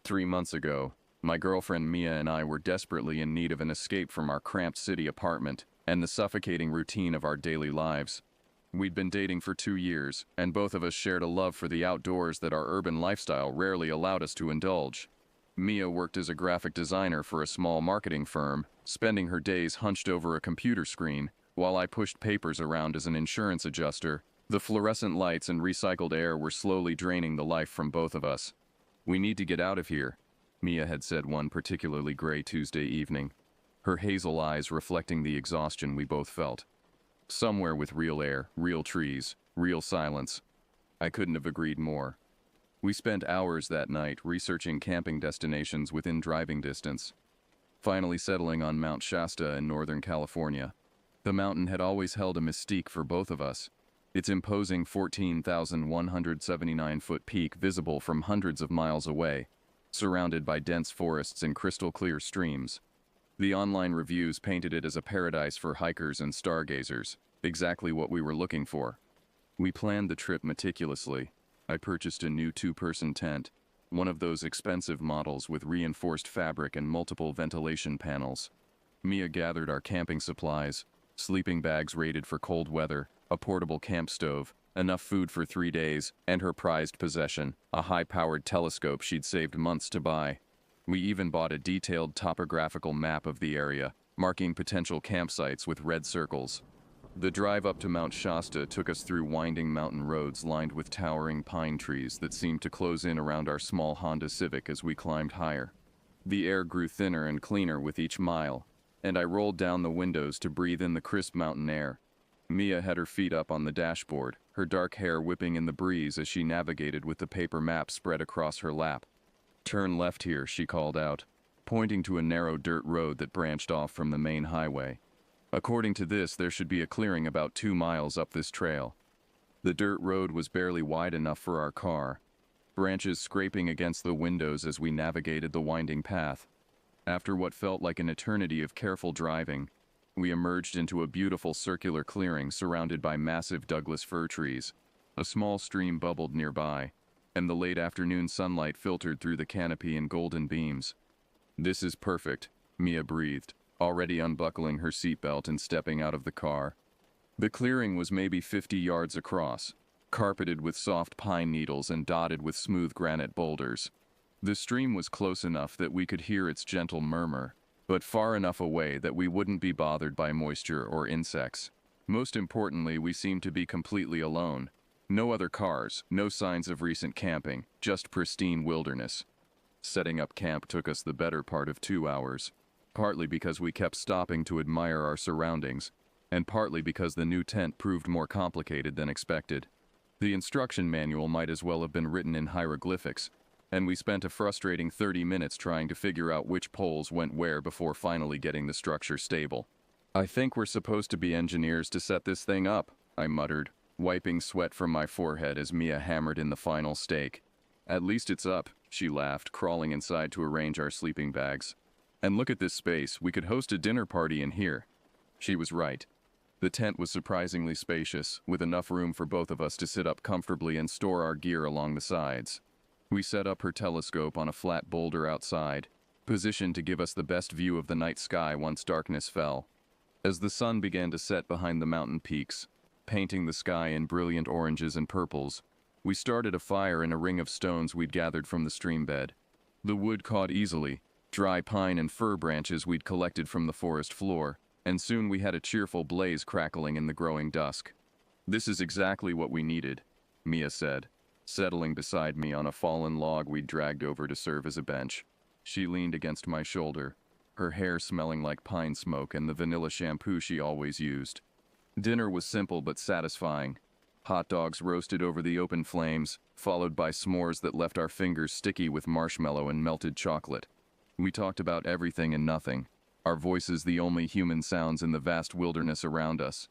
3 months ago, my girlfriend Mia and I were desperately in need of an escape from our cramped city apartment and the suffocating routine of our daily lives. We'd been dating for 2 years, and both of us shared a love for the outdoors that our urban lifestyle rarely allowed us to indulge. Mia worked as a graphic designer for a small marketing firm, spending her days hunched over a computer screen, while I pushed papers around as an insurance adjuster. The fluorescent lights and recycled air were slowly draining the life from both of us. "We need to get out of here," Mia had said one particularly gray Tuesday evening, her hazel eyes reflecting the exhaustion we both felt. "Somewhere with real air, real trees, real silence." I couldn't have agreed more. We spent hours that night researching camping destinations within driving distance, finally settling on Mount Shasta in Northern California. The mountain had always held a mystique for both of us, its imposing 14,179-foot peak visible from hundreds of miles away, surrounded by dense forests and crystal-clear streams. The online reviews painted it as a paradise for hikers and stargazers, exactly what we were looking for. We planned the trip meticulously. I purchased a new 2-person tent, one of those expensive models with reinforced fabric and multiple ventilation panels. Mia gathered our camping supplies, sleeping bags rated for cold weather, a portable camp stove, enough food for 3 days, and her prized possession, a high-powered telescope she'd saved months to buy. We even bought a detailed topographical map of the area, marking potential campsites with red circles. The drive up to Mount Shasta took us through winding mountain roads lined with towering pine trees that seemed to close in around our small Honda Civic as we climbed higher. The air grew thinner and cleaner with each mile, and I rolled down the windows to breathe in the crisp mountain air. Mia had her feet up on the dashboard, her dark hair whipping in the breeze as she navigated with the paper map spread across her lap. "Turn left here," she called out, pointing to a narrow dirt road that branched off from the main highway. According to this, there should be a clearing about 2 miles up this trail. The dirt road was barely wide enough for our car, branches scraping against the windows as we navigated the winding path. After what felt like an eternity of careful driving, we emerged into a beautiful circular clearing surrounded by massive Douglas fir trees. A small stream bubbled nearby, and the late afternoon sunlight filtered through the canopy in golden beams. "This is perfect," Mia breathed, already unbuckling her seatbelt and stepping out of the car. The clearing was maybe 50 yards across, carpeted with soft pine needles and dotted with smooth granite boulders. The stream was close enough that we could hear its gentle murmur, but far enough away that we wouldn't be bothered by moisture or insects. Most importantly, we seemed to be completely alone. No other cars, no signs of recent camping, just pristine wilderness. Setting up camp took us the better part of 2 hours, partly because we kept stopping to admire our surroundings, and partly because the new tent proved more complicated than expected. The instruction manual might as well have been written in hieroglyphics, and we spent a frustrating 30 minutes trying to figure out which poles went where before finally getting the structure stable. "I think we're supposed to be engineers to set this thing up," I muttered, wiping sweat from my forehead as Mia hammered in the final stake. "At least it's up," she laughed, crawling inside to arrange our sleeping bags. "And look at this space, we could host a dinner party in here." She was right. The tent was surprisingly spacious, with enough room for both of us to sit up comfortably and store our gear along the sides. We set up her telescope on a flat boulder outside, positioned to give us the best view of the night sky once darkness fell. As the sun began to set behind the mountain peaks, painting the sky in brilliant oranges and purples, we started a fire in a ring of stones we'd gathered from the stream bed. The wood caught easily, dry pine and fir branches we'd collected from the forest floor, and soon we had a cheerful blaze crackling in the growing dusk. "This is exactly what we needed," Mia said, settling beside me on a fallen log we'd dragged over to serve as a bench. She leaned against my shoulder, her hair smelling like pine smoke and the vanilla shampoo she always used. Dinner was simple but satisfying. Hot dogs roasted over the open flames, followed by s'mores that left our fingers sticky with marshmallow and melted chocolate. We talked about everything and nothing, our voices the only human sounds in the vast wilderness around us.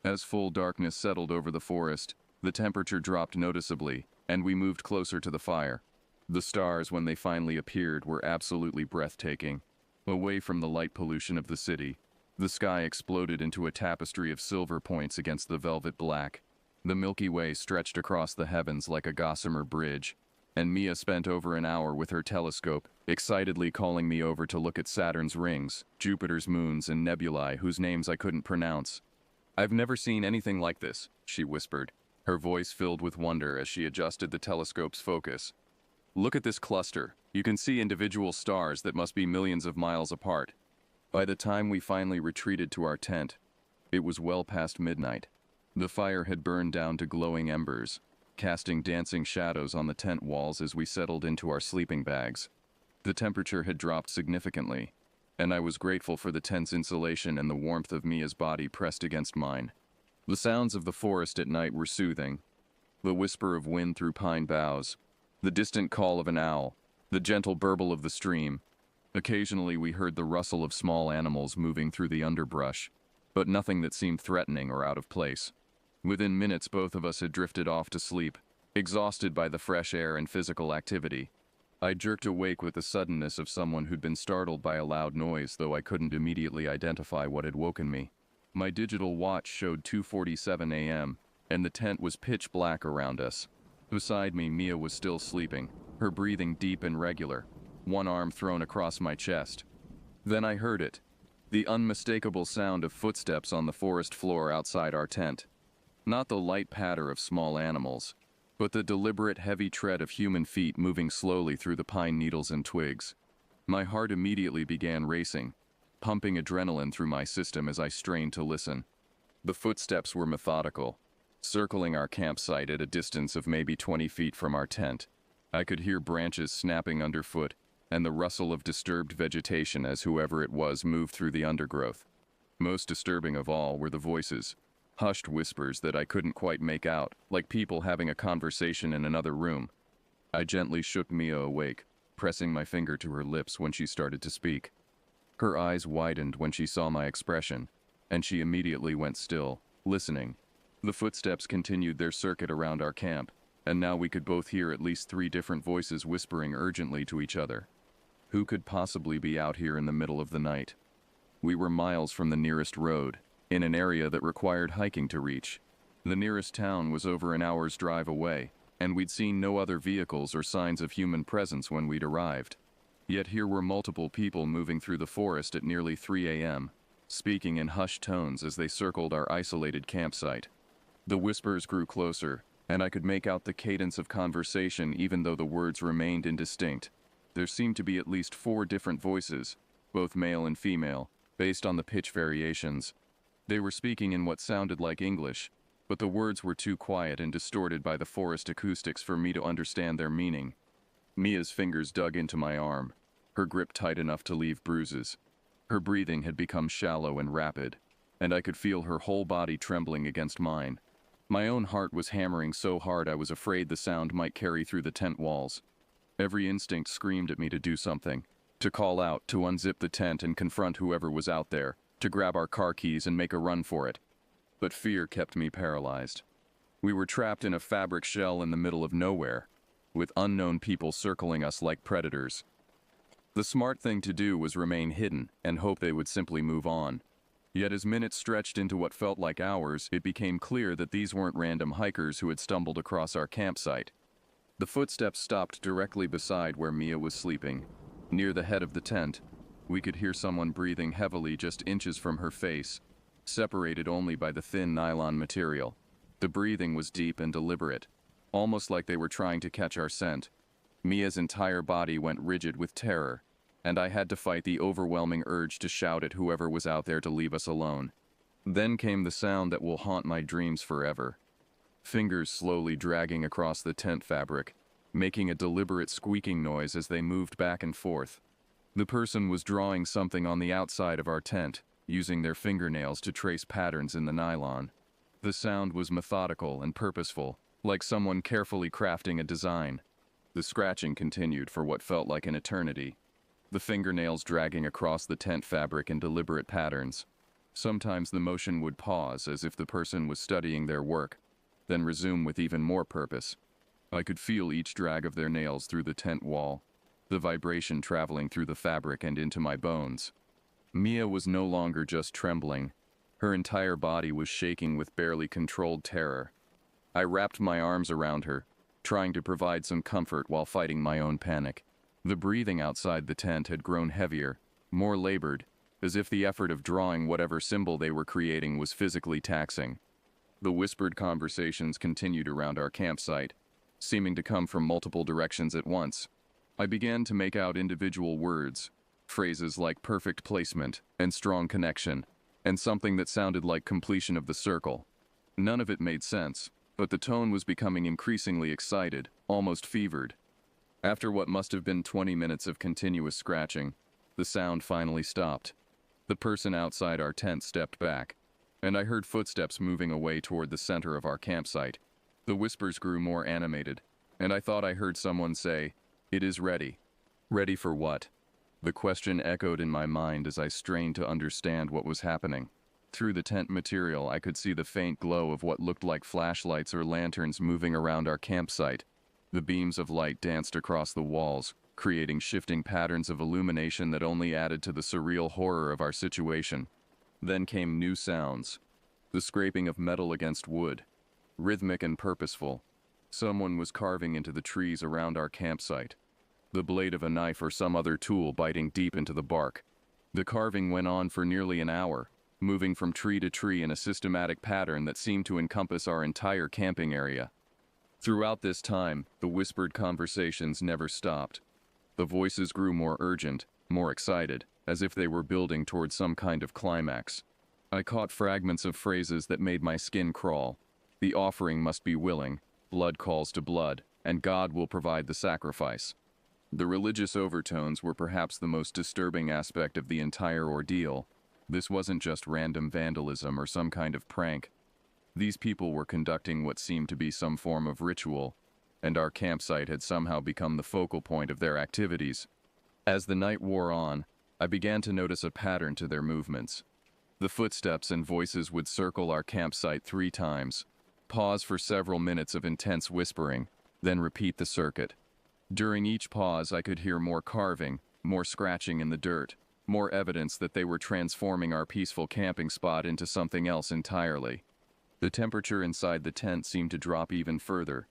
As full darkness settled over the forest, the temperature dropped noticeably, and we moved closer to the fire. The stars, when they finally appeared, were absolutely breathtaking. Away from the light pollution of the city, the sky exploded into a tapestry of silver points against the velvet black. The Milky Way stretched across the heavens like a gossamer bridge, and Mia spent over an hour with her telescope, excitedly calling me over to look at Saturn's rings, Jupiter's moons, and nebulae whose names I couldn't pronounce. "I've never seen anything like this," she whispered, her voice filled with wonder as she adjusted the telescope's focus. "Look at this cluster. You can see individual stars that must be millions of miles apart." By the time we finally retreated to our tent, it was well past midnight. The fire had burned down to glowing embers, casting dancing shadows on the tent walls as we settled into our sleeping bags. The temperature had dropped significantly, and I was grateful for the tent's insulation and the warmth of Mia's body pressed against mine. The sounds of the forest at night were soothing. The whisper of wind through pine boughs, the distant call of an owl, the gentle burble of the stream. Occasionally we heard the rustle of small animals moving through the underbrush, but nothing that seemed threatening or out of place. Within minutes both of us had drifted off to sleep, exhausted by the fresh air and physical activity. I jerked awake with the suddenness of someone who'd been startled by a loud noise, though I couldn't immediately identify what had woken me. My digital watch showed 2:47 a.m., and the tent was pitch black around us. Beside me, Mia was still sleeping, her breathing deep and regular, one arm thrown across my chest. Then I heard it, the unmistakable sound of footsteps on the forest floor outside our tent. Not the light patter of small animals, but the deliberate heavy tread of human feet moving slowly through the pine needles and twigs. My heart immediately began racing, pumping adrenaline through my system as I strained to listen. The footsteps were methodical, circling our campsite at a distance of maybe 20 feet from our tent. I could hear branches snapping underfoot and the rustle of disturbed vegetation as whoever it was moved through the undergrowth. Most disturbing of all were the voices, hushed whispers that I couldn't quite make out, like people having a conversation in another room. I gently shook Mia awake, pressing my finger to her lips when she started to speak. Her eyes widened when she saw my expression, and she immediately went still, listening. The footsteps continued their circuit around our camp, and now we could both hear at least 3 different voices whispering urgently to each other. Who could possibly be out here in the middle of the night? We were miles from the nearest road, in an area that required hiking to reach. The nearest town was over an hour's drive away, and we'd seen no other vehicles or signs of human presence when we'd arrived. Yet here were multiple people moving through the forest at nearly 3 a.m., speaking in hushed tones as they circled our isolated campsite. The whispers grew closer, and I could make out the cadence of conversation even though the words remained indistinct. There seemed to be at least 4 different voices, both male and female, based on the pitch variations. They were speaking in what sounded like English, but the words were too quiet and distorted by the forest acoustics for me to understand their meaning. Mia's fingers dug into my arm, her grip tight enough to leave bruises. Her breathing had become shallow and rapid, and I could feel her whole body trembling against mine. My own heart was hammering so hard I was afraid the sound might carry through the tent walls. Every instinct screamed at me to do something, to call out, to unzip the tent and confront whoever was out there, to grab our car keys and make a run for it. But fear kept me paralyzed. We were trapped in a fabric shell in the middle of nowhere, with unknown people circling us like predators. The smart thing to do was remain hidden and hope they would simply move on. Yet as minutes stretched into what felt like hours, it became clear that these weren't random hikers who had stumbled across our campsite. The footsteps stopped directly beside where Mia was sleeping. Near the head of the tent, we could hear someone breathing heavily just inches from her face, separated only by the thin nylon material. The breathing was deep and deliberate, almost like they were trying to catch our scent. Mia's entire body went rigid with terror, and I had to fight the overwhelming urge to shout at whoever was out there to leave us alone. Then came the sound that will haunt my dreams forever. Fingers slowly dragging across the tent fabric, making a deliberate squeaking noise as they moved back and forth. The person was drawing something on the outside of our tent, using their fingernails to trace patterns in the nylon. The sound was methodical and purposeful, like someone carefully crafting a design. The scratching continued for what felt like an eternity, the fingernails dragging across the tent fabric in deliberate patterns. Sometimes the motion would pause as if the person was studying their work, then resume with even more purpose. I could feel each drag of their nails through the tent wall, the vibration traveling through the fabric and into my bones. Mia was no longer just trembling. Her entire body was shaking with barely controlled terror. I wrapped my arms around her, trying to provide some comfort while fighting my own panic. The breathing outside the tent had grown heavier, more labored, as if the effort of drawing whatever symbol they were creating was physically taxing. The whispered conversations continued around our campsite, seeming to come from multiple directions at once. I began to make out individual words, phrases like perfect placement and strong connection, and something that sounded like completion of the circle. None of it made sense, but the tone was becoming increasingly excited, almost fevered. After what must have been 20 minutes of continuous scratching, the sound finally stopped. The person outside our tent stepped back, and I heard footsteps moving away toward the center of our campsite. The whispers grew more animated, and I thought I heard someone say, "It is ready." Ready for what? The question echoed in my mind as I strained to understand what was happening. Through the tent material, I could see the faint glow of what looked like flashlights or lanterns moving around our campsite. The beams of light danced across the walls, creating shifting patterns of illumination that only added to the surreal horror of our situation. Then came new sounds. The scraping of metal against wood, rhythmic and purposeful. Someone was carving into the trees around our campsite, the blade of a knife or some other tool biting deep into the bark. The carving went on for nearly an hour, moving from tree to tree in a systematic pattern that seemed to encompass our entire camping area. Throughout this time, the whispered conversations never stopped. The voices grew more urgent, more excited, as if they were building toward some kind of climax. I caught fragments of phrases that made my skin crawl. The offering must be willing, blood calls to blood, and God will provide the sacrifice. The religious overtones were perhaps the most disturbing aspect of the entire ordeal. This wasn't just random vandalism or some kind of prank. These people were conducting what seemed to be some form of ritual, and our campsite had somehow become the focal point of their activities. As the night wore on, I began to notice a pattern to their movements. The footsteps and voices would circle our campsite 3 times, pause for several minutes of intense whispering, then repeat the circuit. During each pause, I could hear more carving, more scratching in the dirt, more evidence that they were transforming our peaceful camping spot into something else entirely. The temperature inside the tent seemed to drop even further,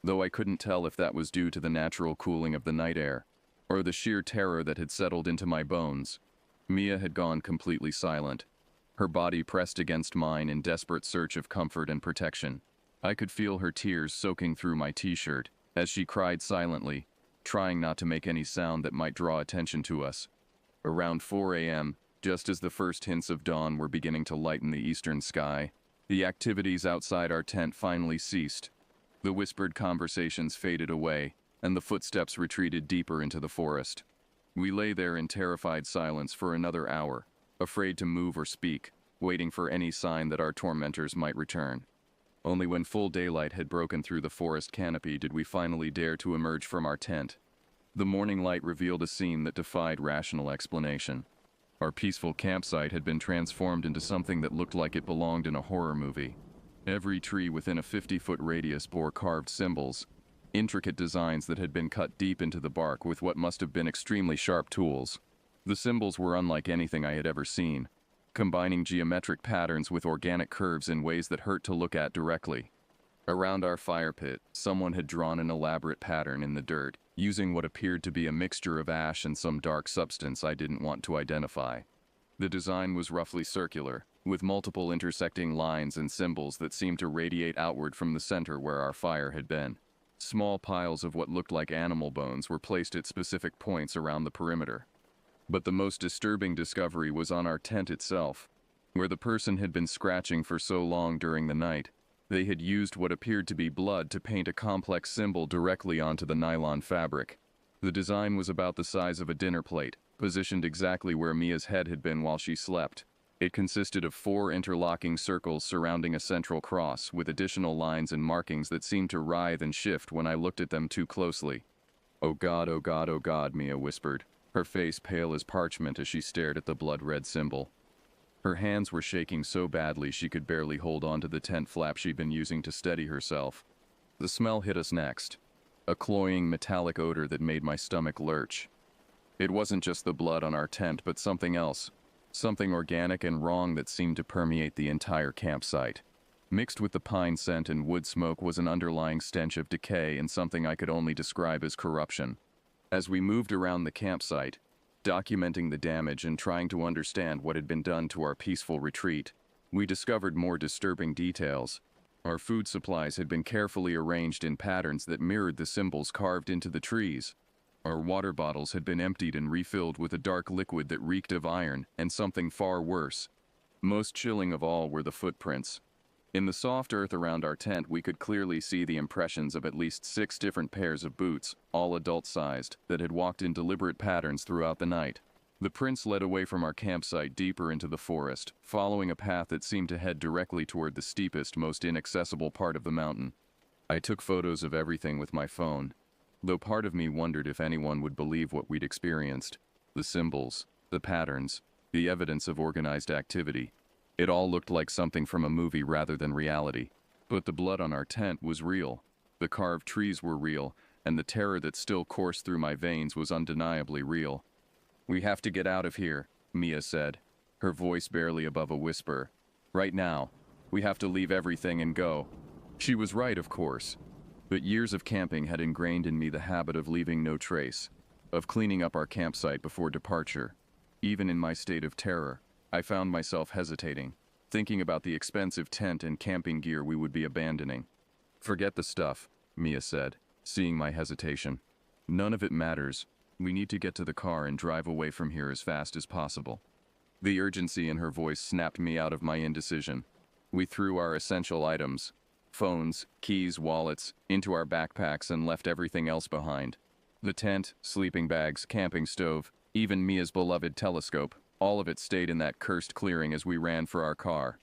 though I couldn't tell if that was due to the natural cooling of the night air, or the sheer terror that had settled into my bones. Mia had gone completely silent, her body pressed against mine in desperate search of comfort and protection. I could feel her tears soaking through my t-shirt as she cried silently, trying not to make any sound that might draw attention to us. Around 4 a.m., just as the first hints of dawn were beginning to lighten the eastern sky, the activities outside our tent finally ceased. The whispered conversations faded away, and the footsteps retreated deeper into the forest. We lay there in terrified silence for another hour, afraid to move or speak, waiting for any sign that our tormentors might return. Only when full daylight had broken through the forest canopy did we finally dare to emerge from our tent. The morning light revealed a scene that defied rational explanation. Our peaceful campsite had been transformed into something that looked like it belonged in a horror movie. Every tree within a 50-foot radius bore carved symbols, intricate designs that had been cut deep into the bark with what must have been extremely sharp tools. The symbols were unlike anything I had ever seen, combining geometric patterns with organic curves in ways that hurt to look at directly. Around our fire pit, someone had drawn an elaborate pattern in the dirt, using what appeared to be a mixture of ash and some dark substance I didn't want to identify. The design was roughly circular, with multiple intersecting lines and symbols that seemed to radiate outward from the center where our fire had been. Small piles of what looked like animal bones were placed at specific points around the perimeter. But the most disturbing discovery was on our tent itself. Where the person had been scratching for so long during the night, they had used what appeared to be blood to paint a complex symbol directly onto the nylon fabric. The design was about the size of a dinner plate, positioned exactly where Mia's head had been while she slept. It consisted of 4 interlocking circles surrounding a central cross, with additional lines and markings that seemed to writhe and shift when I looked at them too closely. "Oh God, oh God, oh God," Mia whispered, her face pale as parchment as she stared at the blood-red symbol. Her hands were shaking so badly she could barely hold onto the tent flap she'd been using to steady herself. The smell hit us next, a cloying metallic odor that made my stomach lurch. It wasn't just the blood on our tent, but something else, something organic and wrong that seemed to permeate the entire campsite. Mixed with the pine scent and wood smoke was an underlying stench of decay and something I could only describe as corruption. As we moved around the campsite, documenting the damage and trying to understand what had been done to our peaceful retreat, we discovered more disturbing details. Our food supplies had been carefully arranged in patterns that mirrored the symbols carved into the trees. Our water bottles had been emptied and refilled with a dark liquid that reeked of iron and something far worse. Most chilling of all were the footprints. In the soft earth around our tent, we could clearly see the impressions of at least 6 different pairs of boots, all adult-sized, that had walked in deliberate patterns throughout the night. The prints led away from our campsite deeper into the forest, following a path that seemed to head directly toward the steepest, most inaccessible part of the mountain. I took photos of everything with my phone, though part of me wondered if anyone would believe what we'd experienced. The symbols, the patterns, the evidence of organized activity. It all looked like something from a movie rather than reality. But the blood on our tent was real. The carved trees were real, and the terror that still coursed through my veins was undeniably real. "We have to get out of here," Mia said, her voice barely above a whisper. "Right now. We have to leave everything and go." She was right, of course. But years of camping had ingrained in me the habit of leaving no trace, of cleaning up our campsite before departure. Even in my state of terror, I found myself hesitating, thinking about the expensive tent and camping gear we would be abandoning. "Forget the stuff," Mia said, seeing my hesitation. "None of it matters. We need to get to the car and drive away from here as fast as possible." The urgency in her voice snapped me out of my indecision. We threw our essential items, phones, keys, wallets, into our backpacks and left everything else behind. The tent, sleeping bags, camping stove, even Mia's beloved telescope, all of it stayed in that cursed clearing as we ran for our car.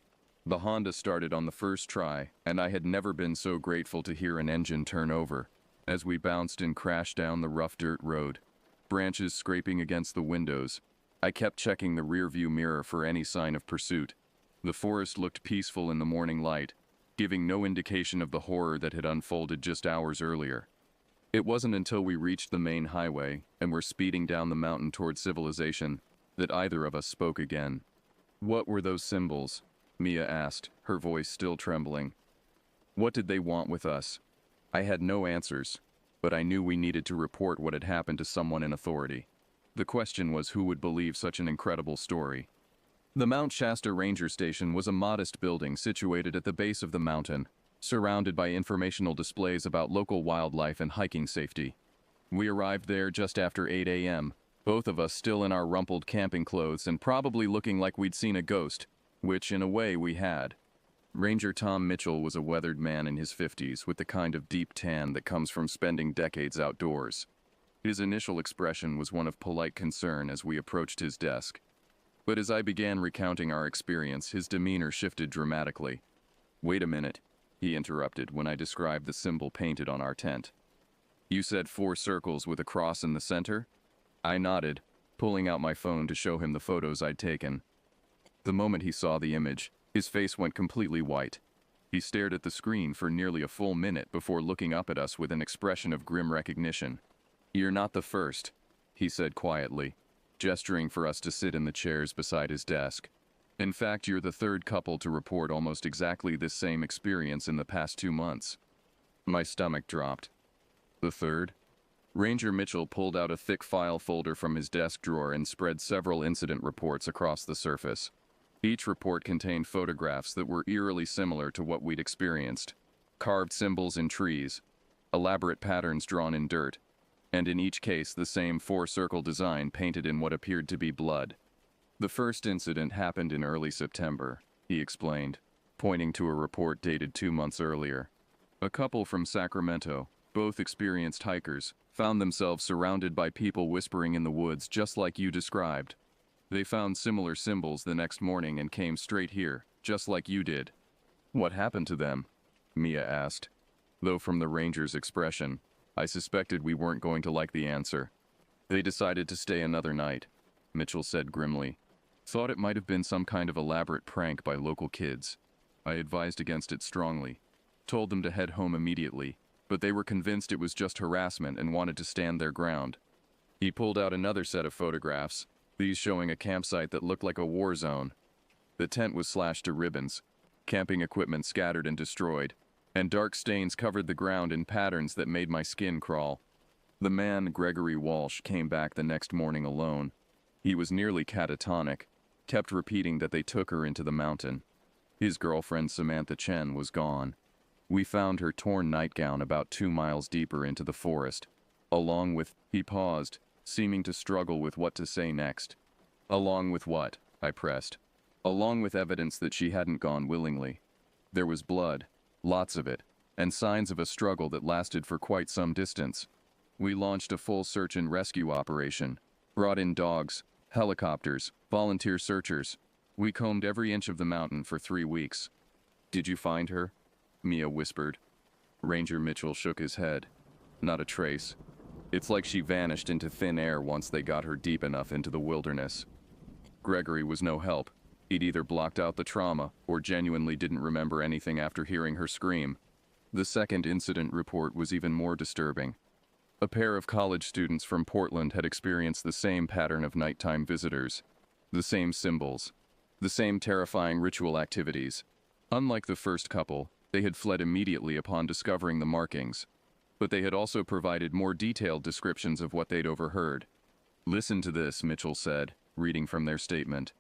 The Honda started on the first try, and I had never been so grateful to hear an engine turn over. As we bounced and crashed down the rough dirt road, branches scraping against the windows, I kept checking the rearview mirror for any sign of pursuit. The forest looked peaceful in the morning light, giving no indication of the horror that had unfolded just hours earlier. It wasn't until we reached the main highway and were speeding down the mountain toward civilization that either of us spoke again. "What were those symbols?" Mia asked, her voice still trembling. "What did they want with us?" I had no answers, but I knew we needed to report what had happened to someone in authority. The question was who would believe such an incredible story. The Mount Shasta Ranger Station was a modest building situated at the base of the mountain, surrounded by informational displays about local wildlife and hiking safety. We arrived there just after 8 a.m., both of us still in our rumpled camping clothes and probably looking like we'd seen a ghost, which in a way we had. Ranger Tom Mitchell was a weathered man in his 50s with the kind of deep tan that comes from spending decades outdoors. His initial expression was one of polite concern as we approached his desk. But as I began recounting our experience, his demeanor shifted dramatically. "Wait a minute," he interrupted when I described the symbol painted on our tent. "You said 4 circles with a cross in the center?" I nodded, pulling out my phone to show him the photos I'd taken. The moment he saw the image, his face went completely white. He stared at the screen for nearly a full minute before looking up at us with an expression of grim recognition. "You're not the first," he said quietly, gesturing for us to sit in the chairs beside his desk. "In fact, you're the 3rd couple to report almost exactly this same experience in the past 2 months." My stomach dropped. "The 3rd?" Ranger Mitchell pulled out a thick file folder from his desk drawer and spread several incident reports across the surface. Each report contained photographs that were eerily similar to what we'd experienced. Carved symbols in trees, elaborate patterns drawn in dirt, and in each case the same 4-circle design painted in what appeared to be blood. "The first incident happened in early September," he explained, pointing to a report dated 2 months earlier. "A couple from Sacramento, both experienced hikers, found themselves surrounded by people whispering in the woods just like you described. They found similar symbols the next morning and came straight here, just like you did." "What happened to them?" Mia asked, though from the ranger's expression, I suspected we weren't going to like the answer. "They decided to stay another night," Mitchell said grimly. "Thought it might have been some kind of elaborate prank by local kids. I advised against it strongly. Told them to head home immediately, but they were convinced it was just harassment and wanted to stand their ground." He pulled out another set of photographs, these showing a campsite that looked like a war zone. The tent was slashed to ribbons. camping equipment scattered and destroyed, and dark stains covered the ground in patterns that made my skin crawl. The man, Gregory Walsh, came back the next morning alone. He was nearly catatonic, kept repeating that they took her into the mountain. His girlfriend, Samantha Chen, was gone. We found her torn nightgown about 2 miles deeper into the forest, along with— He paused, seeming to struggle with what to say next. Along with what? I pressed. Along with evidence that she hadn't gone willingly. There was blood, lots of it, and signs of a struggle that lasted for quite some distance. We launched a full search and rescue operation, brought in dogs, helicopters, volunteer searchers. We combed every inch of the mountain for 3 weeks. Did you find her? Mia whispered. Ranger Mitchell shook his head. Not a trace. It's like she vanished into thin air once they got her deep enough into the wilderness. Gregory was no help. He'd either blocked out the trauma or genuinely didn't remember anything after hearing her scream. The second incident report was even more disturbing. A pair of college students from Portland had experienced the same pattern of nighttime visitors, the same symbols, the same terrifying ritual activities. Unlike the first couple, they had fled immediately upon discovering the markings, but they had also provided more detailed descriptions of what they'd overheard. Listen to this, Mitchell said, reading from their statement.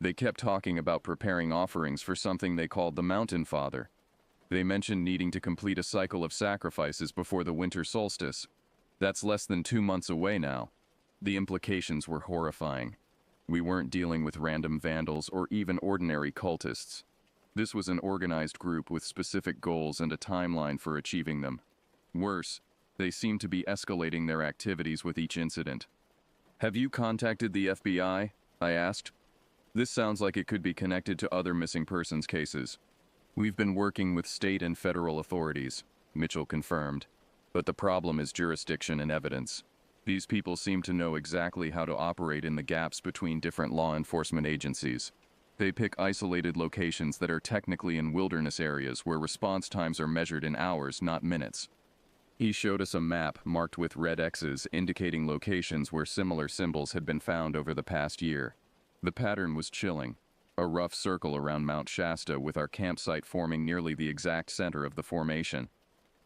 They kept talking about preparing offerings for something they called the Mountain Father. They mentioned needing to complete a cycle of sacrifices before the winter solstice. That's less than 2 months away now. The implications were horrifying. We weren't dealing with random vandals or even ordinary cultists. This was an organized group with specific goals and a timeline for achieving them. Worse, they seemed to be escalating their activities with each incident. Have you contacted the FBI? I asked. This sounds like it could be connected to other missing persons cases. We've been working with state and federal authorities, Mitchell confirmed. But the problem is jurisdiction and evidence. These people seem to know exactly how to operate in the gaps between different law enforcement agencies. They pick isolated locations that are technically in wilderness areas where response times are measured in hours, not minutes. He showed us a map marked with red X's indicating locations where similar symbols had been found over the past year. The pattern was chilling. A rough circle around Mount Shasta with our campsite forming nearly the exact center of the formation.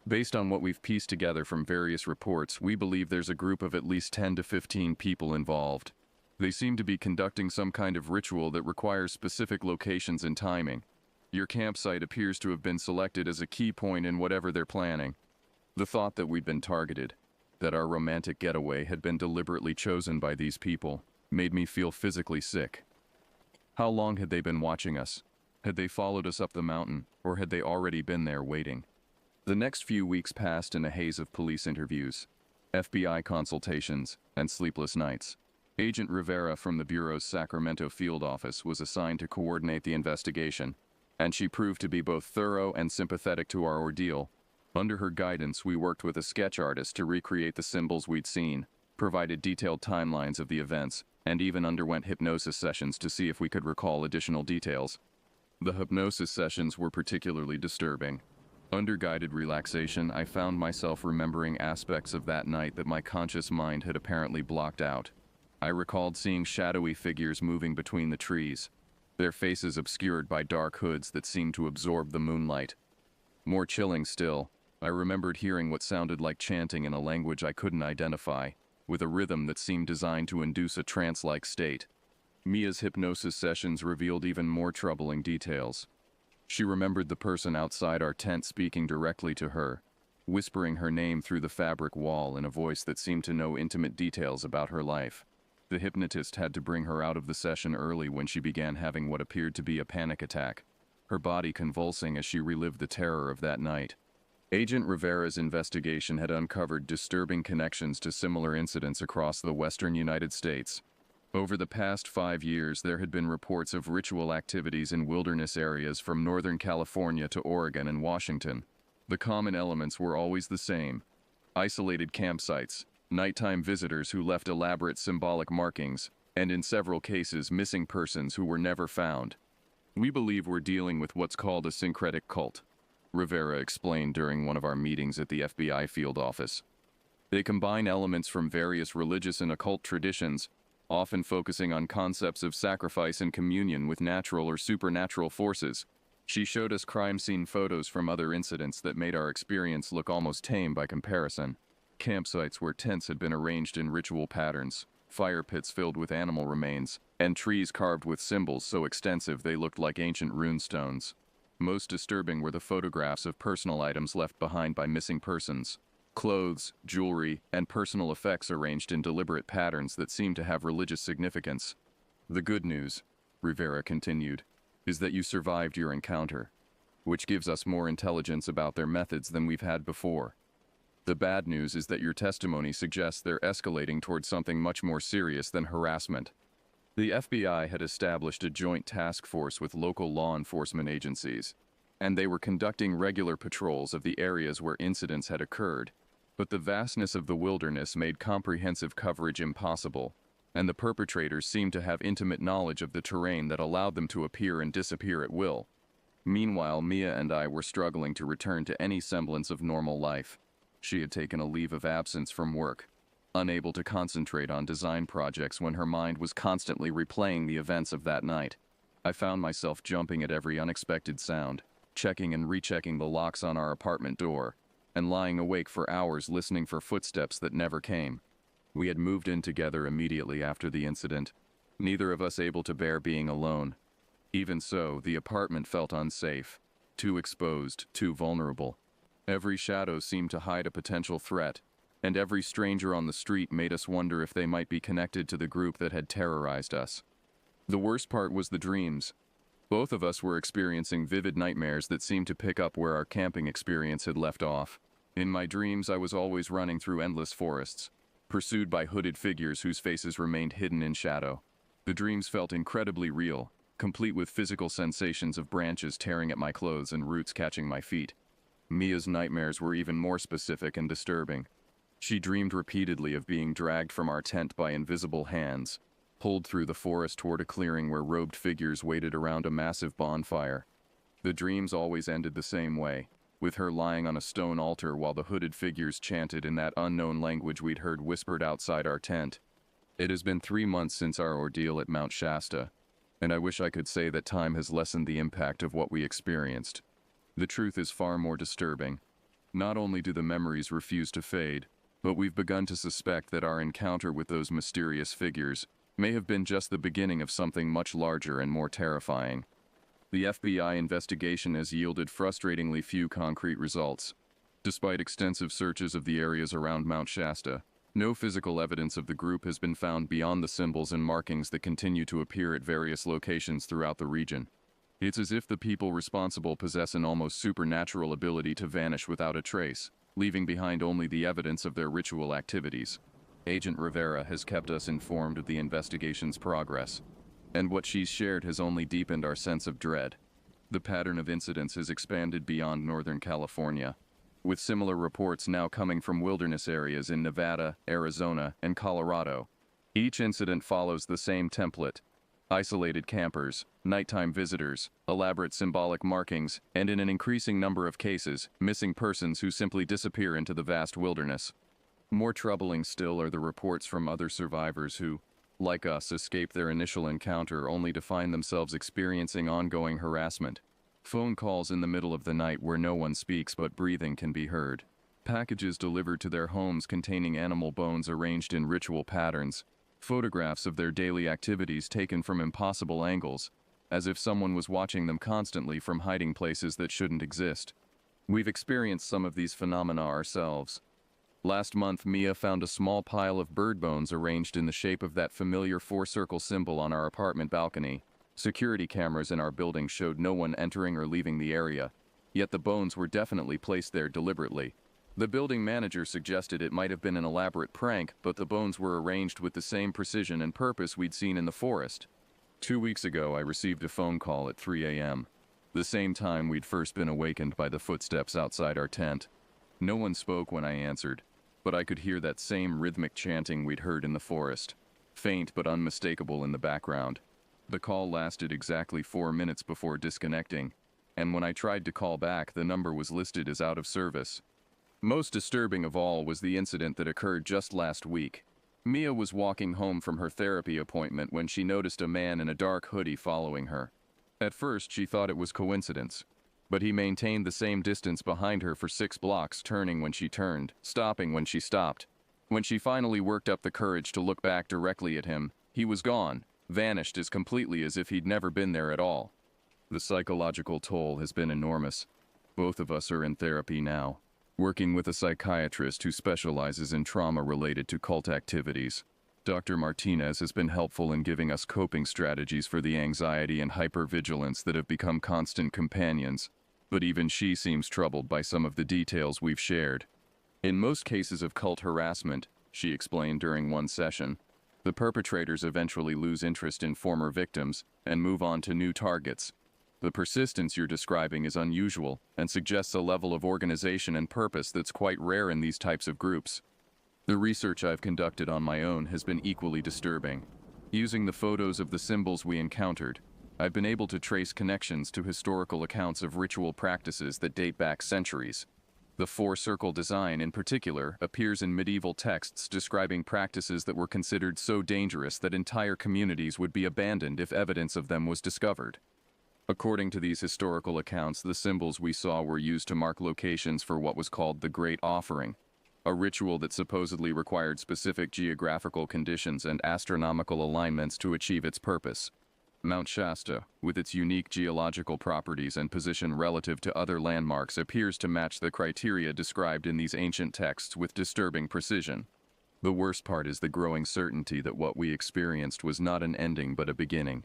Based on what we've pieced together from various reports, we believe there's a group of at least 10 to 15 people involved. They seem to be conducting some kind of ritual that requires specific locations and timing. Your campsite appears to have been selected as a key point in whatever they're planning. The thought that we'd been targeted, that our romantic getaway had been deliberately chosen by these people, made me feel physically sick. How long had they been watching us? Had they followed us up the mountain, or had they already been there waiting? The next few weeks passed in a haze of police interviews, FBI consultations, and sleepless nights. Agent Rivera from the Bureau's Sacramento field office was assigned to coordinate the investigation, and she proved to be both thorough and sympathetic to our ordeal. Under her guidance, we worked with a sketch artist to recreate the symbols we'd seen, provided detailed timelines of the events, and even underwent hypnosis sessions to see if we could recall additional details. The hypnosis sessions were particularly disturbing. Under guided relaxation, I found myself remembering aspects of that night that my conscious mind had apparently blocked out. I recalled seeing shadowy figures moving between the trees, their faces obscured by dark hoods that seemed to absorb the moonlight. More chilling still, I remembered hearing what sounded like chanting in a language I couldn't identify, with a rhythm that seemed designed to induce a trance-like state. Mia's hypnosis sessions revealed even more troubling details. She remembered the person outside our tent speaking directly to her, whispering her name through the fabric wall in a voice that seemed to know intimate details about her life. The hypnotist had to bring her out of the session early when she began having what appeared to be a panic attack, her body convulsing as she relived the terror of that night. Agent Rivera's investigation had uncovered disturbing connections to similar incidents across the western United States. Over the past 5 years, there had been reports of ritual activities in wilderness areas from Northern California to Oregon and Washington. The common elements were always the same: isolated campsites, nighttime visitors who left elaborate symbolic markings, and in several cases, missing persons who were never found. We believe we're dealing with what's called a syncretic cult, Rivera explained during one of our meetings at the FBI field office. They combine elements from various religious and occult traditions, often focusing on concepts of sacrifice and communion with natural or supernatural forces. She showed us crime scene photos from other incidents that made our experience look almost tame by comparison. Campsites where tents had been arranged in ritual patterns, fire pits filled with animal remains, and trees carved with symbols so extensive they looked like ancient runestones. Most disturbing were the photographs of personal items left behind by missing persons. Clothes, jewelry, and personal effects arranged in deliberate patterns that seemed to have religious significance. The good news, Rivera continued, is that you survived your encounter, which gives us more intelligence about their methods than we've had before. The bad news is that your testimony suggests they're escalating towards something much more serious than harassment. The FBI had established a joint task force with local law enforcement agencies, and they were conducting regular patrols of the areas where incidents had occurred. But the vastness of the wilderness made comprehensive coverage impossible, and the perpetrators seemed to have intimate knowledge of the terrain that allowed them to appear and disappear at will. Meanwhile, Mia and I were struggling to return to any semblance of normal life. She had taken a leave of absence from work, unable to concentrate on design projects when her mind was constantly replaying the events of that night. I found myself jumping at every unexpected sound, checking and rechecking the locks on our apartment door, and lying awake for hours listening for footsteps that never came. We had moved in together immediately after the incident, neither of us able to bear being alone. Even so, the apartment felt unsafe, too exposed, too vulnerable. Every shadow seemed to hide a potential threat, and every stranger on the street made us wonder if they might be connected to the group that had terrorized us. The worst part was the dreams. Both of us were experiencing vivid nightmares that seemed to pick up where our camping experience had left off. In my dreams, I was always running through endless forests, pursued by hooded figures whose faces remained hidden in shadow. The dreams felt incredibly real, complete with physical sensations of branches tearing at my clothes and roots catching my feet. Mia's nightmares were even more specific and disturbing. She dreamed repeatedly of being dragged from our tent by invisible hands, pulled through the forest toward a clearing where robed figures waited around a massive bonfire. The dreams always ended the same way, with her lying on a stone altar while the hooded figures chanted in that unknown language we'd heard whispered outside our tent. It has been 3 months since our ordeal at Mount Shasta, and I wish I could say that time has lessened the impact of what we experienced. The truth is far more disturbing. Not only do the memories refuse to fade, but we've begun to suspect that our encounter with those mysterious figures may have been just the beginning of something much larger and more terrifying. The FBI investigation has yielded frustratingly few concrete results. Despite extensive searches of the areas around Mount Shasta, no physical evidence of the group has been found beyond the symbols and markings that continue to appear at various locations throughout the region. It's as if the people responsible possess an almost supernatural ability to vanish without a trace, leaving behind only the evidence of their ritual activities. Agent Rivera has kept us informed of the investigation's progress, and what she's shared has only deepened our sense of dread. The pattern of incidents has expanded beyond Northern California, with similar reports now coming from wilderness areas in Nevada, Arizona, and Colorado. Each incident follows the same template: isolated campers, nighttime visitors, elaborate symbolic markings, and in an increasing number of cases, missing persons who simply disappear into the vast wilderness. More troubling still are the reports from other survivors who, like us, escaped their initial encounter only to find themselves experiencing ongoing harassment. Phone calls in the middle of the night where no one speaks but breathing can be heard. Packages delivered to their homes containing animal bones arranged in ritual patterns. Photographs of their daily activities taken from impossible angles, as if someone was watching them constantly from hiding places that shouldn't exist. We've experienced some of these phenomena ourselves. Last month, Mia found a small pile of bird bones arranged in the shape of that familiar four-circle symbol on our apartment balcony. Security cameras in our building showed no one entering or leaving the area, yet the bones were definitely placed there deliberately. The building manager suggested it might have been an elaborate prank, but the bones were arranged with the same precision and purpose we'd seen in the forest. 2 weeks ago, I received a phone call at 3 a.m., the same time we'd first been awakened by the footsteps outside our tent. No one spoke when I answered, but I could hear that same rhythmic chanting we'd heard in the forest, faint but unmistakable in the background. The call lasted exactly 4 minutes before disconnecting, and when I tried to call back, the number was listed as out of service. Most disturbing of all was the incident that occurred just last week. Mia was walking home from her therapy appointment when she noticed a man in a dark hoodie following her. At first, she thought it was coincidence, but he maintained the same distance behind her for 6 blocks, turning when she turned, stopping when she stopped. When she finally worked up the courage to look back directly at him, he was gone, vanished as completely as if he'd never been there at all. The psychological toll has been enormous. Both of us are in therapy now, working with a psychiatrist who specializes in trauma related to cult activities. Dr. Martinez has been helpful in giving us coping strategies for the anxiety and hypervigilance that have become constant companions, but even she seems troubled by some of the details we've shared. In most cases of cult harassment, she explained during one session, the perpetrators eventually lose interest in former victims and move on to new targets. The persistence you're describing is unusual and suggests a level of organization and purpose that's quite rare in these types of groups. The research I've conducted on my own has been equally disturbing. Using the photos of the symbols we encountered, I've been able to trace connections to historical accounts of ritual practices that date back centuries. The four-circle design in particular appears in medieval texts describing practices that were considered so dangerous that entire communities would be abandoned if evidence of them was discovered. According to these historical accounts, the symbols we saw were used to mark locations for what was called the Great Offering, a ritual that supposedly required specific geographical conditions and astronomical alignments to achieve its purpose. Mount Shasta, with its unique geological properties and position relative to other landmarks, appears to match the criteria described in these ancient texts with disturbing precision. The worst part is the growing certainty that what we experienced was not an ending but a beginning.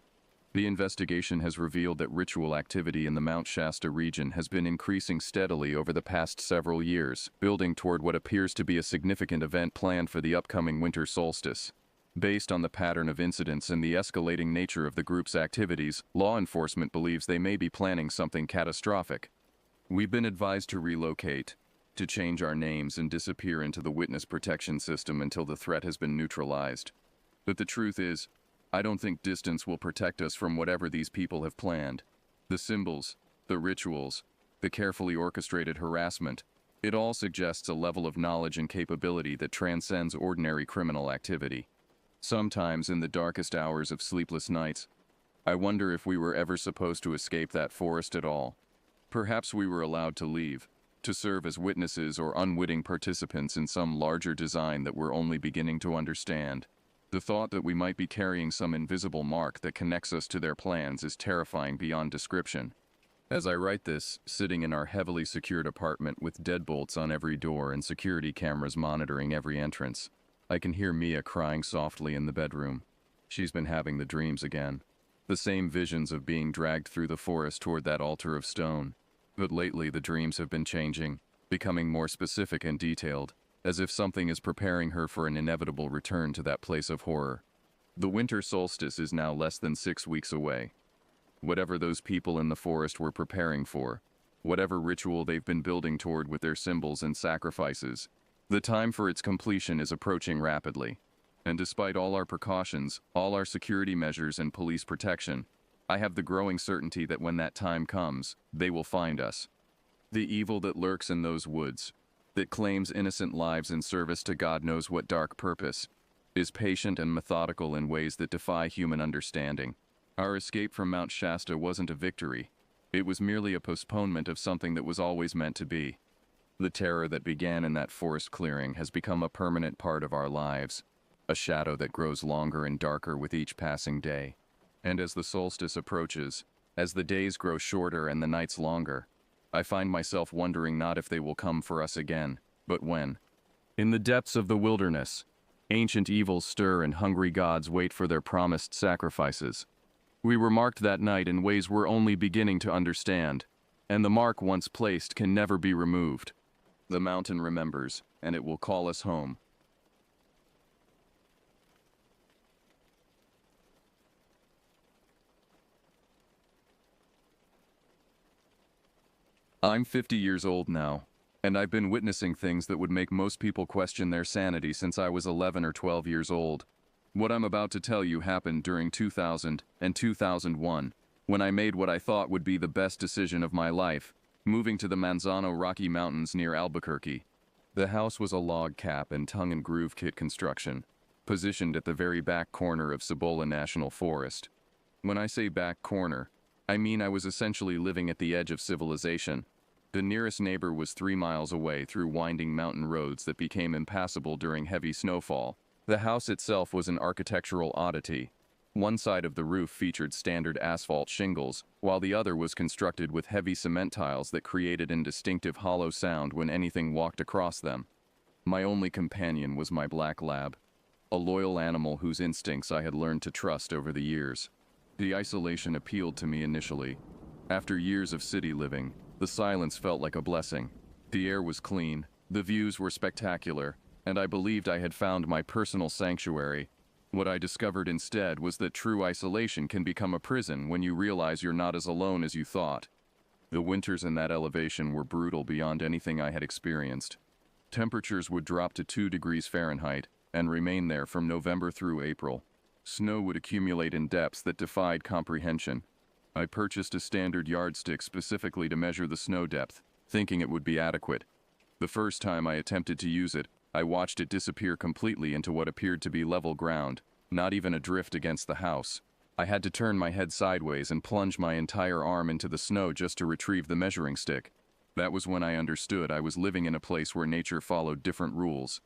The investigation has revealed that ritual activity in the Mount Shasta region has been increasing steadily over the past several years, building toward what appears to be a significant event planned for the upcoming winter solstice. Based on the pattern of incidents and the escalating nature of the group's activities, law enforcement believes they may be planning something catastrophic. We've been advised to relocate, to change our names and disappear into the witness protection system until the threat has been neutralized. But the truth is, I don't think distance will protect us from whatever these people have planned. The symbols, the rituals, the carefully orchestrated harassment, it all suggests a level of knowledge and capability that transcends ordinary criminal activity. Sometimes, in the darkest hours of sleepless nights, I wonder if we were ever supposed to escape that forest at all. Perhaps we were allowed to leave, to serve as witnesses or unwitting participants in some larger design that we're only beginning to understand. The thought that we might be carrying some invisible mark that connects us to their plans is terrifying beyond description. As I write this, sitting in our heavily secured apartment with deadbolts on every door and security cameras monitoring every entrance, I can hear Mia crying softly in the bedroom. She's been having the dreams again. The same visions of being dragged through the forest toward that altar of stone. But lately the dreams have been changing, becoming more specific and detailed, as if something is preparing her for an inevitable return to that place of horror. The winter solstice is now less than 6 weeks away. Whatever those people in the forest were preparing for, whatever ritual they've been building toward with their symbols and sacrifices, the time for its completion is approaching rapidly. And despite all our precautions, all our security measures and police protection, I have the growing certainty that when that time comes, they will find us. The evil that lurks in those woods, that claims innocent lives in service to God knows what dark purpose, is patient and methodical in ways that defy human understanding. Our escape from Mount Shasta wasn't a victory. It was merely a postponement of something that was always meant to be. The terror that began in that forest clearing has become a permanent part of our lives, a shadow that grows longer and darker with each passing day. And as the solstice approaches, as the days grow shorter and the nights longer, I find myself wondering not if they will come for us again, but when. In the depths of the wilderness, ancient evils stir and hungry gods wait for their promised sacrifices. We were marked that night in ways we're only beginning to understand, and the mark once placed can never be removed. The mountain remembers, and it will call us home. I'm 50 years old now, and I've been witnessing things that would make most people question their sanity since I was 11 or 12 years old. What I'm about to tell you happened during 2000 and 2001, when I made what I thought would be the best decision of my life, moving to the Manzano Rocky Mountains near Albuquerque. The house was a log cap and tongue and groove kit construction, positioned at the very back corner of Cibola National Forest. When I say back corner, I mean, I was essentially living at the edge of civilization. The nearest neighbor was 3 miles away through winding mountain roads that became impassable during heavy snowfall. The house itself was an architectural oddity. One side of the roof featured standard asphalt shingles, while the other was constructed with heavy cement tiles that created an distinctive hollow sound when anything walked across them. My only companion was my black lab, a loyal animal whose instincts I had learned to trust over the years. The isolation appealed to me initially. After years of city living, the silence felt like a blessing. The air was clean, the views were spectacular, and I believed I had found my personal sanctuary. What I discovered instead was that true isolation can become a prison when you realize you're not as alone as you thought. The winters in that elevation were brutal beyond anything I had experienced. Temperatures would drop to 2 degrees Fahrenheit and remain there from November through April. Snow would accumulate in depths that defied comprehension. I purchased a standard yardstick specifically to measure the snow depth, thinking it would be adequate. The first time I attempted to use it, I watched it disappear completely into what appeared to be level ground, not even a drift against the house. I had to turn my head sideways and plunge my entire arm into the snow just to retrieve the measuring stick. That was when I understood I was living in a place where nature followed different rules.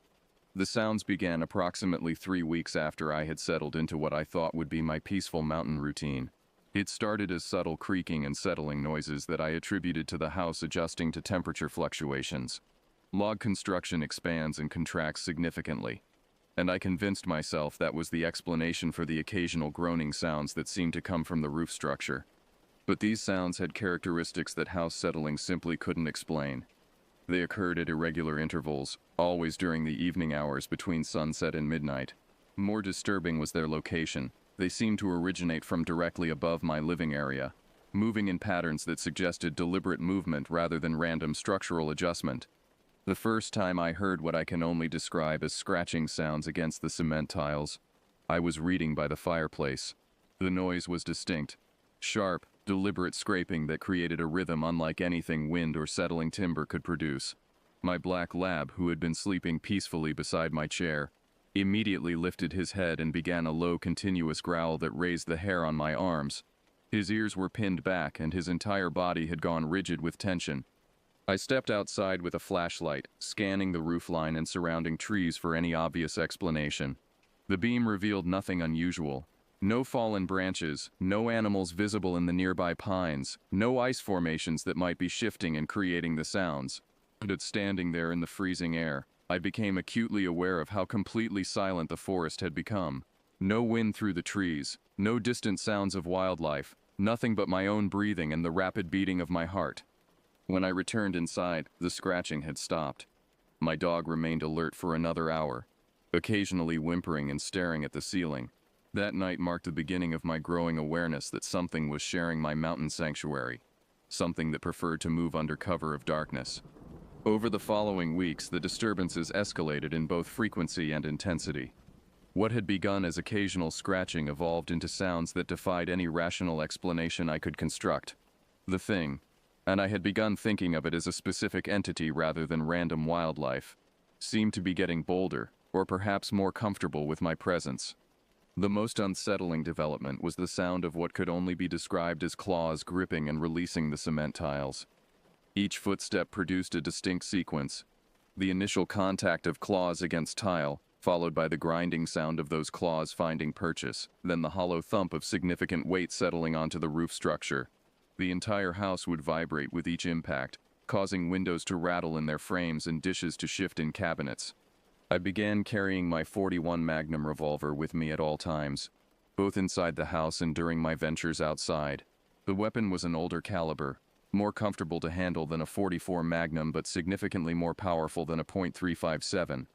The sounds began approximately 3 weeks after I had settled into what I thought would be my peaceful mountain routine. It started as subtle creaking and settling noises that I attributed to the house adjusting to temperature fluctuations. Log construction expands and contracts significantly, and I convinced myself that was the explanation for the occasional groaning sounds that seemed to come from the roof structure. But these sounds had characteristics that house settling simply couldn't explain. They occurred at irregular intervals, always during the evening hours between sunset and midnight. More disturbing was their location. They seemed to originate from directly above my living area, moving in patterns that suggested deliberate movement rather than random structural adjustment. The first time I heard what I can only describe as scratching sounds against the cement tiles, I was reading by the fireplace. The noise was distinct, sharp, deliberate scraping that created a rhythm unlike anything wind or settling timber could produce. My black lab, who had been sleeping peacefully beside my chair, immediately lifted his head and began a low, continuous growl that raised the hair on my arms. His ears were pinned back and his entire body had gone rigid with tension. I stepped outside with a flashlight, scanning the roofline and surrounding trees for any obvious explanation. The beam revealed nothing unusual. No fallen branches, no animals visible in the nearby pines, no ice formations that might be shifting and creating the sounds. But standing there in the freezing air, I became acutely aware of how completely silent the forest had become. No wind through the trees, no distant sounds of wildlife, nothing but my own breathing and the rapid beating of my heart. When I returned inside, the scratching had stopped. My dog remained alert for another hour, occasionally whimpering and staring at the ceiling. That night marked the beginning of my growing awareness that something was sharing my mountain sanctuary, something that preferred to move under cover of darkness. Over the following weeks, the disturbances escalated in both frequency and intensity. What had begun as occasional scratching evolved into sounds that defied any rational explanation I could construct. The thing, and I had begun thinking of it as a specific entity rather than random wildlife, seemed to be getting bolder, or perhaps more comfortable with my presence. The most unsettling development was the sound of what could only be described as claws gripping and releasing the cement tiles. Each footstep produced a distinct sequence. The initial contact of claws against tile, followed by the grinding sound of those claws finding purchase, then the hollow thump of significant weight settling onto the roof structure. The entire house would vibrate with each impact, causing windows to rattle in their frames and dishes to shift in cabinets. I began carrying my .41 Magnum revolver with me at all times, both inside the house and during my ventures outside. The weapon was an older caliber, more comfortable to handle than a .44 Magnum but significantly more powerful than a .357.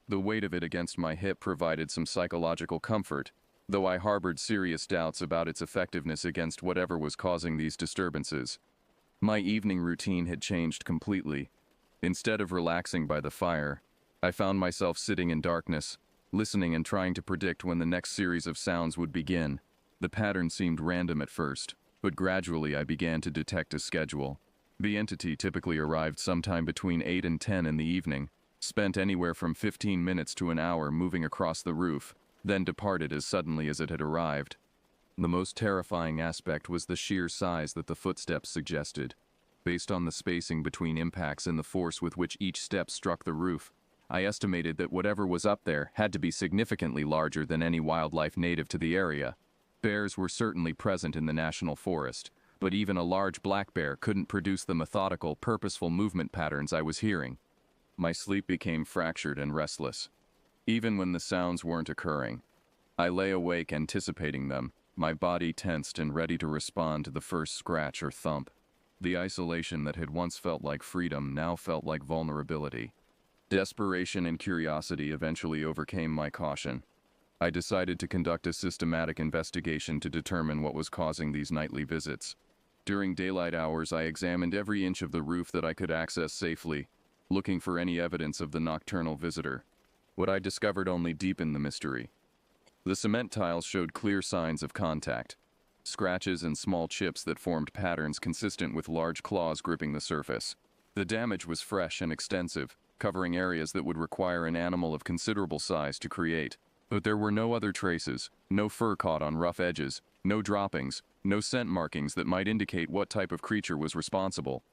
The weight of it against my hip provided some psychological comfort, though I harbored serious doubts about its effectiveness against whatever was causing these disturbances. My evening routine had changed completely. Instead of relaxing by the fire, I found myself sitting in darkness, listening and trying to predict when the next series of sounds would begin. The pattern seemed random at first, but gradually I began to detect a schedule. The entity typically arrived sometime between 8 and 10 in the evening, spent anywhere from 15 minutes to an hour moving across the roof, then departed as suddenly as it had arrived. The most terrifying aspect was the sheer size that the footsteps suggested. Based on the spacing between impacts and the force with which each step struck the roof, I estimated that whatever was up there had to be significantly larger than any wildlife native to the area. Bears were certainly present in the national forest, but even a large black bear couldn't produce the methodical, purposeful movement patterns I was hearing. My sleep became fractured and restless. Even when the sounds weren't occurring, I lay awake anticipating them, my body tensed and ready to respond to the first scratch or thump. The isolation that had once felt like freedom now felt like vulnerability. Desperation and curiosity eventually overcame my caution. I decided to conduct a systematic investigation to determine what was causing these nightly visits. During daylight hours, I examined every inch of the roof that I could access safely, looking for any evidence of the nocturnal visitor. What I discovered only deepened the mystery. The cement tiles showed clear signs of contact, scratches and small chips that formed patterns consistent with large claws gripping the surface. The damage was fresh and extensive, covering areas that would require an animal of considerable size to create. But there were no other traces, no fur caught on rough edges, no droppings, no scent markings that might indicate what type of creature was responsible.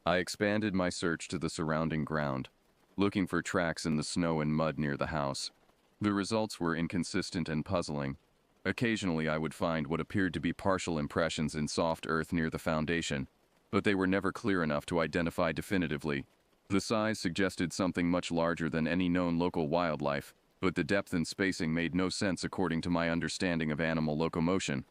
I expanded my search to the surrounding ground, looking for tracks in the snow and mud near the house. The results were inconsistent and puzzling. Occasionally I would find what appeared to be partial impressions in soft earth near the foundation, but they were never clear enough to identify definitively. The size suggested something much larger than any known local wildlife, but the depth and spacing made no sense according to my understanding of animal locomotion.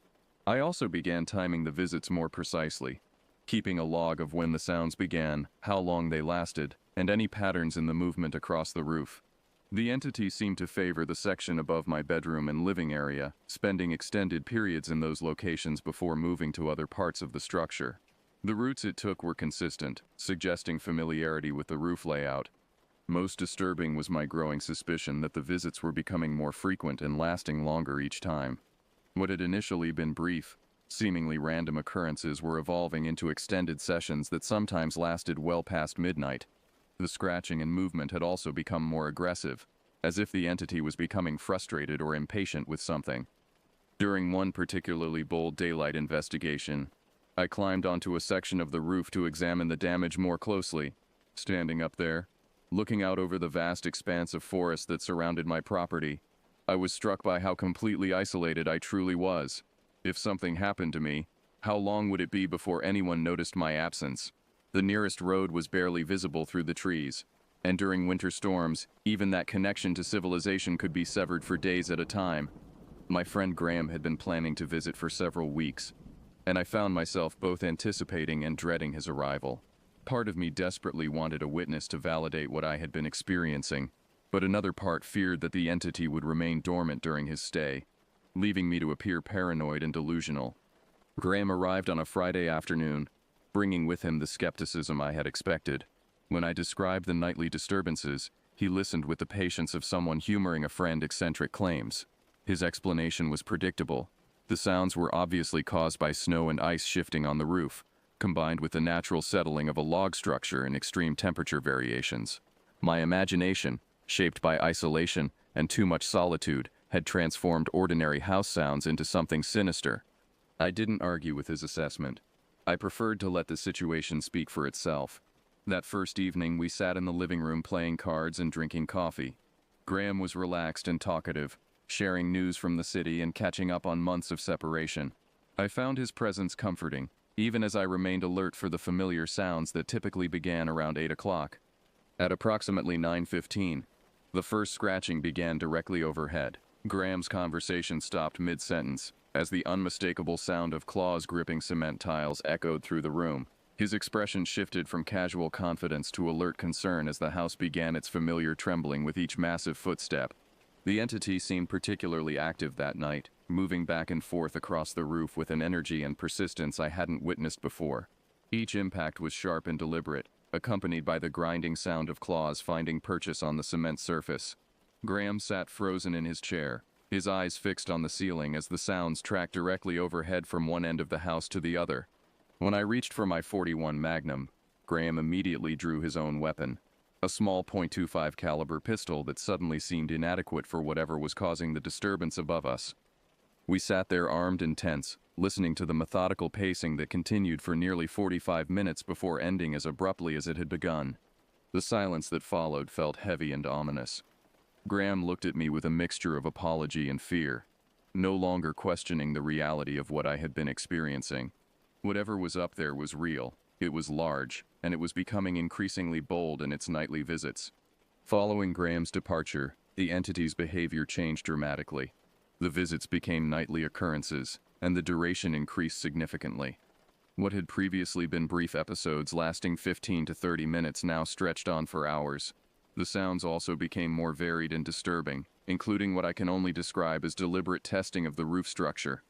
I also began timing the visits more precisely, keeping a log of when the sounds began, how long they lasted, and any patterns in the movement across the roof. The entity seemed to favor the section above my bedroom and living area, spending extended periods in those locations before moving to other parts of the structure. The routes it took were consistent, suggesting familiarity with the roof layout. Most disturbing was my growing suspicion that the visits were becoming more frequent and lasting longer each time. What had initially been brief, seemingly random occurrences were evolving into extended sessions that sometimes lasted well past midnight. The scratching and movement had also become more aggressive, as if the entity was becoming frustrated or impatient with something. During one particularly bold daylight investigation, I climbed onto a section of the roof to examine the damage more closely. Standing up there, looking out over the vast expanse of forest that surrounded my property, I was struck by how completely isolated I truly was. If something happened to me, how long would it be before anyone noticed my absence? The nearest road was barely visible through the trees, and during winter storms, even that connection to civilization could be severed for days at a time. My friend Graham had been planning to visit for several weeks, and I found myself both anticipating and dreading his arrival. Part of me desperately wanted a witness to validate what I had been experiencing, but another part feared that the entity would remain dormant during his stay, leaving me to appear paranoid and delusional. Graham arrived on a Friday afternoon, bringing with him the skepticism I had expected. When I described the nightly disturbances, he listened with the patience of someone humoring a friend's eccentric claims. His explanation was predictable. The sounds were obviously caused by snow and ice shifting on the roof, combined with the natural settling of a log structure and extreme temperature variations. My imagination, shaped by isolation and too much solitude, had transformed ordinary house sounds into something sinister. I didn't argue with his assessment. I preferred to let the situation speak for itself. That first evening, we sat in the living room playing cards and drinking coffee. Graham was relaxed and talkative, sharing news from the city and catching up on months of separation. I found his presence comforting, even as I remained alert for the familiar sounds that typically began around 8 o'clock. At approximately 9:15, the first scratching began directly overhead. Graham's conversation stopped mid-sentence, as the unmistakable sound of claws gripping cement tiles echoed through the room. His expression shifted from casual confidence to alert concern as the house began its familiar trembling with each massive footstep. The entity seemed particularly active that night, moving back and forth across the roof with an energy and persistence I hadn't witnessed before. Each impact was sharp and deliberate, accompanied by the grinding sound of claws finding purchase on the cement surface. Graham sat frozen in his chair, his eyes fixed on the ceiling as the sounds tracked directly overhead from one end of the house to the other. When I reached for my .41 Magnum, Graham immediately drew his own weapon, a small .25 caliber pistol that suddenly seemed inadequate for whatever was causing the disturbance above us. We sat there armed and tense, listening to the methodical pacing that continued for nearly 45 minutes before ending as abruptly as it had begun. The silence that followed felt heavy and ominous. Graham looked at me with a mixture of apology and fear, no longer questioning the reality of what I had been experiencing. Whatever was up there was real, it was large, and it was becoming increasingly bold in its nightly visits. Following Graham's departure, the entity's behavior changed dramatically. The visits became nightly occurrences, and the duration increased significantly. What had previously been brief episodes lasting 15 to 30 minutes now stretched on for hours. The sounds also became more varied and disturbing, including what I can only describe as deliberate testing of the roof structure.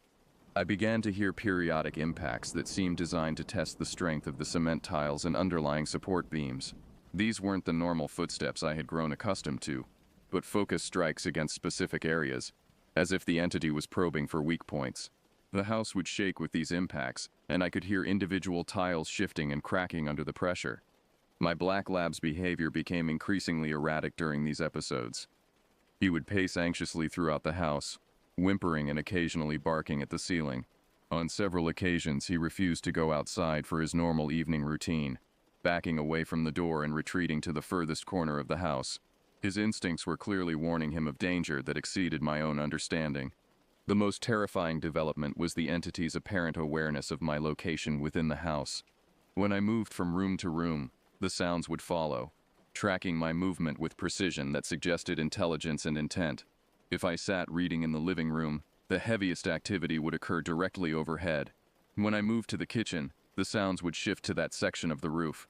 I began to hear periodic impacts that seemed designed to test the strength of the cement tiles and underlying support beams. These weren't the normal footsteps I had grown accustomed to, but focused strikes against specific areas, as if the entity was probing for weak points. The house would shake with these impacts, and I could hear individual tiles shifting and cracking under the pressure. My black lab's behavior became increasingly erratic during these episodes. He would pace anxiously throughout the house, whimpering and occasionally barking at the ceiling. On several occasions, he refused to go outside for his normal evening routine, backing away from the door and retreating to the furthest corner of the house. His instincts were clearly warning him of danger that exceeded my own understanding. The most terrifying development was the entity's apparent awareness of my location within the house. When I moved from room to room, the sounds would follow, tracking my movement with precision that suggested intelligence and intent. If I sat reading in the living room, the heaviest activity would occur directly overhead. When I moved to the kitchen, the sounds would shift to that section of the roof.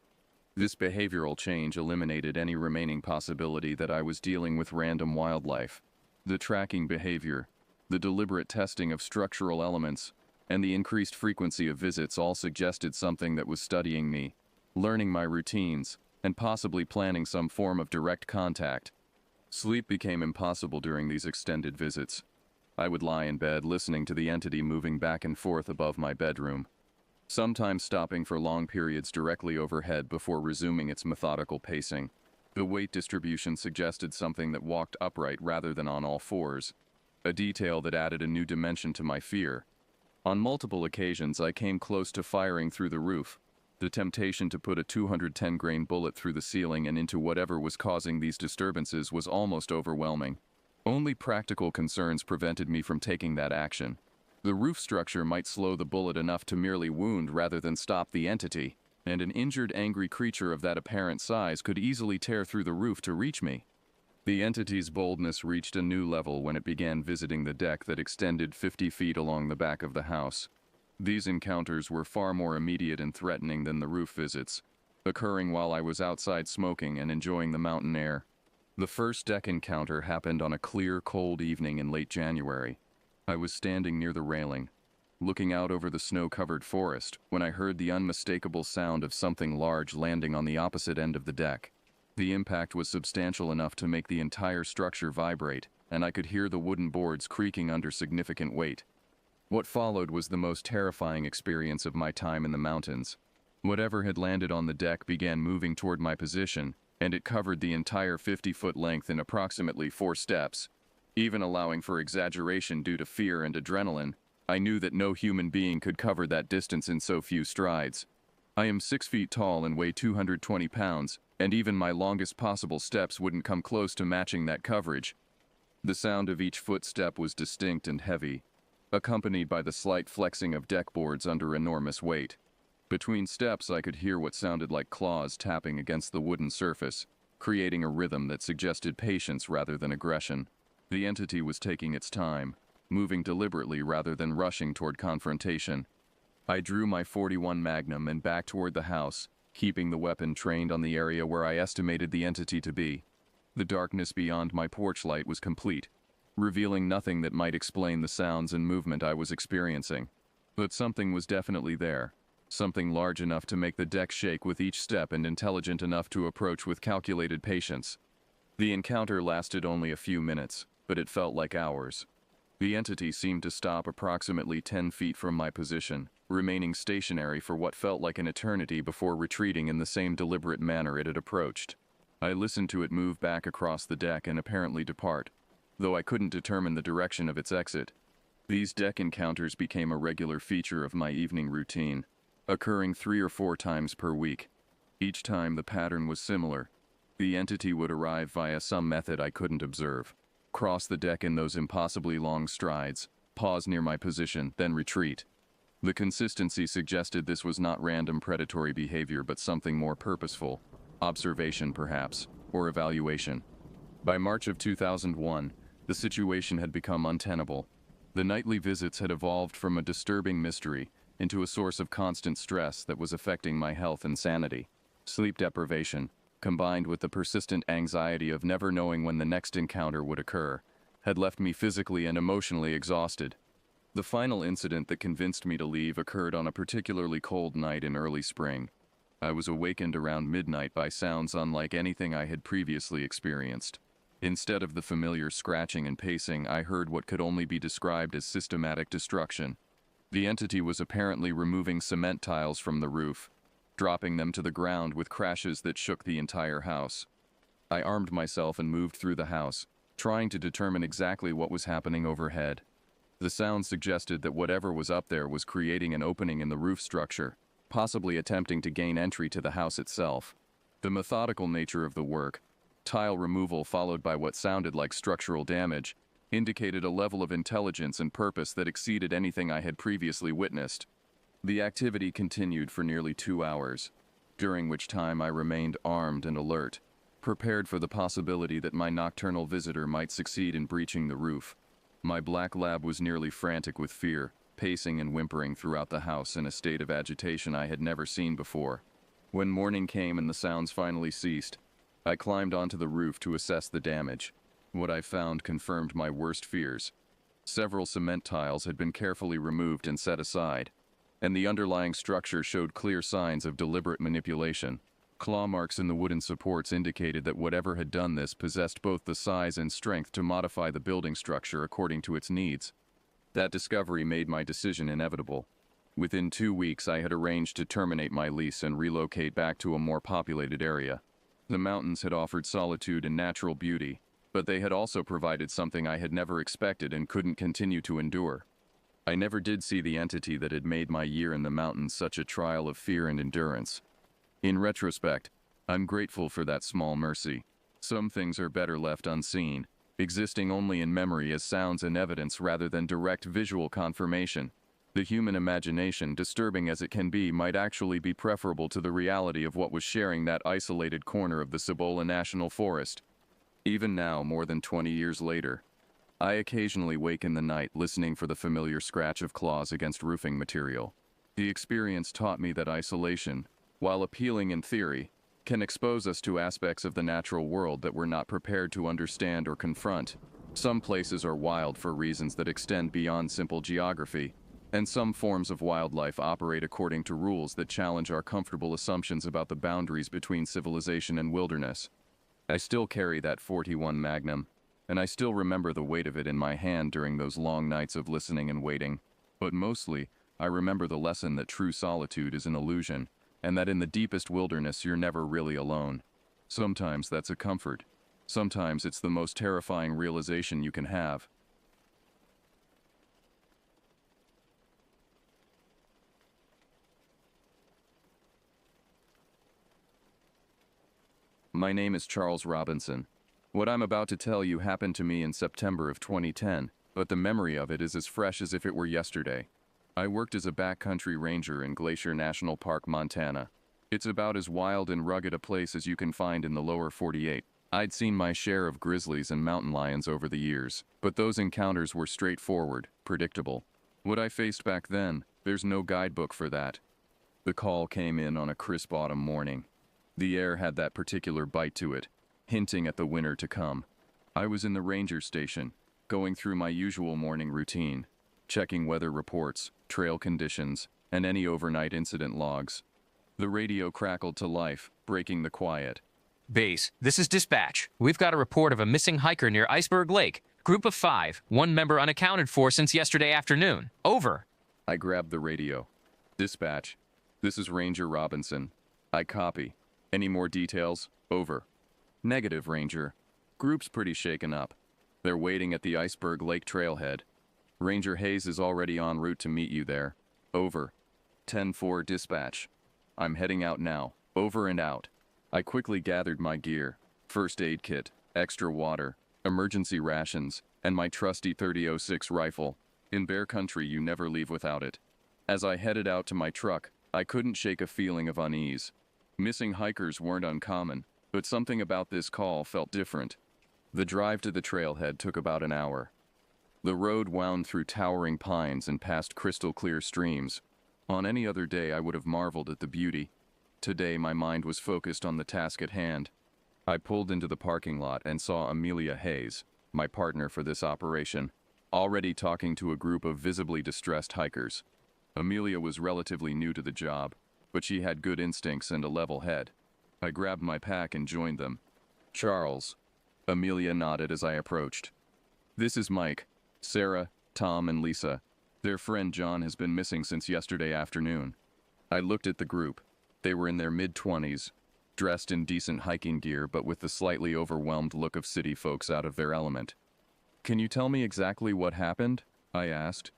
This behavioral change eliminated any remaining possibility that I was dealing with random wildlife. The tracking behavior, the deliberate testing of structural elements, and the increased frequency of visits all suggested something that was studying me, learning my routines, and possibly planning some form of direct contact. Sleep became impossible during these extended visits. I would lie in bed listening to the entity moving back and forth above my bedroom, sometimes stopping for long periods directly overhead before resuming its methodical pacing. The weight distribution suggested something that walked upright rather than on all fours, a detail that added a new dimension to my fear. On multiple occasions, I came close to firing through the roof. The temptation to put a 210-grain bullet through the ceiling and into whatever was causing these disturbances was almost overwhelming. Only practical concerns prevented me from taking that action. The roof structure might slow the bullet enough to merely wound rather than stop the entity, and an injured, angry creature of that apparent size could easily tear through the roof to reach me. The entity's boldness reached a new level when it began visiting the deck that extended 50 feet along the back of the house. These encounters were far more immediate and threatening than the roof visits, occurring while I was outside smoking and enjoying the mountain air. The first deck encounter happened on a clear, cold evening in late January. I was standing near the railing, looking out over the snow-covered forest, when I heard the unmistakable sound of something large landing on the opposite end of the deck. The impact was substantial enough to make the entire structure vibrate, and I could hear the wooden boards creaking under significant weight. What followed was the most terrifying experience of my time in the mountains. Whatever had landed on the deck began moving toward my position, and it covered the entire 50-foot length in approximately 4 steps. Even allowing for exaggeration due to fear and adrenaline, I knew that no human being could cover that distance in so few strides. I am 6 feet tall and weigh 220 pounds, and even my longest possible steps wouldn't come close to matching that coverage. The sound of each footstep was distinct and heavy, accompanied by the slight flexing of deck boards under enormous weight. Between steps, I could hear what sounded like claws tapping against the wooden surface, creating a rhythm that suggested patience rather than aggression. The entity was taking its time, moving deliberately rather than rushing toward confrontation. I drew my .41 Magnum and backed toward the house, keeping the weapon trained on the area where I estimated the entity to be. The darkness beyond my porch light was complete, revealing nothing that might explain the sounds and movement I was experiencing. But something was definitely there, something large enough to make the deck shake with each step and intelligent enough to approach with calculated patience. The encounter lasted only a few minutes, but it felt like hours. The entity seemed to stop approximately 10 feet from my position, remaining stationary for what felt like an eternity before retreating in the same deliberate manner it had approached. I listened to it move back across the deck and apparently depart, though I couldn't determine the direction of its exit. These deck encounters became a regular feature of my evening routine, occurring 3 or 4 times per week. Each time the pattern was similar. The entity would arrive via some method I couldn't observe, cross the deck in those impossibly long strides, pause near my position, then retreat. The consistency suggested this was not random predatory behavior but something more purposeful, observation perhaps, or evaluation. By March of 2001, the situation had become untenable. The nightly visits had evolved from a disturbing mystery into a source of constant stress that was affecting my health and sanity. Sleep deprivation, combined with the persistent anxiety of never knowing when the next encounter would occur, had left me physically and emotionally exhausted. The final incident that convinced me to leave occurred on a particularly cold night in early spring. I was awakened around midnight by sounds unlike anything I had previously experienced. Instead of the familiar scratching and pacing, I heard what could only be described as systematic destruction. The entity was apparently removing cement tiles from the roof, dropping them to the ground with crashes that shook the entire house. I armed myself and moved through the house, trying to determine exactly what was happening overhead. The sound suggested that whatever was up there was creating an opening in the roof structure, possibly attempting to gain entry to the house itself. The methodical nature of the work, tile removal followed by what sounded like structural damage, indicated a level of intelligence and purpose that exceeded anything I had previously witnessed. The activity continued for nearly 2 hours, during which time I remained armed and alert, prepared for the possibility that my nocturnal visitor might succeed in breaching the roof. My black lab was nearly frantic with fear, pacing and whimpering throughout the house in a state of agitation I had never seen before. When morning came and the sounds finally ceased, I climbed onto the roof to assess the damage. What I found confirmed my worst fears. Several cement tiles had been carefully removed and set aside, and the underlying structure showed clear signs of deliberate manipulation. Claw marks in the wooden supports indicated that whatever had done this possessed both the size and strength to modify the building structure according to its needs. That discovery made my decision inevitable. Within 2 weeks, I had arranged to terminate my lease and relocate back to a more populated area. The mountains had offered solitude and natural beauty, but they had also provided something I had never expected and couldn't continue to endure. I never did see the entity that had made my year in the mountains such a trial of fear and endurance. In retrospect, I'm grateful for that small mercy. Some things are better left unseen, existing only in memory as sounds and evidence rather than direct visual confirmation. The human imagination, disturbing as it can be, might actually be preferable to the reality of what was sharing that isolated corner of the Cibola National Forest. Even now, more than 20 years later, I occasionally wake in the night listening for the familiar scratch of claws against roofing material. The experience taught me that isolation, while appealing in theory, can expose us to aspects of the natural world that we're not prepared to understand or confront. Some places are wild for reasons that extend beyond simple geography, and some forms of wildlife operate according to rules that challenge our comfortable assumptions about the boundaries between civilization and wilderness. I still carry that .41 Magnum, and I still remember the weight of it in my hand during those long nights of listening and waiting. But mostly, I remember the lesson that true solitude is an illusion, and that in the deepest wilderness you're never really alone. Sometimes that's a comfort. Sometimes it's the most terrifying realization you can have. My name is Charles Robinson. What I'm about to tell you happened to me in September of 2010, but the memory of it is as fresh as if it were yesterday. I worked as a backcountry ranger in Glacier National Park, Montana. It's about as wild and rugged a place as you can find in the lower 48. I'd seen my share of grizzlies and mountain lions over the years, but those encounters were straightforward, predictable. What I faced back then, there's no guidebook for that. The call came in on a crisp autumn morning. The air had that particular bite to it, hinting at the winter to come. I was in the ranger station, going through my usual morning routine, checking weather reports, trail conditions, and any overnight incident logs. The radio crackled to life, breaking the quiet. Base, this is dispatch. We've got a report of a missing hiker near Iceberg Lake. Group of 5, one member unaccounted for since yesterday afternoon. Over. I grabbed the radio. Dispatch, this is Ranger Robinson. I copy. Any more details? Over. Negative, Ranger. Group's pretty shaken up. They're waiting at the Iceberg Lake trailhead. Ranger Hayes is already en route to meet you there. Over. 10-4 dispatch. I'm heading out now. Over and out. I quickly gathered my gear. First aid kit, extra water, emergency rations, and my trusty 30-06 rifle. In bear country, you never leave without it. As I headed out to my truck, I couldn't shake a feeling of unease. Missing hikers weren't uncommon, but something about this call felt different. The drive to the trailhead took about an hour. The road wound through towering pines and past crystal-clear streams. On any other day, I would have marveled at the beauty. Today, my mind was focused on the task at hand. I pulled into the parking lot and saw Amelia Hayes, my partner for this operation, already talking to a group of visibly distressed hikers. Amelia was relatively new to the job, but she had good instincts and a level head. I grabbed my pack and joined them. Charles. Amelia nodded as I approached. This is Mike, Sarah, Tom, and Lisa. Their friend John has been missing since yesterday afternoon. I looked at the group. They were in their mid-20s, dressed in decent hiking gear but with the slightly overwhelmed look of city folks out of their element. Can you tell me exactly what happened? I asked.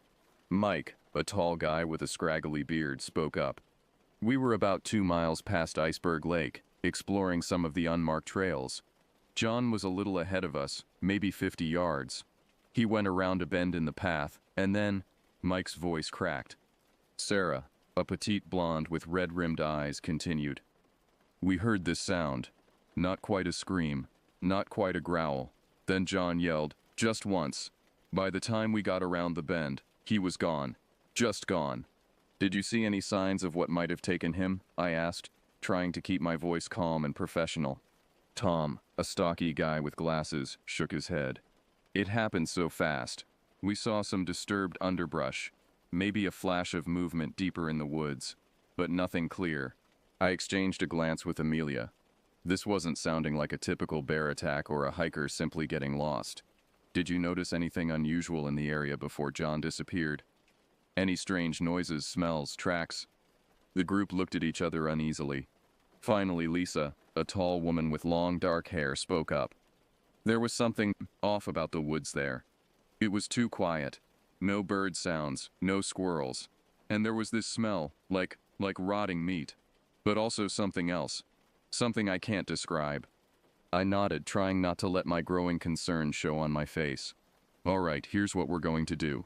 Mike, a tall guy with a scraggly beard, spoke up. We were about 2 miles past Iceberg Lake, exploring some of the unmarked trails. John was a little ahead of us, maybe 50 yards. He went around a bend in the path, and then Mike's voice cracked. Sarah, a petite blonde with red-rimmed eyes, continued. We heard this sound. Not quite a scream, not quite a growl. Then John yelled, just once. By the time we got around the bend, he was gone. Just gone. Did you see any signs of what might have taken him? I asked, trying to keep my voice calm and professional. Tom, a stocky guy with glasses, shook his head. It happened so fast. We saw some disturbed underbrush, maybe a flash of movement deeper in the woods, but nothing clear. I exchanged a glance with Amelia. This wasn't sounding like a typical bear attack or a hiker simply getting lost. Did you notice anything unusual in the area before John disappeared? Any strange noises, smells, tracks? The group looked at each other uneasily. Finally, Lisa, a tall woman with long dark hair, spoke up. There was something off about the woods there. It was too quiet. No bird sounds, no squirrels. And there was this smell, like rotting meat. But also something else. Something I can't describe. I nodded, trying not to let my growing concern show on my face. All right, here's what we're going to do.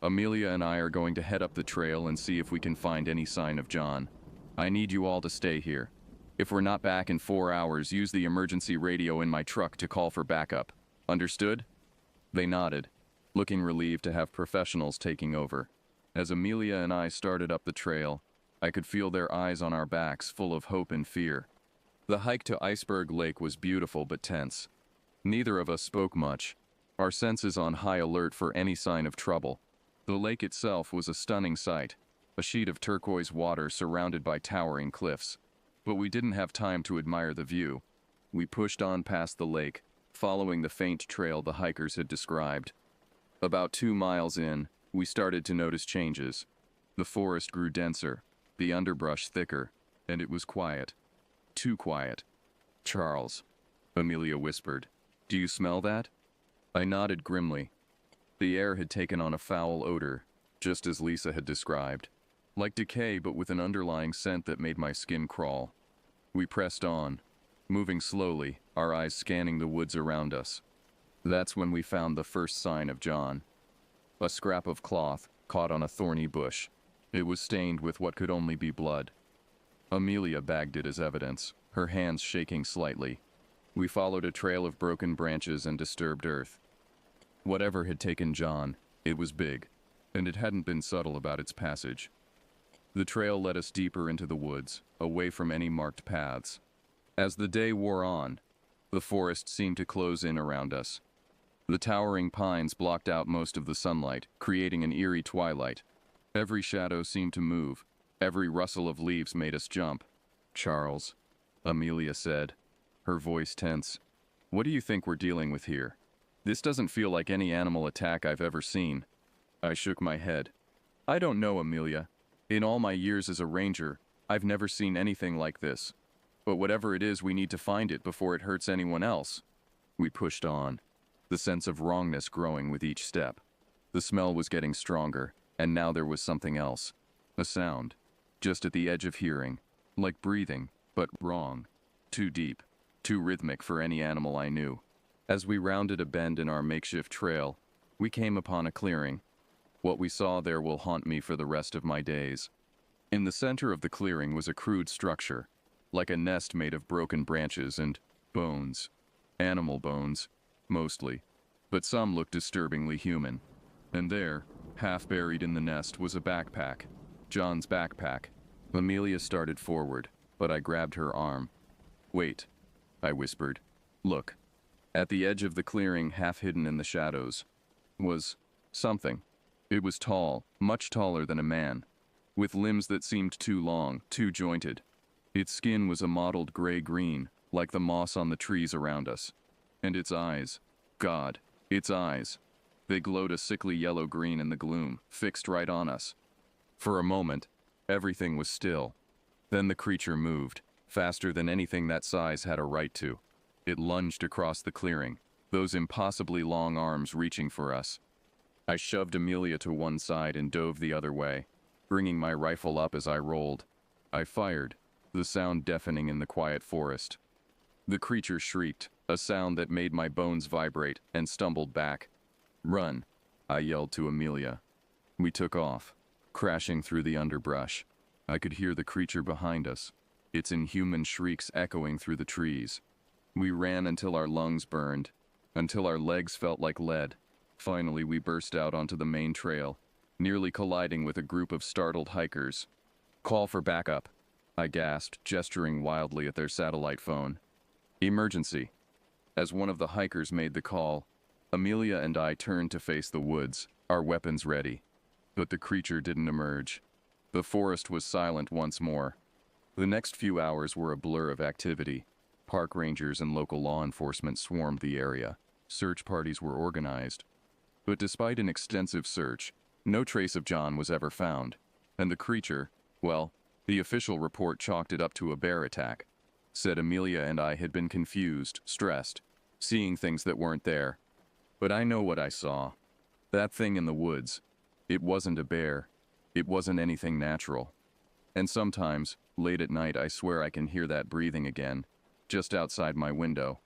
Amelia and I are going to head up the trail and see if we can find any sign of John. I need you all to stay here. If we're not back in 4 hours, use the emergency radio in my truck to call for backup. Understood? They nodded, looking relieved to have professionals taking over. As Amelia and I started up the trail, I could feel their eyes on our backs, full of hope and fear. The hike to Iceberg Lake was beautiful but tense. Neither of us spoke much, our senses on high alert for any sign of trouble. The lake itself was a stunning sight, a sheet of turquoise water surrounded by towering cliffs. But we didn't have time to admire the view. We pushed on past the lake, following the faint trail the hikers had described. About 2 miles in, we started to notice changes. The forest grew denser, the underbrush thicker, and it was quiet. Too quiet. Charles, Amelia whispered, do you smell that? I nodded grimly. The air had taken on a foul odor, just as Lisa had described. Like decay, but with an underlying scent that made my skin crawl. We pressed on, moving slowly, our eyes scanning the woods around us. That's when we found the first sign of John. A scrap of cloth caught on a thorny bush. It was stained with what could only be blood. Amelia bagged it as evidence, her hands shaking slightly. We followed a trail of broken branches and disturbed earth. Whatever had taken John, it was big, and it hadn't been subtle about its passage. The trail led us deeper into the woods, away from any marked paths. As the day wore on, the forest seemed to close in around us. The towering pines blocked out most of the sunlight, creating an eerie twilight. Every shadow seemed to move. Every rustle of leaves made us jump. Charles, Amelia said, her voice tense. What do you think we're dealing with here? This doesn't feel like any animal attack I've ever seen. I shook my head. I don't know, Amelia. In all my years as a ranger, I've never seen anything like this. But whatever it is, we need to find it before it hurts anyone else. We pushed on, the sense of wrongness growing with each step. The smell was getting stronger, and now there was something else. A sound, just at the edge of hearing, like breathing, but wrong. Too deep, too rhythmic for any animal I knew. As we rounded a bend in our makeshift trail, we came upon a clearing. What we saw there will haunt me for the rest of my days. In the center of the clearing was a crude structure, like a nest made of broken branches and bones. Animal bones, mostly, but some looked disturbingly human. And there, half buried in the nest, was a backpack. John's backpack. Amelia started forward, but I grabbed her arm. "Wait," I whispered. "Look." At the edge of the clearing, half hidden in the shadows, was something. It was tall, much taller than a man, with limbs that seemed too long, too jointed. Its skin was a mottled gray-green, like the moss on the trees around us. And its eyes, God, its eyes. They glowed a sickly yellow-green in the gloom, fixed right on us. For a moment, everything was still. Then the creature moved, faster than anything that size had a right to. It lunged across the clearing, those impossibly long arms reaching for us. I shoved Amelia to one side and dove the other way, bringing my rifle up as I rolled. I fired, the sound deafening in the quiet forest. The creature shrieked, a sound that made my bones vibrate, and stumbled back. "Run," I yelled to Amelia. We took off, crashing through the underbrush. I could hear the creature behind us, its inhuman shrieks echoing through the trees. We ran until our lungs burned, until our legs felt like lead. Finally, we burst out onto the main trail, nearly colliding with a group of startled hikers. "Call for backup," I gasped, gesturing wildly at their satellite phone. "Emergency." As one of the hikers made the call, Amelia and I turned to face the woods, our weapons ready. But the creature didn't emerge. The forest was silent once more. The next few hours were a blur of activity. Park rangers and local law enforcement swarmed the area. Search parties were organized. But despite an extensive search, no trace of John was ever found. And the creature, well, the official report chalked it up to a bear attack. Said Amelia and I had been confused, stressed, seeing things that weren't there. But I know what I saw. That thing in the woods. It wasn't a bear. It wasn't anything natural. And sometimes, late at night, I swear I can hear that breathing again, just outside my window.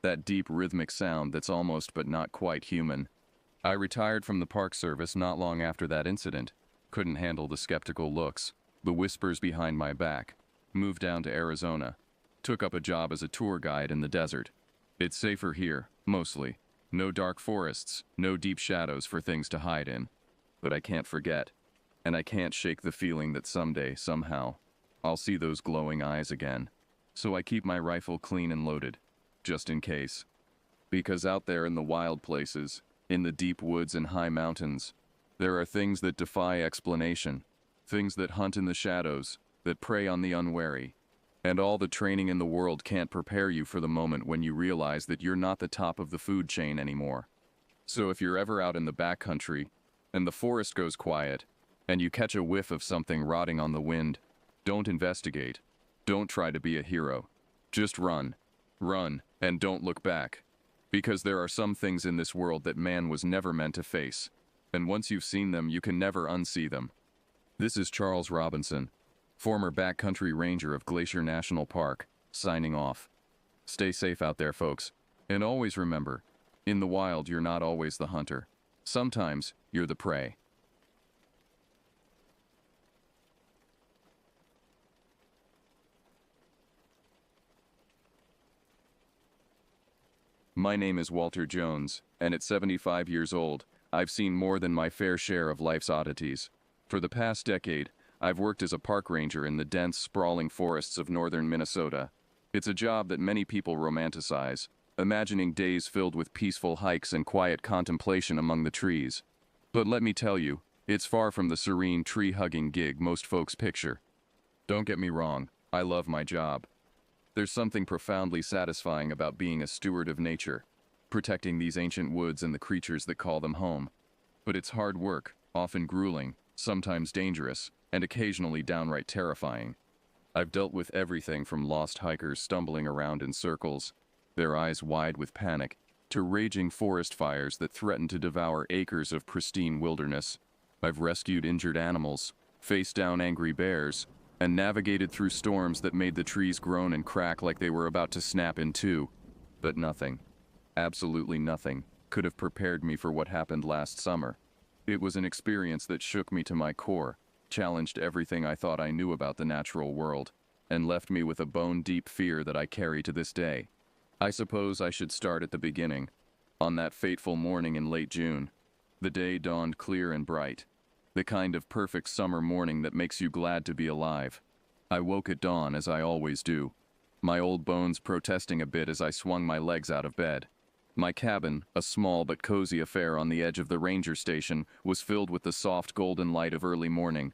That deep rhythmic sound that's almost but not quite human. I retired from the Park Service not long after that incident. Couldn't handle the skeptical looks, the whispers behind my back. Moved down to Arizona. Took up a job as a tour guide in the desert. It's safer here, mostly. No dark forests, no deep shadows for things to hide in. But I can't forget. And I can't shake the feeling that someday, somehow, I'll see those glowing eyes again. So I keep my rifle clean and loaded, just in case. Because out there in the wild places, in the deep woods and high mountains, there are things that defy explanation. Things that hunt in the shadows, that prey on the unwary. And all the training in the world can't prepare you for the moment when you realize that you're not the top of the food chain anymore. So if you're ever out in the backcountry, and the forest goes quiet, and you catch a whiff of something rotting on the wind, don't investigate. Don't try to be a hero. Just run. Run, and don't look back. Because there are some things in this world that man was never meant to face. And once you've seen them, you can never unsee them. This is Charles Robinson, former backcountry ranger of Glacier National Park, signing off. Stay safe out there, folks. And always remember, in the wild, you're not always the hunter. Sometimes, you're the prey. My name is Walter Jones, and at 75 years old, I've seen more than my fair share of life's oddities. For the past decade, I've worked as a park ranger in the dense, sprawling forests of northern Minnesota. It's a job that many people romanticize, imagining days filled with peaceful hikes and quiet contemplation among the trees. But let me tell you, it's far from the serene tree-hugging gig most folks picture. Don't get me wrong, I love my job. There's something profoundly satisfying about being a steward of nature, protecting these ancient woods and the creatures that call them home. But it's hard work, often grueling, sometimes dangerous, and occasionally downright terrifying. I've dealt with everything from lost hikers stumbling around in circles, their eyes wide with panic, to raging forest fires that threatened to devour acres of pristine wilderness. I've rescued injured animals, faced down angry bears, and navigated through storms that made the trees groan and crack like they were about to snap in two. But nothing, absolutely nothing, could have prepared me for what happened last summer. It was an experience that shook me to my core, challenged everything I thought I knew about the natural world, and left me with a bone-deep fear that I carry to this day. I suppose I should start at the beginning. On that fateful morning in late June, the day dawned clear and bright, the kind of perfect summer morning that makes you glad to be alive. I woke at dawn, as I always do, my old bones protesting a bit as I swung my legs out of bed. My cabin, a small but cozy affair on the edge of the ranger station, was filled with the soft golden light of early morning.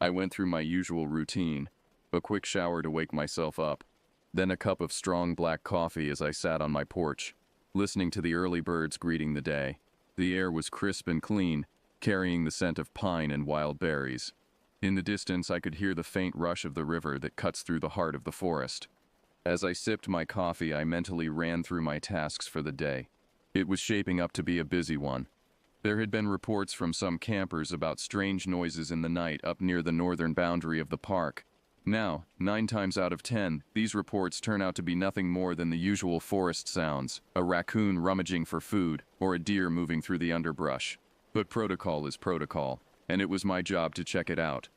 I went through my usual routine, a quick shower to wake myself up, then a cup of strong black coffee as I sat on my porch, listening to the early birds greeting the day. The air was crisp and clean, carrying the scent of pine and wild berries. In the distance, I could hear the faint rush of the river that cuts through the heart of the forest. As I sipped my coffee, I mentally ran through my tasks for the day. It was shaping up to be a busy one. There had been reports from some campers about strange noises in the night up near the northern boundary of the park. Now, 9 times out of 10, these reports turn out to be nothing more than the usual forest sounds, a raccoon rummaging for food, or a deer moving through the underbrush. But protocol is protocol, and it was my job to check it out.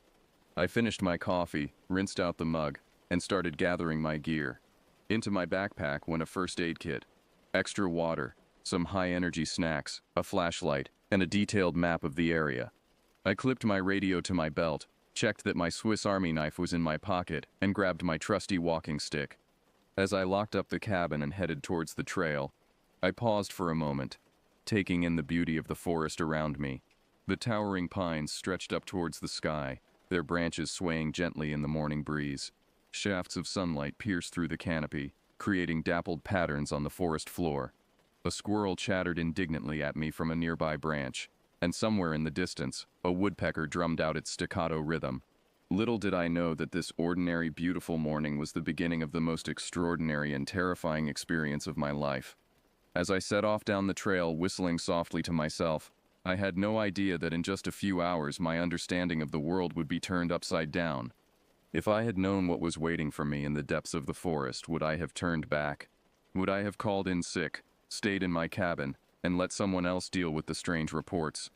I finished my coffee, rinsed out the mug, and started gathering my gear. Into my backpack went a first aid kit, extra water, some high-energy snacks, a flashlight, and a detailed map of the area. I clipped my radio to my belt, checked that my Swiss Army knife was in my pocket, and grabbed my trusty walking stick. As I locked up the cabin and headed towards the trail, I paused for a moment, taking in the beauty of the forest around me. The towering pines stretched up towards the sky, their branches swaying gently in the morning breeze. Shafts of sunlight pierced through the canopy, creating dappled patterns on the forest floor. A squirrel chattered indignantly at me from a nearby branch, and somewhere in the distance, a woodpecker drummed out its staccato rhythm. Little did I know that this ordinary, beautiful morning was the beginning of the most extraordinary and terrifying experience of my life. As I set off down the trail, whistling softly to myself, I had no idea that in just a few hours my understanding of the world would be turned upside down. If I had known what was waiting for me in the depths of the forest, would I have turned back? Would I have called in sick, stayed in my cabin, and let someone else deal with the strange reports?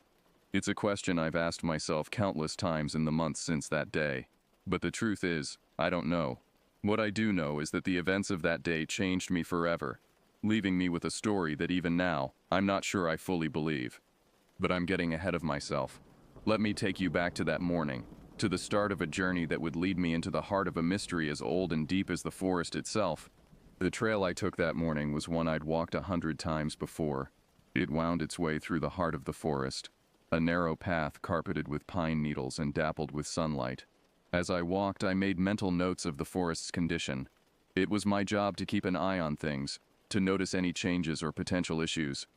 It's a question I've asked myself countless times in the months since that day. But the truth is, I don't know. What I do know is that the events of that day changed me forever, leaving me with a story that even now, I'm not sure I fully believe. But I'm getting ahead of myself. Let me take you back to that morning, to the start of a journey that would lead me into the heart of a mystery as old and deep as the forest itself. The trail I took that morning was one I'd walked 100 times before. It wound its way through the heart of the forest, a narrow path carpeted with pine needles and dappled with sunlight. As I walked, I made mental notes of the forest's condition. It was my job to keep an eye on things, to notice any changes or potential issues.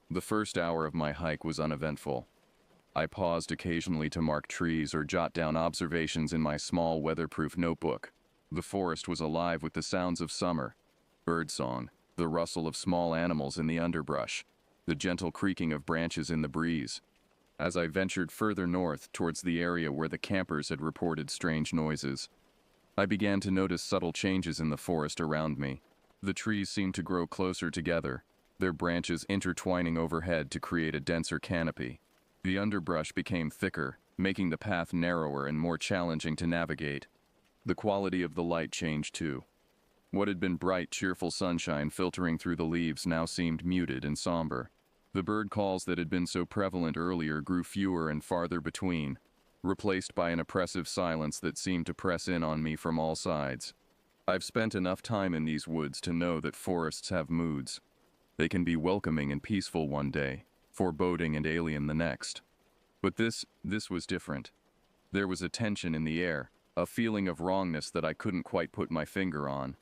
The first hour of my hike was uneventful. I paused occasionally to mark trees or jot down observations in my small weatherproof notebook. The forest was alive with the sounds of summer, birdsong, the rustle of small animals in the underbrush, the gentle creaking of branches in the breeze. As I ventured further north towards the area where the campers had reported strange noises, I began to notice subtle changes in the forest around me. The trees seemed to grow closer together, their branches intertwining overhead to create a denser canopy. The underbrush became thicker, making the path narrower and more challenging to navigate. The quality of the light changed too. What had been bright, cheerful sunshine filtering through the leaves now seemed muted and somber. The bird calls that had been so prevalent earlier grew fewer and farther between, replaced by an oppressive silence that seemed to press in on me from all sides. I've spent enough time in these woods to know that forests have moods. They can be welcoming and peaceful one day, foreboding and alien the next. But this was different. There was a tension in the air, a feeling of wrongness that I couldn't quite put my finger on.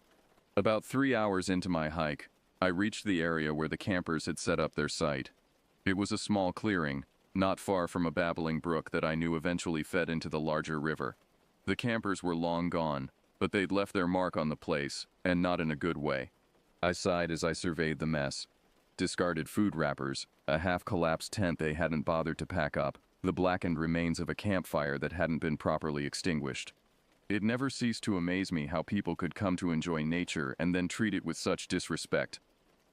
About 3 hours into my hike, I reached the area where the campers had set up their site. It was a small clearing, not far from a babbling brook that I knew eventually fed into the larger river. The campers were long gone, but they'd left their mark on the place, and not in a good way. I sighed as I surveyed the mess. discarded food wrappers, a half-collapsed tent they hadn't bothered to pack up, the blackened remains of a campfire that hadn't been properly extinguished. It never ceased to amaze me how people could come to enjoy nature and then treat it with such disrespect.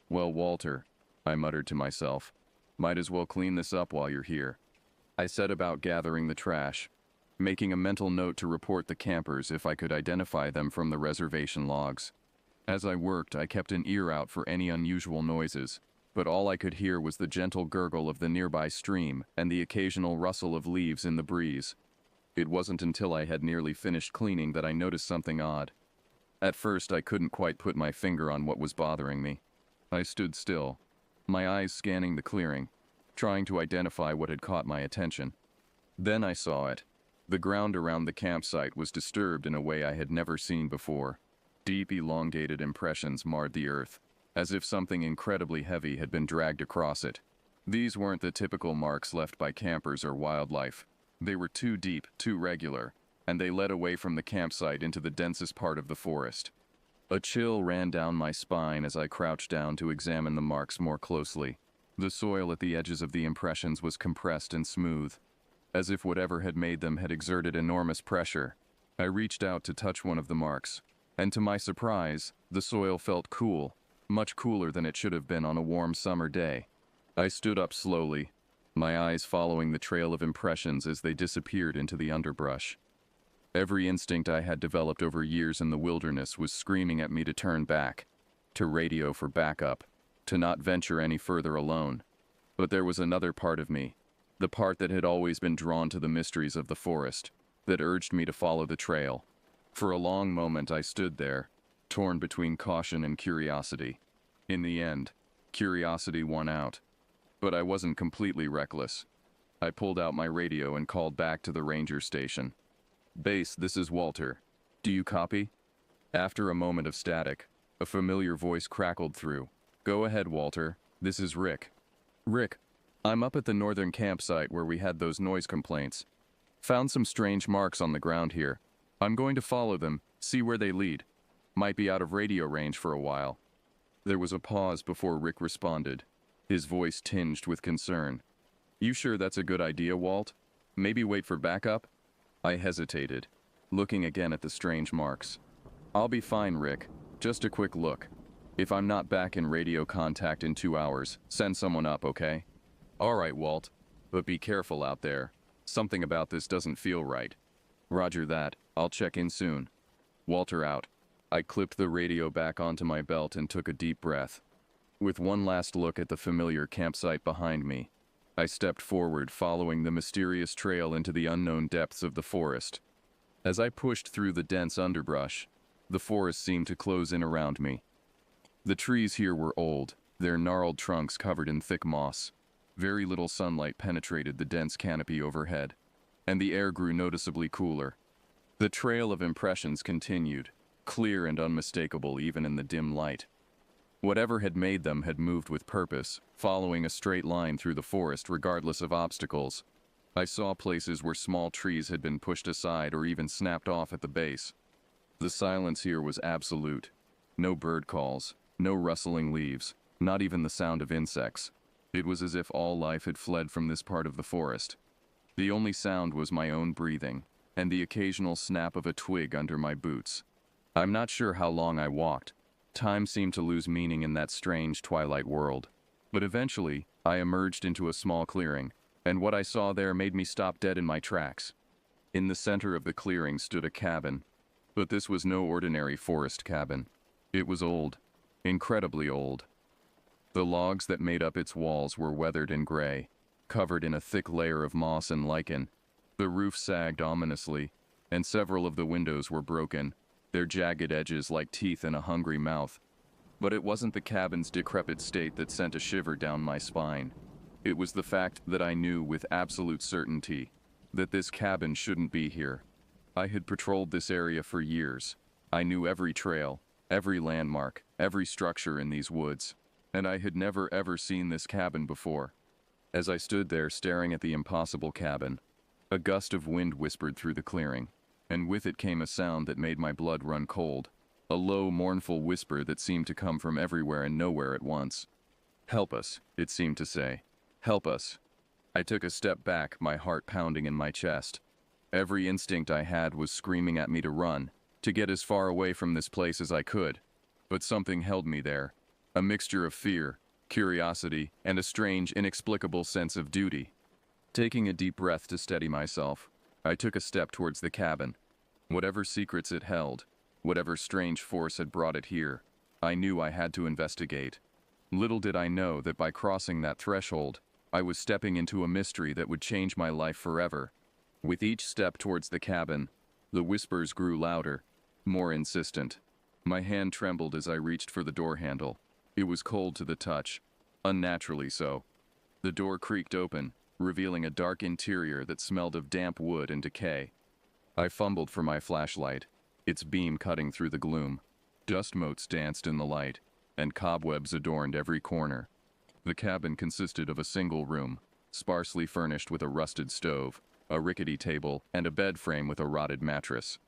"Well, Walter," I muttered to myself, "might as well clean this up while you're here." I set about gathering the trash, making a mental note to report the campers if I could identify them from the reservation logs. As I worked, I kept an ear out for any unusual noises, but all I could hear was the gentle gurgle of the nearby stream and the occasional rustle of leaves in the breeze. It wasn't until I had nearly finished cleaning that I noticed something odd. At first, I couldn't quite put my finger on what was bothering me. I stood still, my eyes scanning the clearing, trying to identify what had caught my attention. Then I saw it. The ground around the campsite was disturbed in a way I had never seen before. Deep, elongated impressions marred the earth, as if something incredibly heavy had been dragged across it. These weren't the typical marks left by campers or wildlife. They were too deep, too regular, and they led away from the campsite into the densest part of the forest. A chill ran down my spine as I crouched down to examine the marks more closely. The soil at the edges of the impressions was compressed and smooth, as if whatever had made them had exerted enormous pressure. I reached out to touch one of the marks, and to my surprise, the soil felt cool, much cooler than it should have been on a warm summer day. I stood up slowly, my eyes following the trail of impressions as they disappeared into the underbrush. Every instinct I had developed over years in the wilderness was screaming at me to turn back, to radio for backup, to not venture any further alone. But there was another part of me, the part that had always been drawn to the mysteries of the forest, that urged me to follow the trail. For a long moment I stood there, torn between caution and curiosity. In the end, curiosity won out. But I wasn't completely reckless. I pulled out my radio and called back to the ranger station. "Base, this is Walter. Do you copy?" After a moment of static, a familiar voice crackled through. "Go ahead, Walter. This is Rick." "Rick, I'm up at the northern campsite where we had those noise complaints. Found some strange marks on the ground here. I'm going to follow them, see where they lead. Might be out of radio range for a while." There was a pause before Rick responded, his voice tinged with concern. "You sure that's a good idea, Walt? Maybe wait for backup?" I hesitated, looking again at the strange marks. "I'll be fine, Rick. Just a quick look. If I'm not back in radio contact in 2 hours, send someone up, okay?" "All right, Walt. But be careful out there. Something about this doesn't feel right." "Roger that. I'll check in soon." Walter out. I clipped the radio back onto my belt and took a deep breath. With one last look at the familiar campsite behind me, I stepped forward, following the mysterious trail into the unknown depths of the forest. As I pushed through the dense underbrush, the forest seemed to close in around me. The trees here were old, their gnarled trunks covered in thick moss. Very little sunlight penetrated the dense canopy overhead, and the air grew noticeably cooler. The trail of impressions continued, clear and unmistakable even in the dim light. Whatever had made them had moved with purpose, following a straight line through the forest regardless of obstacles. I saw places where small trees had been pushed aside or even snapped off at the base. The silence here was absolute. No bird calls, no rustling leaves, not even the sound of insects. It was as if all life had fled from this part of the forest. The only sound was my own breathing, and the occasional snap of a twig under my boots. I'm not sure how long I walked. Time seemed to lose meaning in that strange twilight world. But eventually, I emerged into a small clearing, and what I saw there made me stop dead in my tracks. In the center of the clearing stood a cabin, but this was no ordinary forest cabin. It was old, incredibly old. The logs that made up its walls were weathered and gray, covered in a thick layer of moss and lichen. The roof sagged ominously, and several of the windows were broken, their jagged edges like teeth in a hungry mouth. But it wasn't the cabin's decrepit state that sent a shiver down my spine. It was the fact that I knew with absolute certainty that this cabin shouldn't be here. I had patrolled this area for years. I knew every trail, every landmark, every structure in these woods, and I had never ever seen this cabin before. As I stood there staring at the impossible cabin, a gust of wind whispered through the clearing, and with it came a sound that made my blood run cold, a low, mournful whisper that seemed to come from everywhere and nowhere at once. Help us, it seemed to say. Help us. I took a step back, my heart pounding in my chest. Every instinct I had was screaming at me to run, to get as far away from this place as I could. But something held me there. A mixture of fear, curiosity, and a strange, inexplicable sense of duty. Taking a deep breath to steady myself, I took a step towards the cabin. Whatever secrets it held, whatever strange force had brought it here, I knew I had to investigate. Little did I know that by crossing that threshold, I was stepping into a mystery that would change my life forever. With each step towards the cabin, the whispers grew louder, more insistent. My hand trembled as I reached for the door handle. It was cold to the touch, unnaturally so. The door creaked open, revealing a dark interior that smelled of damp wood and decay. I fumbled for my flashlight, its beam cutting through the gloom. Dust motes danced in the light, and cobwebs adorned every corner. The cabin consisted of a single room, sparsely furnished with a rusted stove, a rickety table, and a bed frame with a rotted mattress.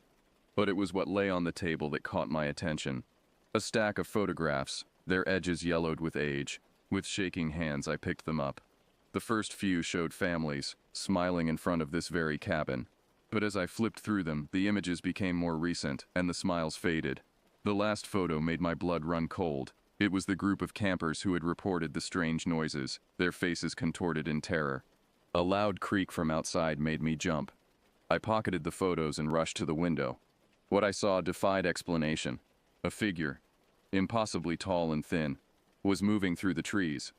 But it was what lay on the table that caught my attention. A stack of photographs, their edges yellowed with age. With shaking hands I picked them up. The first few showed families, smiling in front of this very cabin. But as I flipped through them, the images became more recent, and the smiles faded. The last photo made my blood run cold. It was the group of campers who had reported the strange noises, their faces contorted in terror. A loud creak from outside made me jump. I pocketed the photos and rushed to the window. What I saw defied explanation. A figure, impossibly tall and thin, was moving through the trees.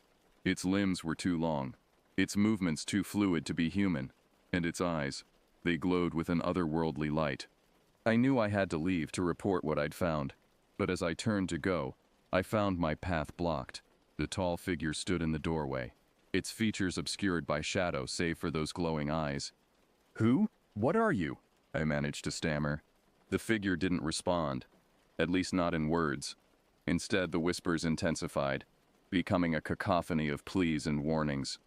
Its limbs were too long, its movements too fluid to be human, and its eyes, they glowed with an otherworldly light. I knew I had to leave to report what I'd found, but as I turned to go, I found my path blocked. The tall figure stood in the doorway, its features obscured by shadow save for those glowing eyes. "Who? What are you?" I managed to stammer. The figure didn't respond, at least not in words. Instead, the whispers intensified, becoming a cacophony of pleas and warnings.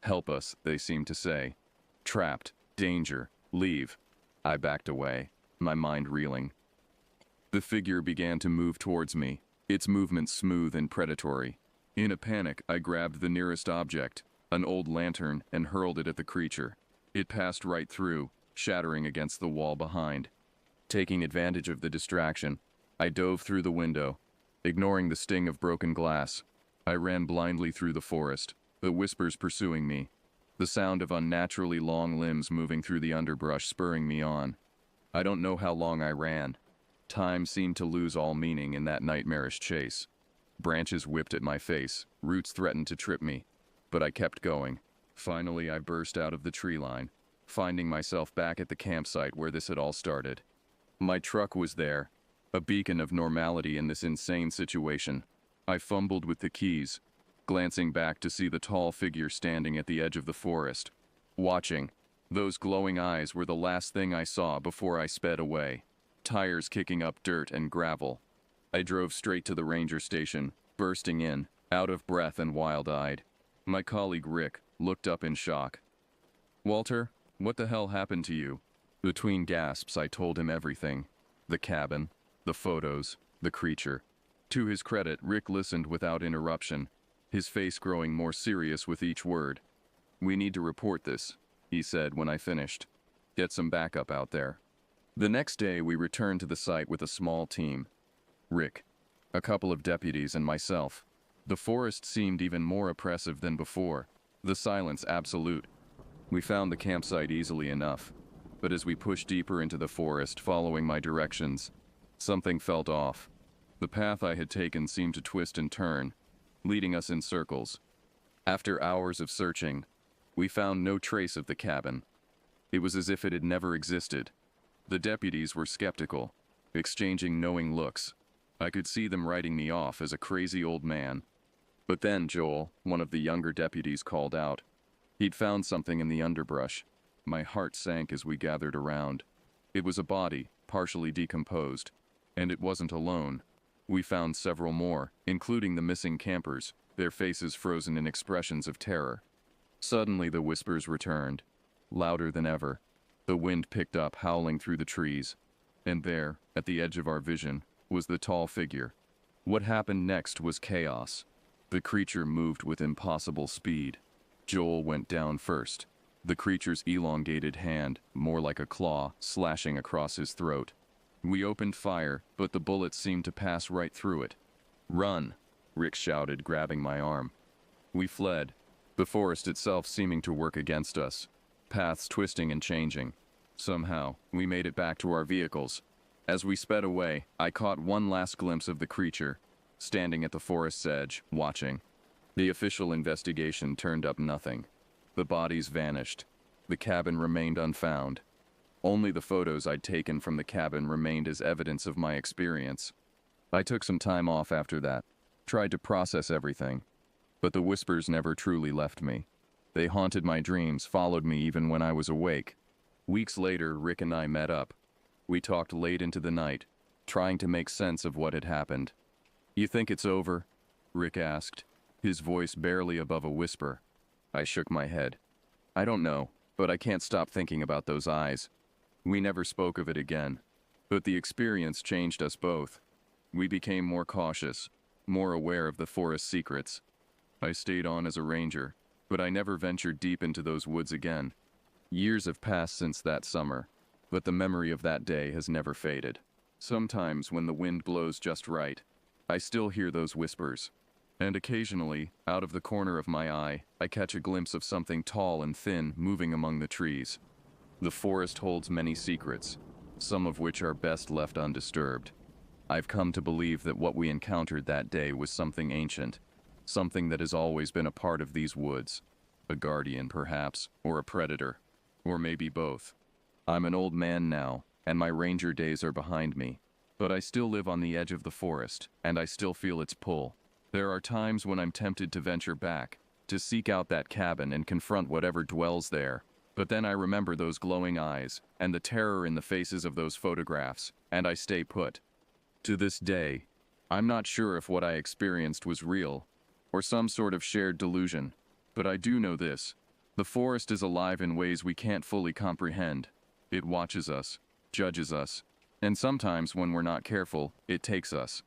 "Help us," they seemed to say. "Trapped. Danger. Leave." I backed away, my mind reeling. The figure began to move towards me, its movements smooth and predatory. In a panic, I grabbed the nearest object, an old lantern, and hurled it at the creature. It passed right through, shattering against the wall behind. Taking advantage of the distraction, I dove through the window. Ignoring the sting of broken glass, I ran blindly through the forest, the whispers pursuing me, the sound of unnaturally long limbs moving through the underbrush spurring me on. I don't know how long I ran. Time seemed to lose all meaning in that nightmarish chase. Branches whipped at my face, roots threatened to trip me, but I kept going. Finally, I burst out of the tree line, finding myself back at the campsite where this had all started. My truck was there, a beacon of normality in this insane situation. I fumbled with the keys, glancing back to see the tall figure standing at the edge of the forest, watching. Those glowing eyes were the last thing I saw before I sped away, tires kicking up dirt and gravel. I drove straight to the ranger station, bursting in, out of breath and wild-eyed. My colleague Rick looked up in shock. "Walter, what the hell happened to you?" Between gasps, I told him everything. The cabin, the photos, the creature. To his credit, Rick listened without interruption, his face growing more serious with each word. "We need to report this," he said when I finished. "Get some backup out there." The next day, we returned to the site with a small team. Rick, a couple of deputies, and myself. The forest seemed even more oppressive than before, the silence absolute. We found the campsite easily enough, but as we pushed deeper into the forest, following my directions, something felt off. The path I had taken seemed to twist and turn, leading us in circles. After hours of searching, we found no trace of the cabin. It was as if it had never existed. The deputies were skeptical, exchanging knowing looks. I could see them writing me off as a crazy old man. But then Joel, one of the younger deputies, called out. He'd found something in the underbrush. My heart sank as we gathered around. It was a body, partially decomposed. And it wasn't alone. We found several more, including the missing campers, their faces frozen in expressions of terror. Suddenly the whispers returned, louder than ever. The wind picked up, howling through the trees. And there, at the edge of our vision, was the tall figure. What happened next was chaos. The creature moved with impossible speed. Joel went down first, the creature's elongated hand, more like a claw, slashing across his throat. We opened fire, but the bullets seemed to pass right through it. "Run!" Rick shouted, grabbing my arm. We fled, the forest itself seeming to work against us, paths twisting and changing. Somehow, we made it back to our vehicles. As we sped away, I caught one last glimpse of the creature, standing at the forest's edge, watching. The official investigation turned up nothing. The bodies vanished. The cabin remained unfound. Only the photos I'd taken from the cabin remained as evidence of my experience. I took some time off after that, tried to process everything, but the whispers never truly left me. They haunted my dreams, followed me even when I was awake. Weeks later, Rick and I met up. We talked late into the night, trying to make sense of what had happened. "You think it's over?" Rick asked, his voice barely above a whisper. I shook my head. "I don't know, but I can't stop thinking about those eyes." We never spoke of it again, but the experience changed us both. We became more cautious, more aware of the forest's secrets. I stayed on as a ranger, but I never ventured deep into those woods again. Years have passed since that summer, but the memory of that day has never faded. Sometimes when the wind blows just right, I still hear those whispers. And occasionally, out of the corner of my eye, I catch a glimpse of something tall and thin moving among the trees. The forest holds many secrets, some of which are best left undisturbed. I've come to believe that what we encountered that day was something ancient, something that has always been a part of these woods. A guardian, perhaps, or a predator, or maybe both. I'm an old man now, and my ranger days are behind me, but I still live on the edge of the forest, and I still feel its pull. There are times when I'm tempted to venture back, to seek out that cabin and confront whatever dwells there. But then I remember those glowing eyes, and the terror in the faces of those photographs, and I stay put. To this day, I'm not sure if what I experienced was real, or some sort of shared delusion, but I do know this. The forest is alive in ways we can't fully comprehend. It watches us, judges us, and sometimes when we're not careful, it takes us.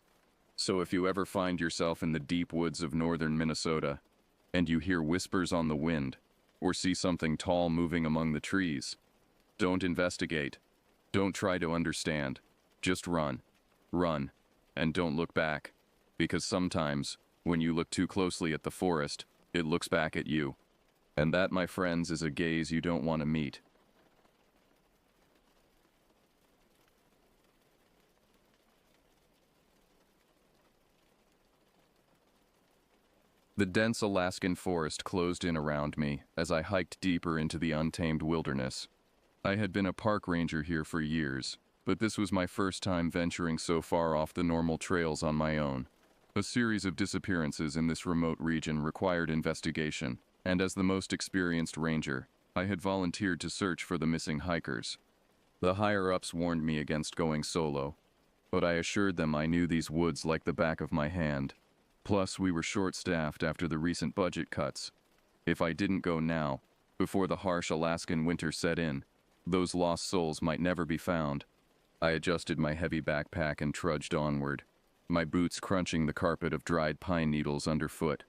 So if you ever find yourself in the deep woods of northern Minnesota, and you hear whispers on the wind, or see something tall moving among the trees, don't investigate. Don't try to understand. Just run. Run. And don't look back. Because sometimes, when you look too closely at the forest, it looks back at you. And that, my friends, is a gaze you don't want to meet. The dense Alaskan forest closed in around me as I hiked deeper into the untamed wilderness. I had been a park ranger here for years, but this was my first time venturing so far off the normal trails on my own. A series of disappearances in this remote region required investigation, and as the most experienced ranger, I had volunteered to search for the missing hikers. The higher-ups warned me against going solo, but I assured them I knew these woods like the back of my hand. Plus, we were short-staffed after the recent budget cuts. If I didn't go now, before the harsh Alaskan winter set in, those lost souls might never be found. I adjusted my heavy backpack and trudged onward, my boots crunching the carpet of dried pine needles underfoot.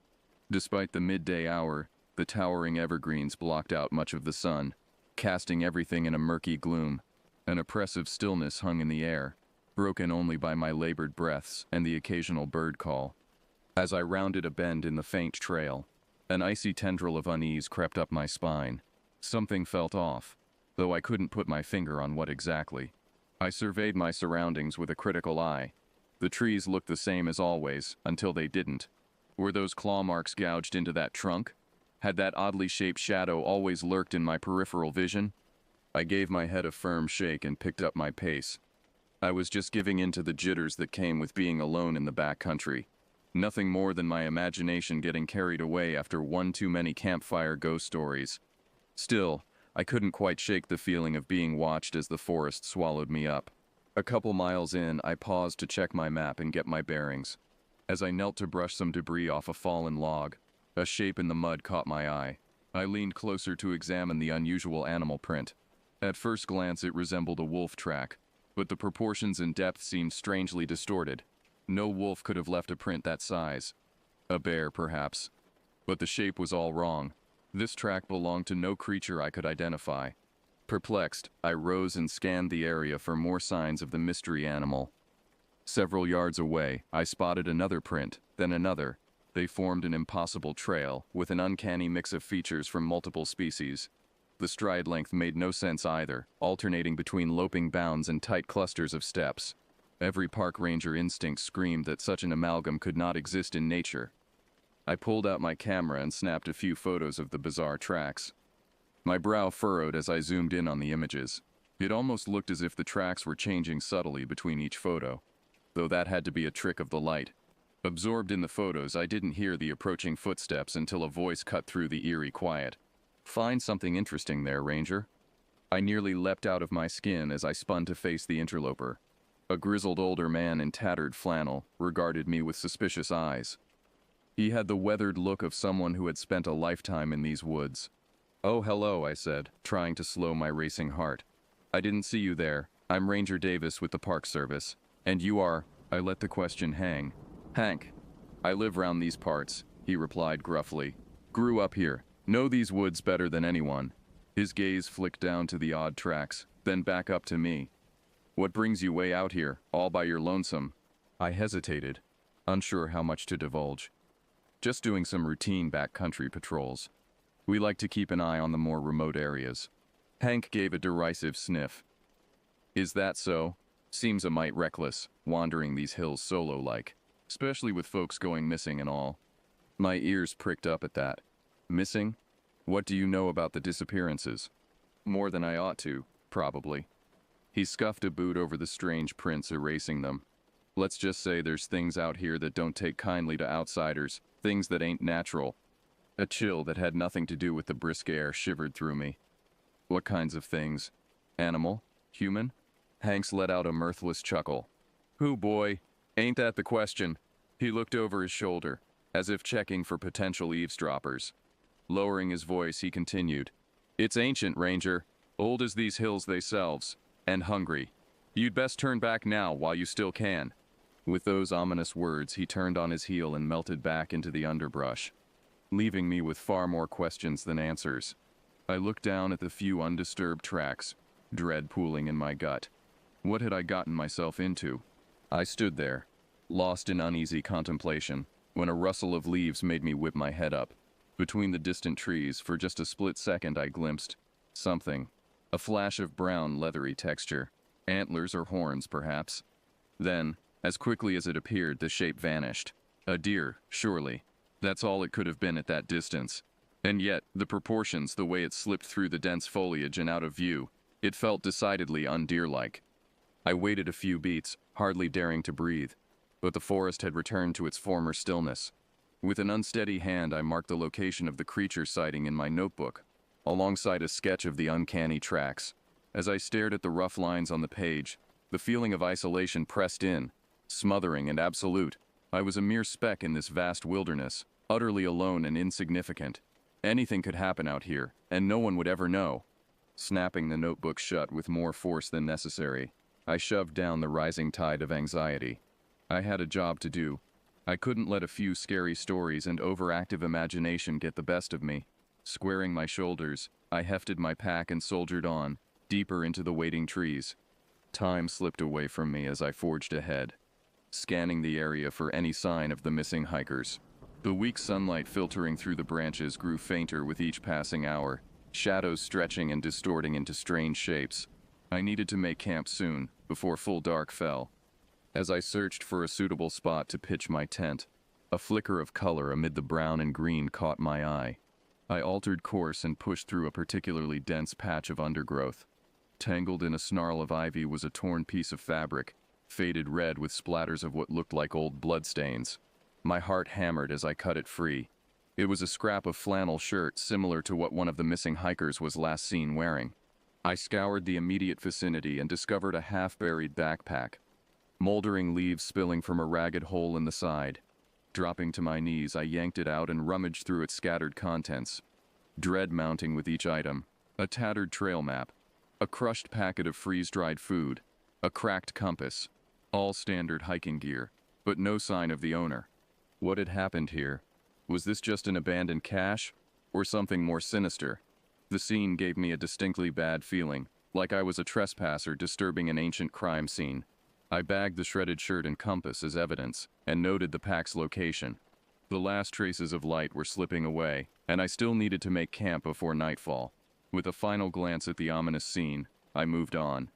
Despite the midday hour, the towering evergreens blocked out much of the sun, casting everything in a murky gloom. An oppressive stillness hung in the air, broken only by my labored breaths and the occasional bird call. As I rounded a bend in the faint trail, an icy tendril of unease crept up my spine. Something felt off, though I couldn't put my finger on what exactly. I surveyed my surroundings with a critical eye. The trees looked the same as always, until they didn't. Were those claw marks gouged into that trunk? Had that oddly shaped shadow always lurked in my peripheral vision? I gave my head a firm shake and picked up my pace. I was just giving in to the jitters that came with being alone in the backcountry. Nothing more than my imagination getting carried away after one too many campfire ghost stories. Still, I couldn't quite shake the feeling of being watched as the forest swallowed me up. A couple miles in, I paused to check my map and get my bearings. As I knelt to brush some debris off a fallen log, a shape in the mud caught my eye. I leaned closer to examine the unusual animal print. At first glance, it resembled a wolf track, but the proportions and depth seemed strangely distorted. No wolf could have left a print that size. A bear, perhaps. But the shape was all wrong. This track belonged to no creature I could identify. Perplexed, I rose and scanned the area for more signs of the mystery animal. Several yards away, I spotted another print, then another. They formed an impossible trail, with an uncanny mix of features from multiple species. The stride length made no sense either, alternating between loping bounds and tight clusters of steps. Every park ranger instinct screamed that such an amalgam could not exist in nature. I pulled out my camera and snapped a few photos of the bizarre tracks. My brow furrowed as I zoomed in on the images. It almost looked as if the tracks were changing subtly between each photo, though that had to be a trick of the light. Absorbed in the photos, I didn't hear the approaching footsteps until a voice cut through the eerie quiet. "Find something interesting there, Ranger." I nearly leapt out of my skin as I spun to face the interloper. A grizzled older man in tattered flannel regarded me with suspicious eyes. He had the weathered look of someone who had spent a lifetime in these woods. "Oh, hello," I said, trying to slow my racing heart. "I didn't see you there. I'm Ranger Davis with the Park Service. And you are—" I let the question hang. "Hank. I live round these parts," he replied gruffly. "Grew up here. Know these woods better than anyone." His gaze flicked down to the odd tracks, then back up to me. "What brings you way out here, all by your lonesome?" I hesitated, unsure how much to divulge. "Just doing some routine backcountry patrols. We like to keep an eye on the more remote areas." Hank gave a derisive sniff. "Is that so? Seems a mite reckless, wandering these hills solo-like, especially with folks going missing and all." My ears pricked up at that. "Missing? What do you know about the disappearances?" "More than I ought to, probably." He scuffed a boot over the strange prints, erasing them. "Let's just say there's things out here that don't take kindly to outsiders, things that ain't natural." A chill that had nothing to do with the brisk air shivered through me. "What kinds of things? Animal? Human?" Hanks let out a mirthless chuckle. "Hoo boy, ain't that the question?" He looked over his shoulder, as if checking for potential eavesdroppers. Lowering his voice, he continued, "It's ancient, Ranger, old as these hills theyselves, and hungry. You'd best turn back now while you still can." With those ominous words, he turned on his heel and melted back into the underbrush, leaving me with far more questions than answers. I looked down at the few undisturbed tracks, dread pooling in my gut. What had I gotten myself into? I stood there, lost in uneasy contemplation, when a rustle of leaves made me whip my head up. Between the distant trees, for just a split second, I glimpsed something. A flash of brown, leathery texture. Antlers or horns, perhaps. Then, as quickly as it appeared, the shape vanished. A deer, surely. That's all it could have been at that distance. And yet, the proportions, the way it slipped through the dense foliage and out of view, it felt decidedly undeer-like. I waited a few beats, hardly daring to breathe, but the forest had returned to its former stillness. With an unsteady hand, I marked the location of the creature sighting in my notebook, alongside a sketch of the uncanny tracks. As I stared at the rough lines on the page, the feeling of isolation pressed in, smothering and absolute. I was a mere speck in this vast wilderness, utterly alone and insignificant. Anything could happen out here, and no one would ever know. Snapping the notebook shut with more force than necessary, I shoved down the rising tide of anxiety. I had a job to do. I couldn't let a few scary stories and overactive imagination get the best of me. Squaring my shoulders, I hefted my pack and soldiered on, deeper into the waiting trees. Time slipped away from me as I forged ahead, scanning the area for any sign of the missing hikers. The weak sunlight filtering through the branches grew fainter with each passing hour, shadows stretching and distorting into strange shapes. I needed to make camp soon, before full dark fell. As I searched for a suitable spot to pitch my tent, a flicker of color amid the brown and green caught my eye. I altered course and pushed through a particularly dense patch of undergrowth. Tangled in a snarl of ivy was a torn piece of fabric, faded red with splatters of what looked like old bloodstains. My heart hammered as I cut it free. It was a scrap of flannel shirt similar to what one of the missing hikers was last seen wearing. I scoured the immediate vicinity and discovered a half-buried backpack, moldering leaves spilling from a ragged hole in the side. Dropping to my knees, I yanked it out and rummaged through its scattered contents, dread mounting with each item: a tattered trail map, a crushed packet of freeze-dried food, a cracked compass, all standard hiking gear, but no sign of the owner. What had happened here? Was this just an abandoned cache, or something more sinister? The scene gave me a distinctly bad feeling, like I was a trespasser disturbing an ancient crime scene. I bagged the shredded shirt and compass as evidence, and noted the pack's location. The last traces of light were slipping away, and I still needed to make camp before nightfall. With a final glance at the ominous scene, I moved on.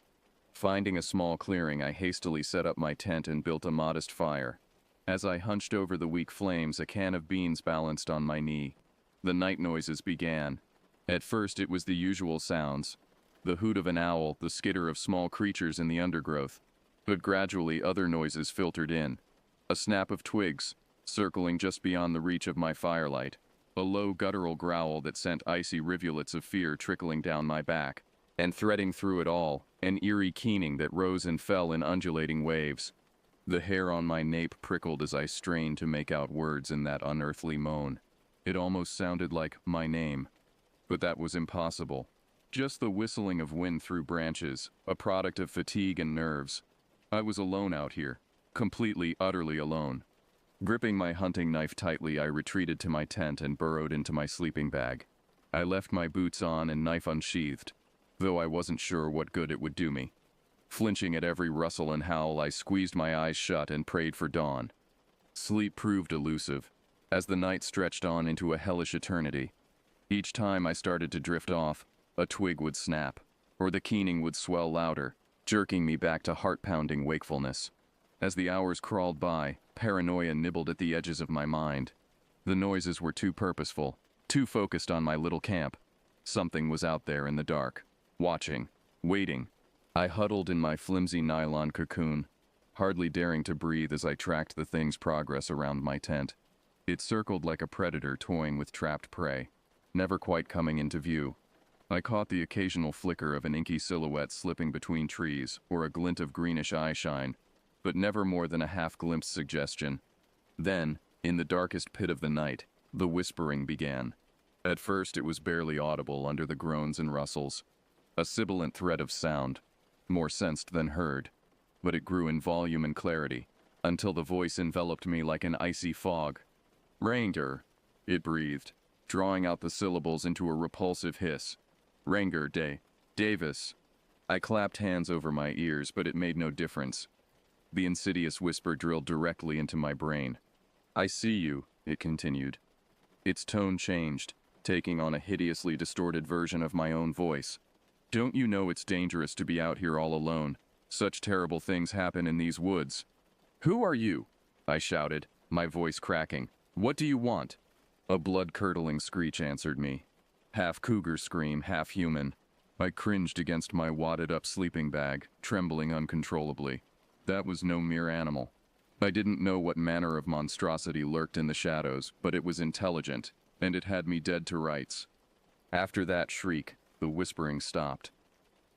Finding a small clearing, I hastily set up my tent and built a modest fire. As I hunched over the weak flames, a can of beans balanced on my knee. The night noises began. At first it was the usual sounds. The hoot of an owl, the skitter of small creatures in the undergrowth. But gradually other noises filtered in. A snap of twigs, circling just beyond the reach of my firelight. A low guttural growl that sent icy rivulets of fear trickling down my back. And threading through it all, an eerie keening that rose and fell in undulating waves. The hair on my nape prickled as I strained to make out words in that unearthly moan. It almost sounded like my name. But that was impossible. Just the whistling of wind through branches, a product of fatigue and nerves. I was alone out here, completely, utterly alone. Gripping my hunting knife tightly, I retreated to my tent and burrowed into my sleeping bag. I left my boots on and knife unsheathed, though I wasn't sure what good it would do me. Flinching at every rustle and howl, I squeezed my eyes shut and prayed for dawn. Sleep proved elusive, as the night stretched on into a hellish eternity. Each time I started to drift off, a twig would snap, or the keening would swell louder, jerking me back to heart-pounding wakefulness. As the hours crawled by, paranoia nibbled at the edges of my mind. The noises were too purposeful, too focused on my little camp. Something was out there in the dark, watching, waiting. I huddled in my flimsy nylon cocoon, hardly daring to breathe as I tracked the thing's progress around my tent. It circled like a predator toying with trapped prey, never quite coming into view. I caught the occasional flicker of an inky silhouette slipping between trees, or a glint of greenish eyeshine, but never more than a half-glimpsed suggestion. Then, in the darkest pit of the night, the whispering began. At first it was barely audible under the groans and rustles, a sibilant thread of sound, more sensed than heard, but it grew in volume and clarity, until the voice enveloped me like an icy fog. "Ranger," it breathed, drawing out the syllables into a repulsive hiss. "Ranger Davis." I clapped hands over my ears, but it made no difference. The insidious whisper drilled directly into my brain. "I see you," it continued. Its tone changed, taking on a hideously distorted version of my own voice. "Don't you know it's dangerous to be out here all alone? Such terrible things happen in these woods." "Who are you?" I shouted, my voice cracking. "What do you want?" A blood-curdling screech answered me. Half cougar scream, half human. I cringed against my wadded-up sleeping bag, trembling uncontrollably. That was no mere animal. I didn't know what manner of monstrosity lurked in the shadows, but it was intelligent, and it had me dead to rights. After that shriek, the whispering stopped.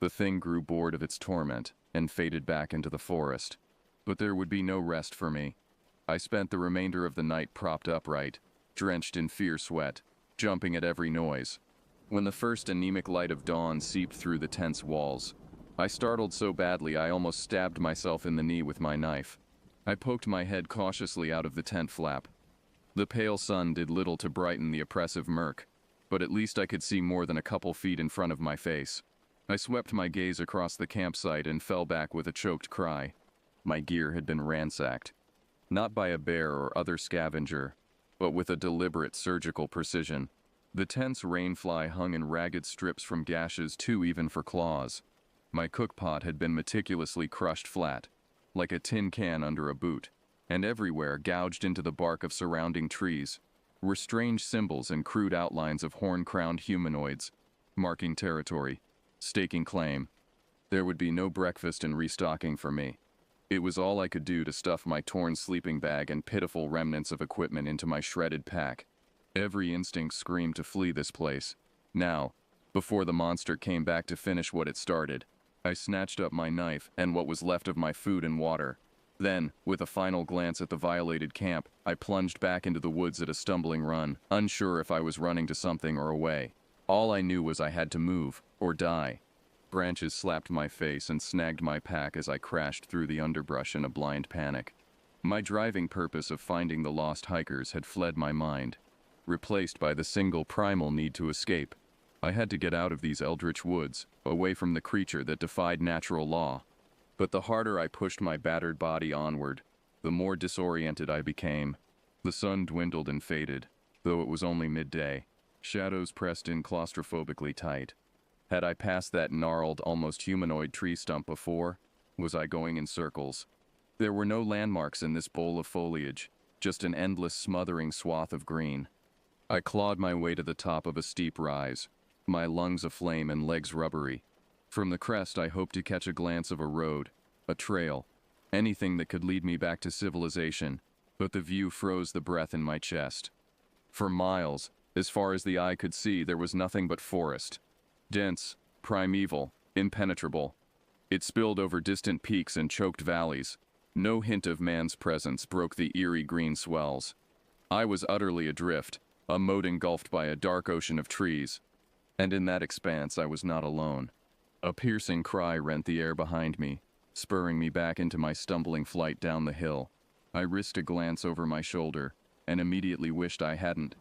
The thing grew bored of its torment and faded back into the forest. But there would be no rest for me. I spent the remainder of the night propped upright, drenched in fierce sweat, jumping at every noise. When the first anemic light of dawn seeped through the tent's walls, I startled so badly I almost stabbed myself in the knee with my knife. I poked my head cautiously out of the tent flap. The pale sun did little to brighten the oppressive murk, but at least I could see more than a couple feet in front of my face. I swept my gaze across the campsite and fell back with a choked cry. My gear had been ransacked. Not by a bear or other scavenger, but with a deliberate surgical precision. The tent's rainfly hung in ragged strips from gashes too even for claws. My cookpot had been meticulously crushed flat, like a tin can under a boot, and everywhere, gouged into the bark of surrounding trees, were strange symbols and crude outlines of horn-crowned humanoids, marking territory, staking claim. There would be no breakfast and restocking for me. It was all I could do to stuff my torn sleeping bag and pitiful remnants of equipment into my shredded pack. Every instinct screamed to flee this place. Now, before the monster came back to finish what it started, I snatched up my knife and what was left of my food and water. Then, with a final glance at the violated camp, I plunged back into the woods at a stumbling run, unsure if I was running to something or away. All I knew was I had to move, or die. Branches slapped my face and snagged my pack as I crashed through the underbrush in a blind panic. My driving purpose of finding the lost hikers had fled my mind, replaced by the single primal need to escape. I had to get out of these eldritch woods, away from the creature that defied natural law. But the harder I pushed my battered body onward, the more disoriented I became. The sun dwindled and faded, though it was only midday. Shadows pressed in claustrophobically tight. Had I passed that gnarled, almost humanoid tree stump before? Was I going in circles? There were no landmarks in this bowl of foliage, just an endless smothering swath of green. I clawed my way to the top of a steep rise, my lungs aflame and legs rubbery. From the crest I hoped to catch a glance of a road, a trail, anything that could lead me back to civilization, but the view froze the breath in my chest. For miles, as far as the eye could see, there was nothing but forest. Dense, primeval, impenetrable. It spilled over distant peaks and choked valleys. No hint of man's presence broke the eerie green swells. I was utterly adrift, a moat engulfed by a dark ocean of trees. And in that expanse I was not alone. A piercing cry rent the air behind me, spurring me back into my stumbling flight down the hill. I risked a glance over my shoulder, and immediately wished I hadn't.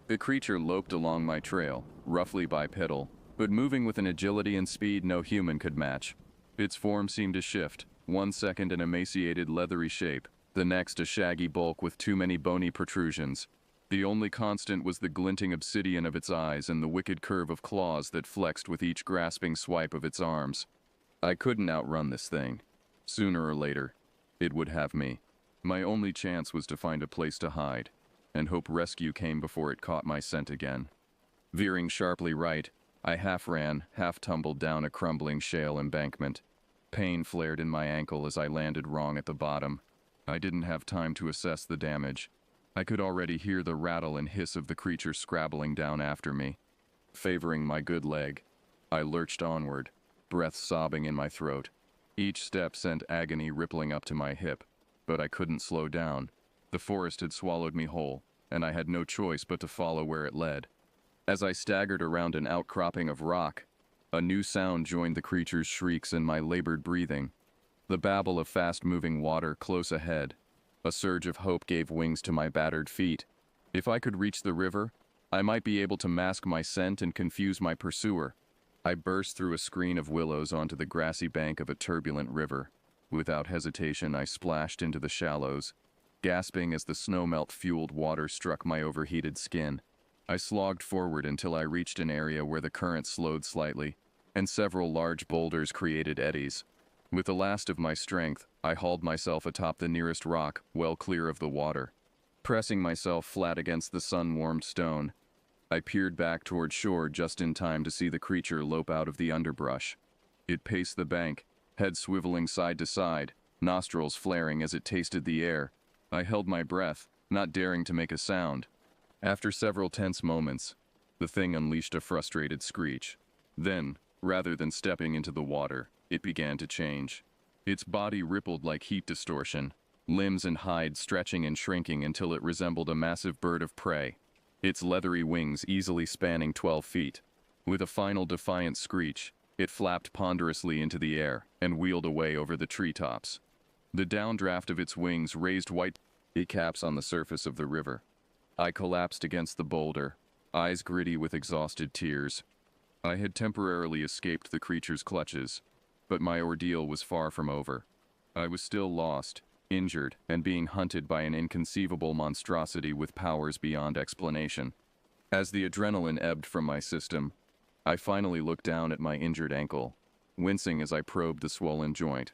The creature loped along my trail, roughly bipedal, but moving with an agility and speed no human could match. Its form seemed to shift, 1 second an emaciated leathery shape, the next a shaggy bulk with too many bony protrusions. The only constant was the glinting obsidian of its eyes and the wicked curve of claws that flexed with each grasping swipe of its arms. I couldn't outrun this thing. Sooner or later, it would have me. My only chance was to find a place to hide, and hope rescue came before it caught my scent again. Veering sharply right, I half ran, half tumbled down a crumbling shale embankment. Pain flared in my ankle as I landed wrong at the bottom. I didn't have time to assess the damage. I could already hear the rattle and hiss of the creature scrabbling down after me. Favoring my good leg, I lurched onward, breath sobbing in my throat. Each step sent agony rippling up to my hip, but I couldn't slow down. The forest had swallowed me whole, and I had no choice but to follow where it led. As I staggered around an outcropping of rock, a new sound joined the creature's shrieks and my labored breathing. The babble of fast-moving water close ahead. A surge of hope gave wings to my battered feet. If I could reach the river, I might be able to mask my scent and confuse my pursuer. I burst through a screen of willows onto the grassy bank of a turbulent river. Without hesitation, I splashed into the shallows, gasping as the snowmelt-fueled water struck my overheated skin. I slogged forward until I reached an area where the current slowed slightly, and several large boulders created eddies. With the last of my strength, I hauled myself atop the nearest rock, well clear of the water. Pressing myself flat against the sun-warmed stone, I peered back toward shore just in time to see the creature lope out of the underbrush. It paced the bank, head swiveling side to side, nostrils flaring as it tasted the air. I held my breath, not daring to make a sound. After several tense moments, the thing unleashed a frustrated screech. Then, rather than stepping into the water, it began to change. Its body rippled like heat distortion, limbs and hide stretching and shrinking until it resembled a massive bird of prey, its leathery wings easily spanning 12 feet. With a final defiant screech, it flapped ponderously into the air and wheeled away over the treetops. The downdraft of its wings raised white caps on the surface of the river. I collapsed against the boulder, eyes gritty with exhausted tears. I had temporarily escaped the creature's clutches, but my ordeal was far from over. I was still lost, injured, and being hunted by an inconceivable monstrosity with powers beyond explanation. As the adrenaline ebbed from my system, I finally looked down at my injured ankle, wincing as I probed the swollen joint.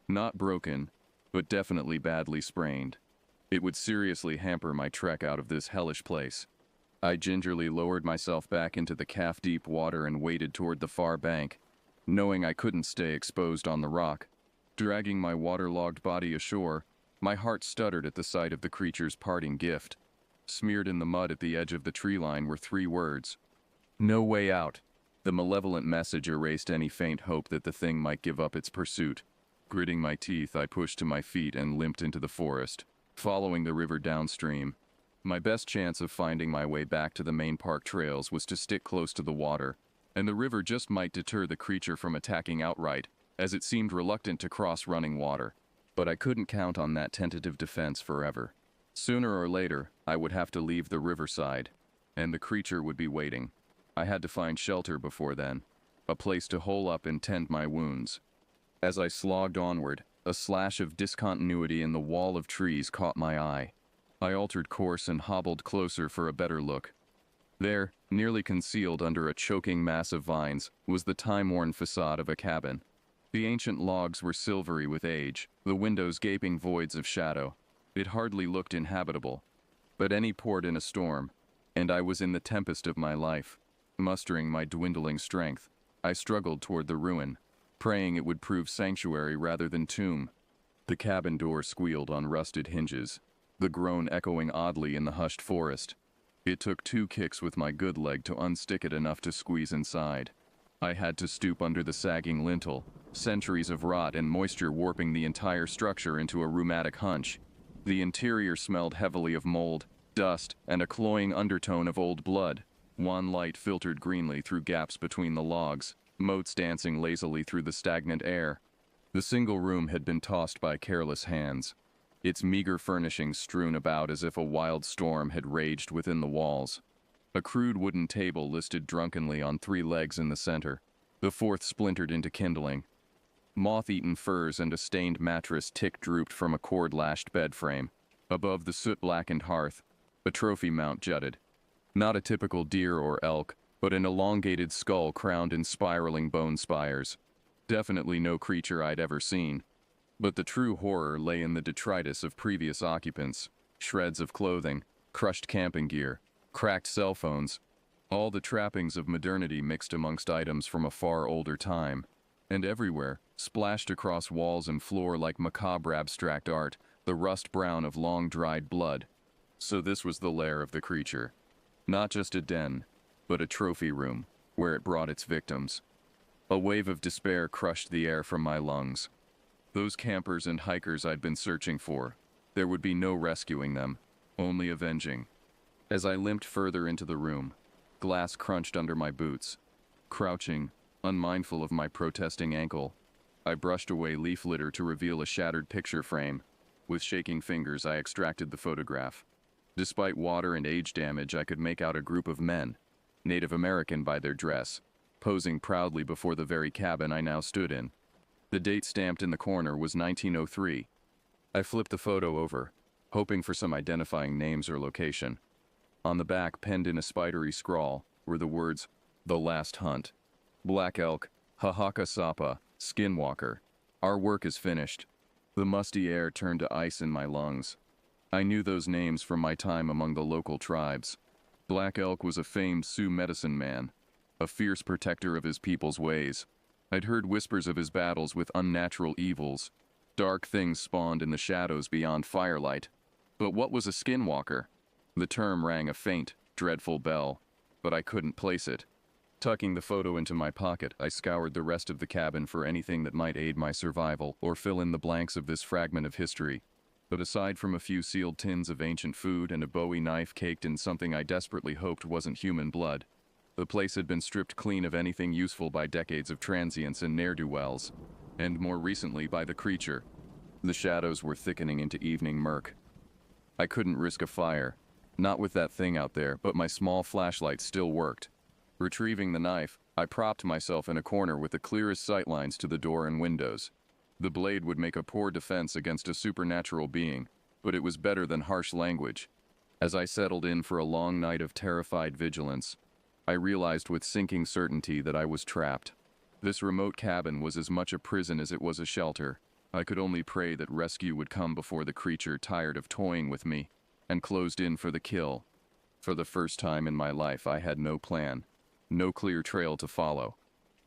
Not broken, but definitely badly sprained. It would seriously hamper my trek out of this hellish place. I gingerly lowered myself back into the calf-deep water and waded toward the far bank, knowing I couldn't stay exposed on the rock. Dragging my waterlogged body ashore, my heart stuttered at the sight of the creature's parting gift. Smeared in the mud at the edge of the tree line were 3 words. No way out. The malevolent message erased any faint hope that the thing might give up its pursuit. Gritting my teeth, I pushed to my feet and limped into the forest, following the river downstream. My best chance of finding my way back to the main park trails was to stick close to the water, and the river just might deter the creature from attacking outright, as it seemed reluctant to cross running water. But I couldn't count on that tentative defense forever. Sooner or later, I would have to leave the riverside, and the creature would be waiting. I had to find shelter before then, a place to hole up and tend my wounds. As I slogged onward, a slash of discontinuity in the wall of trees caught my eye. I altered course and hobbled closer for a better look. There, nearly concealed under a choking mass of vines, was the time-worn facade of a cabin. The ancient logs were silvery with age, the windows gaping voids of shadow. It hardly looked inhabitable. But any port in a storm, and I was in the tempest of my life. Mustering my dwindling strength, I struggled toward the ruin, praying it would prove sanctuary rather than tomb. The cabin door squealed on rusted hinges, the groan echoing oddly in the hushed forest. It took 2 kicks with my good leg to unstick it enough to squeeze inside. I had to stoop under the sagging lintel, centuries of rot and moisture warping the entire structure into a rheumatic hunch. The interior smelled heavily of mold, dust, and a cloying undertone of old blood. Wan light filtered greenly through gaps between the logs, motes dancing lazily through the stagnant air. The single room had been tossed by careless hands, its meager furnishings strewn about as if a wild storm had raged within the walls. A crude wooden table listed drunkenly on 3 legs in the center, the 4th splintered into kindling. Moth-eaten furs and a stained mattress tick-drooped from a cord-lashed bed frame. Above the soot-blackened hearth, a trophy mount jutted. Not a typical deer or elk, but an elongated skull crowned in spiraling bone spires. Definitely no creature I'd ever seen. But the true horror lay in the detritus of previous occupants. Shreds of clothing, crushed camping gear, cracked cell phones. All the trappings of modernity mixed amongst items from a far older time. And everywhere, splashed across walls and floor like macabre abstract art, the rust brown of long-dried blood. So this was the lair of the creature. Not just a den, but a trophy room, where it brought its victims. A wave of despair crushed the air from my lungs. Those campers and hikers I'd been searching for, there would be no rescuing them, only avenging. As I limped further into the room, glass crunched under my boots. Crouching, unmindful of my protesting ankle, I brushed away leaf litter to reveal a shattered picture frame. With shaking fingers, I extracted the photograph. Despite water and age damage, I could make out a group of men, Native American by their dress, posing proudly before the very cabin I now stood in. The date stamped in the corner was 1903. I flipped the photo over, hoping for some identifying names or location. On the back, penned in a spidery scrawl, were the words, "The Last Hunt. Black Elk, Hahaka Sapa, Skinwalker. Our work is finished." The musty air turned to ice in my lungs. I knew those names from my time among the local tribes. Black Elk was a famed Sioux medicine man, a fierce protector of his people's ways. I'd heard whispers of his battles with unnatural evils. Dark things spawned in the shadows beyond firelight. But what was a skinwalker? The term rang a faint, dreadful bell, but I couldn't place it. Tucking the photo into my pocket, I scoured the rest of the cabin for anything that might aid my survival or fill in the blanks of this fragment of history. But aside from a few sealed tins of ancient food and a Bowie knife caked in something I desperately hoped wasn't human blood, the place had been stripped clean of anything useful by decades of transience and ne'er-do-wells, and more recently by the creature. The shadows were thickening into evening murk. I couldn't risk a fire, not with that thing out there, but my small flashlight still worked. Retrieving the knife, I propped myself in a corner with the clearest sightlines to the door and windows. The blade would make a poor defense against a supernatural being, but it was better than harsh language. As I settled in for a long night of terrified vigilance, I realized with sinking certainty that I was trapped. This remote cabin was as much a prison as it was a shelter. I could only pray that rescue would come before the creature tired of toying with me and closed in for the kill. For the first time in my life, I had no plan, no clear trail to follow,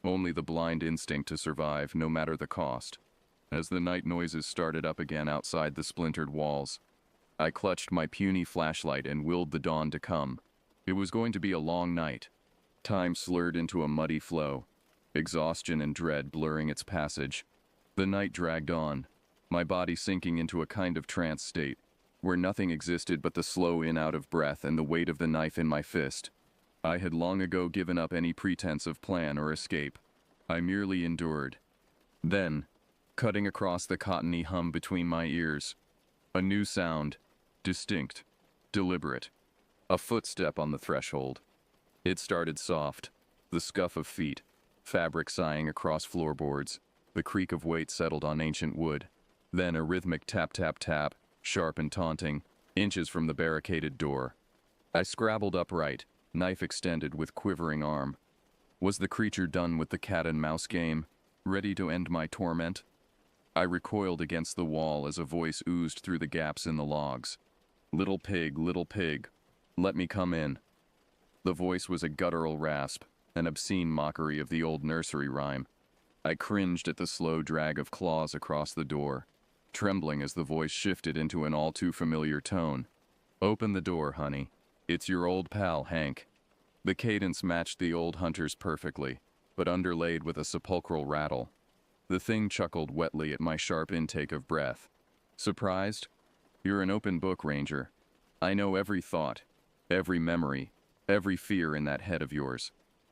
only the blind instinct to survive no matter the cost. As the night noises started up again outside the splintered walls, I clutched my puny flashlight and willed the dawn to come. It was going to be a long night. Time slurred into a muddy flow, exhaustion and dread blurring its passage. The night dragged on, my body sinking into a kind of trance state, where nothing existed but the slow in-out of breath and the weight of the knife in my fist. I had long ago given up any pretense of plan or escape. I merely endured. Then, cutting across the cottony hum between my ears. A new sound, distinct, deliberate. A footstep on the threshold. It started soft, the scuff of feet, fabric sighing across floorboards, the creak of weight settled on ancient wood. Then a rhythmic tap-tap-tap, sharp and taunting, inches from the barricaded door. I scrabbled upright, knife extended with quivering arm. Was the creature done with the cat-and-mouse game, ready to end my torment? I recoiled against the wall as a voice oozed through the gaps in the logs. Little pig, let me come in. The voice was a guttural rasp, an obscene mockery of the old nursery rhyme. I cringed at the slow drag of claws across the door, trembling as the voice shifted into an all-too-familiar tone. Open the door, honey. It's your old pal, Hank. The cadence matched the old hunter's perfectly, but underlaid with a sepulchral rattle. The thing chuckled wetly at my sharp intake of breath. Surprised? You're an open book, Ranger. I know every thought, every memory, every fear in that head of yours.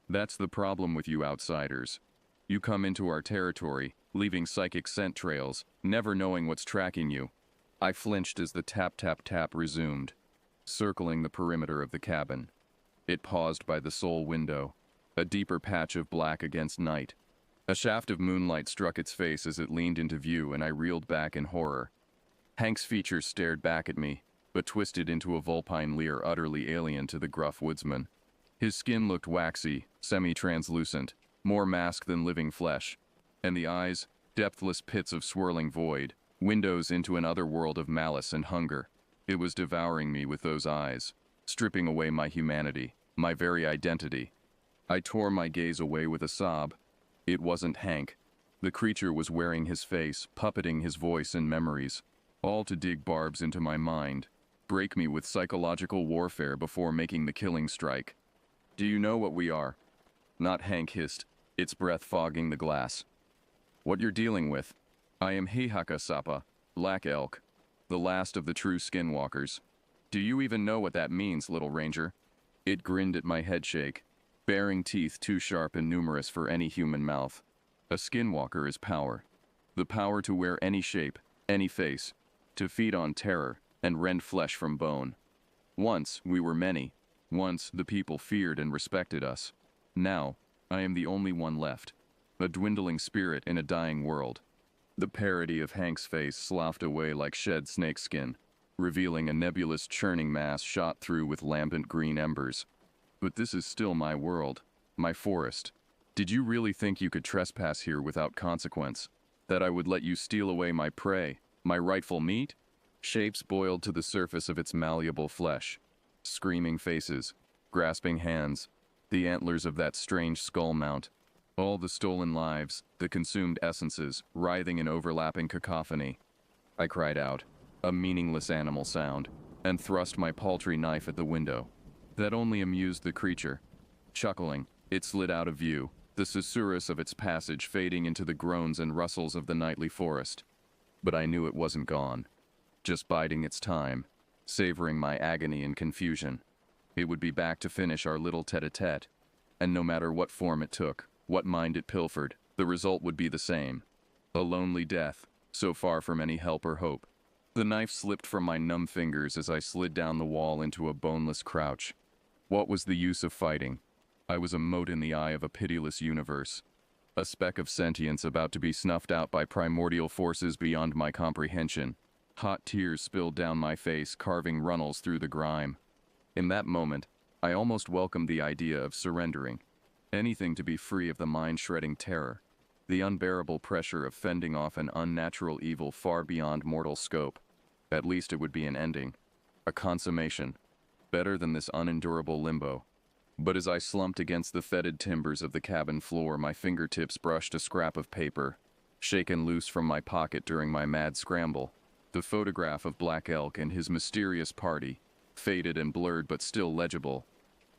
That's the problem with you outsiders. You come into our territory, leaving psychic scent trails, never knowing what's tracking you. I flinched as the tap-tap-tap resumed, circling the perimeter of the cabin. It paused by the sole window, a deeper patch of black against night. A shaft of moonlight struck its face as it leaned into view, and I reeled back in horror. Hank's features stared back at me, but twisted into a vulpine leer utterly alien to the gruff woodsman. His skin looked waxy, semi-translucent, more mask than living flesh, and the eyes, depthless pits of swirling void, windows into an other world of malice and hunger. It was devouring me with those eyes, stripping away my humanity, my very identity. I tore my gaze away with a sob. It wasn't Hank. The creature was wearing his face, puppeting his voice and memories, all to dig barbs into my mind, break me with psychological warfare before making the killing strike. Do you know what we are? Not Hank hissed, its breath fogging the glass. What you're dealing with. I am Hihaka Sapa, Black Elk, the last of the true skinwalkers. Do you even know what that means, little ranger? It grinned at my headshake, baring teeth too sharp and numerous for any human mouth. A skinwalker is power. The power to wear any shape, any face, to feed on terror and rend flesh from bone. Once we were many. Once the people feared and respected us. Now, I am the only one left. A dwindling spirit in a dying world. The parody of Hank's face sloughed away like shed snakeskin, revealing a nebulous churning mass shot through with lambent green embers. But this is still my world, my forest. Did you really think you could trespass here without consequence? That I would let you steal away my prey, my rightful meat? Shapes boiled to the surface of its malleable flesh. Screaming faces, grasping hands, the antlers of that strange skull mount. All the stolen lives, the consumed essences, writhing in overlapping cacophony. I cried out, a meaningless animal sound, and thrust my paltry knife at the window. That only amused the creature. Chuckling, it slid out of view, the susurrus of its passage fading into the groans and rustles of the nightly forest. But I knew it wasn't gone. Just biding its time, savoring my agony and confusion. It would be back to finish our little tete-a-tete, and no matter what form it took, what mind it pilfered, the result would be the same. A lonely death, so far from any help or hope. The knife slipped from my numb fingers as I slid down the wall into a boneless crouch. What was the use of fighting? I was a mote in the eye of a pitiless universe. A speck of sentience about to be snuffed out by primordial forces beyond my comprehension. Hot tears spilled down my face, carving runnels through the grime. In that moment, I almost welcomed the idea of surrendering. Anything to be free of the mind-shredding terror. The unbearable pressure of fending off an unnatural evil far beyond mortal scope. At least it would be an ending. A consummation. Better than this unendurable limbo. But as I slumped against the fetid timbers of the cabin floor, my fingertips brushed a scrap of paper, shaken loose from my pocket during my mad scramble. The photograph of Black Elk and his mysterious party, faded and blurred but still legible.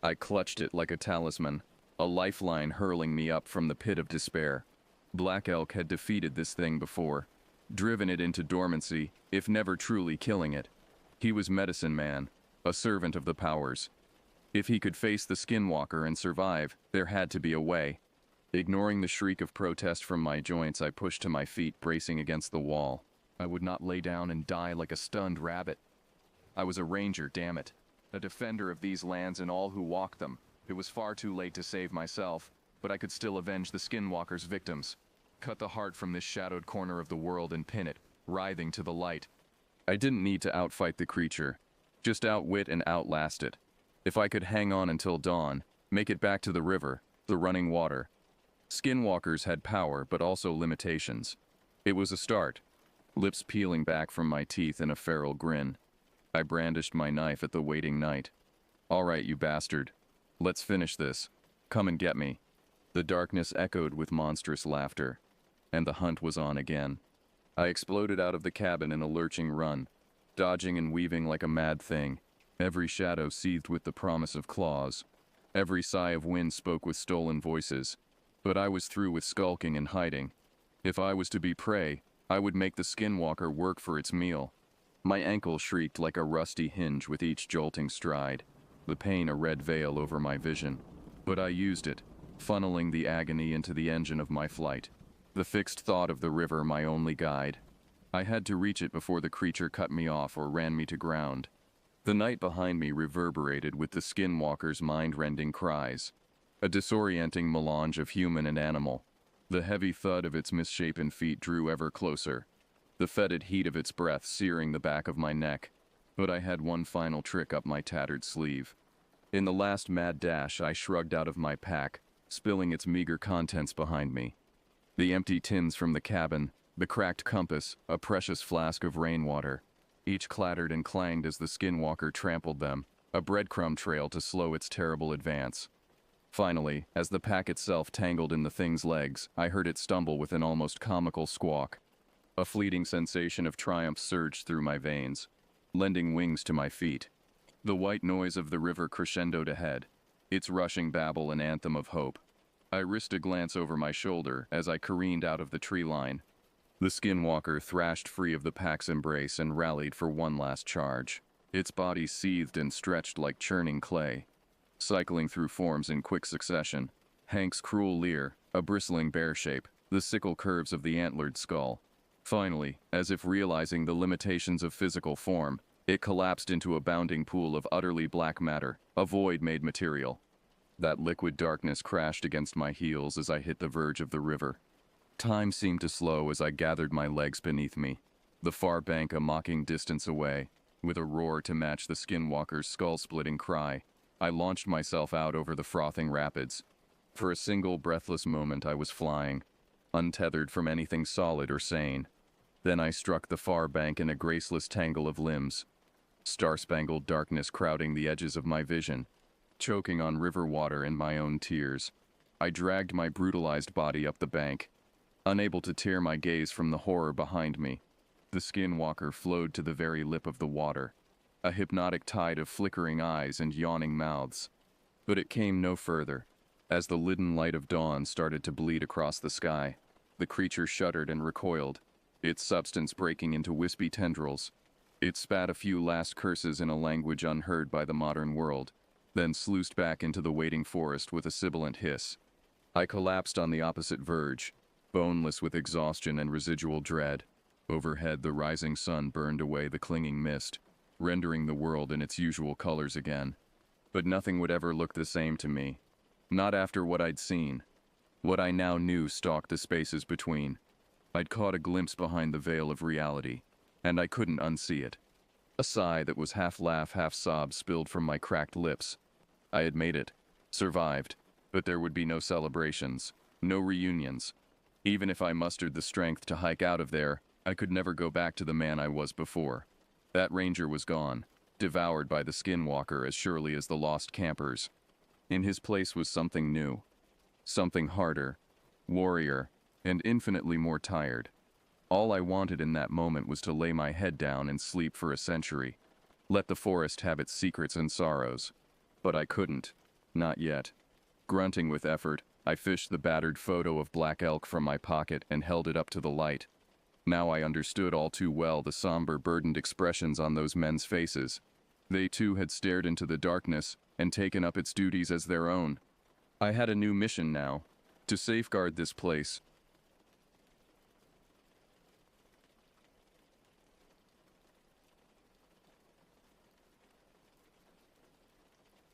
I clutched it like a talisman, a lifeline hurling me up from the pit of despair. Black Elk had defeated this thing before, driven it into dormancy, if never truly killing it. He was medicine man, a servant of the powers. If he could face the skinwalker and survive, there had to be a way. Ignoring the shriek of protest from my joints, I pushed to my feet, bracing against the wall. I would not lay down and die like a stunned rabbit. I was a ranger, damn it. A defender of these lands and all who walk them. It was far too late to save myself, but I could still avenge the Skinwalker's victims. Cut the heart from this shadowed corner of the world and pin it, writhing to the light. I didn't need to outfight the creature, just outwit and outlast it. If I could hang on until dawn, make it back to the river, the running water. Skinwalkers had power, but also limitations. It was a start, lips peeling back from my teeth in a feral grin. I brandished my knife at the waiting night. All right, you bastard. Let's finish this. Come and get me. The darkness echoed with monstrous laughter, and the hunt was on again. I exploded out of the cabin in a lurching run, dodging and weaving like a mad thing. Every shadow seethed with the promise of claws. Every sigh of wind spoke with stolen voices. But I was through with skulking and hiding. If I was to be prey, I would make the Skinwalker work for its meal. My ankle shrieked like a rusty hinge with each jolting stride, the pain a red veil over my vision. But I used it, funneling the agony into the engine of my flight. The fixed thought of the river my only guide. I had to reach it before the creature cut me off or ran me to ground. The night behind me reverberated with the Skinwalker's mind-rending cries. A disorienting melange of human and animal. The heavy thud of its misshapen feet drew ever closer, the fetid heat of its breath searing the back of my neck. But I had one final trick up my tattered sleeve. In the last mad dash, I shrugged out of my pack, spilling its meager contents behind me. The empty tins from the cabin, the cracked compass, a precious flask of rainwater. Each clattered and clanged as the Skinwalker trampled them, a breadcrumb trail to slow its terrible advance. Finally, as the pack itself tangled in the thing's legs, I heard it stumble with an almost comical squawk. A fleeting sensation of triumph surged through my veins, lending wings to my feet. The white noise of the river crescendoed ahead, its rushing babble an anthem of hope. I risked a glance over my shoulder as I careened out of the tree line. The Skinwalker thrashed free of the pack's embrace and rallied for one last charge. Its body seethed and stretched like churning clay, cycling through forms in quick succession. Hank's cruel leer, a bristling bear shape, the sickle curves of the antlered skull. Finally, as if realizing the limitations of physical form, it collapsed into a bounding pool of utterly black matter, a void-made material. That liquid darkness crashed against my heels as I hit the verge of the river. Time seemed to slow as I gathered my legs beneath me, the far bank a mocking distance away. With a roar to match the Skinwalker's skull-splitting cry, I launched myself out over the frothing rapids. For a single breathless moment I was flying, untethered from anything solid or sane. Then I struck the far bank in a graceless tangle of limbs, star-spangled darkness crowding the edges of my vision, choking on river water and my own tears. I dragged my brutalized body up the bank, unable to tear my gaze from the horror behind me. The Skinwalker flowed to the very lip of the water, a hypnotic tide of flickering eyes and yawning mouths. But it came no further. As the leaden light of dawn started to bleed across the sky, the creature shuddered and recoiled, its substance breaking into wispy tendrils. It spat a few last curses in a language unheard by the modern world, then sluiced back into the waiting forest with a sibilant hiss. I collapsed on the opposite verge, boneless with exhaustion and residual dread. Overhead, the rising sun burned away the clinging mist, rendering the world in its usual colors again. But nothing would ever look the same to me. Not after what I'd seen. What I now knew stalked the spaces between. I'd caught a glimpse behind the veil of reality, and I couldn't unsee it. A sigh that was half laugh, half sob spilled from my cracked lips. I had made it, survived, but there would be no celebrations, no reunions. Even if I mustered the strength to hike out of there, I could never go back to the man I was before. That ranger was gone, devoured by the Skinwalker as surely as the lost campers. In his place was something new, something harder, warrior, and infinitely more tired. All I wanted in that moment was to lay my head down and sleep for a century. Let the forest have its secrets and sorrows. But I couldn't. Not yet. Grunting with effort, I fished the battered photo of Black Elk from my pocket and held it up to the light. Now I understood all too well the somber, burdened expressions on those men's faces. They too had stared into the darkness and taken up its duties as their own. I had a new mission now. To safeguard this place,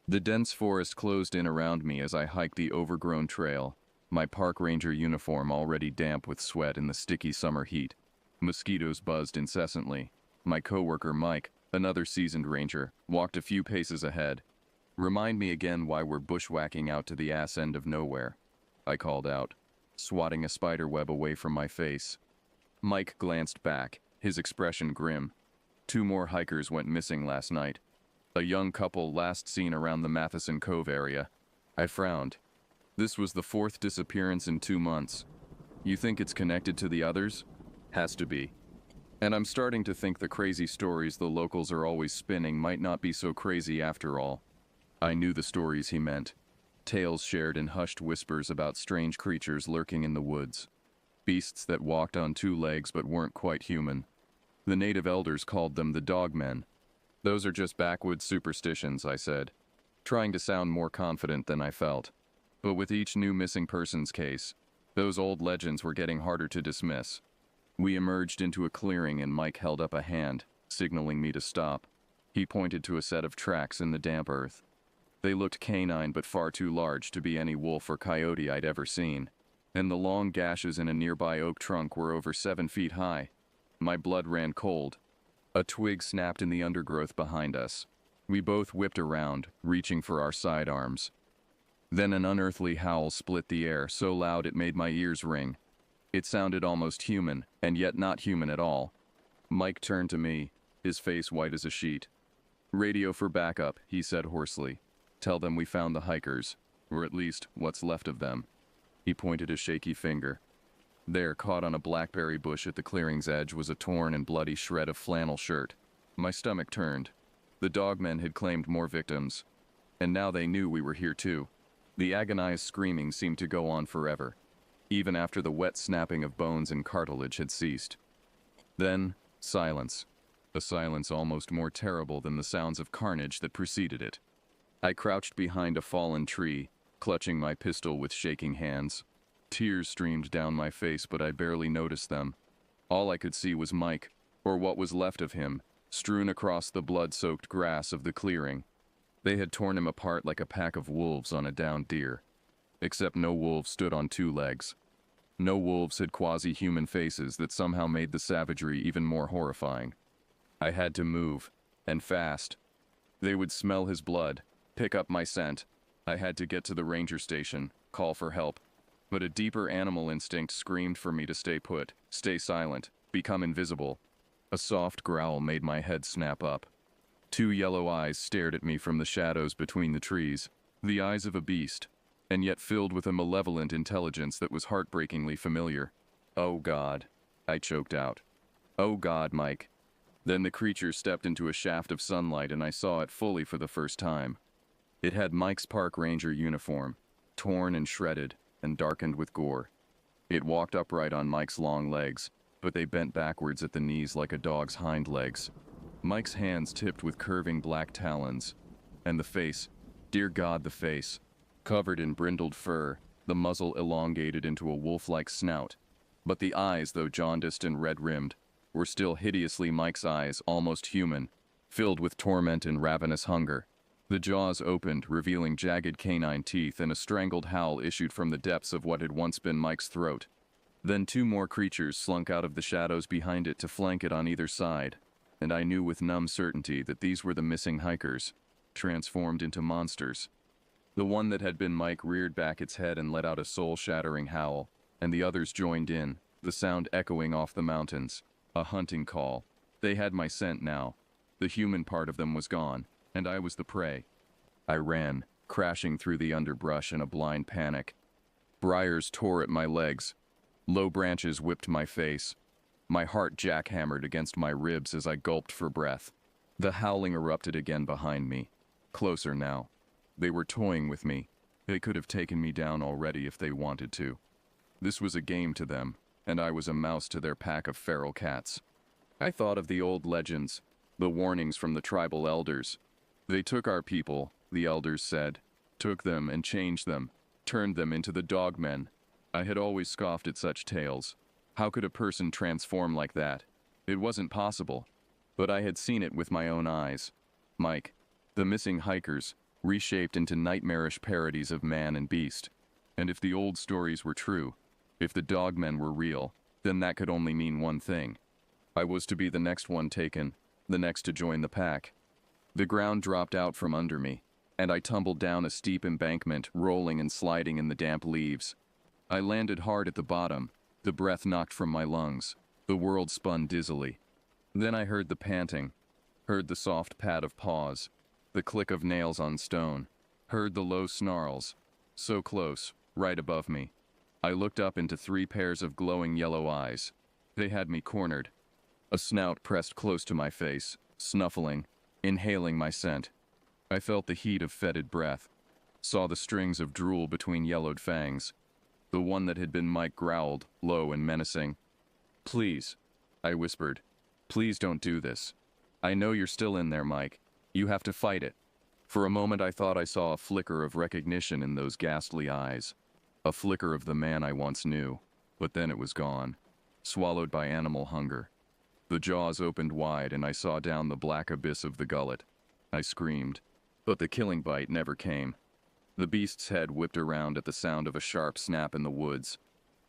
the dense forest closed in around me as I hiked the overgrown trail, my park ranger uniform already damp with sweat in the sticky summer heat. Mosquitoes buzzed incessantly. My coworker Mike, another seasoned ranger, walked a few paces ahead. "Remind me again why we're bushwhacking out to the ass end of nowhere," I called out, swatting a spider web away from my face. Mike glanced back, his expression grim. 2 more hikers went missing last night. A young couple last seen around the Matheson Cove area. I frowned. This was the 4th disappearance in 2 months. You think it's connected to the others? Has to be. And I'm starting to think the crazy stories the locals are always spinning might not be so crazy after all. I knew the stories he meant. Tales shared in hushed whispers about strange creatures lurking in the woods. Beasts that walked on 2 legs but weren't quite human. The native elders called them the dogmen. "Those are just backwoods superstitions," I said, trying to sound more confident than I felt. But with each new missing persons case, those old legends were getting harder to dismiss. We emerged into a clearing and Mike held up a hand, signaling me to stop. He pointed to a set of tracks in the damp earth. They looked canine but far too large to be any wolf or coyote I'd ever seen, and the long gashes in a nearby oak trunk were over 7 feet high. My blood ran cold. A twig snapped in the undergrowth behind us. We both whipped around, reaching for our sidearms. Then an unearthly howl split the air so loud it made my ears ring. It sounded almost human, and yet not human at all. Mike turned to me, his face white as a sheet. "Radio for backup," he said hoarsely. "Tell them we found the hikers, or at least what's left of them." He pointed a shaky finger. There, caught on a blackberry bush at the clearing's edge, was a torn and bloody shred of flannel shirt. My stomach turned. The dogmen had claimed more victims, and now they knew we were here too. The agonized screaming seemed to go on forever, even after the wet snapping of bones and cartilage had ceased. Then, silence. A silence almost more terrible than the sounds of carnage that preceded it. I crouched behind a fallen tree, clutching my pistol with shaking hands. Tears streamed down my face, but I barely noticed them. All I could see was Mike, or what was left of him, strewn across the blood-soaked grass of the clearing. They had torn him apart like a pack of wolves on a downed deer. Except no wolves stood on 2 legs. No wolves had quasi-human faces that somehow made the savagery even more horrifying. I had to move, and fast. They would smell his blood, pick up my scent. I had to get to the ranger station, call for help. But a deeper animal instinct screamed for me to stay put, stay silent, become invisible. A soft growl made my head snap up. 2 yellow eyes stared at me from the shadows between the trees, the eyes of a beast, and yet filled with a malevolent intelligence that was heartbreakingly familiar. "Oh God," I choked out. "Oh God, Mike." Then the creature stepped into a shaft of sunlight and I saw it fully for the first time. It had Mike's park ranger uniform, torn and shredded, and darkened with gore. It walked upright on Mike's long legs, but they bent backwards at the knees like a dog's hind legs. Mike's hands tipped with curving black talons. And the face, dear God, the face, covered in brindled fur, the muzzle elongated into a wolf-like snout. But the eyes, though jaundiced and red-rimmed, were still hideously Mike's eyes, almost human, filled with torment and ravenous hunger. The jaws opened, revealing jagged canine teeth, and a strangled howl issued from the depths of what had once been Mike's throat. Then 2 more creatures slunk out of the shadows behind it to flank it on either side, and I knew with numb certainty that these were the missing hikers, transformed into monsters. The one that had been Mike reared back its head and let out a soul-shattering howl, and the others joined in, the sound echoing off the mountains. A hunting call. They had my scent now. The human part of them was gone, and I was the prey. I ran, crashing through the underbrush in a blind panic. Briars tore at my legs. Low branches whipped my face. My heart jackhammered against my ribs as I gulped for breath. The howling erupted again behind me. Closer now. They were toying with me. They could have taken me down already if they wanted to. This was a game to them, and I was a mouse to their pack of feral cats. I thought of the old legends, the warnings from the tribal elders. They took our people, the elders said, took them and changed them, turned them into the dogmen, I had always scoffed at such tales. How could a person transform like that? It wasn't possible. But I had seen it with my own eyes. Mike, the missing hikers, reshaped into nightmarish parodies of man and beast. And if the old stories were true, if the dogmen were real, then that could only mean one thing. I was to be the next one taken, the next to join the pack. The ground dropped out from under me, and I tumbled down a steep embankment, rolling and sliding in the damp leaves. I landed hard at the bottom, the breath knocked from my lungs. The world spun dizzily. Then I heard the panting, heard the soft pad of paws, the click of nails on stone, heard the low snarls, so close, right above me. I looked up into 3 pairs of glowing yellow eyes. They had me cornered. A snout pressed close to my face, snuffling, inhaling my scent. I felt the heat of fetid breath, saw the strings of drool between yellowed fangs. The one that had been Mike growled, low and menacing. "Please," I whispered. "Please don't do this. I know you're still in there, Mike. You have to fight it." For a moment I thought I saw a flicker of recognition in those ghastly eyes. A flicker of the man I once knew. But then it was gone, swallowed by animal hunger. The jaws opened wide and I saw down the black abyss of the gullet. I screamed, but the killing bite never came. The beast's head whipped around at the sound of a sharp snap in the woods.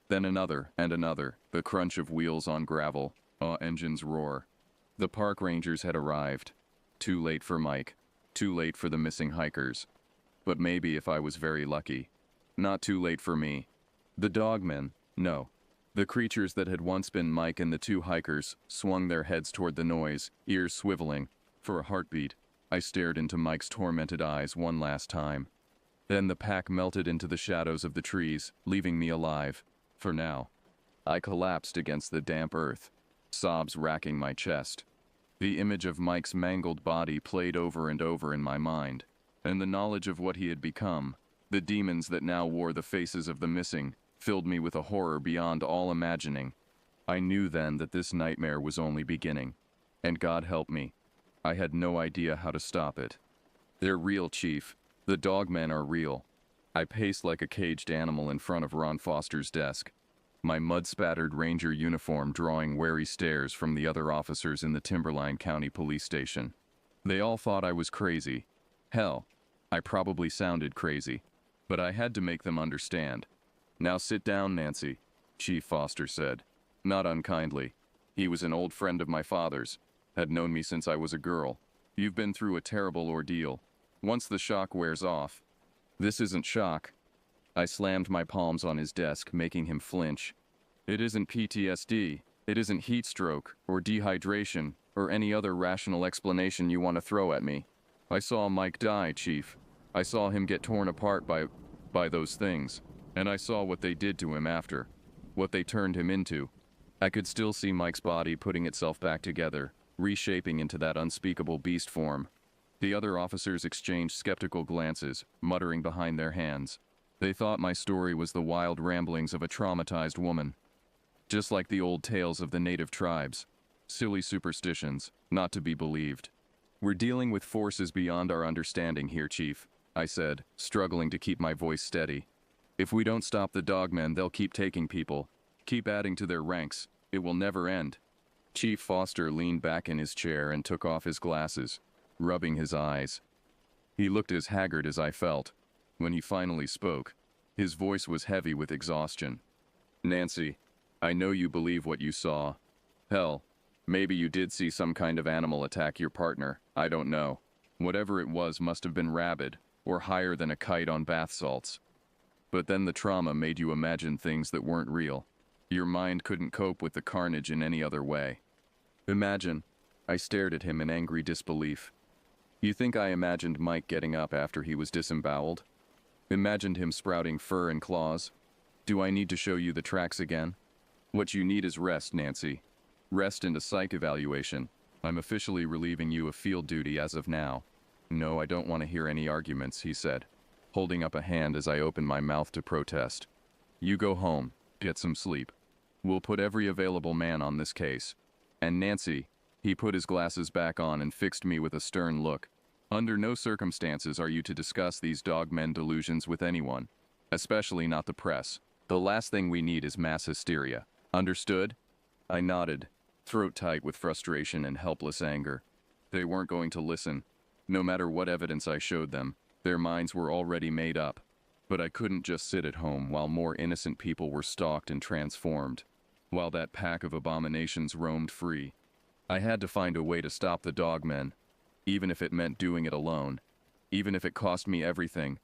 Then another and another, the crunch of wheels on gravel, engines roar. The park rangers had arrived. Too late for Mike, too late for the missing hikers. But maybe if I was very lucky. Not too late for me. The dogmen, no. The creatures that had once been Mike and the 2 hikers swung their heads toward the noise, ears swiveling. For a heartbeat, I stared into Mike's tormented eyes one last time. Then the pack melted into the shadows of the trees, leaving me alive. For now. I collapsed against the damp earth, sobs racking my chest. The image of Mike's mangled body played over and over in my mind, and the knowledge of what he had become, the demons that now wore the faces of the missing, filled me with a horror beyond all imagining. I knew then that this nightmare was only beginning, and God help me, I had no idea how to stop it. "They're real, Chief. The dogmen are real." I paced like a caged animal in front of Ron Foster's desk, my mud-spattered ranger uniform drawing wary stares from the other officers in the Timberline County Police Station. They all thought I was crazy. Hell, I probably sounded crazy, but I had to make them understand. "Now sit down, Nancy," Chief Foster said, not unkindly. He was an old friend of my father's, had known me since I was a girl. "You've been through a terrible ordeal. Once the shock wears off—" "This isn't shock." I slammed my palms on his desk, making him flinch. "It isn't PTSD. It isn't heat stroke, or dehydration, or any other rational explanation you want to throw at me. I saw Mike die, Chief. I saw him get torn apart by those things. And I saw what they did to him after. What they turned him into. I could still see Mike's body putting itself back together, reshaping into that unspeakable beast form." The other officers exchanged skeptical glances, muttering behind their hands. They thought my story was the wild ramblings of a traumatized woman. Just like the old tales of the native tribes. Silly superstitions, not to be believed. "We're dealing with forces beyond our understanding here, Chief," I said, struggling to keep my voice steady. "If we don't stop the dogmen, they'll keep taking people, keep adding to their ranks. It will never end." Chief Foster leaned back in his chair and took off his glasses, rubbing his eyes. He looked as haggard as I felt. When he finally spoke, his voice was heavy with exhaustion. "Nancy, I know you believe what you saw. Hell, maybe you did see some kind of animal attack your partner, I don't know. Whatever it was must have been rabid, or higher than a kite on bath salts. But then the trauma made you imagine things that weren't real. Your mind couldn't cope with the carnage in any other way." "Imagine?" I stared at him in angry disbelief. "You think I imagined Mike getting up after he was disemboweled? Imagined him sprouting fur and claws? Do I need to show you the tracks again? What you need is rest, Nancy. Rest and a psych evaluation. I'm officially relieving you of field duty as of now." "No, I don't want to hear any arguments," he said, holding up a hand as I opened my mouth to protest. "You go home, get some sleep. We'll put every available man on this case. And Nancy," he put his glasses back on and fixed me with a stern look, "under no circumstances are you to discuss these dogmen delusions with anyone, especially not the press. The last thing we need is mass hysteria. Understood? I nodded, throat tight with frustration and helpless anger. They weren't going to listen. No matter what evidence I showed them, their minds were already made up. But I couldn't just sit at home while more innocent people were stalked and transformed, while that pack of abominations roamed free. I had to find a way to stop the dogmen, even if it meant doing it alone, even if it cost me everything.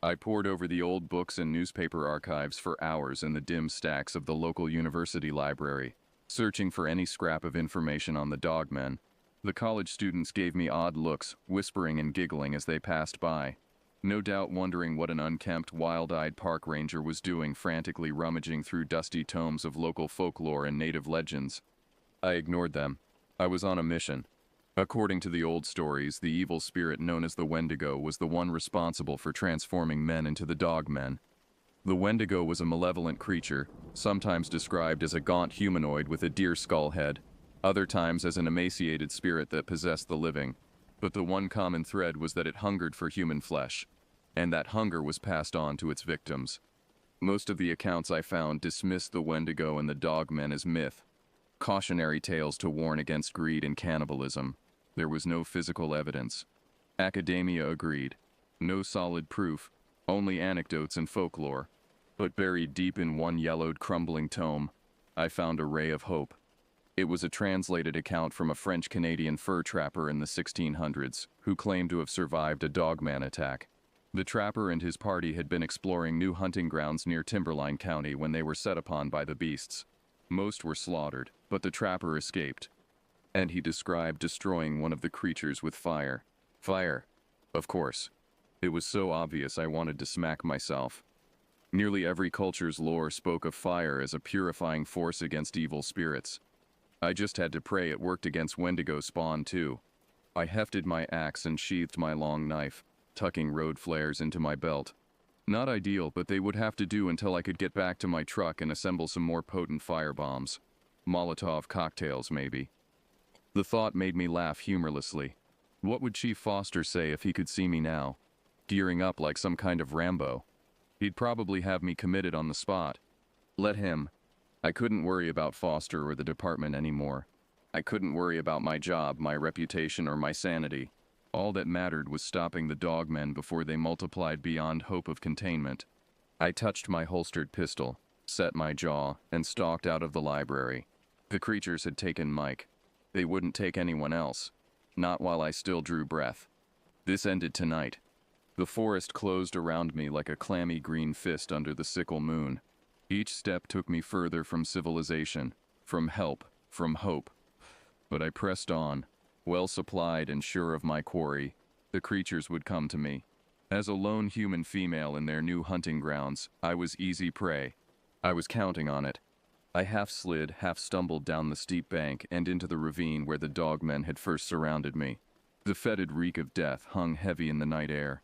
I pored over the old books and newspaper archives for hours in the dim stacks of the local university library, searching for any scrap of information on the dogmen. The college students gave me odd looks, whispering and giggling as they passed by, no doubt wondering what an unkempt, wild-eyed park ranger was doing frantically rummaging through dusty tomes of local folklore and native legends. I ignored them. I was on a mission. According to the old stories, the evil spirit known as the Wendigo was the one responsible for transforming men into the dogmen. The Wendigo was a malevolent creature, sometimes described as a gaunt humanoid with a deer skull head, other times as an emaciated spirit that possessed the living. But the one common thread was that it hungered for human flesh, and that hunger was passed on to its victims. Most of the accounts I found dismissed the Wendigo and the dogmen as myth, cautionary tales to warn against greed and cannibalism. There was no physical evidence. Academia agreed. No solid proof, only anecdotes and folklore. But buried deep in one yellowed, crumbling tome, I found a ray of hope. It was a translated account from a French-Canadian fur trapper in the 1600s who claimed to have survived a dogman attack. The trapper and his party had been exploring new hunting grounds near Timberline County when they were set upon by the beasts. Most were slaughtered, but the trapper escaped. And he described destroying one of the creatures with fire. Fire, of course. It was so obvious I wanted to smack myself. Nearly every culture's lore spoke of fire as a purifying force against evil spirits. I just had to pray it worked against Wendigo spawn too. I hefted my axe and sheathed my long knife, tucking road flares into my belt. Not ideal, but they would have to do until I could get back to my truck and assemble some more potent firebombs. Molotov cocktails, maybe. The thought made me laugh humorlessly. What would Chief Foster say if he could see me now, gearing up like some kind of Rambo? He'd probably have me committed on the spot. Let him. I couldn't worry about Foster or the department anymore. I couldn't worry about my job, my reputation, or my sanity. All that mattered was stopping the dogmen before they multiplied beyond hope of containment. I touched my holstered pistol, set my jaw, and stalked out of the library. The creatures had taken Mike. They wouldn't take anyone else. Not while I still drew breath. This ended tonight. The forest closed around me like a clammy green fist under the sickle moon. Each step took me further from civilization, from help, from hope. But I pressed on, well supplied and sure of my quarry. The creatures would come to me. As a lone human female in their new hunting grounds, I was easy prey. I was counting on it. I half slid, half stumbled down the steep bank and into the ravine where the dogmen had first surrounded me. The fetid reek of death hung heavy in the night air.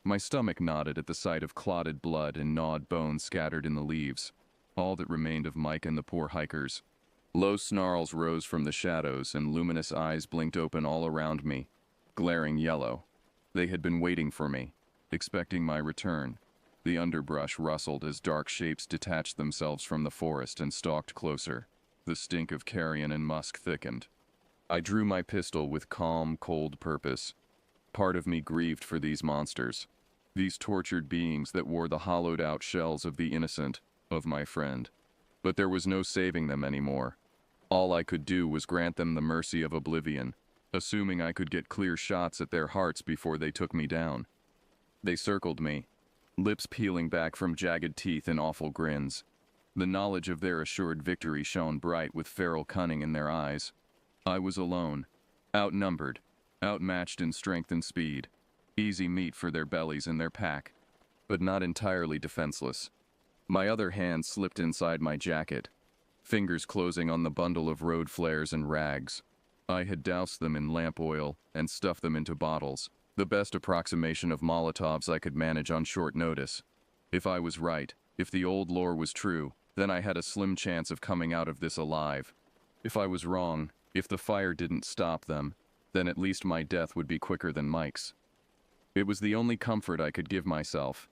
My stomach knotted at the sight of clotted blood and gnawed bones scattered in the leaves, all that remained of Mike and the poor hikers. Low snarls rose from the shadows and luminous eyes blinked open all around me, glaring yellow. They had been waiting for me, expecting my return. The underbrush rustled as dark shapes detached themselves from the forest and stalked closer. The stink of carrion and musk thickened. I drew my pistol with calm, cold purpose. Part of me grieved for these monsters. These tortured beings that wore the hollowed-out shells of the innocent, of my friend. But there was no saving them anymore. All I could do was grant them the mercy of oblivion, assuming I could get clear shots at their hearts before they took me down. They circled me, lips peeling back from jagged teeth in awful grins. The knowledge of their assured victory shone bright with feral cunning in their eyes. I was alone, outnumbered, outmatched in strength and speed. Easy meat for their bellies and their pack, but not entirely defenseless. My other hand slipped inside my jacket, fingers closing on the bundle of road flares and rags. I had doused them in lamp oil and stuffed them into bottles, the best approximation of Molotovs I could manage on short notice. If I was right, if the old lore was true, then I had a slim chance of coming out of this alive. If I was wrong, if the fire didn't stop them, then at least my death would be quicker than Mike's. It was the only comfort I could give myself.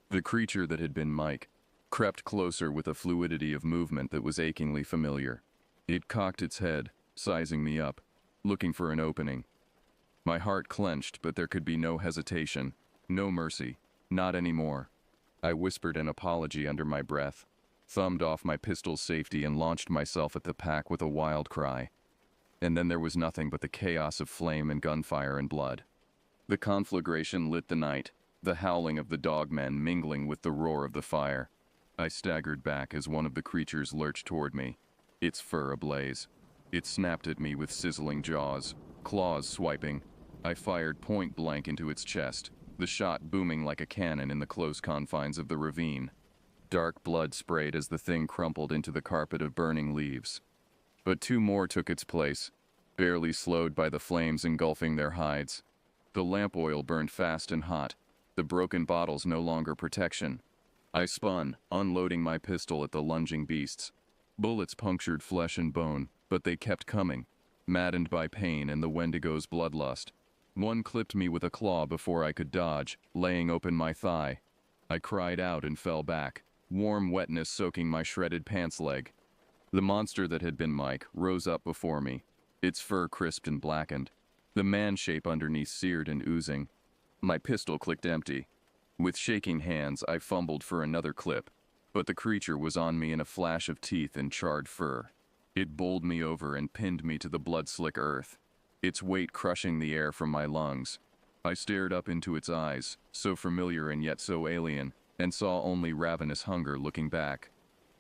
The creature that had been Mike, crept closer with a fluidity of movement that was achingly familiar. It cocked its head, sizing me up, looking for an opening. My heart clenched, but there could be no hesitation, no mercy, not anymore. I whispered an apology under my breath, thumbed off my pistol's safety and launched myself at the pack with a wild cry. And then there was nothing but the chaos of flame and gunfire and blood. The conflagration lit the night, the howling of the dogmen mingling with the roar of the fire. I staggered back as one of the creatures lurched toward me, its fur ablaze. It snapped at me with sizzling jaws, claws swiping. I fired point blank into its chest, the shot booming like a cannon in the close confines of the ravine. Dark blood sprayed as the thing crumpled into the carpet of burning leaves. But two more took its place, barely slowed by the flames engulfing their hides. The lamp oil burned fast and hot, the broken bottles no longer protection. I spun, unloading my pistol at the lunging beasts. Bullets punctured flesh and bone, but they kept coming, maddened by pain and the Wendigo's bloodlust. One clipped me with a claw before I could dodge, laying open my thigh. I cried out and fell back, warm wetness soaking my shredded pants leg. The monster that had been Mike rose up before me, its fur crisped and blackened, the man shape underneath seared and oozing. My pistol clicked empty. With shaking hands, I fumbled for another clip, but the creature was on me in a flash of teeth and charred fur. It bowled me over and pinned me to the blood-slick earth, its weight crushing the air from my lungs. I stared up into its eyes, so familiar and yet so alien, and saw only ravenous hunger looking back.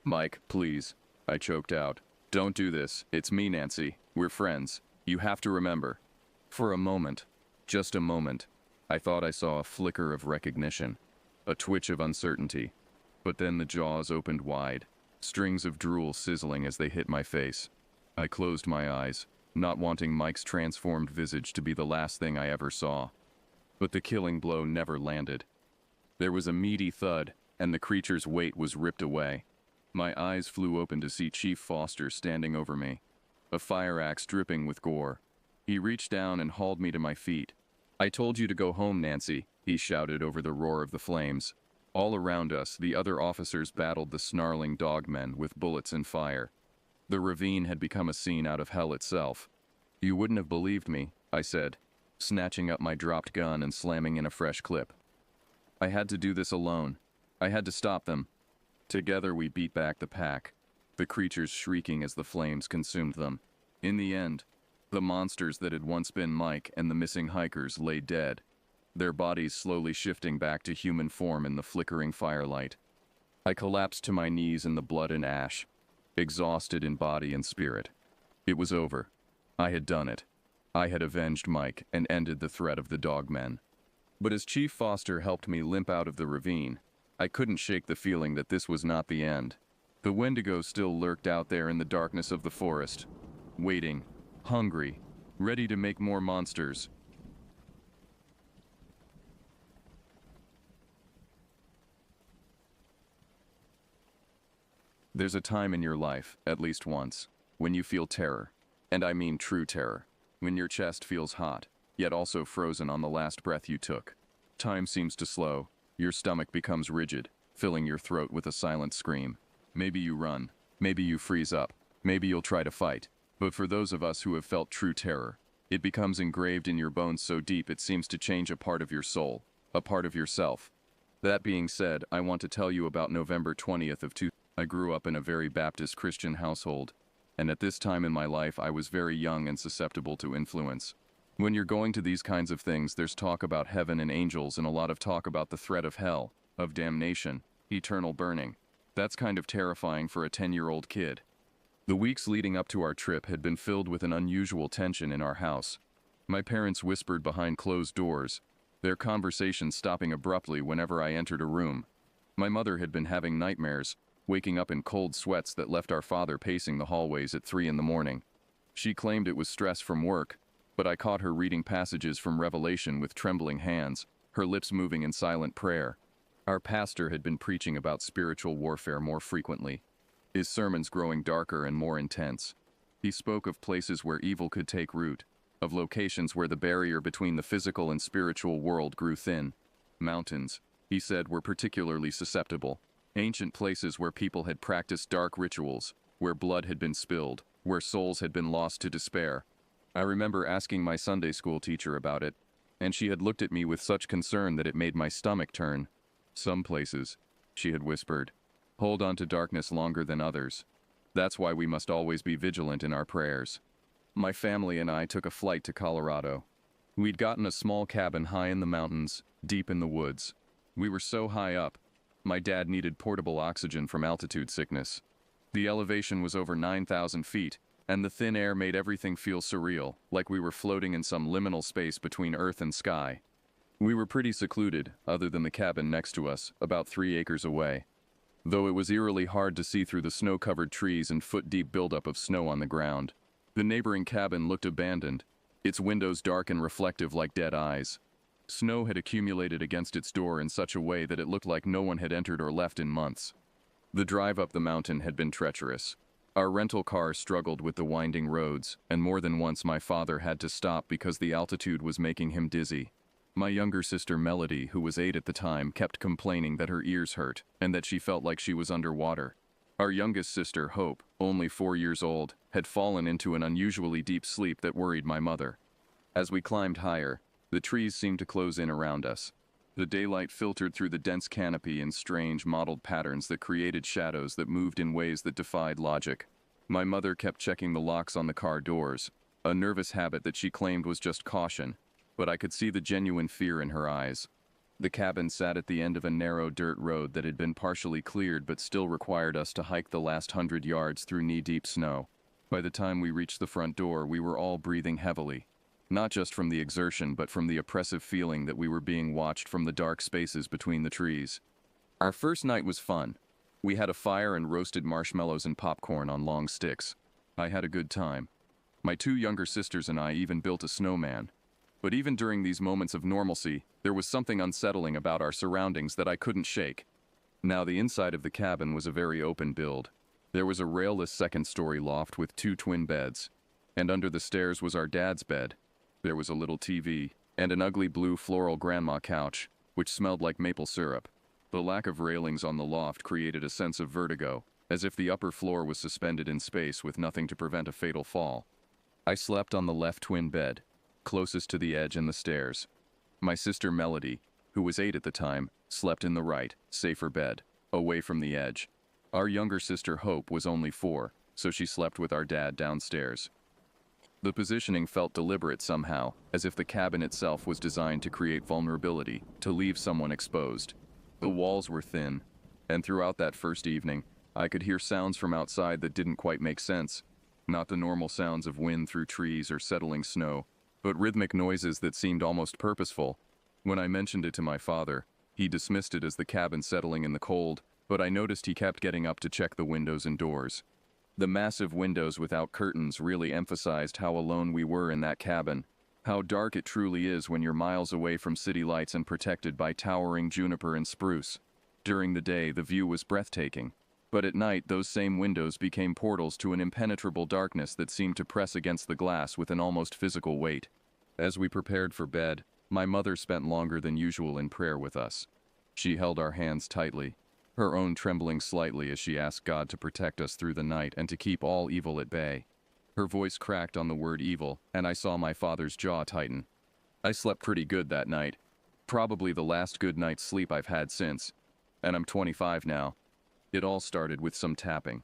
"Mike, please," I choked out. "Don't do this. It's me, Nancy. We're friends. You have to remember." For a moment, just a moment, I thought I saw a flicker of recognition, a twitch of uncertainty. But then the jaws opened wide, strings of drool sizzling as they hit my face. I closed my eyes, not wanting Mike's transformed visage to be the last thing I ever saw. But the killing blow never landed. There was a meaty thud, and the creature's weight was ripped away. My eyes flew open to see Chief Foster standing over me, a fire axe dripping with gore. He reached down and hauled me to my feet. "I told you to go home, Nancy," he shouted over the roar of the flames. All around us, the other officers battled the snarling dogmen with bullets and fire. The ravine had become a scene out of hell itself. "You wouldn't have believed me," I said, snatching up my dropped gun and slamming in a fresh clip. "I had to do this alone. I had to stop them." Together we beat back the pack, the creatures shrieking as the flames consumed them. In the end, the monsters that had once been Mike and the missing hikers lay dead, their bodies slowly shifting back to human form in the flickering firelight. I collapsed to my knees in the blood and ash, exhausted in body and spirit. It was over. I had done it. I had avenged Mike and ended the threat of the dogmen. But as Chief Foster helped me limp out of the ravine, I couldn't shake the feeling that this was not the end. The Wendigo still lurked out there in the darkness of the forest, waiting, hungry, ready to make more monsters. There's a time in your life, at least once, when you feel terror, and I mean true terror, when your chest feels hot, yet also frozen on the last breath you took. Time seems to slow, your stomach becomes rigid, filling your throat with a silent scream. Maybe you run, maybe you freeze up, maybe you'll try to fight. But for those of us who have felt true terror, it becomes engraved in your bones so deep it seems to change a part of your soul, a part of yourself. That being said, I want to tell you about November 20th of 2000. I grew up in a very Baptist Christian household, and at this time in my life I was very young and susceptible to influence. When you're going to these kinds of things, there's talk about heaven and angels and a lot of talk about the threat of hell, of damnation, eternal burning. That's kind of terrifying for a 10-year-old kid. The weeks leading up to our trip had been filled with an unusual tension in our house. My parents whispered behind closed doors, their conversation stopping abruptly whenever I entered a room. My mother had been having nightmares, waking up in cold sweats that left our father pacing the hallways at 3 in the morning. She claimed it was stress from work, but I caught her reading passages from Revelation with trembling hands, her lips moving in silent prayer. Our pastor had been preaching about spiritual warfare more frequently, his sermons growing darker and more intense. He spoke of places where evil could take root, of locations where the barrier between the physical and spiritual world grew thin. Mountains, he said, were particularly susceptible. Ancient places where people had practiced dark rituals, where blood had been spilled, where souls had been lost to despair. I remember asking my Sunday school teacher about it, and she had looked at me with such concern that it made my stomach turn. Some places, she had whispered, hold on to darkness longer than others. That's why we must always be vigilant in our prayers. My family and I took a flight to Colorado. We'd gotten a small cabin high in the mountains, deep in the woods. We were so high up, my dad needed portable oxygen from altitude sickness. The elevation was over 9,000 feet, and the thin air made everything feel surreal, like we were floating in some liminal space between earth and sky. We were pretty secluded, other than the cabin next to us, about 3 acres away. Though it was eerily hard to see through the snow-covered trees and foot-deep buildup of snow on the ground. The neighboring cabin looked abandoned, its windows dark and reflective like dead eyes. Snow had accumulated against its door in such a way that it looked like no one had entered or left in months. The drive up the mountain had been treacherous. Our rental car struggled with the winding roads, and more than once my father had to stop because the altitude was making him dizzy. My younger sister Melody, who was 8 at the time, kept complaining that her ears hurt and that she felt like she was underwater. Our youngest sister, Hope, only 4 years old, had fallen into an unusually deep sleep that worried my mother. As we climbed higher, the trees seemed to close in around us. The daylight filtered through the dense canopy in strange, mottled patterns that created shadows that moved in ways that defied logic. My mother kept checking the locks on the car doors, a nervous habit that she claimed was just caution, but I could see the genuine fear in her eyes. The cabin sat at the end of a narrow dirt road that had been partially cleared but still required us to hike the last 100 yards through knee-deep snow. By the time we reached the front door, we were all breathing heavily. Not just from the exertion, but from the oppressive feeling that we were being watched from the dark spaces between the trees. Our first night was fun. We had a fire and roasted marshmallows and popcorn on long sticks. I had a good time. My 2 younger sisters and I even built a snowman. But even during these moments of normalcy, there was something unsettling about our surroundings that I couldn't shake. Now, the inside of the cabin was a very open build. There was a railless second-story loft with 2 twin beds, and under the stairs was our dad's bed. There was a little TV, and an ugly blue floral grandma couch, which smelled like maple syrup. The lack of railings on the loft created a sense of vertigo, as if the upper floor was suspended in space with nothing to prevent a fatal fall. I slept on the left twin bed, closest to the edge and the stairs. My sister Melody, who was 8 at the time, slept in the right, safer bed, away from the edge. Our younger sister Hope was only 4, so she slept with our dad downstairs. The positioning felt deliberate somehow, as if the cabin itself was designed to create vulnerability, to leave someone exposed. The walls were thin, and throughout that first evening, I could hear sounds from outside that didn't quite make sense. Not the normal sounds of wind through trees or settling snow, but rhythmic noises that seemed almost purposeful. When I mentioned it to my father, he dismissed it as the cabin settling in the cold, but I noticed he kept getting up to check the windows and doors. The massive windows without curtains really emphasized how alone we were in that cabin, how dark it truly is when you're miles away from city lights and protected by towering juniper and spruce. During the day, the view was breathtaking, but at night those same windows became portals to an impenetrable darkness that seemed to press against the glass with an almost physical weight. As we prepared for bed, my mother spent longer than usual in prayer with us. She held our hands tightly, her own trembling slightly as she asked God to protect us through the night and to keep all evil at bay. Her voice cracked on the word evil, and I saw my father's jaw tighten. I slept pretty good that night. Probably the last good night's sleep I've had since. And I'm 25 now. It all started with some tapping.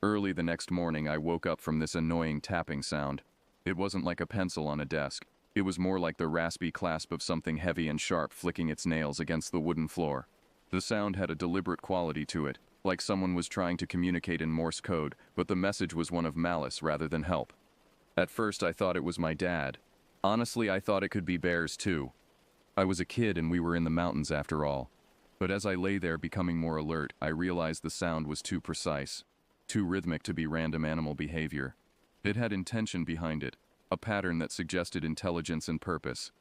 Early the next morning, I woke up from this annoying tapping sound. It wasn't like a pencil on a desk. It was more like the raspy clasp of something heavy and sharp flicking its nails against the wooden floor. The sound had a deliberate quality to it, like someone was trying to communicate in Morse code, but the message was one of malice rather than help. At first, I thought it was my dad. Honestly, I thought it could be bears too. I was a kid and we were in the mountains after all. But as I lay there becoming more alert, I realized the sound was too precise, too rhythmic to be random animal behavior. It had intention behind it, a pattern that suggested intelligence and purpose.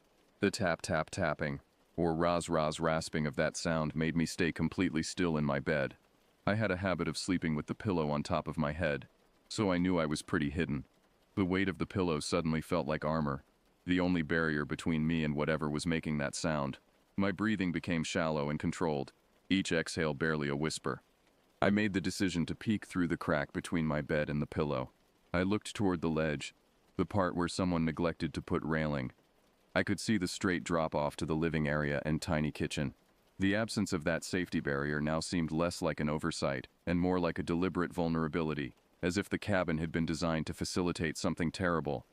The tap-tap-tapping, or raz-raz rasping of that sound made me stay completely still in my bed. I had a habit of sleeping with the pillow on top of my head, so I knew I was pretty hidden. The weight of the pillow suddenly felt like armor, the only barrier between me and whatever was making that sound. My breathing became shallow and controlled. each exhale barely a whisper. I made the decision to peek through the crack between my bed and the pillow. I looked toward the ledge, the part where someone neglected to put railing. I could see the straight drop-off to the living area and tiny kitchen. The absence of that safety barrier now seemed less like an oversight and more like a deliberate vulnerability, as if the cabin had been designed to facilitate something terrible.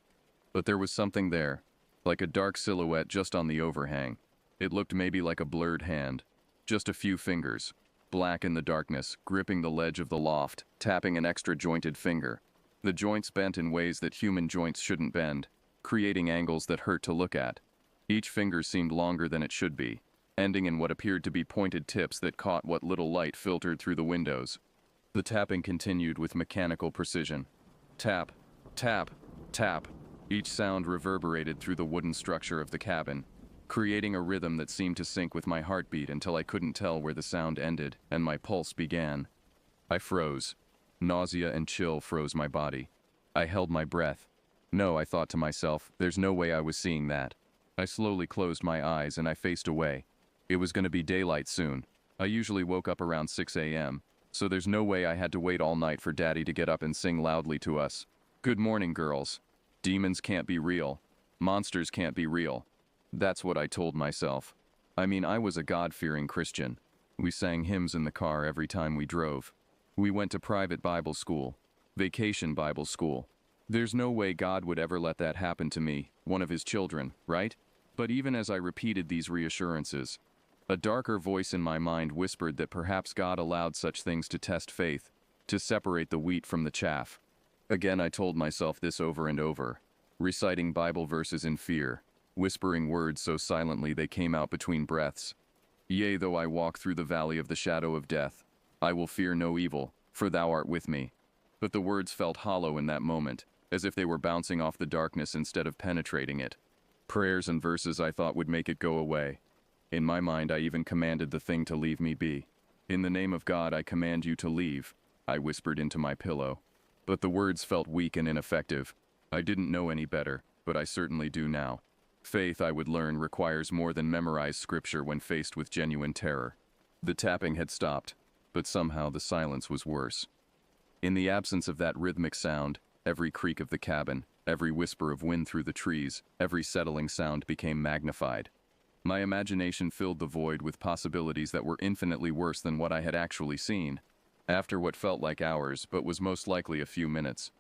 But there was something there, like a dark silhouette just on the overhang. It looked maybe like a blurred hand, just a few fingers, black in the darkness, gripping the ledge of the loft, tapping an extra jointed finger. The joints bent in ways that human joints shouldn't bend, creating angles that hurt to look at. Each finger seemed longer than it should be, ending in what appeared to be pointed tips that caught what little light filtered through the windows. The tapping continued with mechanical precision. Tap, tap, tap. Each sound reverberated through the wooden structure of the cabin, creating a rhythm that seemed to sync with my heartbeat until I couldn't tell where the sound ended and my pulse began. I froze. Nausea and chill froze my body. I held my breath. No, I thought to myself, there's no way I was seeing that. I slowly closed my eyes and I faced away. It was going to be daylight soon. I usually woke up around 6 a.m., so there's no way I had to wait all night for Daddy to get up and sing loudly to us. Good morning, girls. Demons can't be real. Monsters can't be real. That's what I told myself. I mean, I was a God-fearing Christian. We sang hymns in the car every time we drove. We went to private Bible school, vacation Bible school. There's no way God would ever let that happen to me, one of his children, right? But even as I repeated these reassurances, a darker voice in my mind whispered that perhaps God allowed such things to test faith, to separate the wheat from the chaff. Again, I told myself this over and over, reciting Bible verses in fear, whispering words so silently they came out between breaths. Yea, though I walk through the valley of the shadow of death, I will fear no evil, for thou art with me. But the words felt hollow in that moment, as if they were bouncing off the darkness instead of penetrating it. Prayers and verses I thought would make it go away. In my mind, I even commanded the thing to leave me be. In the name of God, I command you to leave, I whispered into my pillow. But the words felt weak and ineffective. I didn't know any better, but I certainly do now. Faith, I would learn, requires more than memorized scripture when faced with genuine terror. The tapping had stopped, but somehow the silence was worse. In the absence of that rhythmic sound, every creak of the cabin, every whisper of wind through the trees, every settling sound became magnified. My imagination filled the void with possibilities that were infinitely worse than what I had actually seen. After what felt like hours, but was most likely a few minutes,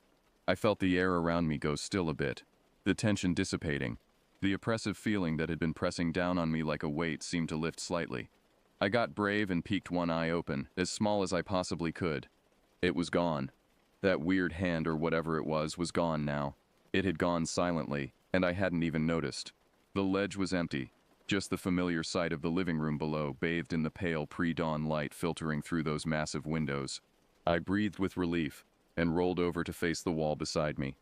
I felt the air around me go still a bit, the tension dissipating. The oppressive feeling that had been pressing down on me like a weight seemed to lift slightly. I got brave and peeked one eye open, as small as I possibly could. It was gone. That weird hand or whatever it was gone now. It had gone silently, and I hadn't even noticed. The ledge was empty, just the familiar sight of the living room below, bathed in the pale pre-dawn light filtering through those massive windows. I breathed with relief, and rolled over to face the wall beside me.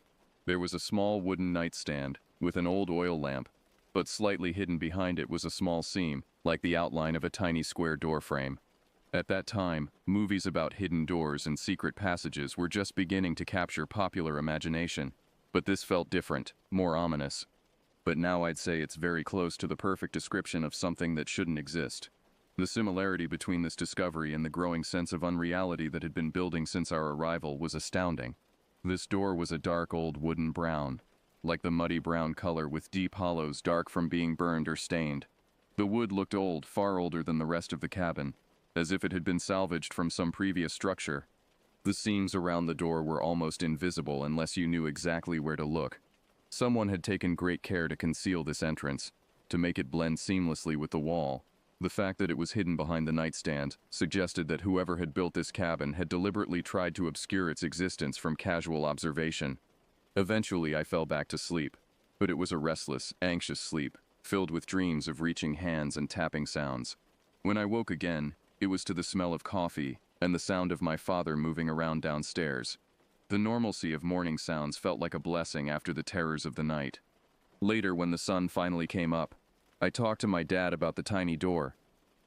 There was a small wooden nightstand, with an old oil lamp, but slightly hidden behind it was a small seam, like the outline of a tiny square door frame. At that time, movies about hidden doors and secret passages were just beginning to capture popular imagination, but this felt different, more ominous. But now I'd say it's very close to the perfect description of something that shouldn't exist. The similarity between this discovery and the growing sense of unreality that had been building since our arrival was astounding. This door was a dark old wooden brown, like the muddy brown color with deep hollows dark from being burned or stained. The wood looked old, far older than the rest of the cabin, as if it had been salvaged from some previous structure. The seams around the door were almost invisible unless you knew exactly where to look. Someone had taken great care to conceal this entrance, to make it blend seamlessly with the wall. The fact that it was hidden behind the nightstand suggested that whoever had built this cabin had deliberately tried to obscure its existence from casual observation. Eventually, I fell back to sleep, but it was a restless, anxious sleep, filled with dreams of reaching hands and tapping sounds. When I woke again, it was to the smell of coffee and the sound of my father moving around downstairs. The normalcy of morning sounds felt like a blessing after the terrors of the night. Later, when the sun finally came up, I talked to my dad about the tiny door.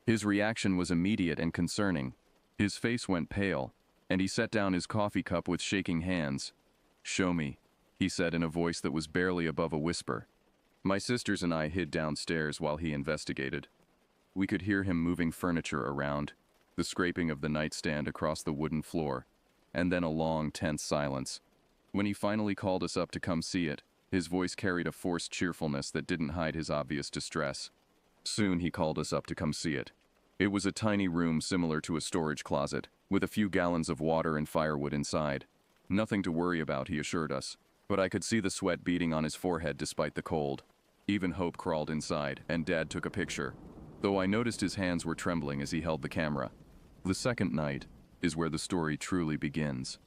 His reaction was immediate and concerning. His face went pale, and he set down his coffee cup with shaking hands. "Show me," he said in a voice that was barely above a whisper. My sisters and I hid downstairs while he investigated. We could hear him moving furniture around, the scraping of the nightstand across the wooden floor, and then a long, tense silence. When he finally called us up to come see it, his voice carried a forced cheerfulness that didn't hide his obvious distress. Soon he called us up to come see it. It was a tiny room similar to a storage closet, with a few gallons of water and firewood inside. Nothing to worry about, he assured us, but I could see the sweat beading on his forehead despite the cold. Even Hope crawled inside, and Dad took a picture, though I noticed his hands were trembling as he held the camera. The second night is where the story truly begins.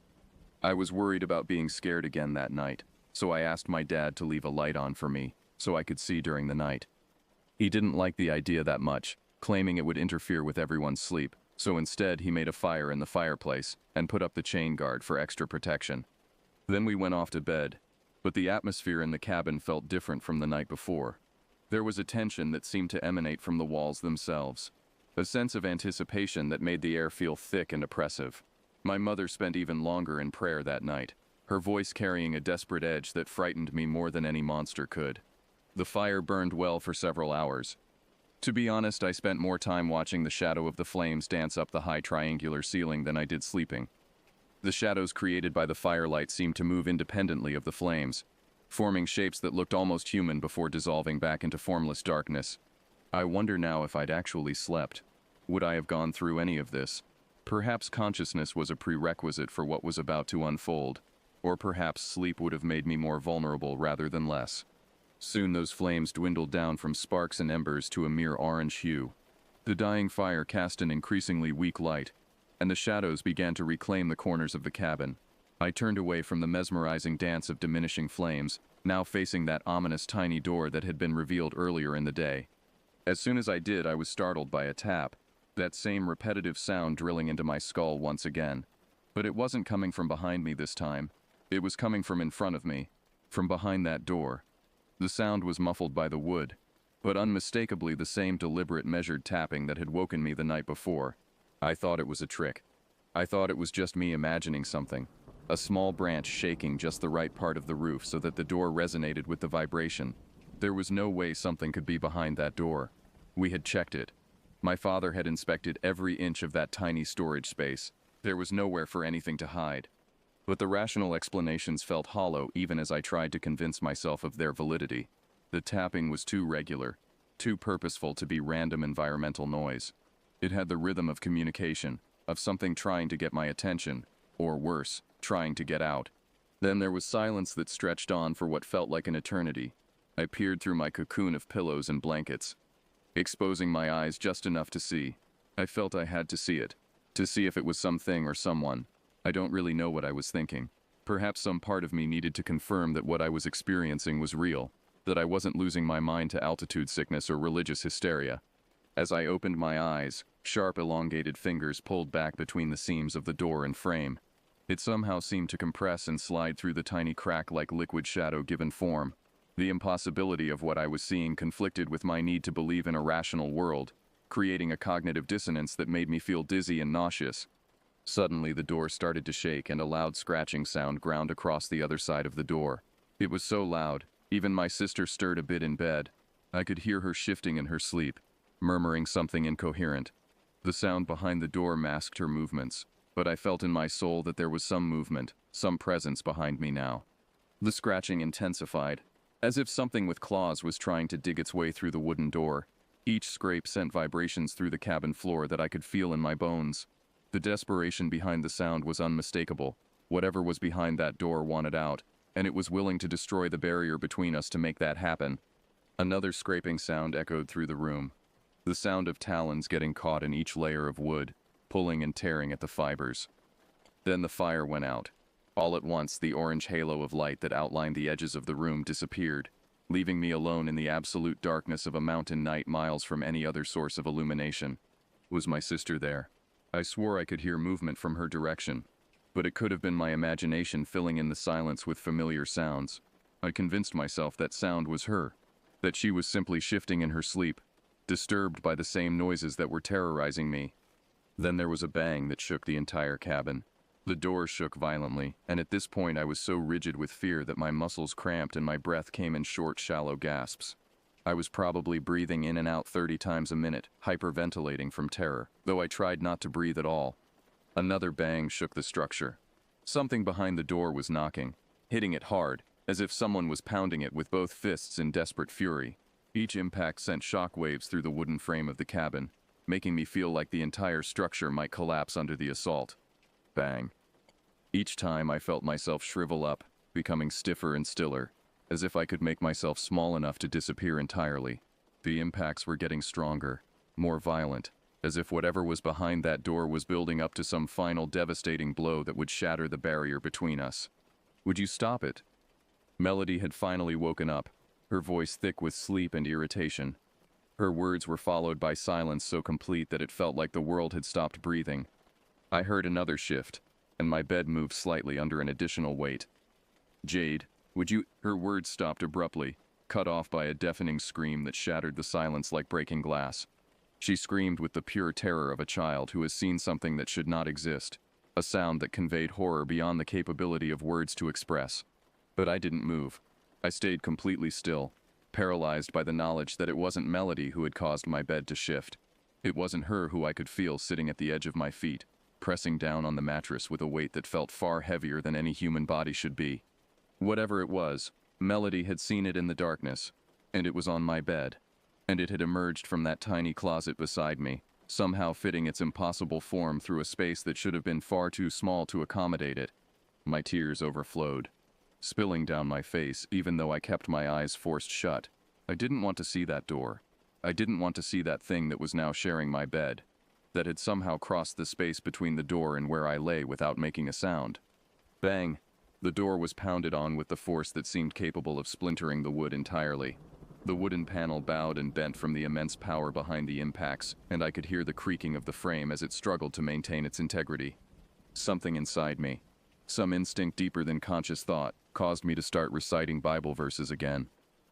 I was worried about being scared again that night, so I asked my dad to leave a light on for me so I could see during the night. He didn't like the idea that much, claiming it would interfere with everyone's sleep, so instead he made a fire in the fireplace and put up the chain guard for extra protection. Then we went off to bed, but the atmosphere in the cabin felt different from the night before. There was a tension that seemed to emanate from the walls themselves, a sense of anticipation that made the air feel thick and oppressive. My mother spent even longer in prayer that night, her voice carrying a desperate edge that frightened me more than any monster could. The fire burned well for several hours. To be honest, I spent more time watching the shadow of the flames dance up the high triangular ceiling than I did sleeping. The shadows created by the firelight seemed to move independently of the flames, forming shapes that looked almost human before dissolving back into formless darkness. I wonder now if I'd actually slept. Would I have gone through any of this? Perhaps consciousness was a prerequisite for what was about to unfold, or perhaps sleep would have made me more vulnerable rather than less. Soon those flames dwindled down from sparks and embers to a mere orange hue. The dying fire cast an increasingly weak light, and the shadows began to reclaim the corners of the cabin. I turned away from the mesmerizing dance of diminishing flames, now facing that ominous tiny door that had been revealed earlier in the day. As soon as I did, I was startled by a tap, that same repetitive sound drilling into my skull once again. But it wasn't coming from behind me this time. It was coming from in front of me, from behind that door. The sound was muffled by the wood, but unmistakably the same deliberate measured tapping that had woken me the night before. I thought it was a trick. I thought it was just me imagining something. A small branch shaking just the right part of the roof so that the door resonated with the vibration. There was no way something could be behind that door. We had checked it. My father had inspected every inch of that tiny storage space. There was nowhere for anything to hide. But the rational explanations felt hollow even as I tried to convince myself of their validity. The tapping was too regular, too purposeful to be random environmental noise. It had the rhythm of communication, of something trying to get my attention, or worse, trying to get out. Then there was silence that stretched on for what felt like an eternity. I peered through my cocoon of pillows and blankets, exposing my eyes just enough to see. I felt I had to see it, to see if it was something or someone. I don't really know what I was thinking. Perhaps some part of me needed to confirm that what I was experiencing was real, that I wasn't losing my mind to altitude sickness or religious hysteria. As I opened my eyes, sharp elongated fingers pulled back between the seams of the door and frame. It somehow seemed to compress and slide through the tiny crack like liquid shadow given form. The impossibility of what I was seeing conflicted with my need to believe in a rational world, creating a cognitive dissonance that made me feel dizzy and nauseous. Suddenly the door started to shake and a loud scratching sound ground across the other side of the door. It was so loud, even my sister stirred a bit in bed. I could hear her shifting in her sleep, murmuring something incoherent. The sound behind the door masked her movements, but I felt in my soul that there was some movement, some presence behind me now. The scratching intensified, as if something with claws was trying to dig its way through the wooden door. Each scrape sent vibrations through the cabin floor that I could feel in my bones. The desperation behind the sound was unmistakable. Whatever was behind that door wanted out, and it was willing to destroy the barrier between us to make that happen. Another scraping sound echoed through the room. The sound of talons getting caught in each layer of wood, pulling and tearing at the fibers. Then the fire went out. All at once, the orange halo of light that outlined the edges of the room disappeared, leaving me alone in the absolute darkness of a mountain night miles from any other source of illumination. Was my sister there? I swore I could hear movement from her direction, but it could have been my imagination filling in the silence with familiar sounds. I convinced myself that sound was her, that she was simply shifting in her sleep, disturbed by the same noises that were terrorizing me. Then there was a bang that shook the entire cabin. The door shook violently, and at this point I was so rigid with fear that my muscles cramped and my breath came in short, shallow gasps. I was probably breathing in and out 30 times a minute, hyperventilating from terror, though I tried not to breathe at all. Another bang shook the structure. Something behind the door was knocking, hitting it hard, as if someone was pounding it with both fists in desperate fury. Each impact sent shock waves through the wooden frame of the cabin, making me feel like the entire structure might collapse under the assault. Bang. Each time I felt myself shrivel up, becoming stiffer and stiller, as if I could make myself small enough to disappear entirely. The impacts were getting stronger, more violent, as if whatever was behind that door was building up to some final devastating blow that would shatter the barrier between us. Would you stop it? Melody had finally woken up, her voice thick with sleep and irritation. Her words were followed by silence so complete that it felt like the world had stopped breathing. I heard another shift, and my bed moved slightly under an additional weight. Jade, would you— Her words stopped abruptly, cut off by a deafening scream that shattered the silence like breaking glass. She screamed with the pure terror of a child who has seen something that should not exist, a sound that conveyed horror beyond the capability of words to express. But I didn't move. I stayed completely still, paralyzed by the knowledge that it wasn't Melody who had caused my bed to shift. It wasn't her who I could feel sitting at the edge of my feet, pressing down on the mattress with a weight that felt far heavier than any human body should be. Whatever it was, Melody had seen it in the darkness, and it was on my bed, and it had emerged from that tiny closet beside me, somehow fitting its impossible form through a space that should have been far too small to accommodate it. My tears overflowed, spilling down my face even though I kept my eyes forced shut. I didn't want to see that door. I didn't want to see that thing that was now sharing my bed, that had somehow crossed the space between the door and where I lay without making a sound. Bang! The door was pounded on with the force that seemed capable of splintering the wood entirely. The wooden panel bowed and bent from the immense power behind the impacts, and I could hear the creaking of the frame as it struggled to maintain its integrity. Something inside me, some instinct deeper than conscious thought, caused me to start reciting Bible verses again.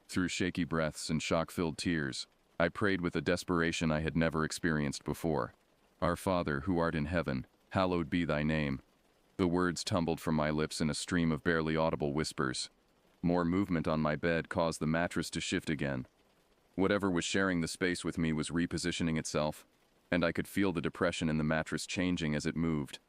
Through shaky breaths and shock-filled tears, I prayed with a desperation I had never experienced before. Our Father, who art in heaven, hallowed be thy name. The words tumbled from my lips in a stream of barely audible whispers. More movement on my bed caused the mattress to shift again. Whatever was sharing the space with me was repositioning itself, and I could feel the depression in the mattress changing as it moved.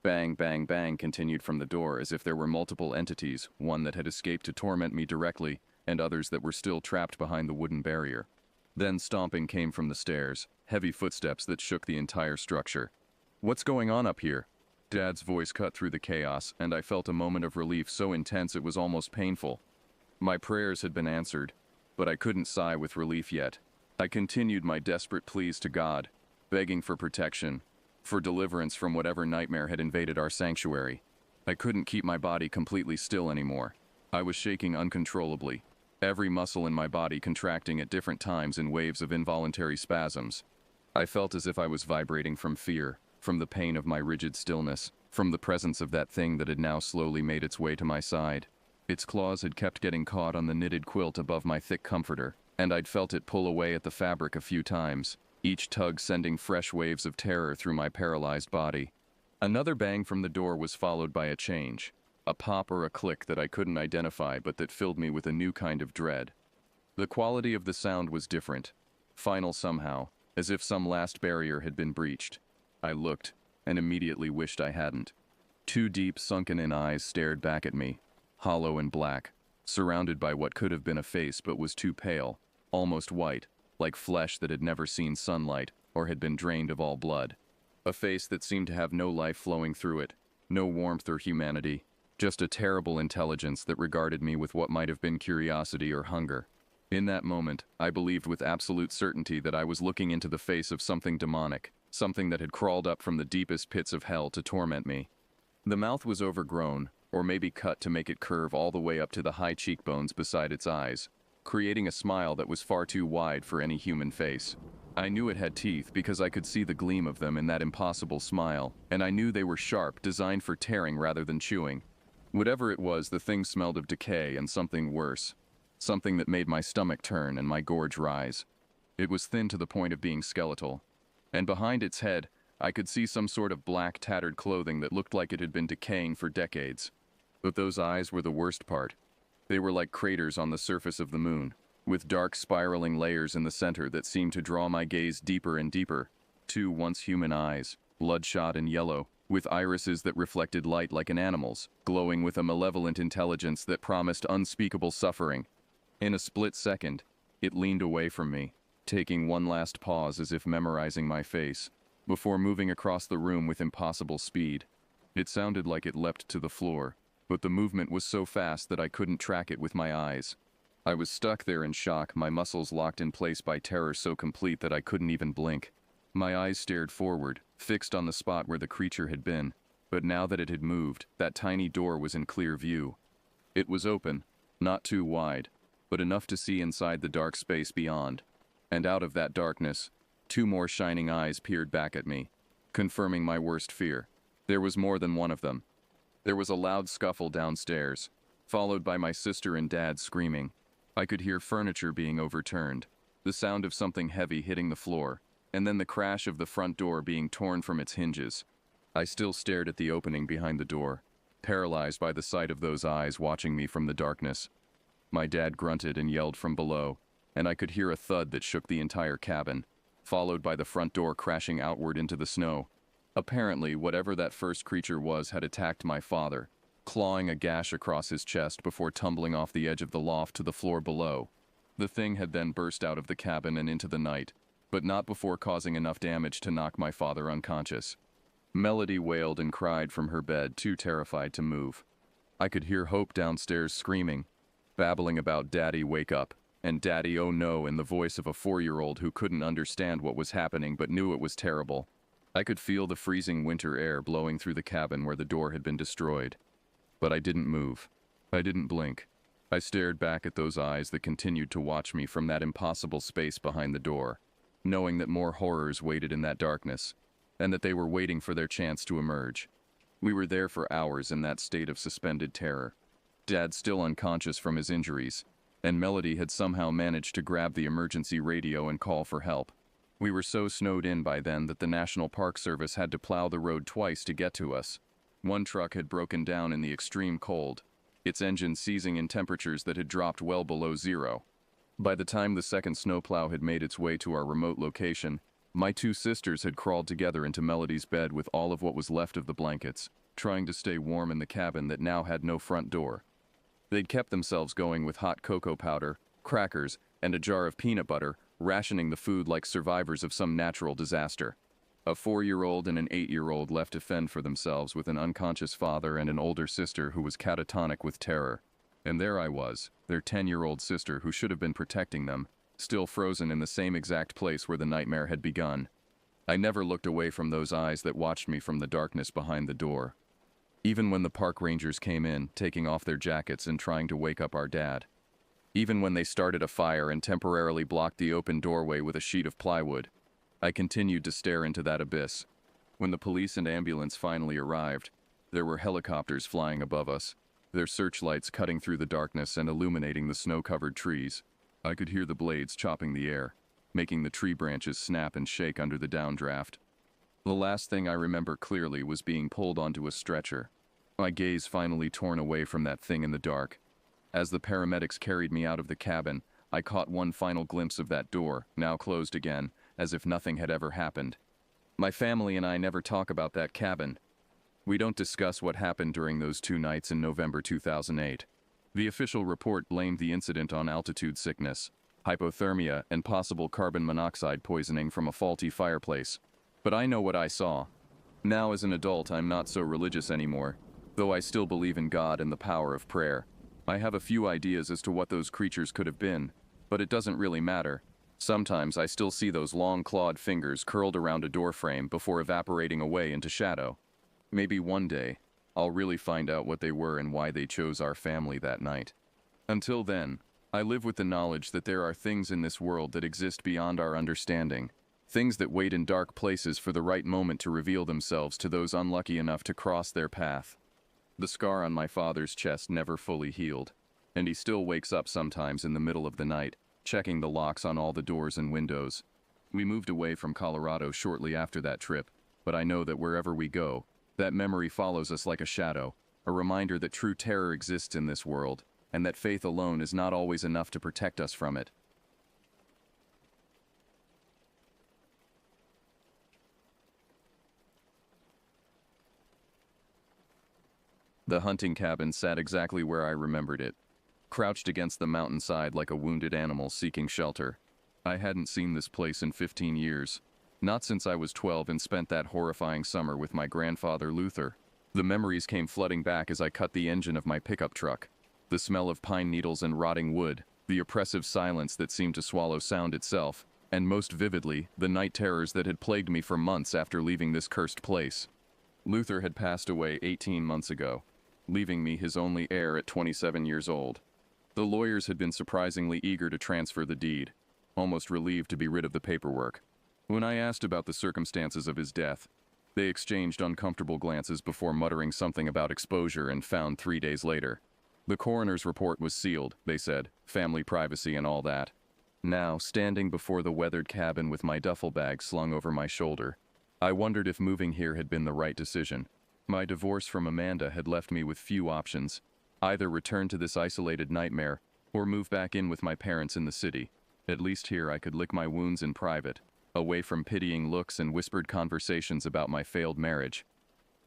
Bang, bang, bang continued from the door as if there were multiple entities, one that had escaped to torment me directly, and others that were still trapped behind the wooden barrier. Then stomping came from the stairs, heavy footsteps that shook the entire structure. "What's going on up here?" Dad's voice cut through the chaos, and I felt a moment of relief so intense it was almost painful. My prayers had been answered, but I couldn't sigh with relief yet. I continued my desperate pleas to God, begging for protection, for deliverance from whatever nightmare had invaded our sanctuary. I couldn't keep my body completely still anymore. I was shaking uncontrollably, every muscle in my body contracting at different times in waves of involuntary spasms. I felt as if I was vibrating from fear, from the pain of my rigid stillness, from the presence of that thing that had now slowly made its way to my side. Its claws had kept getting caught on the knitted quilt above my thick comforter, and I'd felt it pull away at the fabric a few times, each tug sending fresh waves of terror through my paralyzed body. Another bang from the door was followed by a change, a pop or a click that I couldn't identify but that filled me with a new kind of dread. The quality of the sound was different, final somehow, as if some last barrier had been breached. I looked, and immediately wished I hadn't. Two deep, sunken-in eyes stared back at me, hollow and black, surrounded by what could have been a face but was too pale, almost white, like flesh that had never seen sunlight or had been drained of all blood. A face that seemed to have no life flowing through it, no warmth or humanity, just a terrible intelligence that regarded me with what might have been curiosity or hunger. In that moment, I believed with absolute certainty that I was looking into the face of something demonic, something that had crawled up from the deepest pits of hell to torment me. The mouth was overgrown, or maybe cut to make it curve all the way up to the high cheekbones beside its eyes, creating a smile that was far too wide for any human face. I knew it had teeth because I could see the gleam of them in that impossible smile, and I knew they were sharp, designed for tearing rather than chewing. Whatever it was, the thing smelled of decay and something worse, something that made my stomach turn and my gorge rise. It was thin to the point of being skeletal, and behind its head, I could see some sort of black, tattered clothing that looked like it had been decaying for decades. But those eyes were the worst part. They were like craters on the surface of the moon, with dark spiraling layers in the center that seemed to draw my gaze deeper and deeper. Two once human eyes, bloodshot and yellow, with irises that reflected light like an animal's, glowing with a malevolent intelligence that promised unspeakable suffering. In a split second, it leaned away from me, taking one last pause as if memorizing my face, before moving across the room with impossible speed. It sounded like it leapt to the floor, but the movement was so fast that I couldn't track it with my eyes. I was stuck there in shock, my muscles locked in place by terror so complete that I couldn't even blink. My eyes stared forward, fixed on the spot where the creature had been, but now that it had moved, that tiny door was in clear view. It was open, not too wide, but enough to see inside the dark space beyond. And out of that darkness, two more shining eyes peered back at me, confirming my worst fear. There was more than one of them. There was a loud scuffle downstairs, followed by my sister and dad screaming. I could hear furniture being overturned, the sound of something heavy hitting the floor, and then the crash of the front door being torn from its hinges. I still stared at the opening behind the door, paralyzed by the sight of those eyes watching me from the darkness. My dad grunted and yelled from below, and I could hear a thud that shook the entire cabin, followed by the front door crashing outward into the snow. Apparently, whatever that first creature was had attacked my father, clawing a gash across his chest before tumbling off the edge of the loft to the floor below. The thing had then burst out of the cabin and into the night, but not before causing enough damage to knock my father unconscious. Melody wailed and cried from her bed, too terrified to move. I could hear Hope downstairs screaming, babbling about "Daddy, wake up," and "Daddy, oh no," in the voice of a 4-year-old who couldn't understand what was happening but knew it was terrible. I could feel the freezing winter air blowing through the cabin where the door had been destroyed. But I didn't move. I didn't blink. I stared back at those eyes that continued to watch me from that impossible space behind the door, knowing that more horrors waited in that darkness, and that they were waiting for their chance to emerge. We were there for hours in that state of suspended terror. Dad still unconscious from his injuries, and Melody had somehow managed to grab the emergency radio and call for help. We were so snowed in by then that the National Park Service had to plow the road twice to get to us. One truck had broken down in the extreme cold, its engine seizing in temperatures that had dropped well below zero. By the time the second snowplow had made its way to our remote location, my two sisters had crawled together into Melody's bed with all of what was left of the blankets, trying to stay warm in the cabin that now had no front door. They'd kept themselves going with hot cocoa powder, crackers, and a jar of peanut butter, rationing the food like survivors of some natural disaster. A 4-year-old and an 8-year-old left to fend for themselves with an unconscious father and an older sister who was catatonic with terror. And there I was, their 10-year-old sister who should have been protecting them, still frozen in the same exact place where the nightmare had begun. I never looked away from those eyes that watched me from the darkness behind the door. Even when the park rangers came in, taking off their jackets and trying to wake up our dad. Even when they started a fire and temporarily blocked the open doorway with a sheet of plywood. I continued to stare into that abyss. When the police and ambulance finally arrived, there were helicopters flying above us, their searchlights cutting through the darkness and illuminating the snow-covered trees. I could hear the blades chopping the air, making the tree branches snap and shake under the downdraft. The last thing I remember clearly was being pulled onto a stretcher, my gaze finally torn away from that thing in the dark. As the paramedics carried me out of the cabin, I caught one final glimpse of that door, now closed again, as if nothing had ever happened. My family and I never talk about that cabin. We don't discuss what happened during those 2 nights in November 2008. The official report blamed the incident on altitude sickness, hypothermia, and possible carbon monoxide poisoning from a faulty fireplace. But I know what I saw. Now as an adult, I'm not so religious anymore, though I still believe in God and the power of prayer. I have a few ideas as to what those creatures could have been, but it doesn't really matter. Sometimes I still see those long clawed fingers curled around a doorframe before evaporating away into shadow. Maybe one day, I'll really find out what they were and why they chose our family that night. Until then, I live with the knowledge that there are things in this world that exist beyond our understanding, things that wait in dark places for the right moment to reveal themselves to those unlucky enough to cross their path. The scar on my father's chest never fully healed, and he still wakes up sometimes in the middle of the night, checking the locks on all the doors and windows. We moved away from Colorado shortly after that trip, but I know that wherever we go, that memory follows us like a shadow, a reminder that true terror exists in this world, and that faith alone is not always enough to protect us from it. The hunting cabin sat exactly where I remembered it, crouched against the mountainside like a wounded animal seeking shelter. I hadn't seen this place in 15 years, not since I was 12 and spent that horrifying summer with my grandfather Luther. The memories came flooding back as I cut the engine of my pickup truck. The smell of pine needles and rotting wood, the oppressive silence that seemed to swallow sound itself, and most vividly, the night terrors that had plagued me for months after leaving this cursed place. Luther had passed away 18 months ago, leaving me his only heir at 27 years old. The lawyers had been surprisingly eager to transfer the deed, almost relieved to be rid of the paperwork. When I asked about the circumstances of his death, they exchanged uncomfortable glances before muttering something about exposure and found 3 days later. The coroner's report was sealed, they said, family privacy and all that. Now, standing before the weathered cabin with my duffel bag slung over my shoulder, I wondered if moving here had been the right decision. My divorce from Amanda had left me with few options. Either return to this isolated nightmare, or move back in with my parents in the city. At least here I could lick my wounds in private, away from pitying looks and whispered conversations about my failed marriage.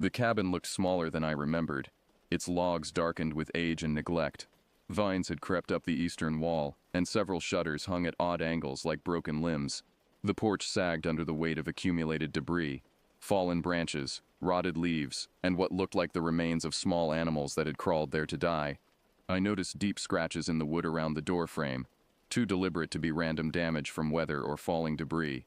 The cabin looked smaller than I remembered, its logs darkened with age and neglect. Vines had crept up the eastern wall, and several shutters hung at odd angles like broken limbs. The porch sagged under the weight of accumulated debris, fallen branches, rotted leaves, and what looked like the remains of small animals that had crawled there to die. I noticed deep scratches in the wood around the door frame, too deliberate to be random damage from weather or falling debris.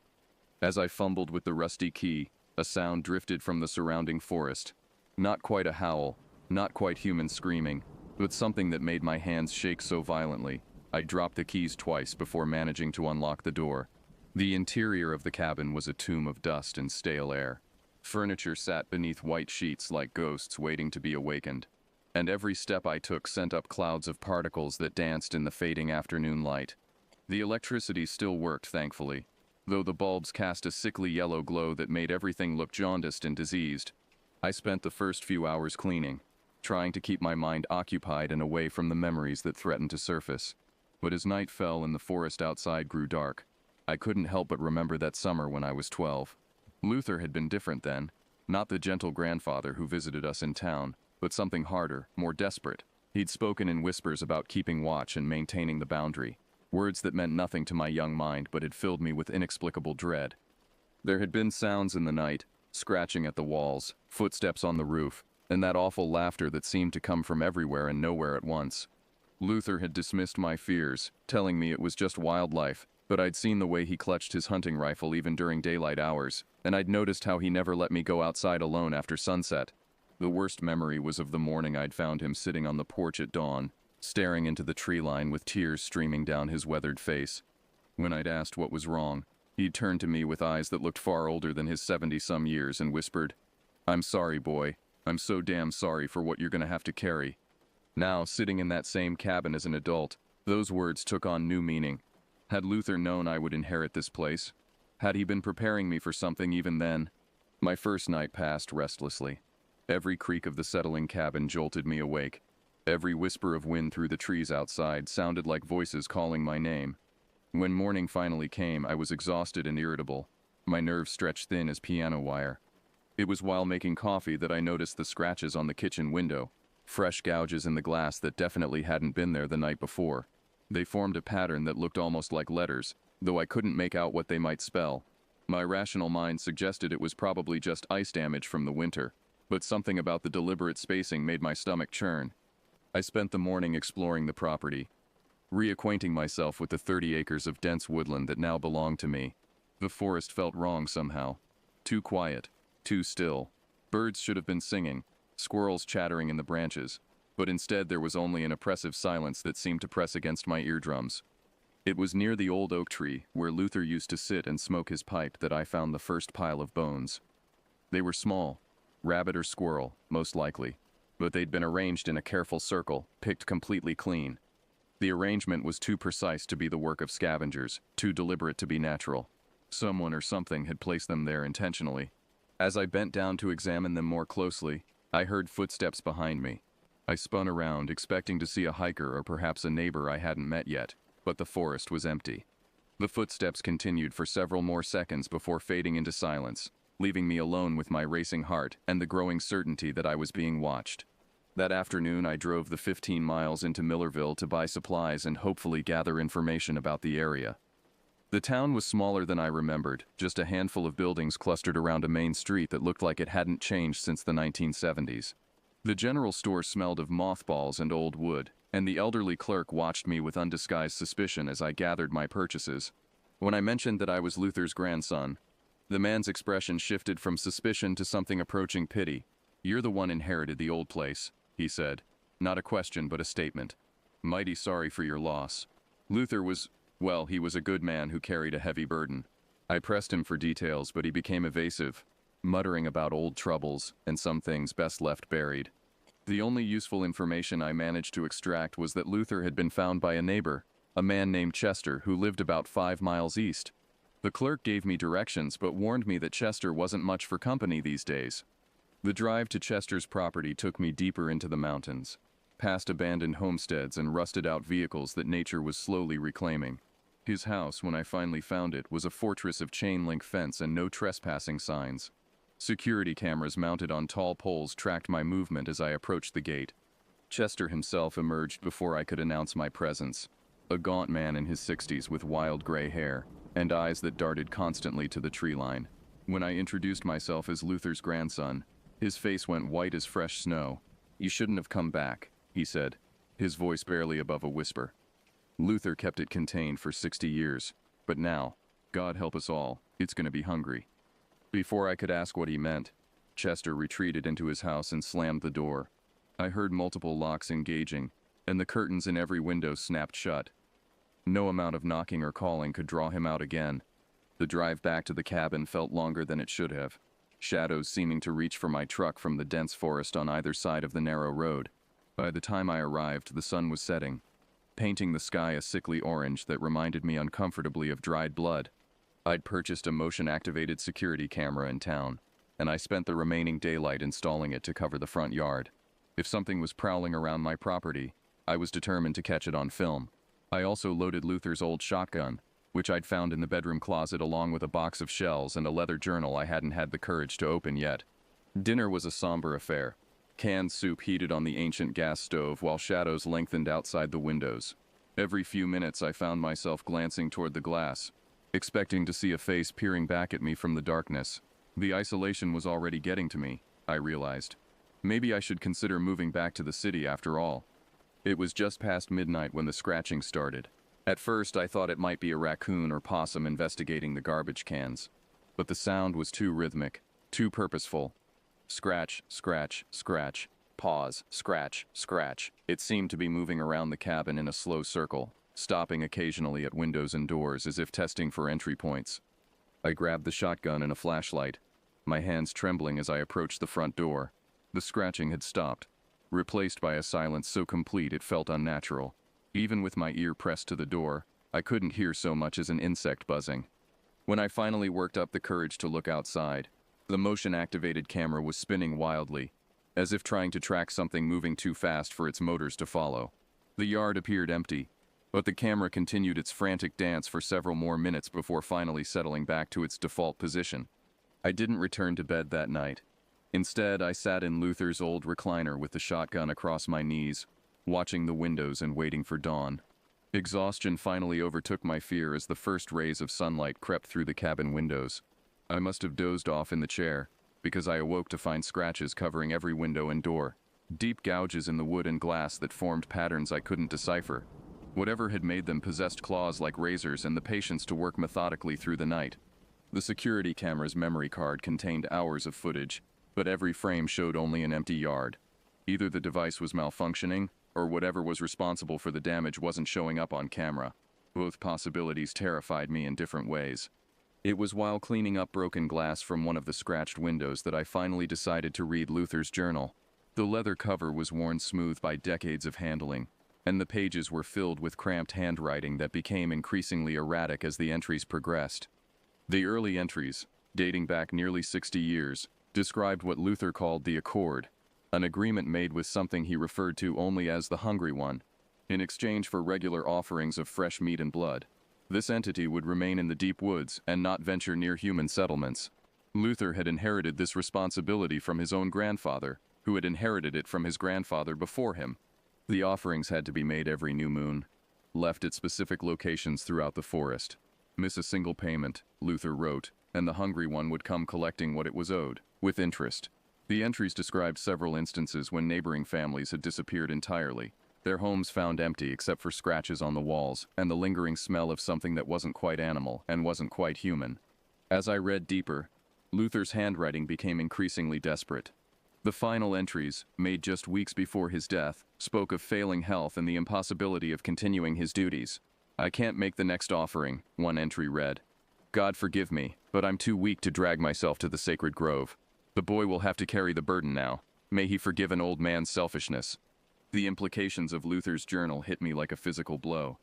As I fumbled with the rusty key, a sound drifted from the surrounding forest. Not quite a howl, not quite human screaming, but something that made my hands shake so violently, I dropped the keys twice before managing to unlock the door. The interior of the cabin was a tomb of dust and stale air. Furniture sat beneath white sheets like ghosts waiting to be awakened, and every step I took sent up clouds of particles that danced in the fading afternoon light. The electricity still worked, thankfully, though the bulbs cast a sickly yellow glow that made everything look jaundiced and diseased. I spent the first few hours cleaning, trying to keep my mind occupied and away from the memories that threatened to surface. But as night fell and the forest outside grew dark, I couldn't help but remember that summer when I was 12. Luther had been different then, not the gentle grandfather who visited us in town, but something harder, more desperate. He'd spoken in whispers about keeping watch and maintaining the boundary, words that meant nothing to my young mind but had filled me with inexplicable dread. There had been sounds in the night, scratching at the walls, footsteps on the roof, and that awful laughter that seemed to come from everywhere and nowhere at once. Luther had dismissed my fears, telling me it was just wildlife, but I'd seen the way he clutched his hunting rifle even during daylight hours, and I'd noticed how he never let me go outside alone after sunset. The worst memory was of the morning I'd found him sitting on the porch at dawn, staring into the tree line with tears streaming down his weathered face. When I'd asked what was wrong, he'd turned to me with eyes that looked far older than his 70-some years and whispered, "I'm sorry, boy. I'm so damn sorry for what you're gonna have to carry." Now, sitting in that same cabin as an adult, those words took on new meaning. Had Luther known I would inherit this place? Had he been preparing me for something even then? My first night passed restlessly. Every creak of the settling cabin jolted me awake. Every whisper of wind through the trees outside sounded like voices calling my name. When morning finally came, I was exhausted and irritable, my nerves stretched thin as piano wire. It was while making coffee that I noticed the scratches on the kitchen window, fresh gouges in the glass that definitely hadn't been there the night before. They formed a pattern that looked almost like letters, though I couldn't make out what they might spell. My rational mind suggested it was probably just ice damage from the winter, but something about the deliberate spacing made my stomach churn. I spent the morning exploring the property, reacquainting myself with the 30 acres of dense woodland that now belonged to me. The forest felt wrong somehow. Too quiet, too still. Birds should have been singing, squirrels chattering in the branches, but instead there was only an oppressive silence that seemed to press against my eardrums. It was near the old oak tree, where Luther used to sit and smoke his pipe, that I found the first pile of bones. They were small, rabbit or squirrel, most likely, but they'd been arranged in a careful circle, picked completely clean. The arrangement was too precise to be the work of scavengers, too deliberate to be natural. Someone or something had placed them there intentionally. As I bent down to examine them more closely, I heard footsteps behind me. I spun around, expecting to see a hiker or perhaps a neighbor I hadn't met yet, but the forest was empty. The footsteps continued for several more seconds before fading into silence, leaving me alone with my racing heart and the growing certainty that I was being watched. That afternoon, I drove the 15 miles into Millerville to buy supplies and hopefully gather information about the area. The town was smaller than I remembered, just a handful of buildings clustered around a main street that looked like it hadn't changed since the 1970s. The general store smelled of mothballs and old wood, and the elderly clerk watched me with undisguised suspicion as I gathered my purchases. When I mentioned that I was Luther's grandson, the man's expression shifted from suspicion to something approaching pity. "You're the one inherited the old place," he said. Not a question, but a statement. "Mighty sorry for your loss." Luther was, well, he was a good man who carried a heavy burden. I pressed him for details, but he became evasive, muttering about old troubles and some things best left buried. The only useful information I managed to extract was that Luther had been found by a neighbor, a man named Chester, who lived about 5 miles east. The clerk gave me directions, but warned me that Chester wasn't much for company these days. The drive to Chester's property took me deeper into the mountains, past abandoned homesteads and rusted-out vehicles that nature was slowly reclaiming. His house, when I finally found it, was a fortress of chain-link fence and no trespassing signs. Security cameras mounted on tall poles tracked my movement as I approached the gate. Chester himself emerged before I could announce my presence, a gaunt man in his 60s with wild gray hair and eyes that darted constantly to the tree line. When I introduced myself as Luther's grandson, his face went white as fresh snow. "You shouldn't have come back," he said, his voice barely above a whisper. "Luther kept it contained for 60 years, but now, God help us all, it's gonna be hungry." Before I could ask what he meant, Chester retreated into his house and slammed the door. I heard multiple locks engaging, and the curtains in every window snapped shut. No amount of knocking or calling could draw him out again. The drive back to the cabin felt longer than it should have, shadows seeming to reach for my truck from the dense forest on either side of the narrow road. By the time I arrived, the sun was setting, painting the sky a sickly orange that reminded me uncomfortably of dried blood. I'd purchased a motion-activated security camera in town, and I spent the remaining daylight installing it to cover the front yard. If something was prowling around my property, I was determined to catch it on film. I also loaded Luther's old shotgun, which I'd found in the bedroom closet, along with a box of shells and a leather journal I hadn't had the courage to open yet. Dinner was a somber affair. Canned soup heated on the ancient gas stove while shadows lengthened outside the windows. Every few minutes I found myself glancing toward the glass, expecting to see a face peering back at me from the darkness. The isolation was already getting to me, I realized. Maybe I should consider moving back to the city after all. It was just past midnight when the scratching started. At first, I thought it might be a raccoon or possum investigating the garbage cans. But the sound was too rhythmic, too purposeful. Scratch, scratch, scratch, pause, scratch, scratch. It seemed to be moving around the cabin in a slow circle, stopping occasionally at windows and doors as if testing for entry points. I grabbed the shotgun and a flashlight, my hands trembling as I approached the front door. The scratching had stopped, replaced by a silence so complete it felt unnatural. Even with my ear pressed to the door, I couldn't hear so much as an insect buzzing. When I finally worked up the courage to look outside, the motion-activated camera was spinning wildly, as if trying to track something moving too fast for its motors to follow. The yard appeared empty, but the camera continued its frantic dance for several more minutes before finally settling back to its default position. I didn't return to bed that night. Instead, I sat in Luther's old recliner with the shotgun across my knees, watching the windows and waiting for dawn. Exhaustion finally overtook my fear as the first rays of sunlight crept through the cabin windows. I must have dozed off in the chair, because I awoke to find scratches covering every window and door, deep gouges in the wood and glass that formed patterns I couldn't decipher. Whatever had made them possessed claws like razors and the patience to work methodically through the night. The security camera's memory card contained hours of footage, but every frame showed only an empty yard. Either the device was malfunctioning, or whatever was responsible for the damage wasn't showing up on camera. Both possibilities terrified me in different ways. It was while cleaning up broken glass from one of the scratched windows that I finally decided to read Luther's journal. The leather cover was worn smooth by decades of handling, and the pages were filled with cramped handwriting that became increasingly erratic as the entries progressed. The early entries, dating back nearly 60 years, described what Luther called the Accord, An agreement made with something he referred to only as the Hungry One, in exchange for regular offerings of fresh meat and blood. This entity would remain in the deep woods and not venture near human settlements. Luther had inherited this responsibility from his own grandfather, who had inherited it from his grandfather before him. The offerings had to be made every new moon, left at specific locations throughout the forest. Miss a single payment, Luther wrote, and the Hungry One would come collecting what it was owed, with interest. The entries described several instances when neighboring families had disappeared entirely, their homes found empty except for scratches on the walls and the lingering smell of something that wasn't quite animal and wasn't quite human. As I read deeper, Luther's handwriting became increasingly desperate. The final entries, made just weeks before his death, spoke of failing health and the impossibility of continuing his duties. "I can't make the next offering," one entry read. "God forgive me, but I'm too weak to drag myself to the sacred grove. The boy will have to carry the burden now. May he forgive an old man's selfishness." The implications of Luther's journal hit me like a physical blow.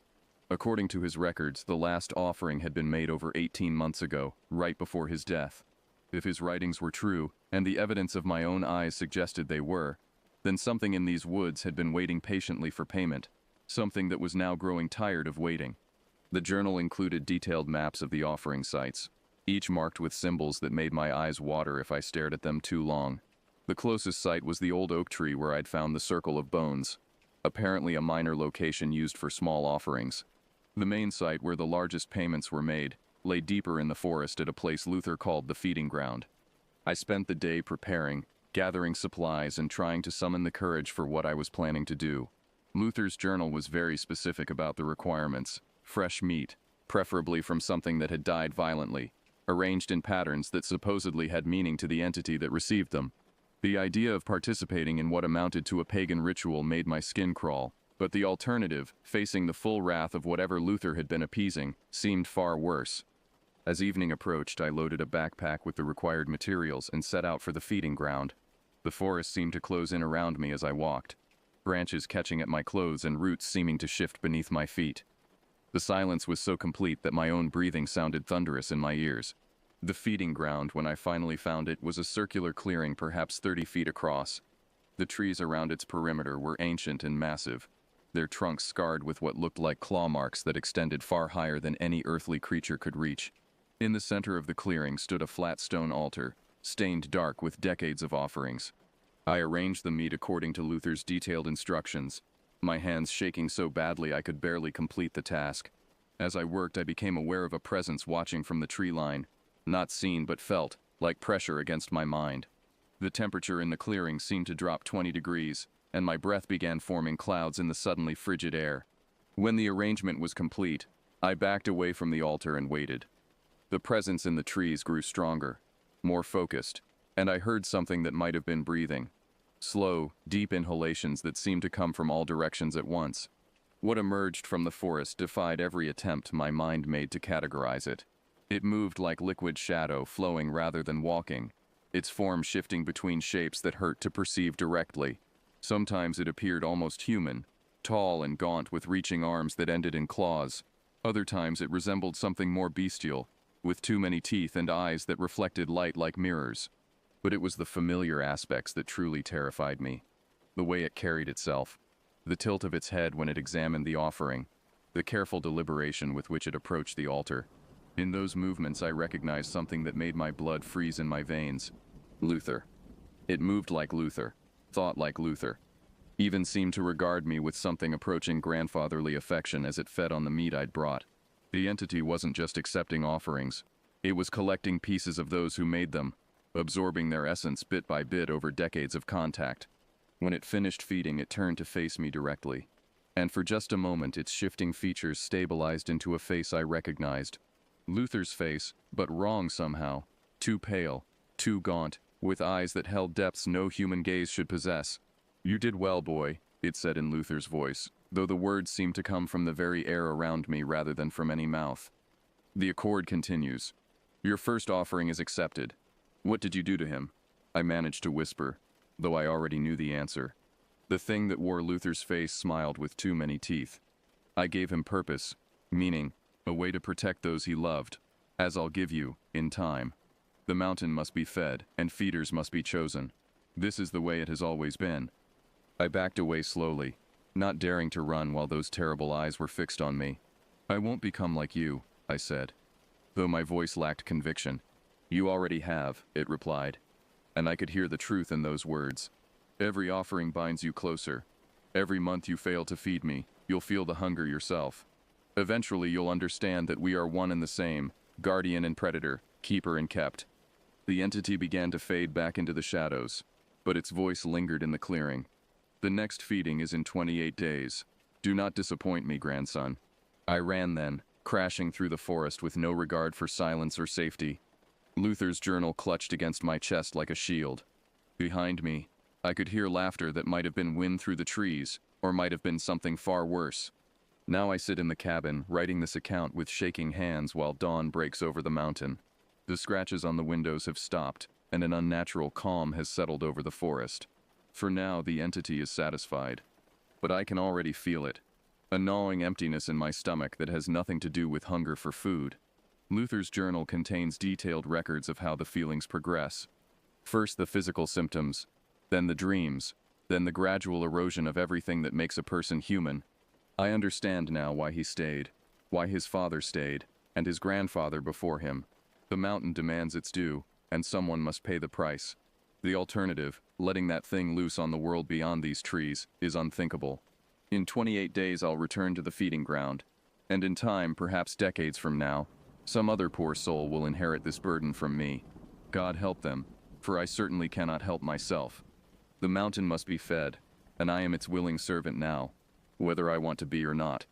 According to his records, the last offering had been made over 18 months ago, right before his death. If his writings were true, and the evidence of my own eyes suggested they were, then something in these woods had been waiting patiently for payment, something that was now growing tired of waiting. The journal included detailed maps of the offering sites, each marked with symbols that made my eyes water if I stared at them too long. The closest site was the old oak tree where I'd found the circle of bones, apparently a minor location used for small offerings. The main site where the largest payments were made lay deeper in the forest at a place Luther called the feeding ground. I spent the day preparing, gathering supplies, and trying to summon the courage for what I was planning to do. Luther's journal was very specific about the requirements: fresh meat, preferably from something that had died violently, arranged in patterns that supposedly had meaning to the entity that received them. The idea of participating in what amounted to a pagan ritual made my skin crawl, but the alternative, facing the full wrath of whatever Luther had been appeasing, seemed far worse. As evening approached, I loaded a backpack with the required materials and set out for the feeding ground. The forest seemed to close in around me as I walked, branches catching at my clothes and roots seeming to shift beneath my feet. The silence was so complete that my own breathing sounded thunderous in my ears. The feeding ground, when I finally found it, was a circular clearing perhaps 30 feet across. The trees around its perimeter were ancient and massive, their trunks scarred with what looked like claw marks that extended far higher than any earthly creature could reach. In the center of the clearing stood a flat stone altar, stained dark with decades of offerings. I arranged the meat according to Luther's detailed instructions, my hands shaking so badly I could barely complete the task. As I worked, I became aware of a presence watching from the tree line, not seen but felt, like pressure against my mind. The temperature in the clearing seemed to drop 20 degrees, and my breath began forming clouds in the suddenly frigid air. When the arrangement was complete, I backed away from the altar and waited. The presence in the trees grew stronger, more focused, and I heard something that might have been breathing. Slow, deep inhalations that seemed to come from all directions at once. What emerged from the forest defied every attempt my mind made to categorize it. It moved like liquid shadow, flowing rather than walking, its form shifting between shapes that hurt to perceive directly. Sometimes it appeared almost human, tall and gaunt with reaching arms that ended in claws. Other times it resembled something more bestial, with too many teeth and eyes that reflected light like mirrors. But it was the familiar aspects that truly terrified me. The way it carried itself, the tilt of its head when it examined the offering, the careful deliberation with which it approached the altar. In those movements I recognized something that made my blood freeze in my veins. Luther. It moved like Luther, thought like Luther, even seemed to regard me with something approaching grandfatherly affection as it fed on the meat I'd brought. The entity wasn't just accepting offerings, it was collecting pieces of those who made them, absorbing their essence bit by bit over decades of contact. When it finished feeding, it turned to face me directly, and for just a moment its shifting features stabilized into a face I recognized. Luther's face, but wrong somehow, too pale, too gaunt, with eyes that held depths no human gaze should possess. "You did well, boy," it said in Luther's voice, though the words seemed to come from the very air around me rather than from any mouth. The accord continues. "Your first offering is accepted. What did you do to him?" I managed to whisper, though I already knew the answer. The thing that wore Luther's face smiled with too many teeth. "I gave him purpose, meaning, a way to protect those he loved, as I'll give you, in time. The mountain must be fed, and feeders must be chosen. This is the way it has always been. I backed away slowly, not daring to run while those terrible eyes were fixed on me. I won't become like you, I said, though my voice lacked conviction. You already have, it replied, and I could hear the truth in those words. Every offering binds you closer. Every month you fail to feed me, you'll feel the hunger yourself. Eventually you'll understand that we are one and the same, guardian and predator, keeper and kept. The entity began to fade back into the shadows, but its voice lingered in the clearing. The next feeding is in 28 days. Do not disappoint me, grandson. I ran then, crashing through the forest with no regard for silence or safety. Luther's journal clutched against my chest like a shield. Behind me, I could hear laughter that might have been wind through the trees, or might have been something far worse. Now I sit in the cabin, writing this account with shaking hands while dawn breaks over the mountain. The scratches on the windows have stopped, and an unnatural calm has settled over the forest. For now, the entity is satisfied. But I can already feel it. A gnawing emptiness in my stomach that has nothing to do with hunger for food. Luther's journal contains detailed records of how the feelings progress. First the physical symptoms, then the dreams, then the gradual erosion of everything that makes a person human. I understand now why he stayed, why his father stayed, and his grandfather before him. The mountain demands its due, and someone must pay the price. The alternative, letting that thing loose on the world beyond these trees, is unthinkable. In 28 days I'll return to the feeding ground, and in time, perhaps decades from now, some other poor soul will inherit this burden from me. God help them, for I certainly cannot help myself. The mountain must be fed, and I am its willing servant now, whether I want to be or not.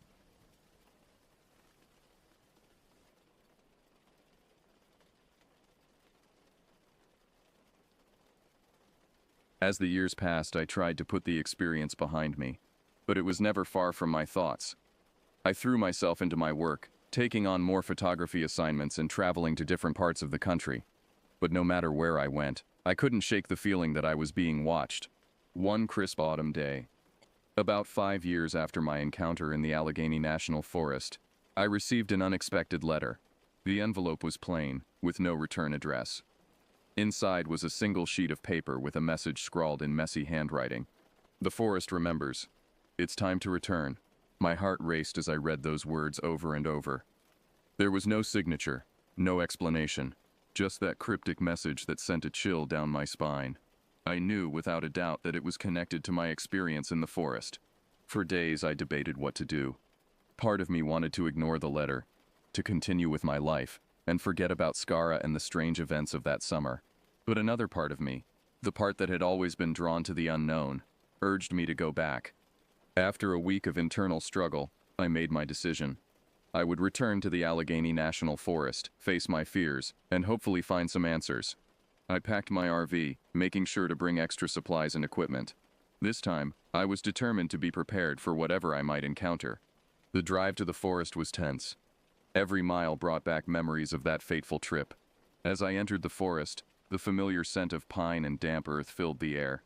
As the years passed, I tried to put the experience behind me, but it was never far from my thoughts. I threw myself into my work, taking on more photography assignments and traveling to different parts of the country. But no matter where I went, I couldn't shake the feeling that I was being watched. One crisp autumn day, about 5 years after my encounter in the Allegheny National Forest, I received an unexpected letter. The envelope was plain, with no return address. Inside was a single sheet of paper with a message scrawled in messy handwriting. The forest remembers. It's time to return. My heart raced as I read those words over and over. There was no signature, no explanation, just that cryptic message that sent a chill down my spine. I knew without a doubt that it was connected to my experience in the forest. For days I debated what to do. Part of me wanted to ignore the letter, to continue with my life, and forget about Skara and the strange events of that summer. But another part of me, the part that had always been drawn to the unknown, urged me to go back. After a week of internal struggle, I made my decision. I would return to the Allegheny National Forest, face my fears, and hopefully find some answers. I packed my RV, making sure to bring extra supplies and equipment. This time, I was determined to be prepared for whatever I might encounter. The drive to the forest was tense. Every mile brought back memories of that fateful trip. As I entered the forest, the familiar scent of pine and damp earth filled the air.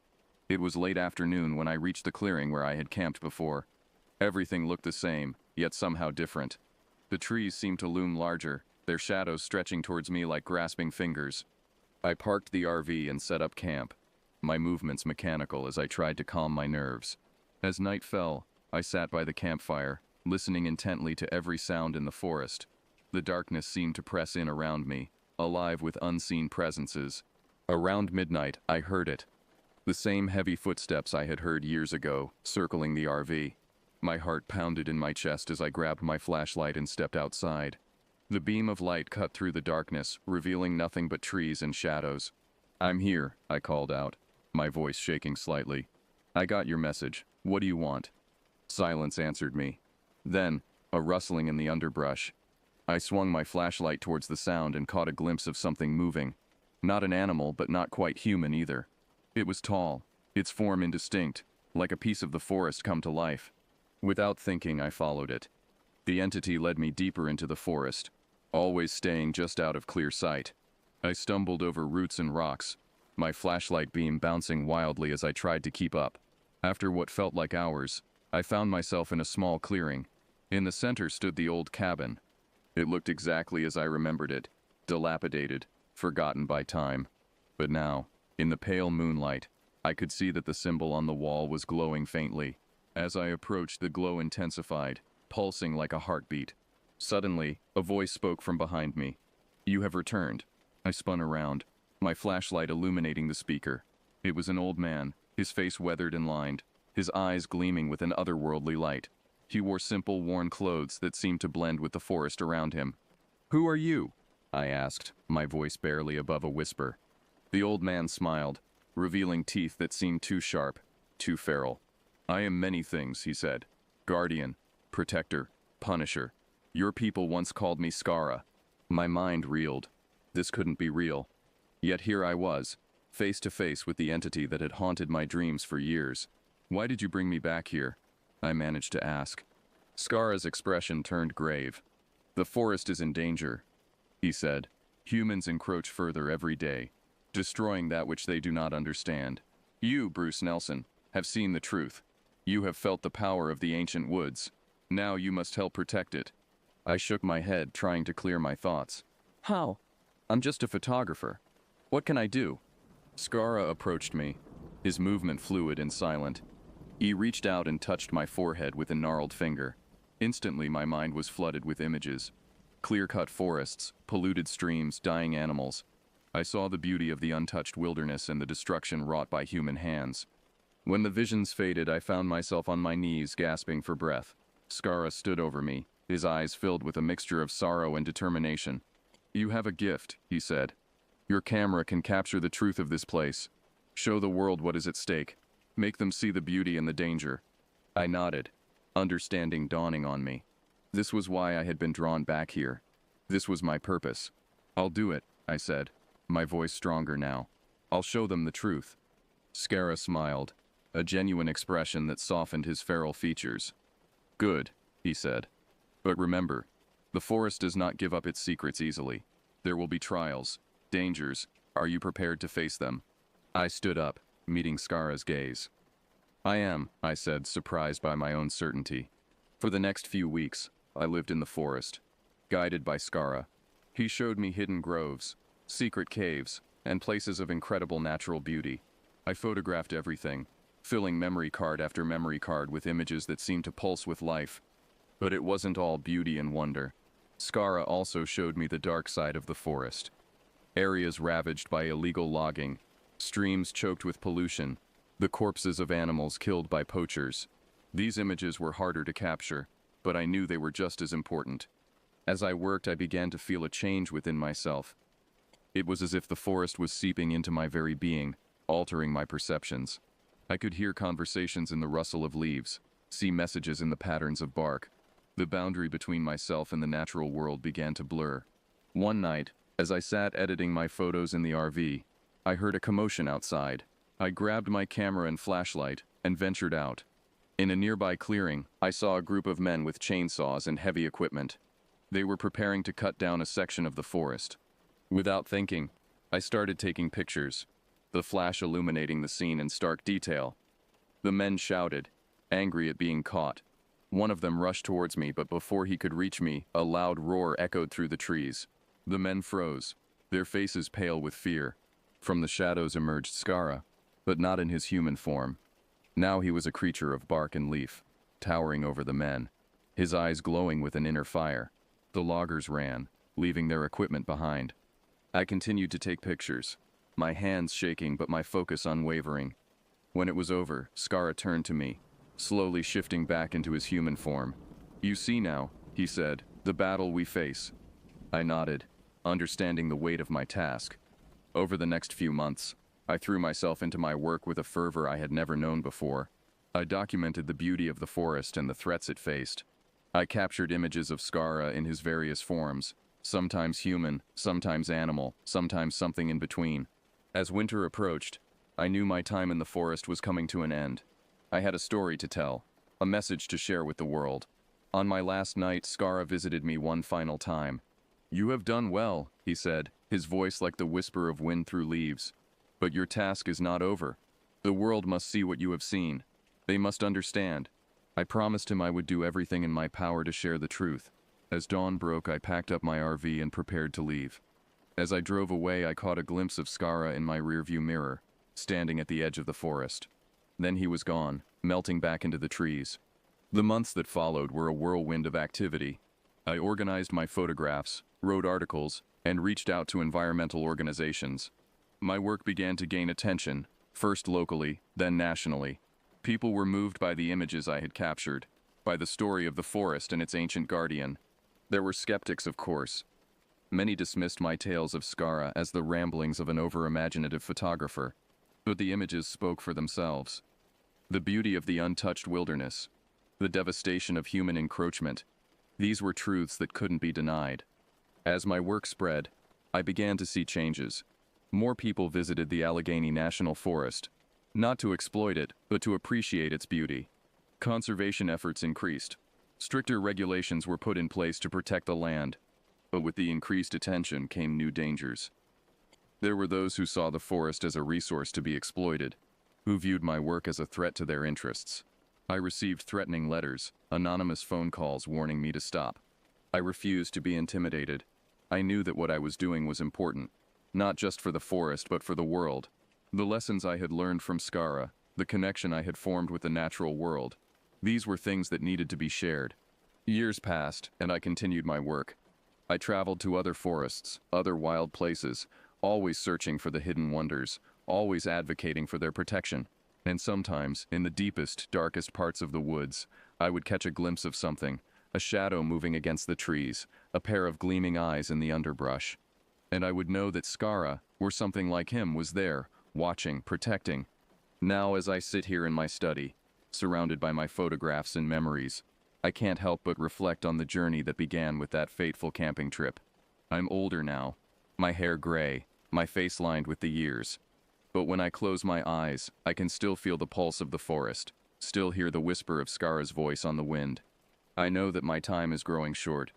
It was late afternoon when I reached the clearing where I had camped before. Everything looked the same, yet somehow different. The trees seemed to loom larger, their shadows stretching towards me like grasping fingers. I parked the RV and set up camp, my movements mechanical as I tried to calm my nerves. As night fell, I sat by the campfire, listening intently to every sound in the forest. The darkness seemed to press in around me, alive with unseen presences. Around midnight, I heard it. The same heavy footsteps I had heard years ago, circling the RV. My heart pounded in my chest as I grabbed my flashlight and stepped outside. The beam of light cut through the darkness, revealing nothing but trees and shadows. "I'm here," I called out, my voice shaking slightly. "I got your message. What do you want?" Silence answered me. Then, a rustling in the underbrush. I swung my flashlight towards the sound and caught a glimpse of something moving. Not an animal, but not quite human either. It was tall, its form indistinct, like a piece of the forest come to life. Without thinking, I followed it. The entity led me deeper into the forest, always staying just out of clear sight. I stumbled over roots and rocks, my flashlight beam bouncing wildly as I tried to keep up. After what felt like hours, I found myself in a small clearing. In the center stood the old cabin. It looked exactly as I remembered it, dilapidated, forgotten by time. But now, in the pale moonlight, I could see that the symbol on the wall was glowing faintly. As I approached, the glow intensified, pulsing like a heartbeat. Suddenly, a voice spoke from behind me. "You have returned." I spun around, my flashlight illuminating the speaker. It was an old man, his face weathered and lined, his eyes gleaming with an otherworldly light. He wore simple, worn clothes that seemed to blend with the forest around him. "Who are you?" I asked, my voice barely above a whisper. The old man smiled, revealing teeth that seemed too sharp, too feral. "I am many things," he said. "Guardian, protector, punisher. Your people once called me Skara." My mind reeled. This couldn't be real. Yet here I was, face to face with the entity that had haunted my dreams for years. "Why did you bring me back here?" I managed to ask. Skara's expression turned grave. "The forest is in danger," he said. "Humans encroach further every day, destroying that which they do not understand. You, Bruce Nelson, have seen the truth. You have felt the power of the ancient woods. Now you must help protect it." I shook my head, trying to clear my thoughts. "How? I'm just a photographer. What can I do?" Skara approached me, his movement fluid and silent. He reached out and touched my forehead with a gnarled finger. Instantly, my mind was flooded with images. Clear-cut forests, polluted streams, dying animals. I saw the beauty of the untouched wilderness and the destruction wrought by human hands. When the visions faded, I found myself on my knees, gasping for breath. Skara stood over me, his eyes filled with a mixture of sorrow and determination. "You have a gift," he said. "Your camera can capture the truth of this place. Show the world what is at stake. Make them see the beauty and the danger." I nodded, understanding dawning on me. This was why I had been drawn back here. This was my purpose. "I'll do it," I said, my voice stronger now. "I'll show them the truth." Skara smiled, a genuine expression that softened his feral features. "Good," he said. "But remember, the forest does not give up its secrets easily. There will be trials, dangers. Are you prepared to face them?" I stood up, meeting Skara's gaze. "I am," I said, surprised by my own certainty. For the next few weeks, I lived in the forest, guided by Skara. He showed me hidden groves, secret caves, and places of incredible natural beauty. I photographed everything, filling memory card after memory card with images that seemed to pulse with life. But it wasn't all beauty and wonder. Skara also showed me the dark side of the forest. Areas ravaged by illegal logging, streams choked with pollution, the corpses of animals killed by poachers. These images were harder to capture, but I knew they were just as important. As I worked, I began to feel a change within myself. It was as if the forest was seeping into my very being, altering my perceptions. I could hear conversations in the rustle of leaves, see messages in the patterns of bark. The boundary between myself and the natural world began to blur. One night, as I sat editing my photos in the RV, I heard a commotion outside. I grabbed my camera and flashlight and ventured out. In a nearby clearing, I saw a group of men with chainsaws and heavy equipment. They were preparing to cut down a section of the forest. Without thinking, I started taking pictures, the flash illuminating the scene in stark detail. The men shouted, angry at being caught. One of them rushed towards me, but before he could reach me, a loud roar echoed through the trees. The men froze, their faces pale with fear. From the shadows emerged Skara, but not in his human form. Now he was a creature of bark and leaf, towering over the men, his eyes glowing with an inner fire. The loggers ran, leaving their equipment behind. I continued to take pictures, my hands shaking but my focus unwavering. When it was over, Skara turned to me, slowly shifting back into his human form. "You see now," he said, "the battle we face." I nodded, understanding the weight of my task. Over the next few months, I threw myself into my work with a fervor I had never known before. I documented the beauty of the forest and the threats it faced. I captured images of Skara in his various forms, sometimes human, sometimes animal, sometimes something in between. As winter approached, I knew my time in the forest was coming to an end. I had a story to tell, a message to share with the world. On my last night, Skara visited me one final time. "You have done well," he said, his voice like the whisper of wind through leaves. "But your task is not over. The world must see what you have seen. They must understand." I promised him I would do everything in my power to share the truth. As dawn broke, I packed up my RV and prepared to leave. As I drove away, I caught a glimpse of Skara in my rearview mirror, standing at the edge of the forest. Then he was gone, melting back into the trees. The months that followed were a whirlwind of activity. I organized my photographs, wrote articles, and reached out to environmental organizations. My work began to gain attention, first locally, then nationally. People were moved by the images I had captured, by the story of the forest and its ancient guardian. There were skeptics, of course. Many dismissed my tales of Skara as the ramblings of an over-imaginative photographer, but the images spoke for themselves. The beauty of the untouched wilderness, the devastation of human encroachment, these were truths that couldn't be denied. As my work spread, I began to see changes. More people visited the Allegheny National Forest, not to exploit it, but to appreciate its beauty. Conservation efforts increased. Stricter regulations were put in place to protect the land, but with the increased attention came new dangers. There were those who saw the forest as a resource to be exploited, who viewed my work as a threat to their interests. I received threatening letters, anonymous phone calls warning me to stop. I refused to be intimidated. I knew that what I was doing was important, not just for the forest but for the world. The lessons I had learned from Skara, the connection I had formed with the natural world, these were things that needed to be shared. Years passed, and I continued my work. I traveled to other forests, other wild places, always searching for the hidden wonders, always advocating for their protection. And sometimes, in the deepest, darkest parts of the woods, I would catch a glimpse of something, a shadow moving against the trees, a pair of gleaming eyes in the underbrush. And I would know that Skara, or something like him, was there, watching, protecting. Now, as I sit here in my study, surrounded by my photographs and memories, I can't help but reflect on the journey that began with that fateful camping trip. I'm older now, my hair gray, my face lined with the years. But when I close my eyes, I can still feel the pulse of the forest, still hear the whisper of Skara's voice on the wind. I know that my time is growing short.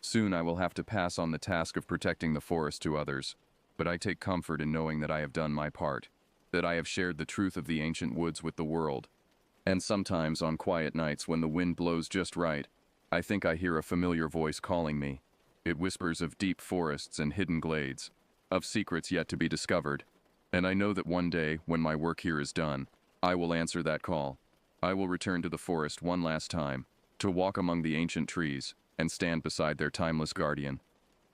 Soon I will have to pass on the task of protecting the forest to others, but I take comfort in knowing that I have done my part, that I have shared the truth of the ancient woods with the world. And sometimes on quiet nights when the wind blows just right, I think I hear a familiar voice calling me. It whispers of deep forests and hidden glades, of secrets yet to be discovered. And I know that one day, when my work here is done, I will answer that call. I will return to the forest one last time, to walk among the ancient trees and stand beside their timeless guardian.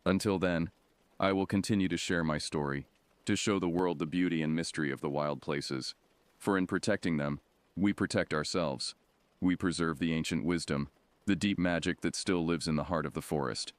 Until then, I will continue to share my story, to show the world the beauty and mystery of the wild places. For in protecting them, we protect ourselves. We preserve the ancient wisdom, the deep magic that still lives in the heart of the forest.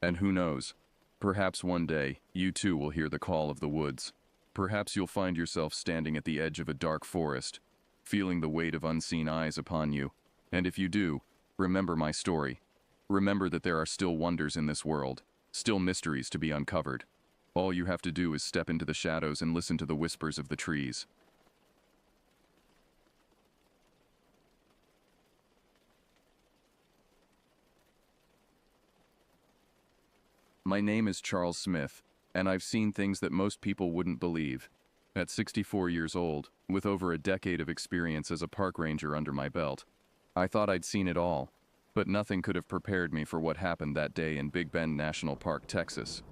And who knows, perhaps one day you too will hear the call of the woods. Perhaps you'll find yourself standing at the edge of a dark forest, feeling the weight of unseen eyes upon you. And if you do, remember my story. Remember that there are still wonders in this world, still mysteries to be uncovered. All you have to do is step into the shadows and listen to the whispers of the trees. My name is Charles Smith, and I've seen things that most people wouldn't believe. At 64 years old, with over a decade of experience as a park ranger under my belt, I thought I'd seen it all, but nothing could have prepared me for what happened that day in Big Bend National Park, Texas.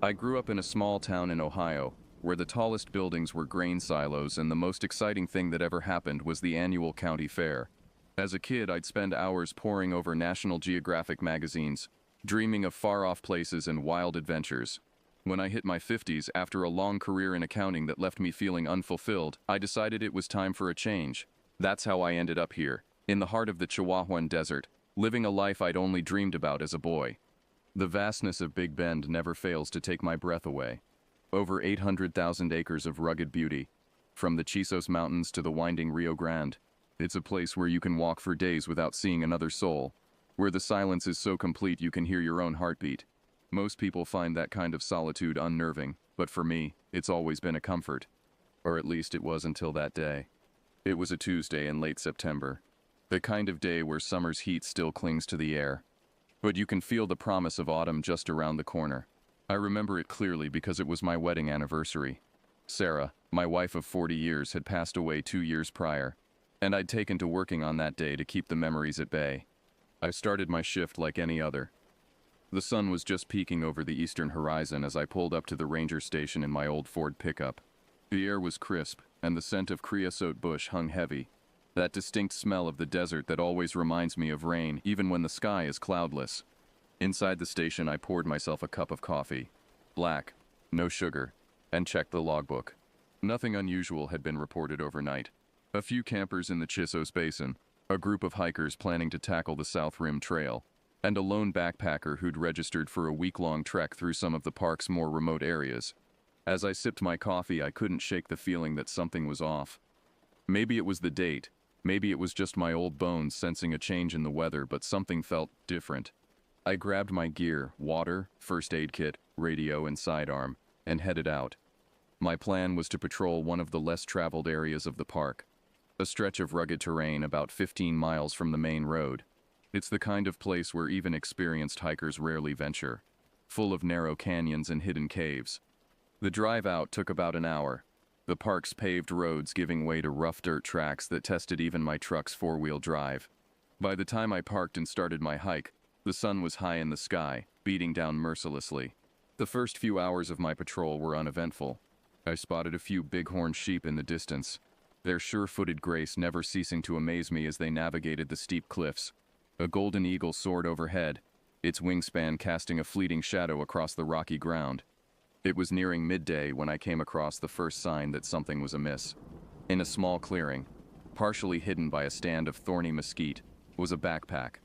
I grew up in a small town in Ohio, where the tallest buildings were grain silos and the most exciting thing that ever happened was the annual county fair. As a kid, I'd spend hours poring over National Geographic magazines, dreaming of far-off places and wild adventures. When I hit my 50s, after a long career in accounting that left me feeling unfulfilled, I decided it was time for a change. That's how I ended up here, in the heart of the Chihuahuan Desert, living a life I'd only dreamed about as a boy. The vastness of Big Bend never fails to take my breath away. Over 800,000 acres of rugged beauty, from the Chisos Mountains to the winding Rio Grande. It's a place where you can walk for days without seeing another soul, where the silence is so complete you can hear your own heartbeat. Most people find that kind of solitude unnerving, but for me, it's always been a comfort. Or at least it was until that day. It was a Tuesday in late September. The kind of day where summer's heat still clings to the air. But you can feel the promise of autumn just around the corner. I remember it clearly because it was my wedding anniversary. Sarah, my wife of 40 years, had passed away 2 years prior, and I'd taken to working on that day to keep the memories at bay. I started my shift like any other. The sun was just peeking over the eastern horizon as I pulled up to the ranger station in my old Ford pickup. The air was crisp, and the scent of creosote bush hung heavy. That distinct smell of the desert that always reminds me of rain, even when the sky is cloudless. Inside the station, I poured myself a cup of coffee. Black, no sugar, and checked the logbook. Nothing unusual had been reported overnight. A few campers in the Chisos Basin, a group of hikers planning to tackle the South Rim Trail, and a lone backpacker who'd registered for a week-long trek through some of the park's more remote areas. As I sipped my coffee, I couldn't shake the feeling that something was off. Maybe it was the date, maybe it was just my old bones sensing a change in the weather, but something felt different. I grabbed my gear, water, first aid kit, radio, and sidearm, and headed out. My plan was to patrol one of the less traveled areas of the park, a stretch of rugged terrain about 15 miles from the main road. It's the kind of place where even experienced hikers rarely venture, full of narrow canyons and hidden caves. The drive out took about an hour, the park's paved roads giving way to rough dirt tracks that tested even my truck's four-wheel drive. By the time I parked and started my hike, the sun was high in the sky, beating down mercilessly. The first few hours of my patrol were uneventful. I spotted a few bighorn sheep in the distance, their sure-footed grace never ceasing to amaze me as they navigated the steep cliffs. A golden eagle soared overhead, its wingspan casting a fleeting shadow across the rocky ground. It was nearing midday when I came across the first sign that something was amiss. In a small clearing, partially hidden by a stand of thorny mesquite, was a backpack.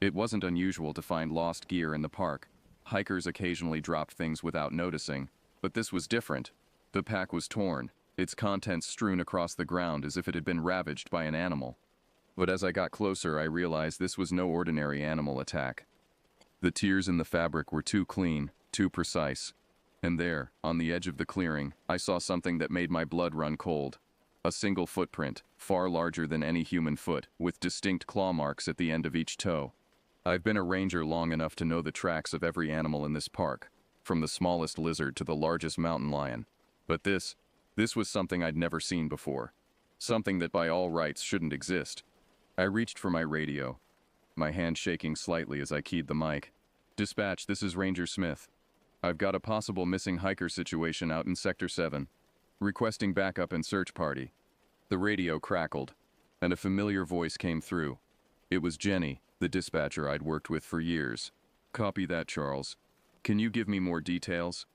It wasn't unusual to find lost gear in the park. Hikers occasionally dropped things without noticing, but this was different. The pack was torn, its contents strewn across the ground as if it had been ravaged by an animal. But as I got closer, I realized this was no ordinary animal attack. The tears in the fabric were too clean, too precise. And there, on the edge of the clearing, I saw something that made my blood run cold. A single footprint, far larger than any human foot, with distinct claw marks at the end of each toe. I've been a ranger long enough to know the tracks of every animal in this park, from the smallest lizard to the largest mountain lion. But this was something I'd never seen before. Something that by all rights shouldn't exist. I reached for my radio, my hand shaking slightly as I keyed the mic. "Dispatch, this is Ranger Smith. I've got a possible missing hiker situation out in Sector 7. Requesting backup and search party." The radio crackled, and a familiar voice came through. It was Jenny, the dispatcher I'd worked with for years. "Copy that, Charles. Can you give me more details?"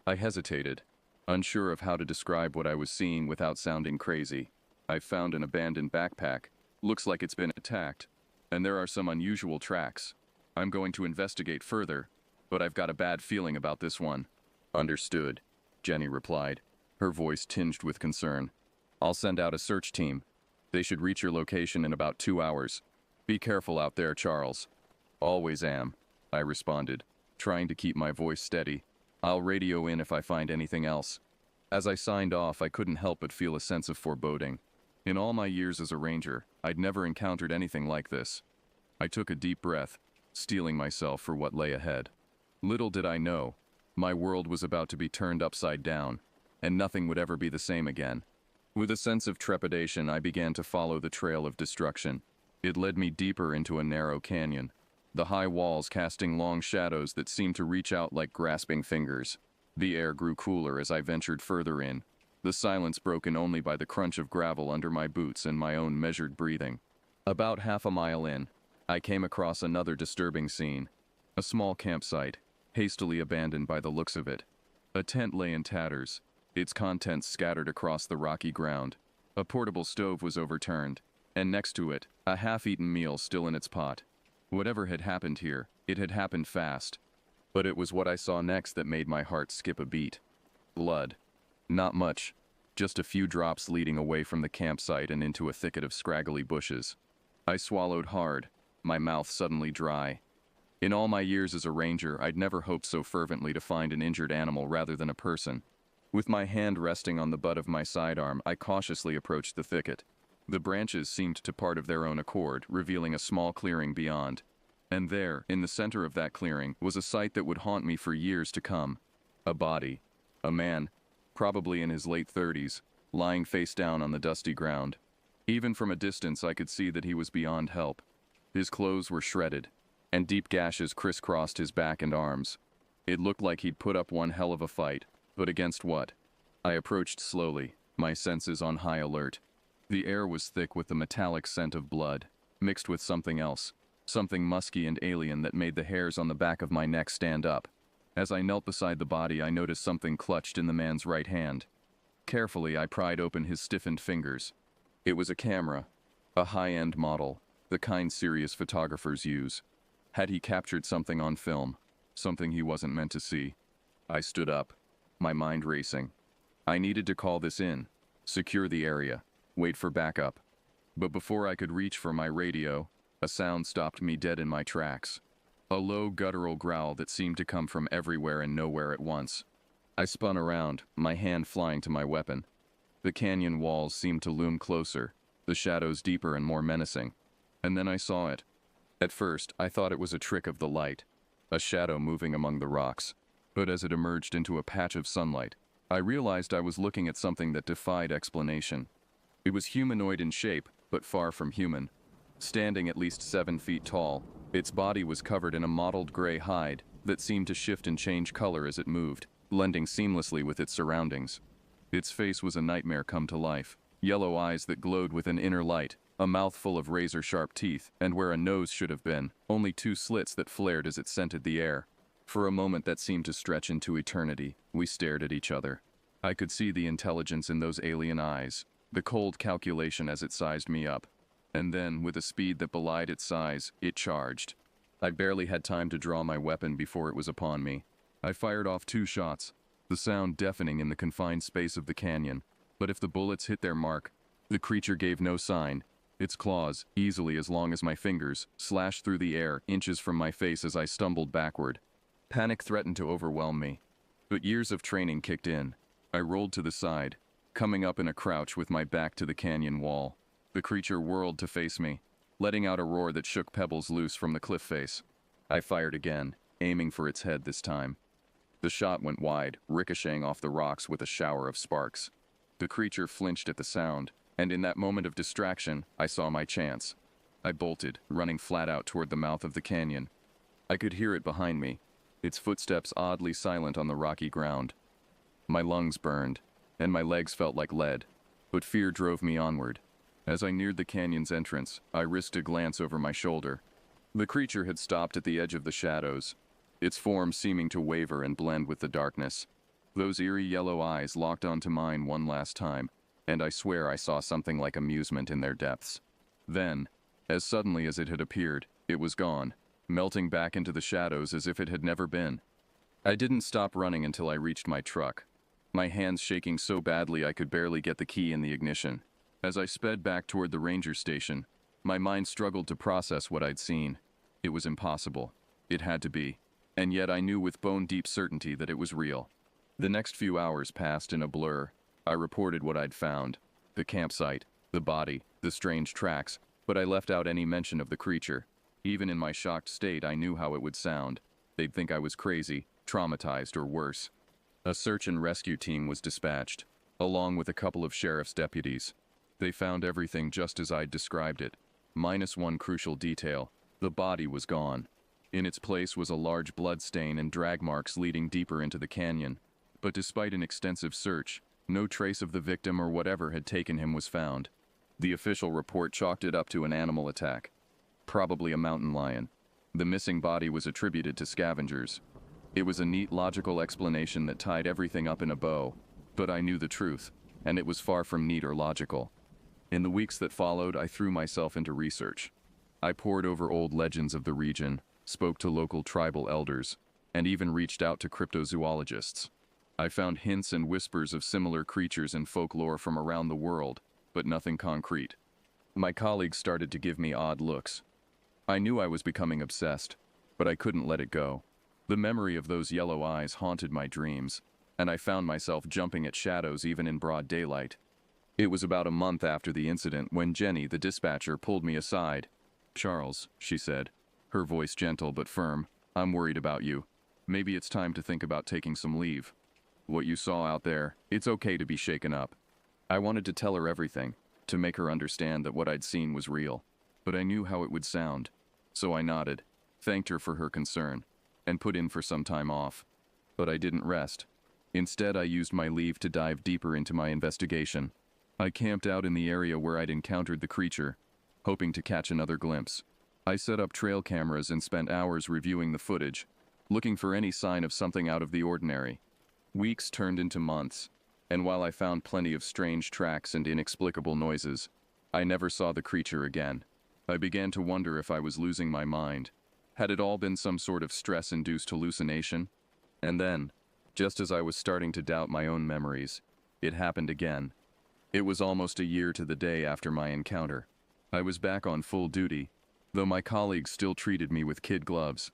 I hesitated, unsure of how to describe what I was seeing without sounding crazy. "I've found an abandoned backpack. Looks like it's been attacked. And there are some unusual tracks. I'm going to investigate further, but I've got a bad feeling about this one." "Understood," Jenny replied, her voice tinged with concern. "I'll send out a search team. They should reach your location in about 2 hours. Be careful out there, Charles." "Always am," I responded, trying to keep my voice steady. "I'll radio in if I find anything else." As I signed off, I couldn't help but feel a sense of foreboding. In all my years as a ranger, I'd never encountered anything like this. I took a deep breath, steeling myself for what lay ahead. Little did I know, my world was about to be turned upside down, and nothing would ever be the same again. With a sense of trepidation, I began to follow the trail of destruction. It led me deeper into a narrow canyon, the high walls casting long shadows that seemed to reach out like grasping fingers. The air grew cooler as I ventured further in, the silence broken only by the crunch of gravel under my boots and my own measured breathing. About half a mile in, I came across another disturbing scene. A small campsite, hastily abandoned by the looks of it. A tent lay in tatters, its contents scattered across the rocky ground. A portable stove was overturned, and next to it, a half-eaten meal still in its pot. Whatever had happened here, it had happened fast. But it was what I saw next that made my heart skip a beat. Blood. Not much, just a few drops leading away from the campsite and into a thicket of scraggly bushes. I swallowed hard, my mouth suddenly dry. In all my years as a ranger, I'd never hoped so fervently to find an injured animal rather than a person. With my hand resting on the butt of my sidearm, I cautiously approached the thicket. The branches seemed to part of their own accord, revealing a small clearing beyond. And there, in the center of that clearing, was a sight that would haunt me for years to come. A body. A man, probably in his late 30s, lying face down on the dusty ground. Even from a distance, I could see that he was beyond help. His clothes were shredded, and deep gashes crisscrossed his back and arms. It looked like he'd put up one hell of a fight, but against what? I approached slowly, my senses on high alert. The air was thick with the metallic scent of blood, mixed with something else, something musky and alien that made the hairs on the back of my neck stand up. As I knelt beside the body, I noticed something clutched in the man's right hand. Carefully, I pried open his stiffened fingers. It was a camera, a high-end model, the kind serious photographers use. Had he captured something on film, something he wasn't meant to see? I stood up, my mind racing. I needed to call this in, secure the area, wait for backup. But before I could reach for my radio, a sound stopped me dead in my tracks. A low guttural growl that seemed to come from everywhere and nowhere at once. I spun around, my hand flying to my weapon. The canyon walls seemed to loom closer, the shadows deeper and more menacing. And then I saw it. At first, I thought it was a trick of the light, a shadow moving among the rocks. But as it emerged into a patch of sunlight, I realized I was looking at something that defied explanation. It was humanoid in shape, but far from human. Standing at least 7 feet tall, its body was covered in a mottled gray hide that seemed to shift and change color as it moved, blending seamlessly with its surroundings. Its face was a nightmare come to life, yellow eyes that glowed with an inner light, a mouth full of razor-sharp teeth, and where a nose should have been, only 2 slits that flared as it scented the air. For a moment that seemed to stretch into eternity, we stared at each other. I could see the intelligence in those alien eyes, the cold calculation as it sized me up. And then, with a speed that belied its size, it charged. I barely had time to draw my weapon before it was upon me. I fired off 2 shots, the sound deafening in the confined space of the canyon. But if the bullets hit their mark, the creature gave no sign. Its claws, easily as long as my fingers, slashed through the air, inches from my face as I stumbled backward. Panic threatened to overwhelm me. But years of training kicked in. I rolled to the side, coming up in a crouch with my back to the canyon wall. The creature whirled to face me, letting out a roar that shook pebbles loose from the cliff face. I fired again, aiming for its head this time. The shot went wide, ricocheting off the rocks with a shower of sparks. The creature flinched at the sound, and in that moment of distraction, I saw my chance. I bolted, running flat out toward the mouth of the canyon. I could hear it behind me, its footsteps oddly silent on the rocky ground. My lungs burned, and my legs felt like lead, but fear drove me onward. As I neared the canyon's entrance, I risked a glance over my shoulder. The creature had stopped at the edge of the shadows, its form seeming to waver and blend with the darkness. Those eerie yellow eyes locked onto mine one last time, and I swear I saw something like amusement in their depths. Then, as suddenly as it had appeared, it was gone, melting back into the shadows as if it had never been. I didn't stop running until I reached my truck, my hands shaking so badly I could barely get the key in the ignition. As I sped back toward the ranger station, my mind struggled to process what I'd seen. It was impossible. It had to be. And yet I knew with bone-deep certainty that it was real. The next few hours passed in a blur. I reported what I'd found. The campsite, the body, the strange tracks, but I left out any mention of the creature. Even in my shocked state, I knew how it would sound. They'd think I was crazy, traumatized, or worse. A search and rescue team was dispatched, along with a couple of sheriff's deputies. They found everything just as I'd described it, minus one crucial detail. The body was gone. In its place was a large blood stain and drag marks leading deeper into the canyon. But despite an extensive search, no trace of the victim or whatever had taken him was found. The official report chalked it up to an animal attack. Probably a mountain lion. The missing body was attributed to scavengers. It was a neat, logical explanation that tied everything up in a bow. But I knew the truth, and it was far from neat or logical. In the weeks that followed, I threw myself into research. I pored over old legends of the region, spoke to local tribal elders, and even reached out to cryptozoologists. I found hints and whispers of similar creatures and folklore from around the world, but nothing concrete. My colleagues started to give me odd looks. I knew I was becoming obsessed, but I couldn't let it go. The memory of those yellow eyes haunted my dreams, and I found myself jumping at shadows even in broad daylight. It was about a month after the incident when Jenny, the dispatcher, pulled me aside. "Charles," she said, her voice gentle but firm, "I'm worried about you. Maybe it's time to think about taking some leave. What you saw out there, it's okay to be shaken up." I wanted to tell her everything, to make her understand that what I'd seen was real, but I knew how it would sound. So I nodded, thanked her for her concern, and put in for some time off. But I didn't rest. Instead, I used my leave to dive deeper into my investigation. I camped out in the area where I'd encountered the creature, hoping to catch another glimpse. I set up trail cameras and spent hours reviewing the footage, looking for any sign of something out of the ordinary. Weeks turned into months, and while I found plenty of strange tracks and inexplicable noises, I never saw the creature again. I began to wonder if I was losing my mind. Had it all been some sort of stress-induced hallucination? And then, just as I was starting to doubt my own memories, it happened again. It was almost a year to the day after my encounter. I was back on full duty, though my colleagues still treated me with kid gloves.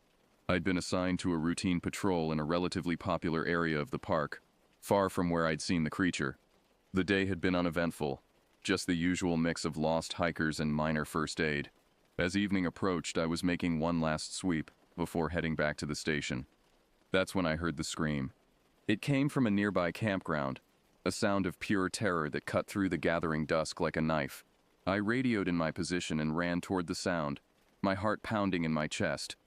I'd been assigned to a routine patrol in a relatively popular area of the park, far from where I'd seen the creature. The day had been uneventful, just the usual mix of lost hikers and minor first aid. As evening approached, I was making one last sweep before heading back to the station. That's when I heard the scream. It came from a nearby campground, a sound of pure terror that cut through the gathering dusk like a knife. I radioed in my position and ran toward the sound, my heart pounding in my chest.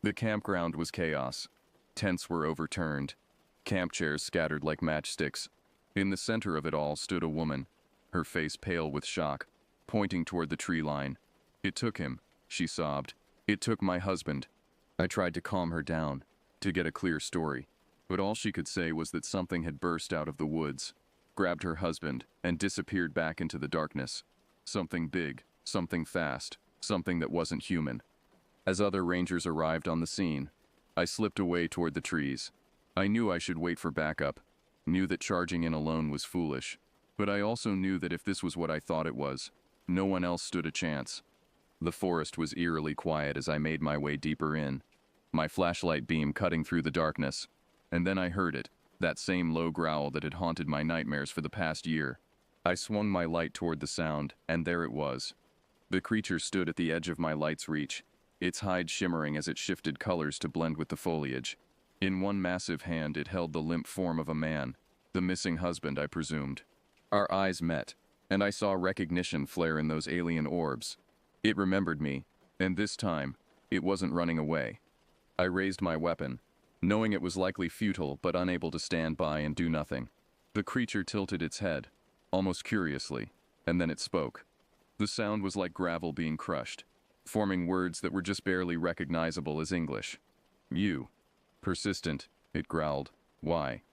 The campground was chaos. Tents were overturned, camp chairs scattered like matchsticks. In the center of it all stood a woman, her face pale with shock, pointing toward the tree line. "It took him," she sobbed. "It took my husband." I tried to calm her down, to get a clear story, but all she could say was that something had burst out of the woods, grabbed her husband, and disappeared back into the darkness. Something big, something fast, something that wasn't human. As other rangers arrived on the scene, I slipped away toward the trees. I knew I should wait for backup, knew that charging in alone was foolish, but I also knew that if this was what I thought it was, no one else stood a chance. The forest was eerily quiet as I made my way deeper in, my flashlight beam cutting through the darkness, and then I heard it, that same low growl that had haunted my nightmares for the past year. I swung my light toward the sound, and there it was. The creature stood at the edge of my light's reach, its hide shimmering as it shifted colors to blend with the foliage. In one massive hand it held the limp form of a man, the missing husband, I presumed. Our eyes met, and I saw recognition flare in those alien orbs. It remembered me, and this time, it wasn't running away. I raised my weapon, knowing it was likely futile but unable to stand by and do nothing. The creature tilted its head, almost curiously, and then it spoke. The sound was like gravel being crushed, forming words that were just barely recognizable as English. "You." Persistent, it growled. "Why?"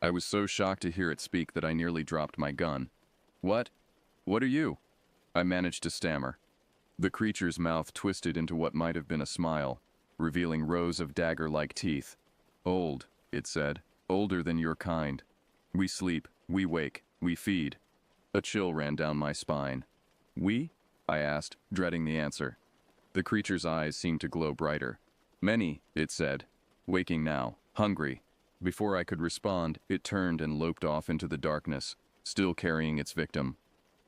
I was so shocked to hear it speak that I nearly dropped my gun. "What? What are you?" I managed to stammer. The creature's mouth twisted into what might have been a smile, revealing rows of dagger-like teeth. "Old," it said. "Older than your kind. We sleep, we wake, we feed." A chill ran down my spine. "We?" I asked, dreading the answer. The creature's eyes seemed to glow brighter. "Many," it said. "Waking now, hungry." Before I could respond, it turned and loped off into the darkness, still carrying its victim.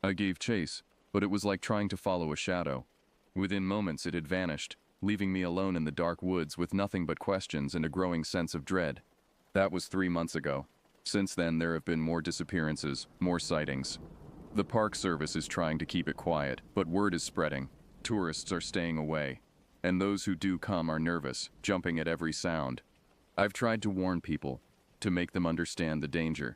I gave chase, but it was like trying to follow a shadow. Within moments it had vanished, leaving me alone in the dark woods with nothing but questions and a growing sense of dread. That was 3 months ago. Since then, there have been more disappearances, more sightings. The Park Service is trying to keep it quiet, but word is spreading. Tourists are staying away, and those who do come are nervous, jumping at every sound. I've tried to warn people, to make them understand the danger.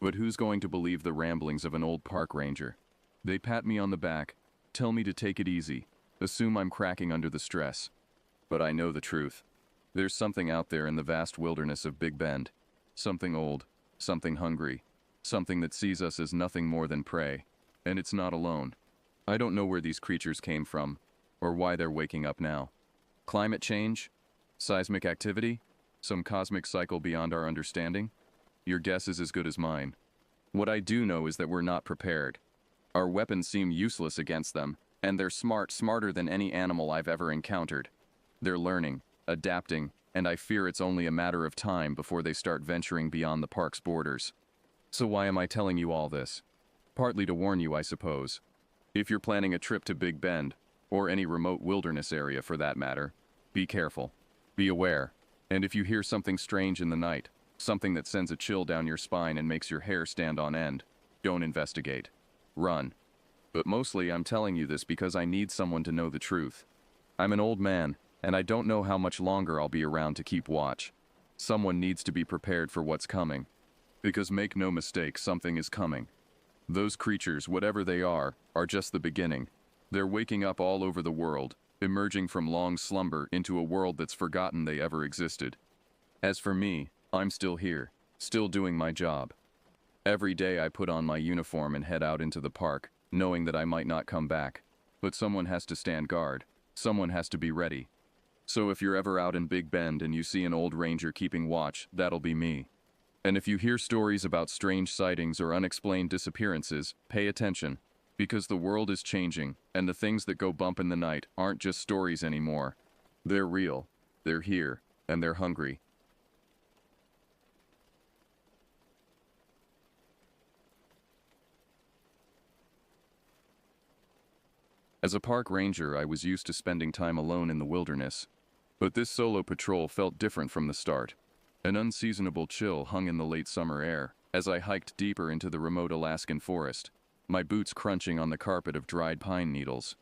But who's going to believe the ramblings of an old park ranger? They pat me on the back, tell me to take it easy, assume I'm cracking under the stress. But I know the truth. There's something out there in the vast wilderness of Big Bend. Something old, something hungry, something that sees us as nothing more than prey. And it's not alone. I don't know where these creatures came from, or why they're waking up now. Climate change? Seismic activity? Some cosmic cycle beyond our understanding? Your guess is as good as mine. What I do know is that we're not prepared. Our weapons seem useless against them, and they're smarter than any animal I've ever encountered. They're learning, adapting, and I fear it's only a matter of time before they start venturing beyond the park's borders. So why am I telling you all this? Partly to warn you, I suppose. If you're planning a trip to Big Bend, or any remote wilderness area for that matter, be careful. Be aware. And if you hear something strange in the night, something that sends a chill down your spine and makes your hair stand on end, don't investigate. Run. But mostly I'm telling you this because I need someone to know the truth. I'm an old man, and I don't know how much longer I'll be around to keep watch. Someone needs to be prepared for what's coming. Because make no mistake, something is coming. Those creatures, whatever they are just the beginning. They're waking up all over the world, emerging from long slumber into a world that's forgotten they ever existed. As for me, I'm still here, still doing my job. Every day I put on my uniform and head out into the park, knowing that I might not come back. But someone has to stand guard. Someone has to be ready. So if you're ever out in Big Bend and you see an old ranger keeping watch, that'll be me. And if you hear stories about strange sightings or unexplained disappearances, pay attention. Because the world is changing, and the things that go bump in the night aren't just stories anymore. They're real, they're here, and they're hungry. As a park ranger, I was used to spending time alone in the wilderness. But this solo patrol felt different from the start. An unseasonable chill hung in the late summer air as I hiked deeper into the remote Alaskan forest, my boots crunching on the carpet of dried pine needles.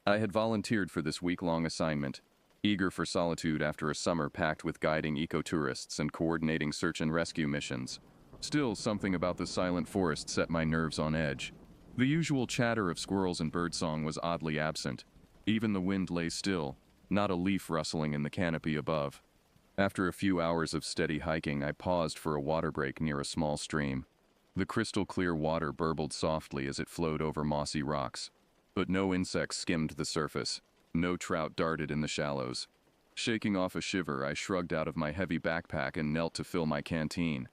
I had volunteered for this week-long assignment, eager for solitude after a summer packed with guiding ecotourists and coordinating search and rescue missions. Still, something about the silent forest set my nerves on edge. The usual chatter of squirrels and birdsong was oddly absent. Even the wind lay still, not a leaf rustling in the canopy above. After a few hours of steady hiking, I paused for a water break near a small stream. The crystal-clear water burbled softly as it flowed over mossy rocks. But no insects skimmed the surface. No trout darted in the shallows. Shaking off a shiver, I shrugged out of my heavy backpack and knelt to fill my canteen.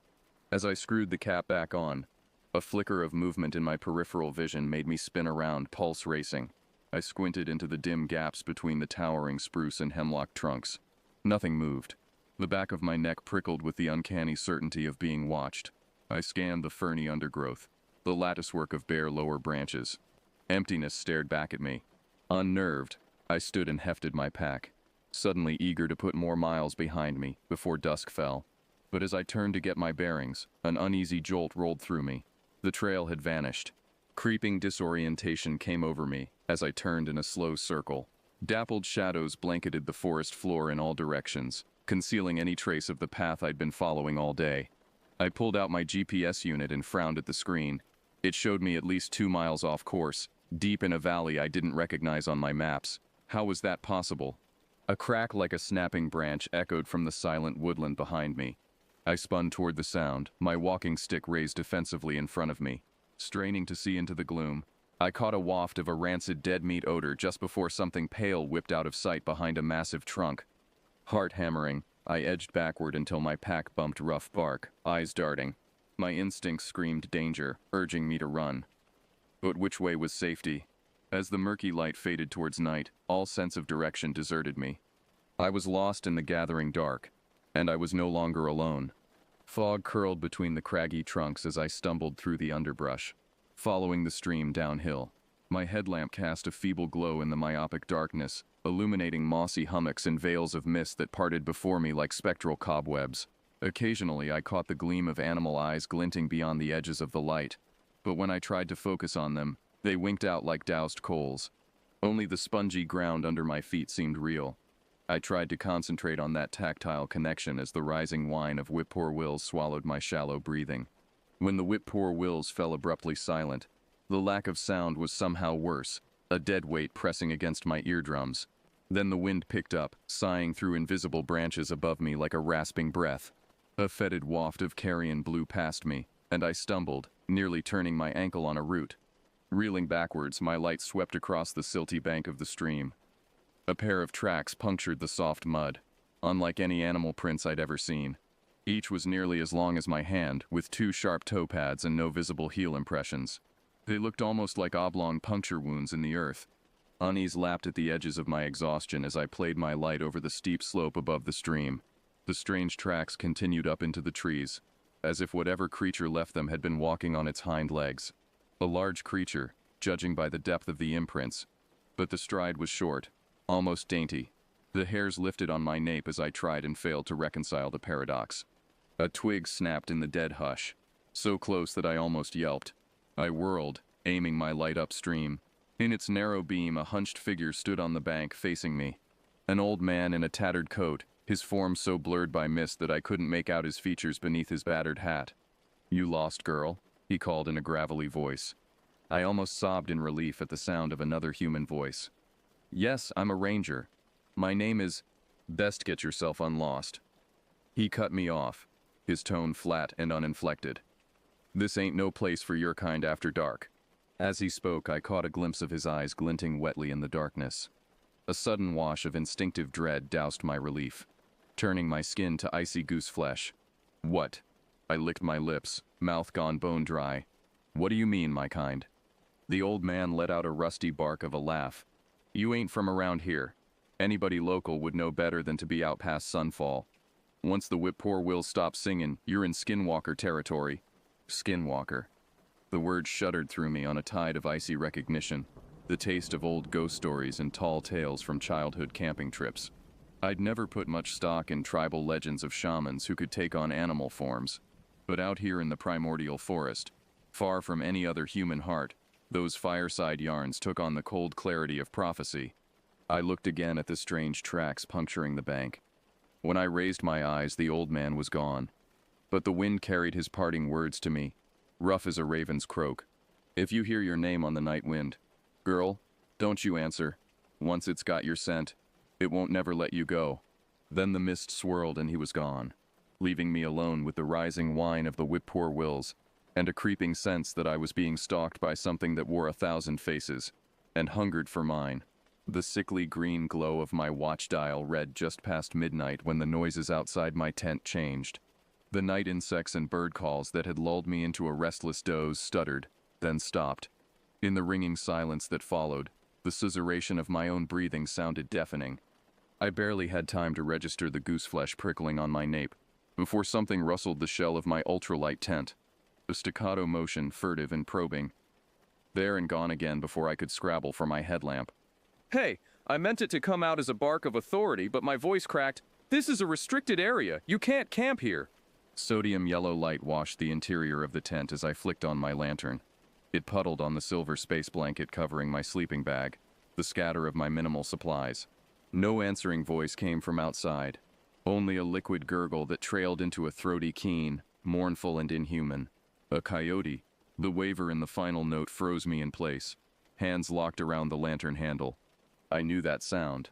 As I screwed the cap back on, a flicker of movement in my peripheral vision made me spin around, pulse racing. I squinted into the dim gaps between the towering spruce and hemlock trunks. Nothing moved. The back of my neck prickled with the uncanny certainty of being watched. I scanned the ferny undergrowth, the latticework of bare lower branches. Emptiness stared back at me. Unnerved, I stood and hefted my pack, suddenly eager to put more miles behind me before dusk fell. But as I turned to get my bearings, an uneasy jolt rolled through me. The trail had vanished. Creeping disorientation came over me as I turned in a slow circle. Dappled shadows blanketed the forest floor in all directions, concealing any trace of the path I'd been following all day. I pulled out my GPS unit and frowned at the screen. It showed me at least 2 miles off course, deep in a valley I didn't recognize on my maps. How was that possible? A crack like a snapping branch echoed from the silent woodland behind me. I spun toward the sound, my walking stick raised defensively in front of me. Straining to see into the gloom, I caught a waft of a rancid dead meat odor just before something pale whipped out of sight behind a massive trunk. Heart hammering, I edged backward until my pack bumped rough bark, eyes darting. My instincts screamed danger, urging me to run. But which way was safety? As the murky light faded towards night, all sense of direction deserted me. I was lost in the gathering dark, and I was no longer alone. Fog curled between the craggy trunks as I stumbled through the underbrush, following the stream downhill. My headlamp cast a feeble glow in the myopic darkness, illuminating mossy hummocks and veils of mist that parted before me like spectral cobwebs. Occasionally, I caught the gleam of animal eyes glinting beyond the edges of the light, but when I tried to focus on them, they winked out like doused coals. Only the spongy ground under my feet seemed real. I tried to concentrate on that tactile connection as the rising whine of whip-poor-wills swallowed my shallow breathing. When the whip-poor-wills fell abruptly silent, the lack of sound was somehow worse, a dead weight pressing against my eardrums. Then the wind picked up, sighing through invisible branches above me like a rasping breath. A fetid waft of carrion blew past me, and I stumbled, nearly turning my ankle on a root. Reeling backwards, my light swept across the silty bank of the stream. A pair of tracks punctured the soft mud, unlike any animal prints I'd ever seen. Each was nearly as long as my hand, with 2 sharp toe pads and no visible heel impressions. They looked almost like oblong puncture wounds in the earth. Unease lapped at the edges of my exhaustion as I played my light over the steep slope above the stream. The strange tracks continued up into the trees, as if whatever creature left them had been walking on its hind legs. A large creature, judging by the depth of the imprints, but the stride was short, almost dainty. The hairs lifted on my nape as I tried and failed to reconcile the paradox. A twig snapped in the dead hush, so close that I almost yelped. I whirled, aiming my light upstream. In its narrow beam, a hunched figure stood on the bank, facing me. An old man in a tattered coat, his form so blurred by mist that I couldn't make out his features beneath his battered hat. "You lost, girl," he called in a gravelly voice. I almost sobbed in relief at the sound of another human voice. "Yes, I'm a ranger. My name is—" "Best get yourself unlost." He cut me off, his tone flat and uninflected. "This ain't no place for your kind after dark." As he spoke, I caught a glimpse of his eyes glinting wetly in the darkness. A sudden wash of instinctive dread doused my relief, turning my skin to icy goose flesh. "What?" I licked my lips, mouth gone bone dry. "What do you mean, my kind?" The old man let out a rusty bark of a laugh. "You ain't from around here. Anybody local would know better than to be out past sunfall. Once the whip-poor-will stops singing, you're in Skinwalker territory." Skinwalker. The word shuddered through me on a tide of icy recognition, the taste of old ghost stories and tall tales from childhood camping trips. I'd never put much stock in tribal legends of shamans who could take on animal forms, but out here in the primordial forest, far from any other human heart, those fireside yarns took on the cold clarity of prophecy. I looked again at the strange tracks puncturing the bank. When I raised my eyes, the old man was gone. But the wind carried his parting words to me, rough as a raven's croak. "If you hear your name on the night wind, girl, don't you answer. Once it's got your scent, it won't never let you go." Then the mist swirled and he was gone, leaving me alone with the rising whine of the whip-poor-wills, and a creeping sense that I was being stalked by something that wore 1,000 faces, and hungered for mine. The sickly green glow of my watch dial read just past midnight when the noises outside my tent changed. The night insects and bird calls that had lulled me into a restless doze stuttered, then stopped. In the ringing silence that followed, the susurration of my own breathing sounded deafening. I barely had time to register the gooseflesh prickling on my nape before something rustled the shell of my ultralight tent. A staccato motion, furtive and probing. There and gone again before I could scrabble for my headlamp. "Hey, I meant it to come out as a bark of authority, but my voice cracked. This is a restricted area. You can't camp here." Sodium yellow light washed the interior of the tent as I flicked on my lantern. It puddled on the silver space blanket covering my sleeping bag, the scatter of my minimal supplies. No answering voice came from outside, only a liquid gurgle that trailed into a throaty keen, mournful and inhuman. A coyote. The waver in the final note froze me in place, hands locked around the lantern handle. I knew that sound.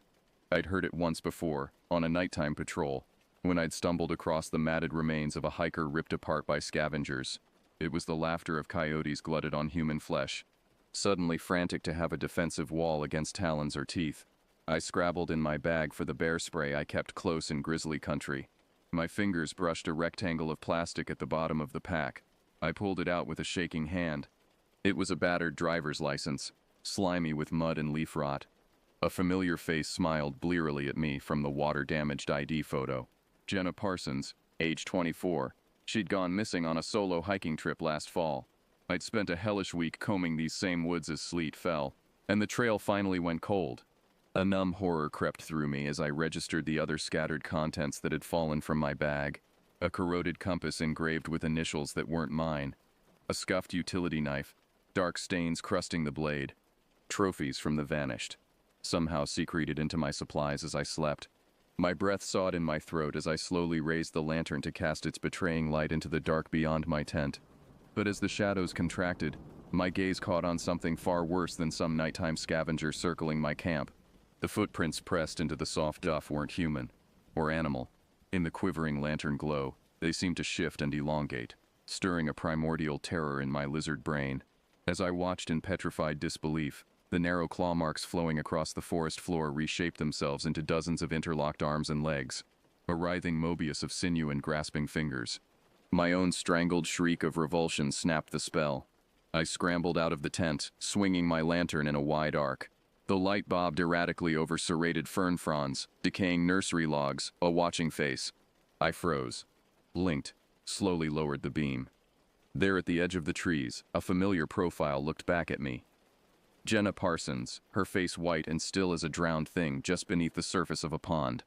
I'd heard it once before, on a nighttime patrol, when I'd stumbled across the matted remains of a hiker ripped apart by scavengers. It was the laughter of coyotes glutted on human flesh, suddenly frantic to have a defensive wall against talons or teeth. I scrabbled in my bag for the bear spray I kept close in grizzly country. My fingers brushed a rectangle of plastic at the bottom of the pack. I pulled it out with a shaking hand. It was a battered driver's license, slimy with mud and leaf rot. A familiar face smiled blearily at me from the water-damaged ID photo. Jenna Parsons, age 24. She'd gone missing on a solo hiking trip last fall. I'd spent a hellish week combing these same woods as sleet fell, and the trail finally went cold. A numb horror crept through me as I registered the other scattered contents that had fallen from my bag. A corroded compass engraved with initials that weren't mine. A scuffed utility knife, dark stains crusting the blade. Trophies from the vanished, somehow secreted into my supplies as I slept. My breath sawed in my throat as I slowly raised the lantern to cast its betraying light into the dark beyond my tent. But as the shadows contracted, my gaze caught on something far worse than some nighttime scavenger circling my camp. The footprints pressed into the soft duff weren't human, or animal. In the quivering lantern glow, they seemed to shift and elongate, stirring a primordial terror in my lizard brain. As I watched in petrified disbelief, the narrow claw marks flowing across the forest floor reshaped themselves into dozens of interlocked arms and legs, a writhing Mobius of sinew and grasping fingers. My own strangled shriek of revulsion snapped the spell. I scrambled out of the tent, swinging my lantern in a wide arc. The light bobbed erratically over serrated fern fronds, decaying nursery logs, a watching face. I froze, blinked, slowly lowered the beam. There at the edge of the trees, a familiar profile looked back at me. Jenna Parsons, her face white and still as a drowned thing just beneath the surface of a pond.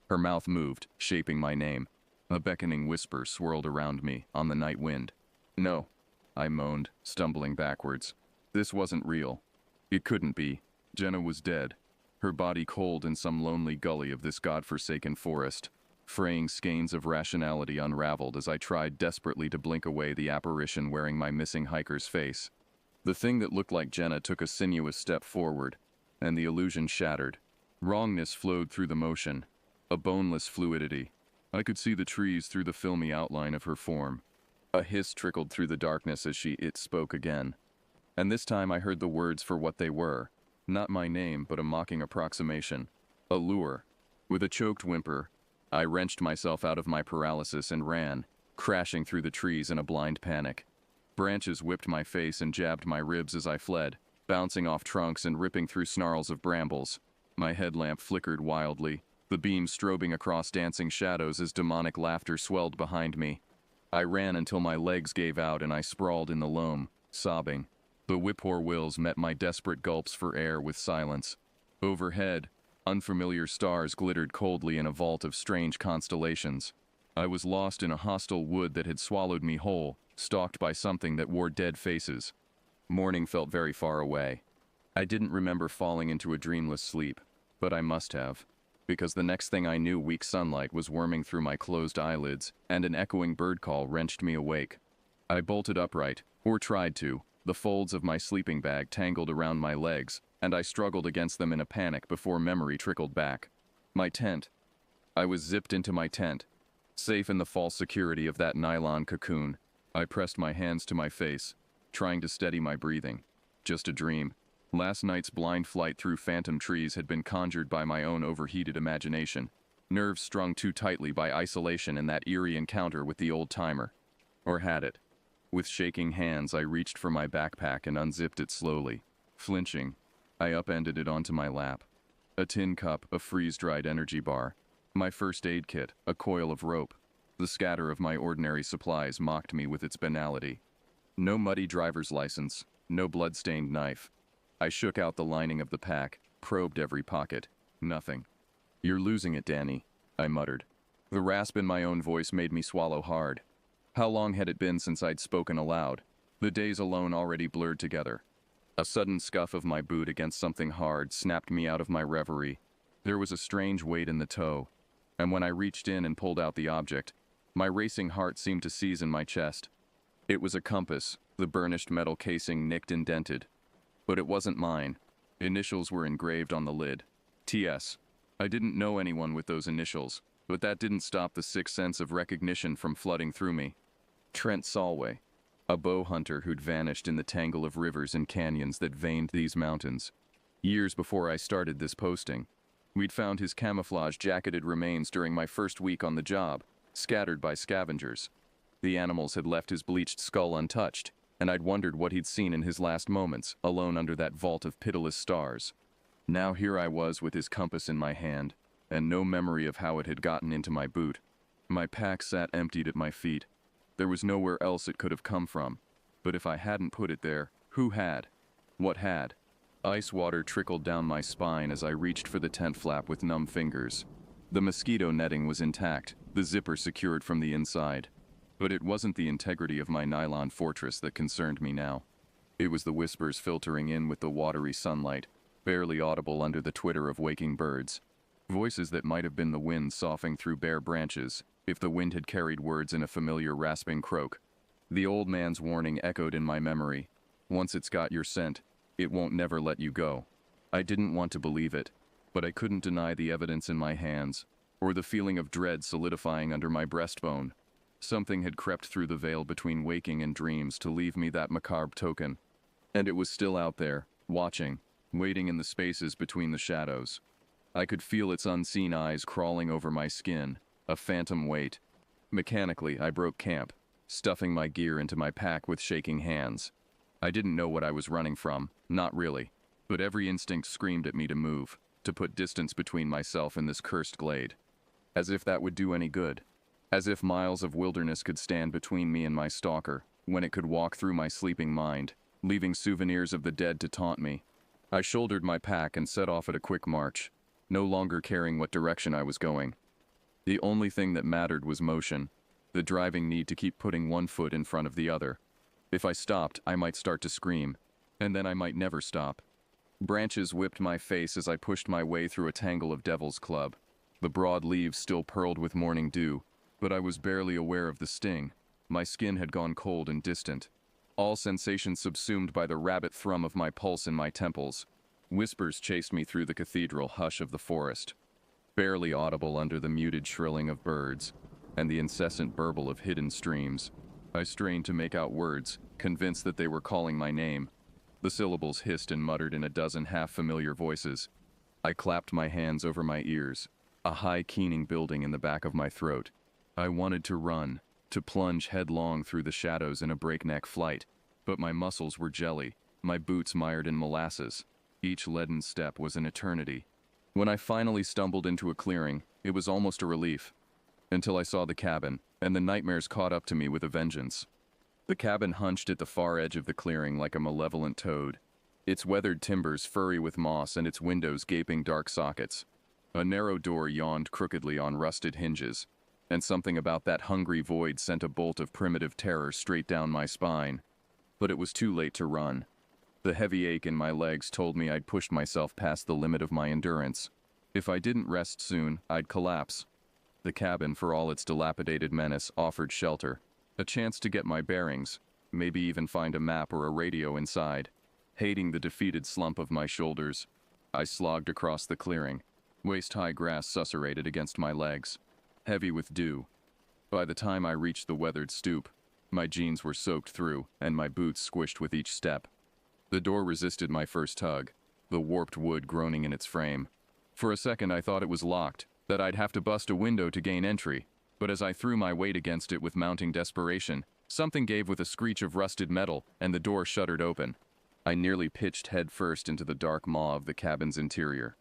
Her mouth moved, shaping my name. A beckoning whisper swirled around me on the night wind. "No," I moaned, stumbling backwards. This wasn't real. It couldn't be. Jenna was dead, her body cold in some lonely gully of this godforsaken forest. Fraying skeins of rationality unraveled as I tried desperately to blink away the apparition wearing my missing hiker's face. The thing that looked like Jenna took a sinuous step forward, and the illusion shattered. Wrongness flowed through the motion, a boneless fluidity. I could see the trees through the filmy outline of her form. A hiss trickled through the darkness as it spoke again. And this time I heard the words for what they were. Not my name, but a mocking approximation. A lure. With a choked whimper, I wrenched myself out of my paralysis and ran, crashing through the trees in a blind panic. Branches whipped my face and jabbed my ribs as I fled, bouncing off trunks and ripping through snarls of brambles. My headlamp flickered wildly, the beam strobing across dancing shadows as demonic laughter swelled behind me. I ran until my legs gave out and I sprawled in the loam, sobbing. The whippoor-wills met my desperate gulps for air with silence. Overhead, unfamiliar stars glittered coldly in a vault of strange constellations. I was lost in a hostile wood that had swallowed me whole, stalked by something that wore dead faces. Morning felt very far away. I didn't remember falling into a dreamless sleep, but I must have, because the next thing I knew, weak sunlight was worming through my closed eyelids, and an echoing bird call wrenched me awake. I bolted upright, or tried to, the folds of my sleeping bag tangled around my legs, and I struggled against them in a panic before memory trickled back. My tent. I was zipped into my tent. Safe in the false security of that nylon cocoon, I pressed my hands to my face, trying to steady my breathing. Just a dream. Last night's blind flight through phantom trees had been conjured by my own overheated imagination, nerves strung too tightly by isolation and that eerie encounter with the old-timer. Or had it? With shaking hands, I reached for my backpack and unzipped it slowly. Flinching, I upended it onto my lap. A tin cup, a freeze-dried energy bar, my first aid kit, a coil of rope. The scatter of my ordinary supplies mocked me with its banality. No muddy driver's license, no blood-stained knife. I shook out the lining of the pack, probed every pocket. Nothing. "You're losing it, Danny," I muttered. The rasp in my own voice made me swallow hard. How long had it been since I'd spoken aloud? The days alone already blurred together. A sudden scuff of my boot against something hard snapped me out of my reverie. There was a strange weight in the toe, and when I reached in and pulled out the object, my racing heart seemed to seize in my chest. It was a compass, the burnished metal casing nicked and dented. But it wasn't mine. Initials were engraved on the lid. T.S. I didn't know anyone with those initials, but that didn't stop the sixth sense of recognition from flooding through me. Trent Solway, a bow hunter who'd vanished in the tangle of rivers and canyons that veined these mountains. Years before I started this posting, we'd found his camouflage-jacketed remains during my first week on the job, scattered by scavengers. The animals had left his bleached skull untouched, and I'd wondered what he'd seen in his last moments, alone under that vault of pitiless stars. Now here I was with his compass in my hand, and no memory of how it had gotten into my boot. My pack sat emptied at my feet. There was nowhere else it could have come from. But if I hadn't put it there, who had? What had? Ice water trickled down my spine as I reached for the tent flap with numb fingers. The mosquito netting was intact, the zipper secured from the inside. But it wasn't the integrity of my nylon fortress that concerned me now. It was the whispers filtering in with the watery sunlight, barely audible under the twitter of waking birds. Voices that might have been the wind soughing through bare branches, if the wind had carried words in a familiar rasping croak. The old man's warning echoed in my memory. Once it's got your scent, it won't never let you go. I didn't want to believe it, but I couldn't deny the evidence in my hands, or the feeling of dread solidifying under my breastbone. Something had crept through the veil between waking and dreams to leave me that macabre token. And it was still out there, watching, waiting in the spaces between the shadows. I could feel its unseen eyes crawling over my skin, a phantom weight. Mechanically, I broke camp, stuffing my gear into my pack with shaking hands. I didn't know what I was running from, not really, but every instinct screamed at me to move, to put distance between myself and this cursed glade. As if that would do any good. As if miles of wilderness could stand between me and my stalker, when it could walk through my sleeping mind, leaving souvenirs of the dead to taunt me. I shouldered my pack and set off at a quick march, no longer caring what direction I was going. The only thing that mattered was motion, the driving need to keep putting one foot in front of the other. If I stopped, I might start to scream, and then I might never stop. Branches whipped my face as I pushed my way through a tangle of devil's club. The broad leaves still pearled with morning dew, but I was barely aware of the sting. My skin had gone cold and distant, all sensation subsumed by the rabbit thrum of my pulse in my temples. Whispers chased me through the cathedral hush of the forest, barely audible under the muted shrilling of birds and the incessant burble of hidden streams. I strained to make out words, convinced that they were calling my name. The syllables hissed and muttered in a dozen half-familiar voices. I clapped my hands over my ears, a high keening building in the back of my throat. I wanted to run, to plunge headlong through the shadows in a breakneck flight, but my muscles were jelly, my boots mired in molasses. Each leaden step was an eternity. When I finally stumbled into a clearing, it was almost a relief, until I saw the cabin, and the nightmares caught up to me with a vengeance. The cabin hunched at the far edge of the clearing like a malevolent toad, its weathered timbers furry with moss and its windows gaping dark sockets. A narrow door yawned crookedly on rusted hinges, and something about that hungry void sent a bolt of primitive terror straight down my spine. But it was too late to run. The heavy ache in my legs told me I'd pushed myself past the limit of my endurance. If I didn't rest soon, I'd collapse. The cabin, for all its dilapidated menace, offered shelter, a chance to get my bearings, maybe even find a map or a radio inside. Hating the defeated slump of my shoulders, I slogged across the clearing, waist-high grass susurrated against my legs, heavy with dew. By the time I reached the weathered stoop, my jeans were soaked through and my boots squished with each step. The door resisted my first tug, the warped wood groaning in its frame. For a second I thought it was locked, that I'd have to bust a window to gain entry, but as I threw my weight against it with mounting desperation, something gave with a screech of rusted metal and the door shuddered open. I nearly pitched head first into the dark maw of the cabin's interior.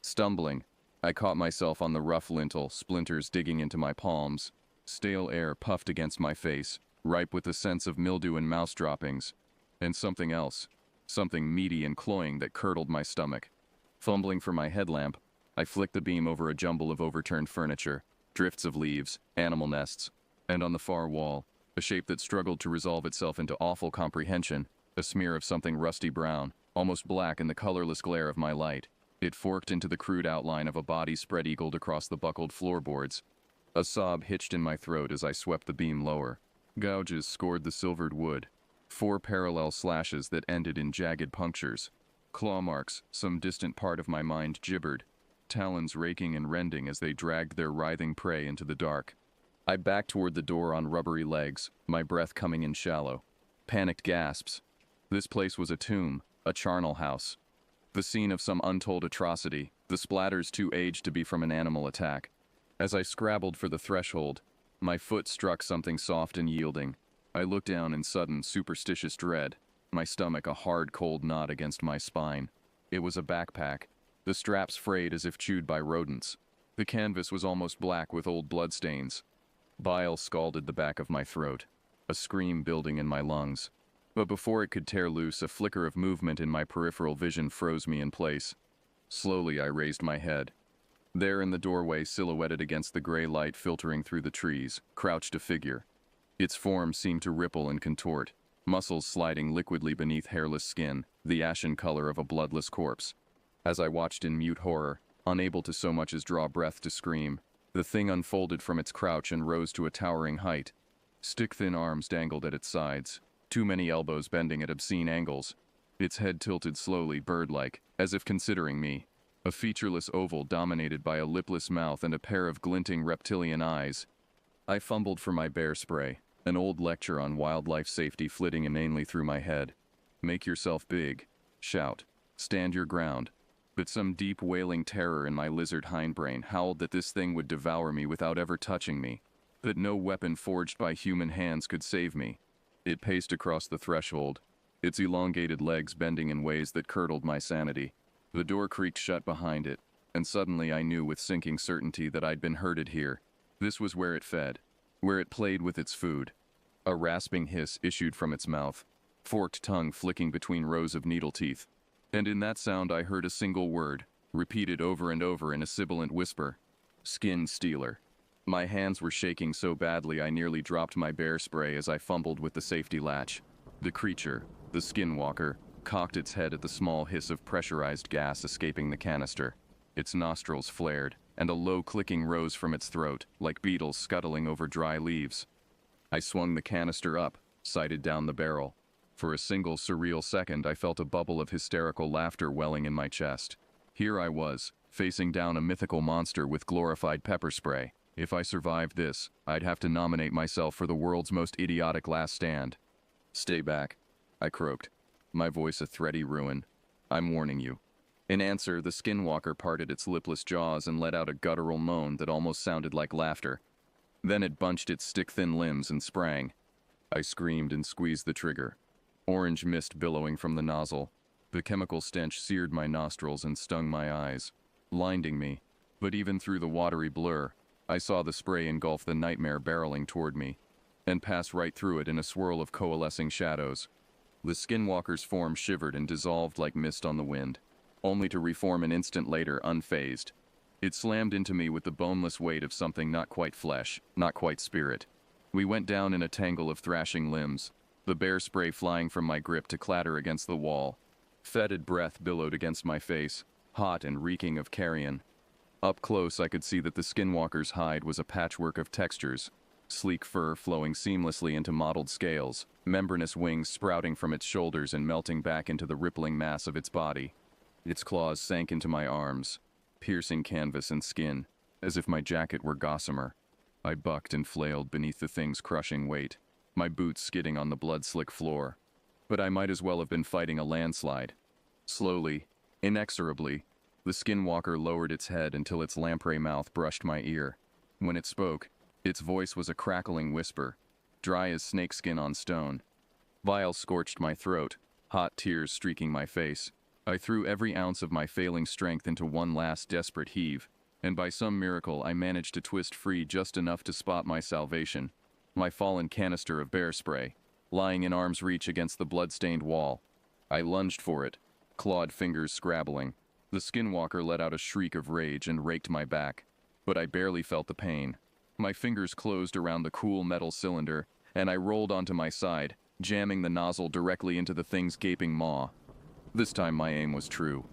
Stumbling, I caught myself on the rough lintel, splinters digging into my palms. Stale air puffed against my face, ripe with the sense of mildew and mouse droppings. And something else, something meaty and cloying that curdled my stomach. Fumbling for my headlamp, I flicked the beam over a jumble of overturned furniture, drifts of leaves, animal nests, and on the far wall, a shape that struggled to resolve itself into awful comprehension, a smear of something rusty brown, almost black in the colorless glare of my light. It forked into the crude outline of a body spread-eagled across the buckled floorboards. A sob hitched in my throat as I swept the beam lower. Gouges scored the silvered wood, 4 parallel slashes that ended in jagged punctures. Claw marks, some distant part of my mind gibbered, talons raking and rending as they dragged their writhing prey into the dark. I backed toward the door on rubbery legs, my breath coming in shallow. Panicked gasps. This place was a tomb, a charnel house. The scene of some untold atrocity, the splatters too aged to be from an animal attack. As I scrabbled for the threshold, my foot struck something soft and yielding. I looked down in sudden, superstitious dread, my stomach a hard, cold knot against my spine. It was a backpack, the straps frayed as if chewed by rodents. The canvas was almost black with old bloodstains. Bile scalded the back of my throat, a scream building in my lungs. But before it could tear loose, a flicker of movement in my peripheral vision froze me in place. Slowly, I raised my head. There in the doorway, silhouetted against the gray light filtering through the trees, crouched a figure. Its form seemed to ripple and contort, muscles sliding liquidly beneath hairless skin, the ashen color of a bloodless corpse. As I watched in mute horror, unable to so much as draw breath to scream, the thing unfolded from its crouch and rose to a towering height. Stick-thin arms dangled at its sides, too many elbows bending at obscene angles. Its head tilted slowly, bird-like, as if considering me. A featureless oval dominated by a lipless mouth and a pair of glinting reptilian eyes. I fumbled for my bear spray, an old lecture on wildlife safety flitting inanely through my head. Make yourself big. Shout. Stand your ground. But some deep wailing terror in my lizard hindbrain howled that this thing would devour me without ever touching me, that no weapon forged by human hands could save me. It paced across the threshold, its elongated legs bending in ways that curdled my sanity. The door creaked shut behind it, and suddenly I knew with sinking certainty that I'd been herded here. This was where it fed, where it played with its food. A rasping hiss issued from its mouth, forked tongue flicking between rows of needle teeth. And in that sound I heard a single word, repeated over and over in a sibilant whisper. Skin stealer. My hands were shaking so badly I nearly dropped my bear spray as I fumbled with the safety latch. The creature, the skinwalker, cocked its head at the small hiss of pressurized gas escaping the canister. Its nostrils flared, and a low clicking rose from its throat, like beetles scuttling over dry leaves. I swung the canister up, sighted down the barrel. For a single surreal second, I felt a bubble of hysterical laughter welling in my chest. Here I was, facing down a mythical monster with glorified pepper spray. If I survived this, I'd have to nominate myself for the world's most idiotic last stand. "Stay back," I croaked, my voice a thready ruin. "I'm warning you." In answer, the skinwalker parted its lipless jaws and let out a guttural moan that almost sounded like laughter. Then it bunched its stick-thin limbs and sprang. I screamed and squeezed the trigger. Orange mist billowing from the nozzle. The chemical stench seared my nostrils and stung my eyes, blinding me. But even through the watery blur, I saw the spray engulf the nightmare barreling toward me, and pass right through it in a swirl of coalescing shadows. The skinwalker's form shivered and dissolved like mist on the wind, only to reform an instant later unfazed. It slammed into me with the boneless weight of something not quite flesh, not quite spirit. We went down in a tangle of thrashing limbs, the bear spray flying from my grip to clatter against the wall. Fetid breath billowed against my face, hot and reeking of carrion. Up close, I could see that the skinwalker's hide was a patchwork of textures, sleek fur flowing seamlessly into mottled scales, membranous wings sprouting from its shoulders and melting back into the rippling mass of its body. Its claws sank into my arms, piercing canvas and skin, as if my jacket were gossamer. I bucked and flailed beneath the thing's crushing weight, my boots skidding on the blood-slick floor. But I might as well have been fighting a landslide. Slowly, inexorably, the skinwalker lowered its head until its lamprey mouth brushed my ear. When it spoke, its voice was a crackling whisper, dry as snakeskin on stone. Bile scorched my throat, hot tears streaking my face. I threw every ounce of my failing strength into one last desperate heave, and by some miracle I managed to twist free just enough to spot my salvation, my fallen canister of bear spray, lying in arm's reach against the blood-stained wall. I lunged for it, clawed fingers scrabbling. The skinwalker let out a shriek of rage and raked my back, but I barely felt the pain. My fingers closed around the cool metal cylinder, and I rolled onto my side, jamming the nozzle directly into the thing's gaping maw. This time my aim was true.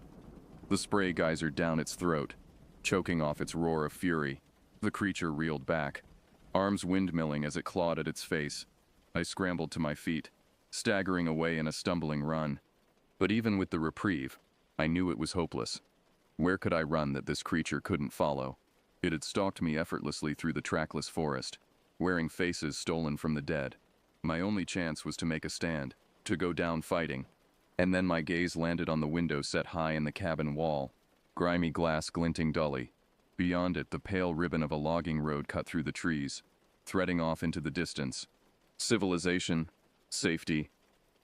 The spray geysered down its throat, choking off its roar of fury. The creature reeled back, arms windmilling as it clawed at its face. I scrambled to my feet, staggering away in a stumbling run. But even with the reprieve, I knew it was hopeless. Where could I run that this creature couldn't follow? It had stalked me effortlessly through the trackless forest, wearing faces stolen from the dead. My only chance was to make a stand, to go down fighting. And then my gaze landed on the window set high in the cabin wall, grimy glass glinting dully. Beyond it, the pale ribbon of a logging road cut through the trees, threading off into the distance. Civilization, safety.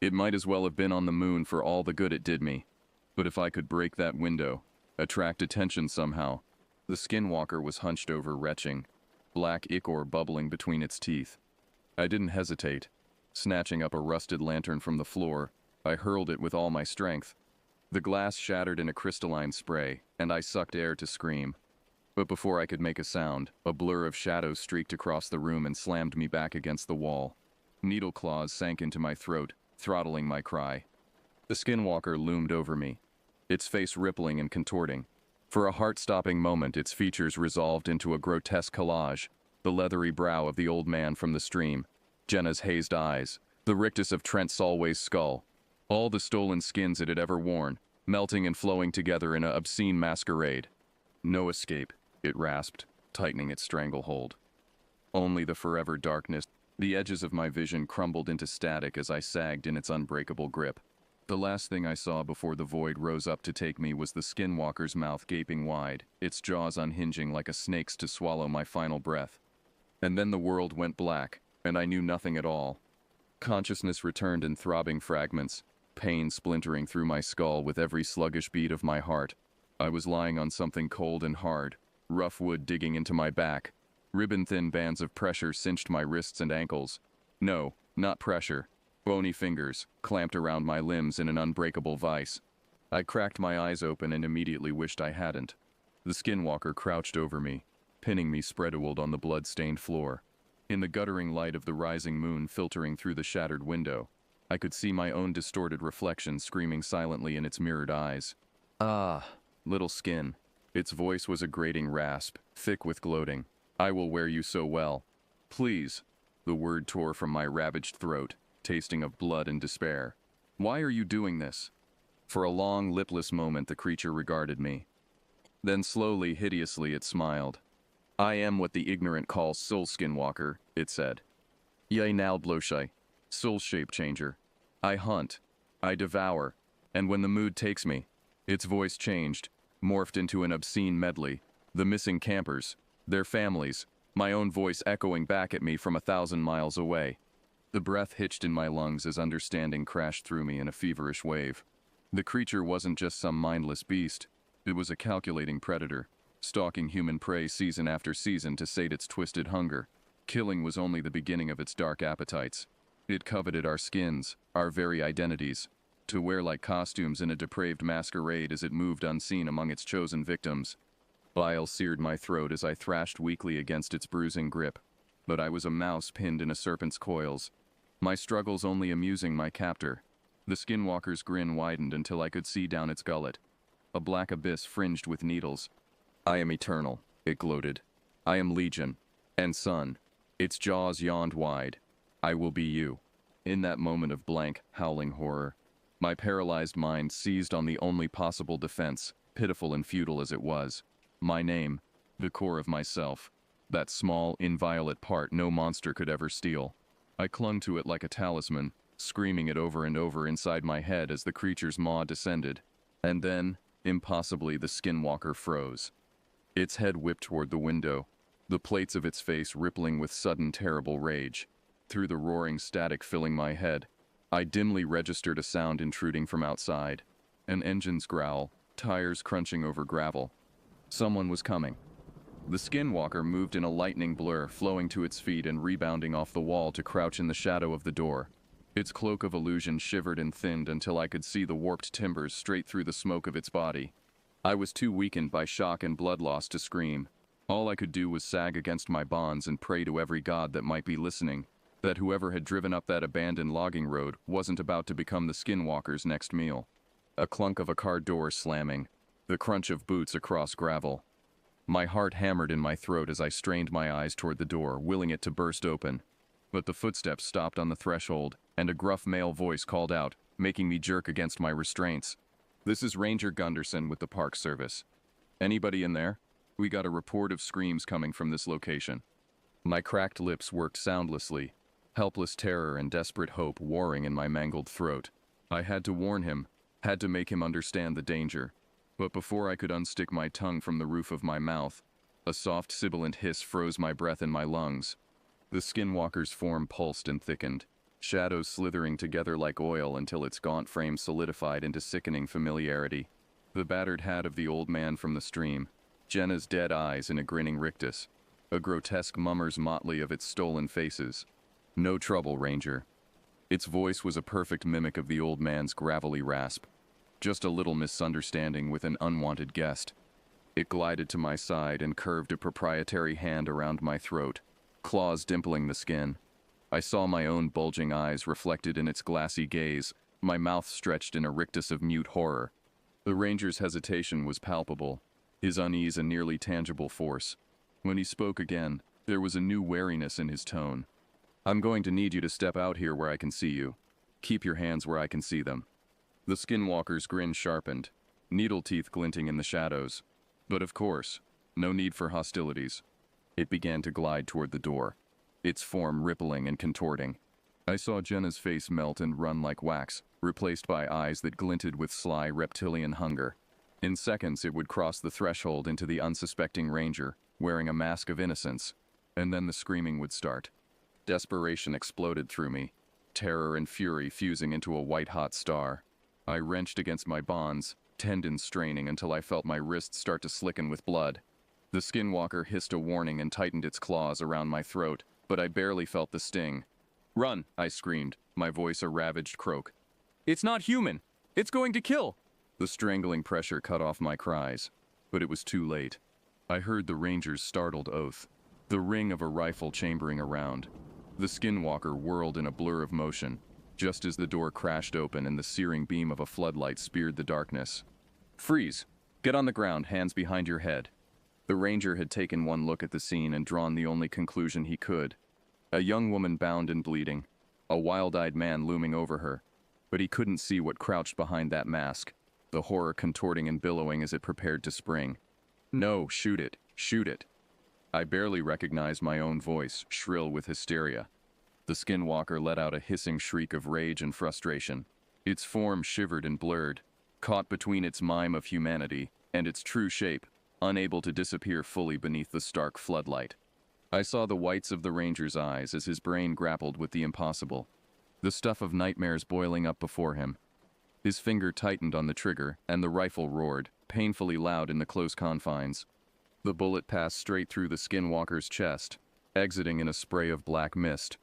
It might as well have been on the moon for all the good it did me. But if I could break that window, attract attention somehow. The skinwalker was hunched over, retching, black ichor bubbling between its teeth. I didn't hesitate. Snatching up a rusted lantern from the floor, I hurled it with all my strength. The glass shattered in a crystalline spray, and I sucked air to scream. But before I could make a sound, a blur of shadows streaked across the room and slammed me back against the wall. Needle claws sank into my throat, throttling my cry. The skinwalker loomed over me, its face rippling and contorting. For a heart-stopping moment, its features resolved into a grotesque collage, the leathery brow of the old man from the stream, Jenna's hazed eyes, the rictus of Trent Solway's skull, all the stolen skins it had ever worn, melting and flowing together in an obscene masquerade. No escape, it rasped, tightening its stranglehold. Only the forever darkness. The edges of my vision crumbled into static as I sagged in its unbreakable grip. The last thing I saw before the void rose up to take me was the skinwalker's mouth gaping wide, its jaws unhinging like a snake's to swallow my final breath. And then the world went black, and I knew nothing at all. Consciousness returned in throbbing fragments, pain splintering through my skull with every sluggish beat of my heart. I was lying on something cold and hard, rough wood digging into my back. Ribbon-thin bands of pressure cinched my wrists and ankles. No, not pressure. Bony fingers, clamped around my limbs in an unbreakable vice. I cracked my eyes open and immediately wished I hadn't. The skinwalker crouched over me, pinning me spread-eagled on the blood-stained floor. In the guttering light of the rising moon filtering through the shattered window, I could see my own distorted reflection screaming silently in its mirrored eyes. Ah, little skin. Its voice was a grating rasp, thick with gloating. "I will wear you so well. Please." The word tore from my ravaged throat, tasting of blood and despair. "Why are you doing this?" For a long, lipless moment the creature regarded me. Then slowly, hideously, it smiled. "I am what the ignorant call soul skinwalker," it said. "Yea now bloshai, soul shape changer. I hunt, I devour, and when the mood takes me," its voice changed, morphed into an obscene medley. The missing campers, their families, my own voice echoing back at me from 1,000 miles away. The breath hitched in my lungs as understanding crashed through me in a feverish wave. The creature wasn't just some mindless beast. It was a calculating predator, stalking human prey season after season to sate its twisted hunger. Killing was only the beginning of its dark appetites. It coveted our skins, our very identities, to wear like costumes in a depraved masquerade as it moved unseen among its chosen victims. Bile seared my throat as I thrashed weakly against its bruising grip, but I was a mouse pinned in a serpent's coils, my struggles only amusing my captor. The skinwalker's grin widened until I could see down its gullet, a black abyss fringed with needles. "I am eternal," it gloated. "I am Legion, and Sun." Its jaws yawned wide. "I will be you." In that moment of blank, howling horror, my paralyzed mind seized on the only possible defense, pitiful and futile as it was. My name, the core of myself, that small, inviolate part no monster could ever steal. I clung to it like a talisman, screaming it over and over inside my head as the creature's maw descended. And then, impossibly, the skinwalker froze. Its head whipped toward the window, the plates of its face rippling with sudden terrible rage. Through the roaring static filling my head, I dimly registered a sound intruding from outside. An engine's growl, tires crunching over gravel. Someone was coming. The skinwalker moved in a lightning blur, flowing to its feet and rebounding off the wall to crouch in the shadow of the door. Its cloak of illusion shivered and thinned until I could see the warped timbers straight through the smoke of its body. I was too weakened by shock and blood loss to scream. All I could do was sag against my bonds and pray to every god that might be listening, that whoever had driven up that abandoned logging road wasn't about to become the skinwalker's next meal. A clunk of a car door slamming, the crunch of boots across gravel. My heart hammered in my throat as I strained my eyes toward the door, willing it to burst open. But the footsteps stopped on the threshold, and a gruff male voice called out, making me jerk against my restraints. "This is Ranger Gunderson with the Park Service. Anybody in there? We got a report of screams coming from this location." My cracked lips worked soundlessly, helpless terror and desperate hope warring in my mangled throat. I had to warn him, had to make him understand the danger. But before I could unstick my tongue from the roof of my mouth, a soft sibilant hiss froze my breath in my lungs. The skinwalker's form pulsed and thickened, shadows slithering together like oil until its gaunt frame solidified into sickening familiarity. The battered hat of the old man from the stream, Jenna's dead eyes in a grinning rictus, a grotesque mummer's motley of its stolen faces. "No trouble, Ranger." Its voice was a perfect mimic of the old man's gravelly rasp. Just a little misunderstanding with an unwanted guest. It glided to my side and curved a proprietary hand around my throat, claws dimpling the skin. I saw my own bulging eyes reflected in its glassy gaze, my mouth stretched in a rictus of mute horror. The ranger's hesitation was palpable, his unease a nearly tangible force. When he spoke again, there was a new wariness in his tone. "I'm going to need you to step out here where I can see you. Keep your hands where I can see them." The skinwalker's grin sharpened, needle teeth glinting in the shadows. But of course, no need for hostilities. It began to glide toward the door, its form rippling and contorting. I saw Jenna's face melt and run like wax, replaced by eyes that glinted with sly reptilian hunger. In seconds it would cross the threshold into the unsuspecting ranger, wearing a mask of innocence, and then the screaming would start. Desperation exploded through me, terror and fury fusing into a white-hot star. I wrenched against my bonds, tendons straining until I felt my wrists start to slicken with blood. The skinwalker hissed a warning and tightened its claws around my throat, but I barely felt the sting. "Run!" I screamed, my voice a ravaged croak. "It's not human! It's going to kill!" The strangling pressure cut off my cries, but it was too late. I heard the ranger's startled oath, the ring of a rifle chambering around. The skinwalker whirled in a blur of motion, just as the door crashed open and the searing beam of a floodlight speared the darkness. "Freeze!" Get on the ground, hands behind your head. The ranger had taken one look at the scene and drawn the only conclusion he could. A young woman bound and bleeding, a wild-eyed man looming over her, but he couldn't see what crouched behind that mask, the horror contorting and billowing as it prepared to spring. No, shoot it, shoot it. I barely recognized my own voice, shrill with hysteria. The skinwalker let out a hissing shriek of rage and frustration. Its form shivered and blurred, caught between its mime of humanity and its true shape, unable to disappear fully beneath the stark floodlight. I saw the whites of the ranger's eyes as his brain grappled with the impossible, the stuff of nightmares boiling up before him. His finger tightened on the trigger, and the rifle roared, painfully loud in the close confines. The bullet passed straight through the skinwalker's chest, exiting in a spray of black mist.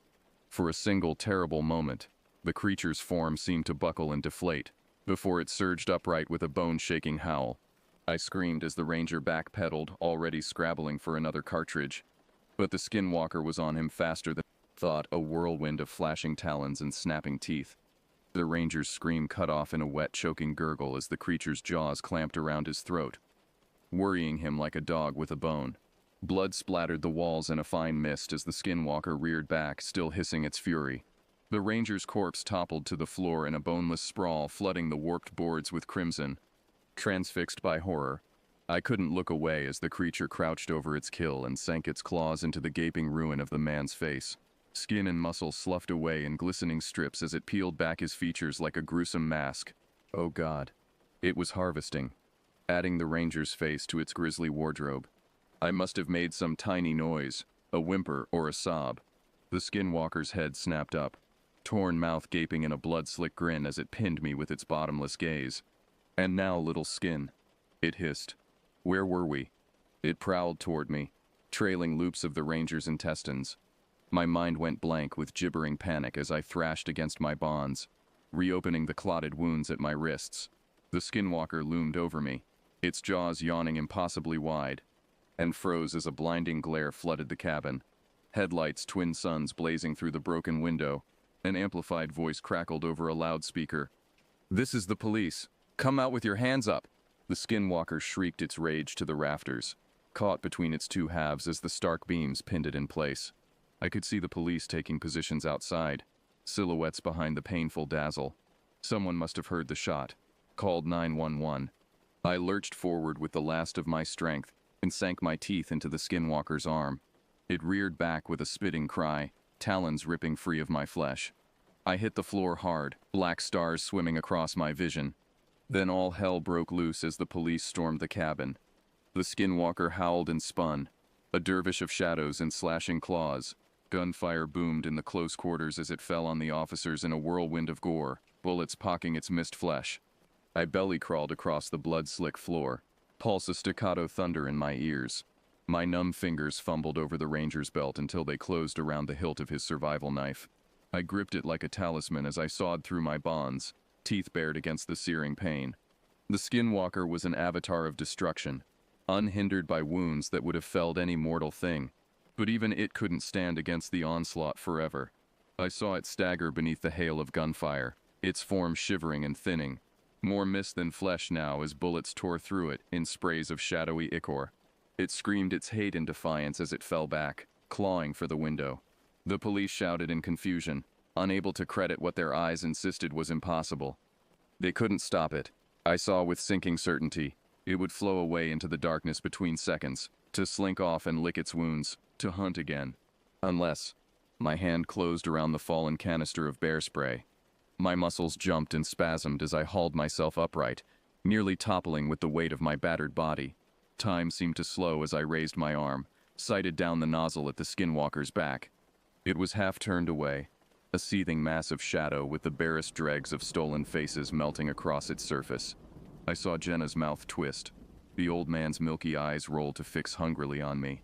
For a single terrible moment, the creature's form seemed to buckle and deflate, before it surged upright with a bone-shaking howl. I screamed as the ranger backpedaled, already scrabbling for another cartridge. But the skinwalker was on him faster than thought, a whirlwind of flashing talons and snapping teeth. The ranger's scream cut off in a wet, choking gurgle as the creature's jaws clamped around his throat, worrying him like a dog with a bone. Blood splattered the walls in a fine mist as the skinwalker reared back, still hissing its fury. The ranger's corpse toppled to the floor in a boneless sprawl, flooding the warped boards with crimson. Transfixed by horror, I couldn't look away as the creature crouched over its kill and sank its claws into the gaping ruin of the man's face. Skin and muscle sloughed away in glistening strips as it peeled back his features like a gruesome mask. Oh God. It was harvesting, adding the ranger's face to its grisly wardrobe. I must have made some tiny noise, a whimper or a sob. The skinwalker's head snapped up, torn mouth gaping in a blood-slick grin as it pinned me with its bottomless gaze. And now, little skin, it hissed. Where were we? It prowled toward me, trailing loops of the ranger's intestines. My mind went blank with gibbering panic as I thrashed against my bonds, reopening the clotted wounds at my wrists. The skinwalker loomed over me, its jaws yawning impossibly wide, and froze as a blinding glare flooded the cabin. Headlights, twin suns blazing through the broken window. An amplified voice crackled over a loudspeaker. "This is the police. Come out with your hands up!" The skinwalker shrieked its rage to the rafters, caught between its two halves as the stark beams pinned it in place. I could see the police taking positions outside, silhouettes behind the painful dazzle. Someone must have heard the shot, called 911. I lurched forward with the last of my strength and sank my teeth into the skinwalker's arm. It reared back with a spitting cry, talons ripping free of my flesh. I hit the floor hard, black stars swimming across my vision. Then all hell broke loose as the police stormed the cabin. The skinwalker howled and spun, a dervish of shadows and slashing claws. Gunfire boomed in the close quarters as it fell on the officers in a whirlwind of gore, bullets pocking its mist flesh. I belly crawled across the blood-slick floor, pulse of staccato thunder in my ears. My numb fingers fumbled over the ranger's belt until they closed around the hilt of his survival knife. I gripped it like a talisman as I sawed through my bonds, teeth bared against the searing pain. The skinwalker was an avatar of destruction, unhindered by wounds that would have felled any mortal thing. But even it couldn't stand against the onslaught forever. I saw it stagger beneath the hail of gunfire, its form shivering and thinning, more mist than flesh now as bullets tore through it in sprays of shadowy ichor. It screamed its hate and defiance as it fell back, clawing for the window. The police shouted in confusion, unable to credit what their eyes insisted was impossible. They couldn't stop it. I saw with sinking certainty. It would flow away into the darkness between seconds, to slink off and lick its wounds, to hunt again. Unless... My hand closed around the fallen canister of bear spray. My muscles jumped and spasmed as I hauled myself upright, nearly toppling with the weight of my battered body. Time seemed to slow as I raised my arm, sighted down the nozzle at the skinwalker's back. It was half turned away, a seething mass of shadow with the barest dregs of stolen faces melting across its surface. I saw Jenna's mouth twist. The old man's milky eyes rolled to fix hungrily on me.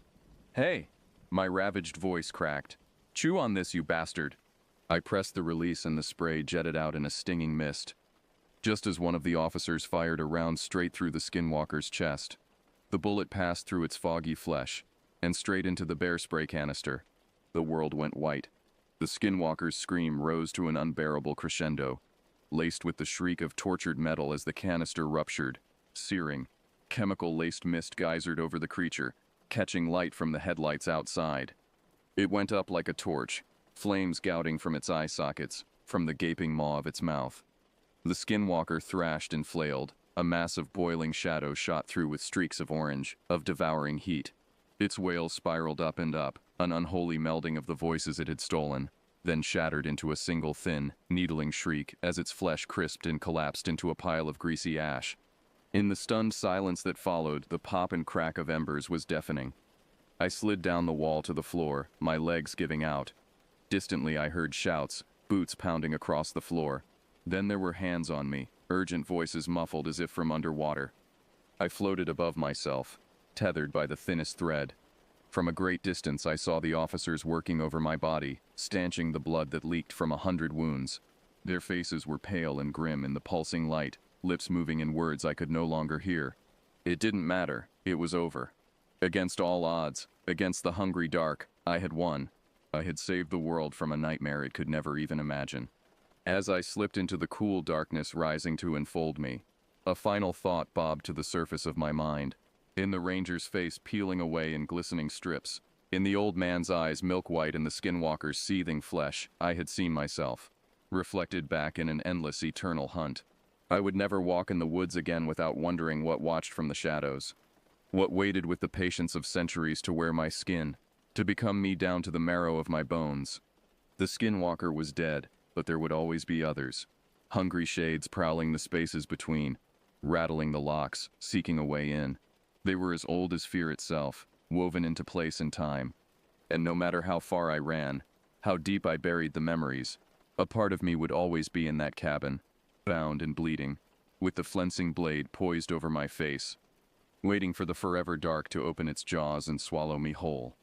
"Hey!" My ravaged voice cracked. "Chew on this, you bastard!" I pressed the release and the spray jetted out in a stinging mist, just as one of the officers fired a round straight through the skinwalker's chest. The bullet passed through its foggy flesh and straight into the bear spray canister. The world went white. The skinwalker's scream rose to an unbearable crescendo, laced with the shriek of tortured metal as the canister ruptured, searing, Chemical-laced mist geysered over the creature, catching light from the headlights outside. It went up like a torch, flames gouting from its eye sockets, from the gaping maw of its mouth. The skinwalker thrashed and flailed. A mass of boiling shadow shot through with streaks of orange, of devouring heat. Its wail spiraled up and up, an unholy melding of the voices it had stolen, then shattered into a single thin, needling shriek as its flesh crisped and collapsed into a pile of greasy ash. In the stunned silence that followed, the pop and crack of embers was deafening. I slid down the wall to the floor, my legs giving out. Distantly I heard shouts, boots pounding across the floor. Then there were hands on me, urgent voices muffled as if from underwater. I floated above myself, tethered by the thinnest thread. From a great distance I saw the officers working over my body, stanching the blood that leaked from 100 wounds. Their faces were pale and grim in the pulsing light, lips moving in words I could no longer hear. It didn't matter, it was over. Against all odds, against the hungry dark, I had won. I had saved the world from a nightmare it could never even imagine. As I slipped into the cool darkness rising to enfold me, a final thought bobbed to the surface of my mind. In the ranger's face peeling away in glistening strips, in the old man's eyes milk-white in the skinwalker's seething flesh, I had seen myself, reflected back in an endless eternal hunt. I would never walk in the woods again without wondering what watched from the shadows, what waited with the patience of centuries to wear my skin, to become me down to the marrow of my bones. The skinwalker was dead, but there would always be others, hungry shades prowling the spaces between, rattling the locks, seeking a way in. They were as old as fear itself, woven into place and time. And no matter how far I ran, how deep I buried the memories, a part of me would always be in that cabin, bound and bleeding, with the flensing blade poised over my face, waiting for the forever dark to open its jaws and swallow me whole.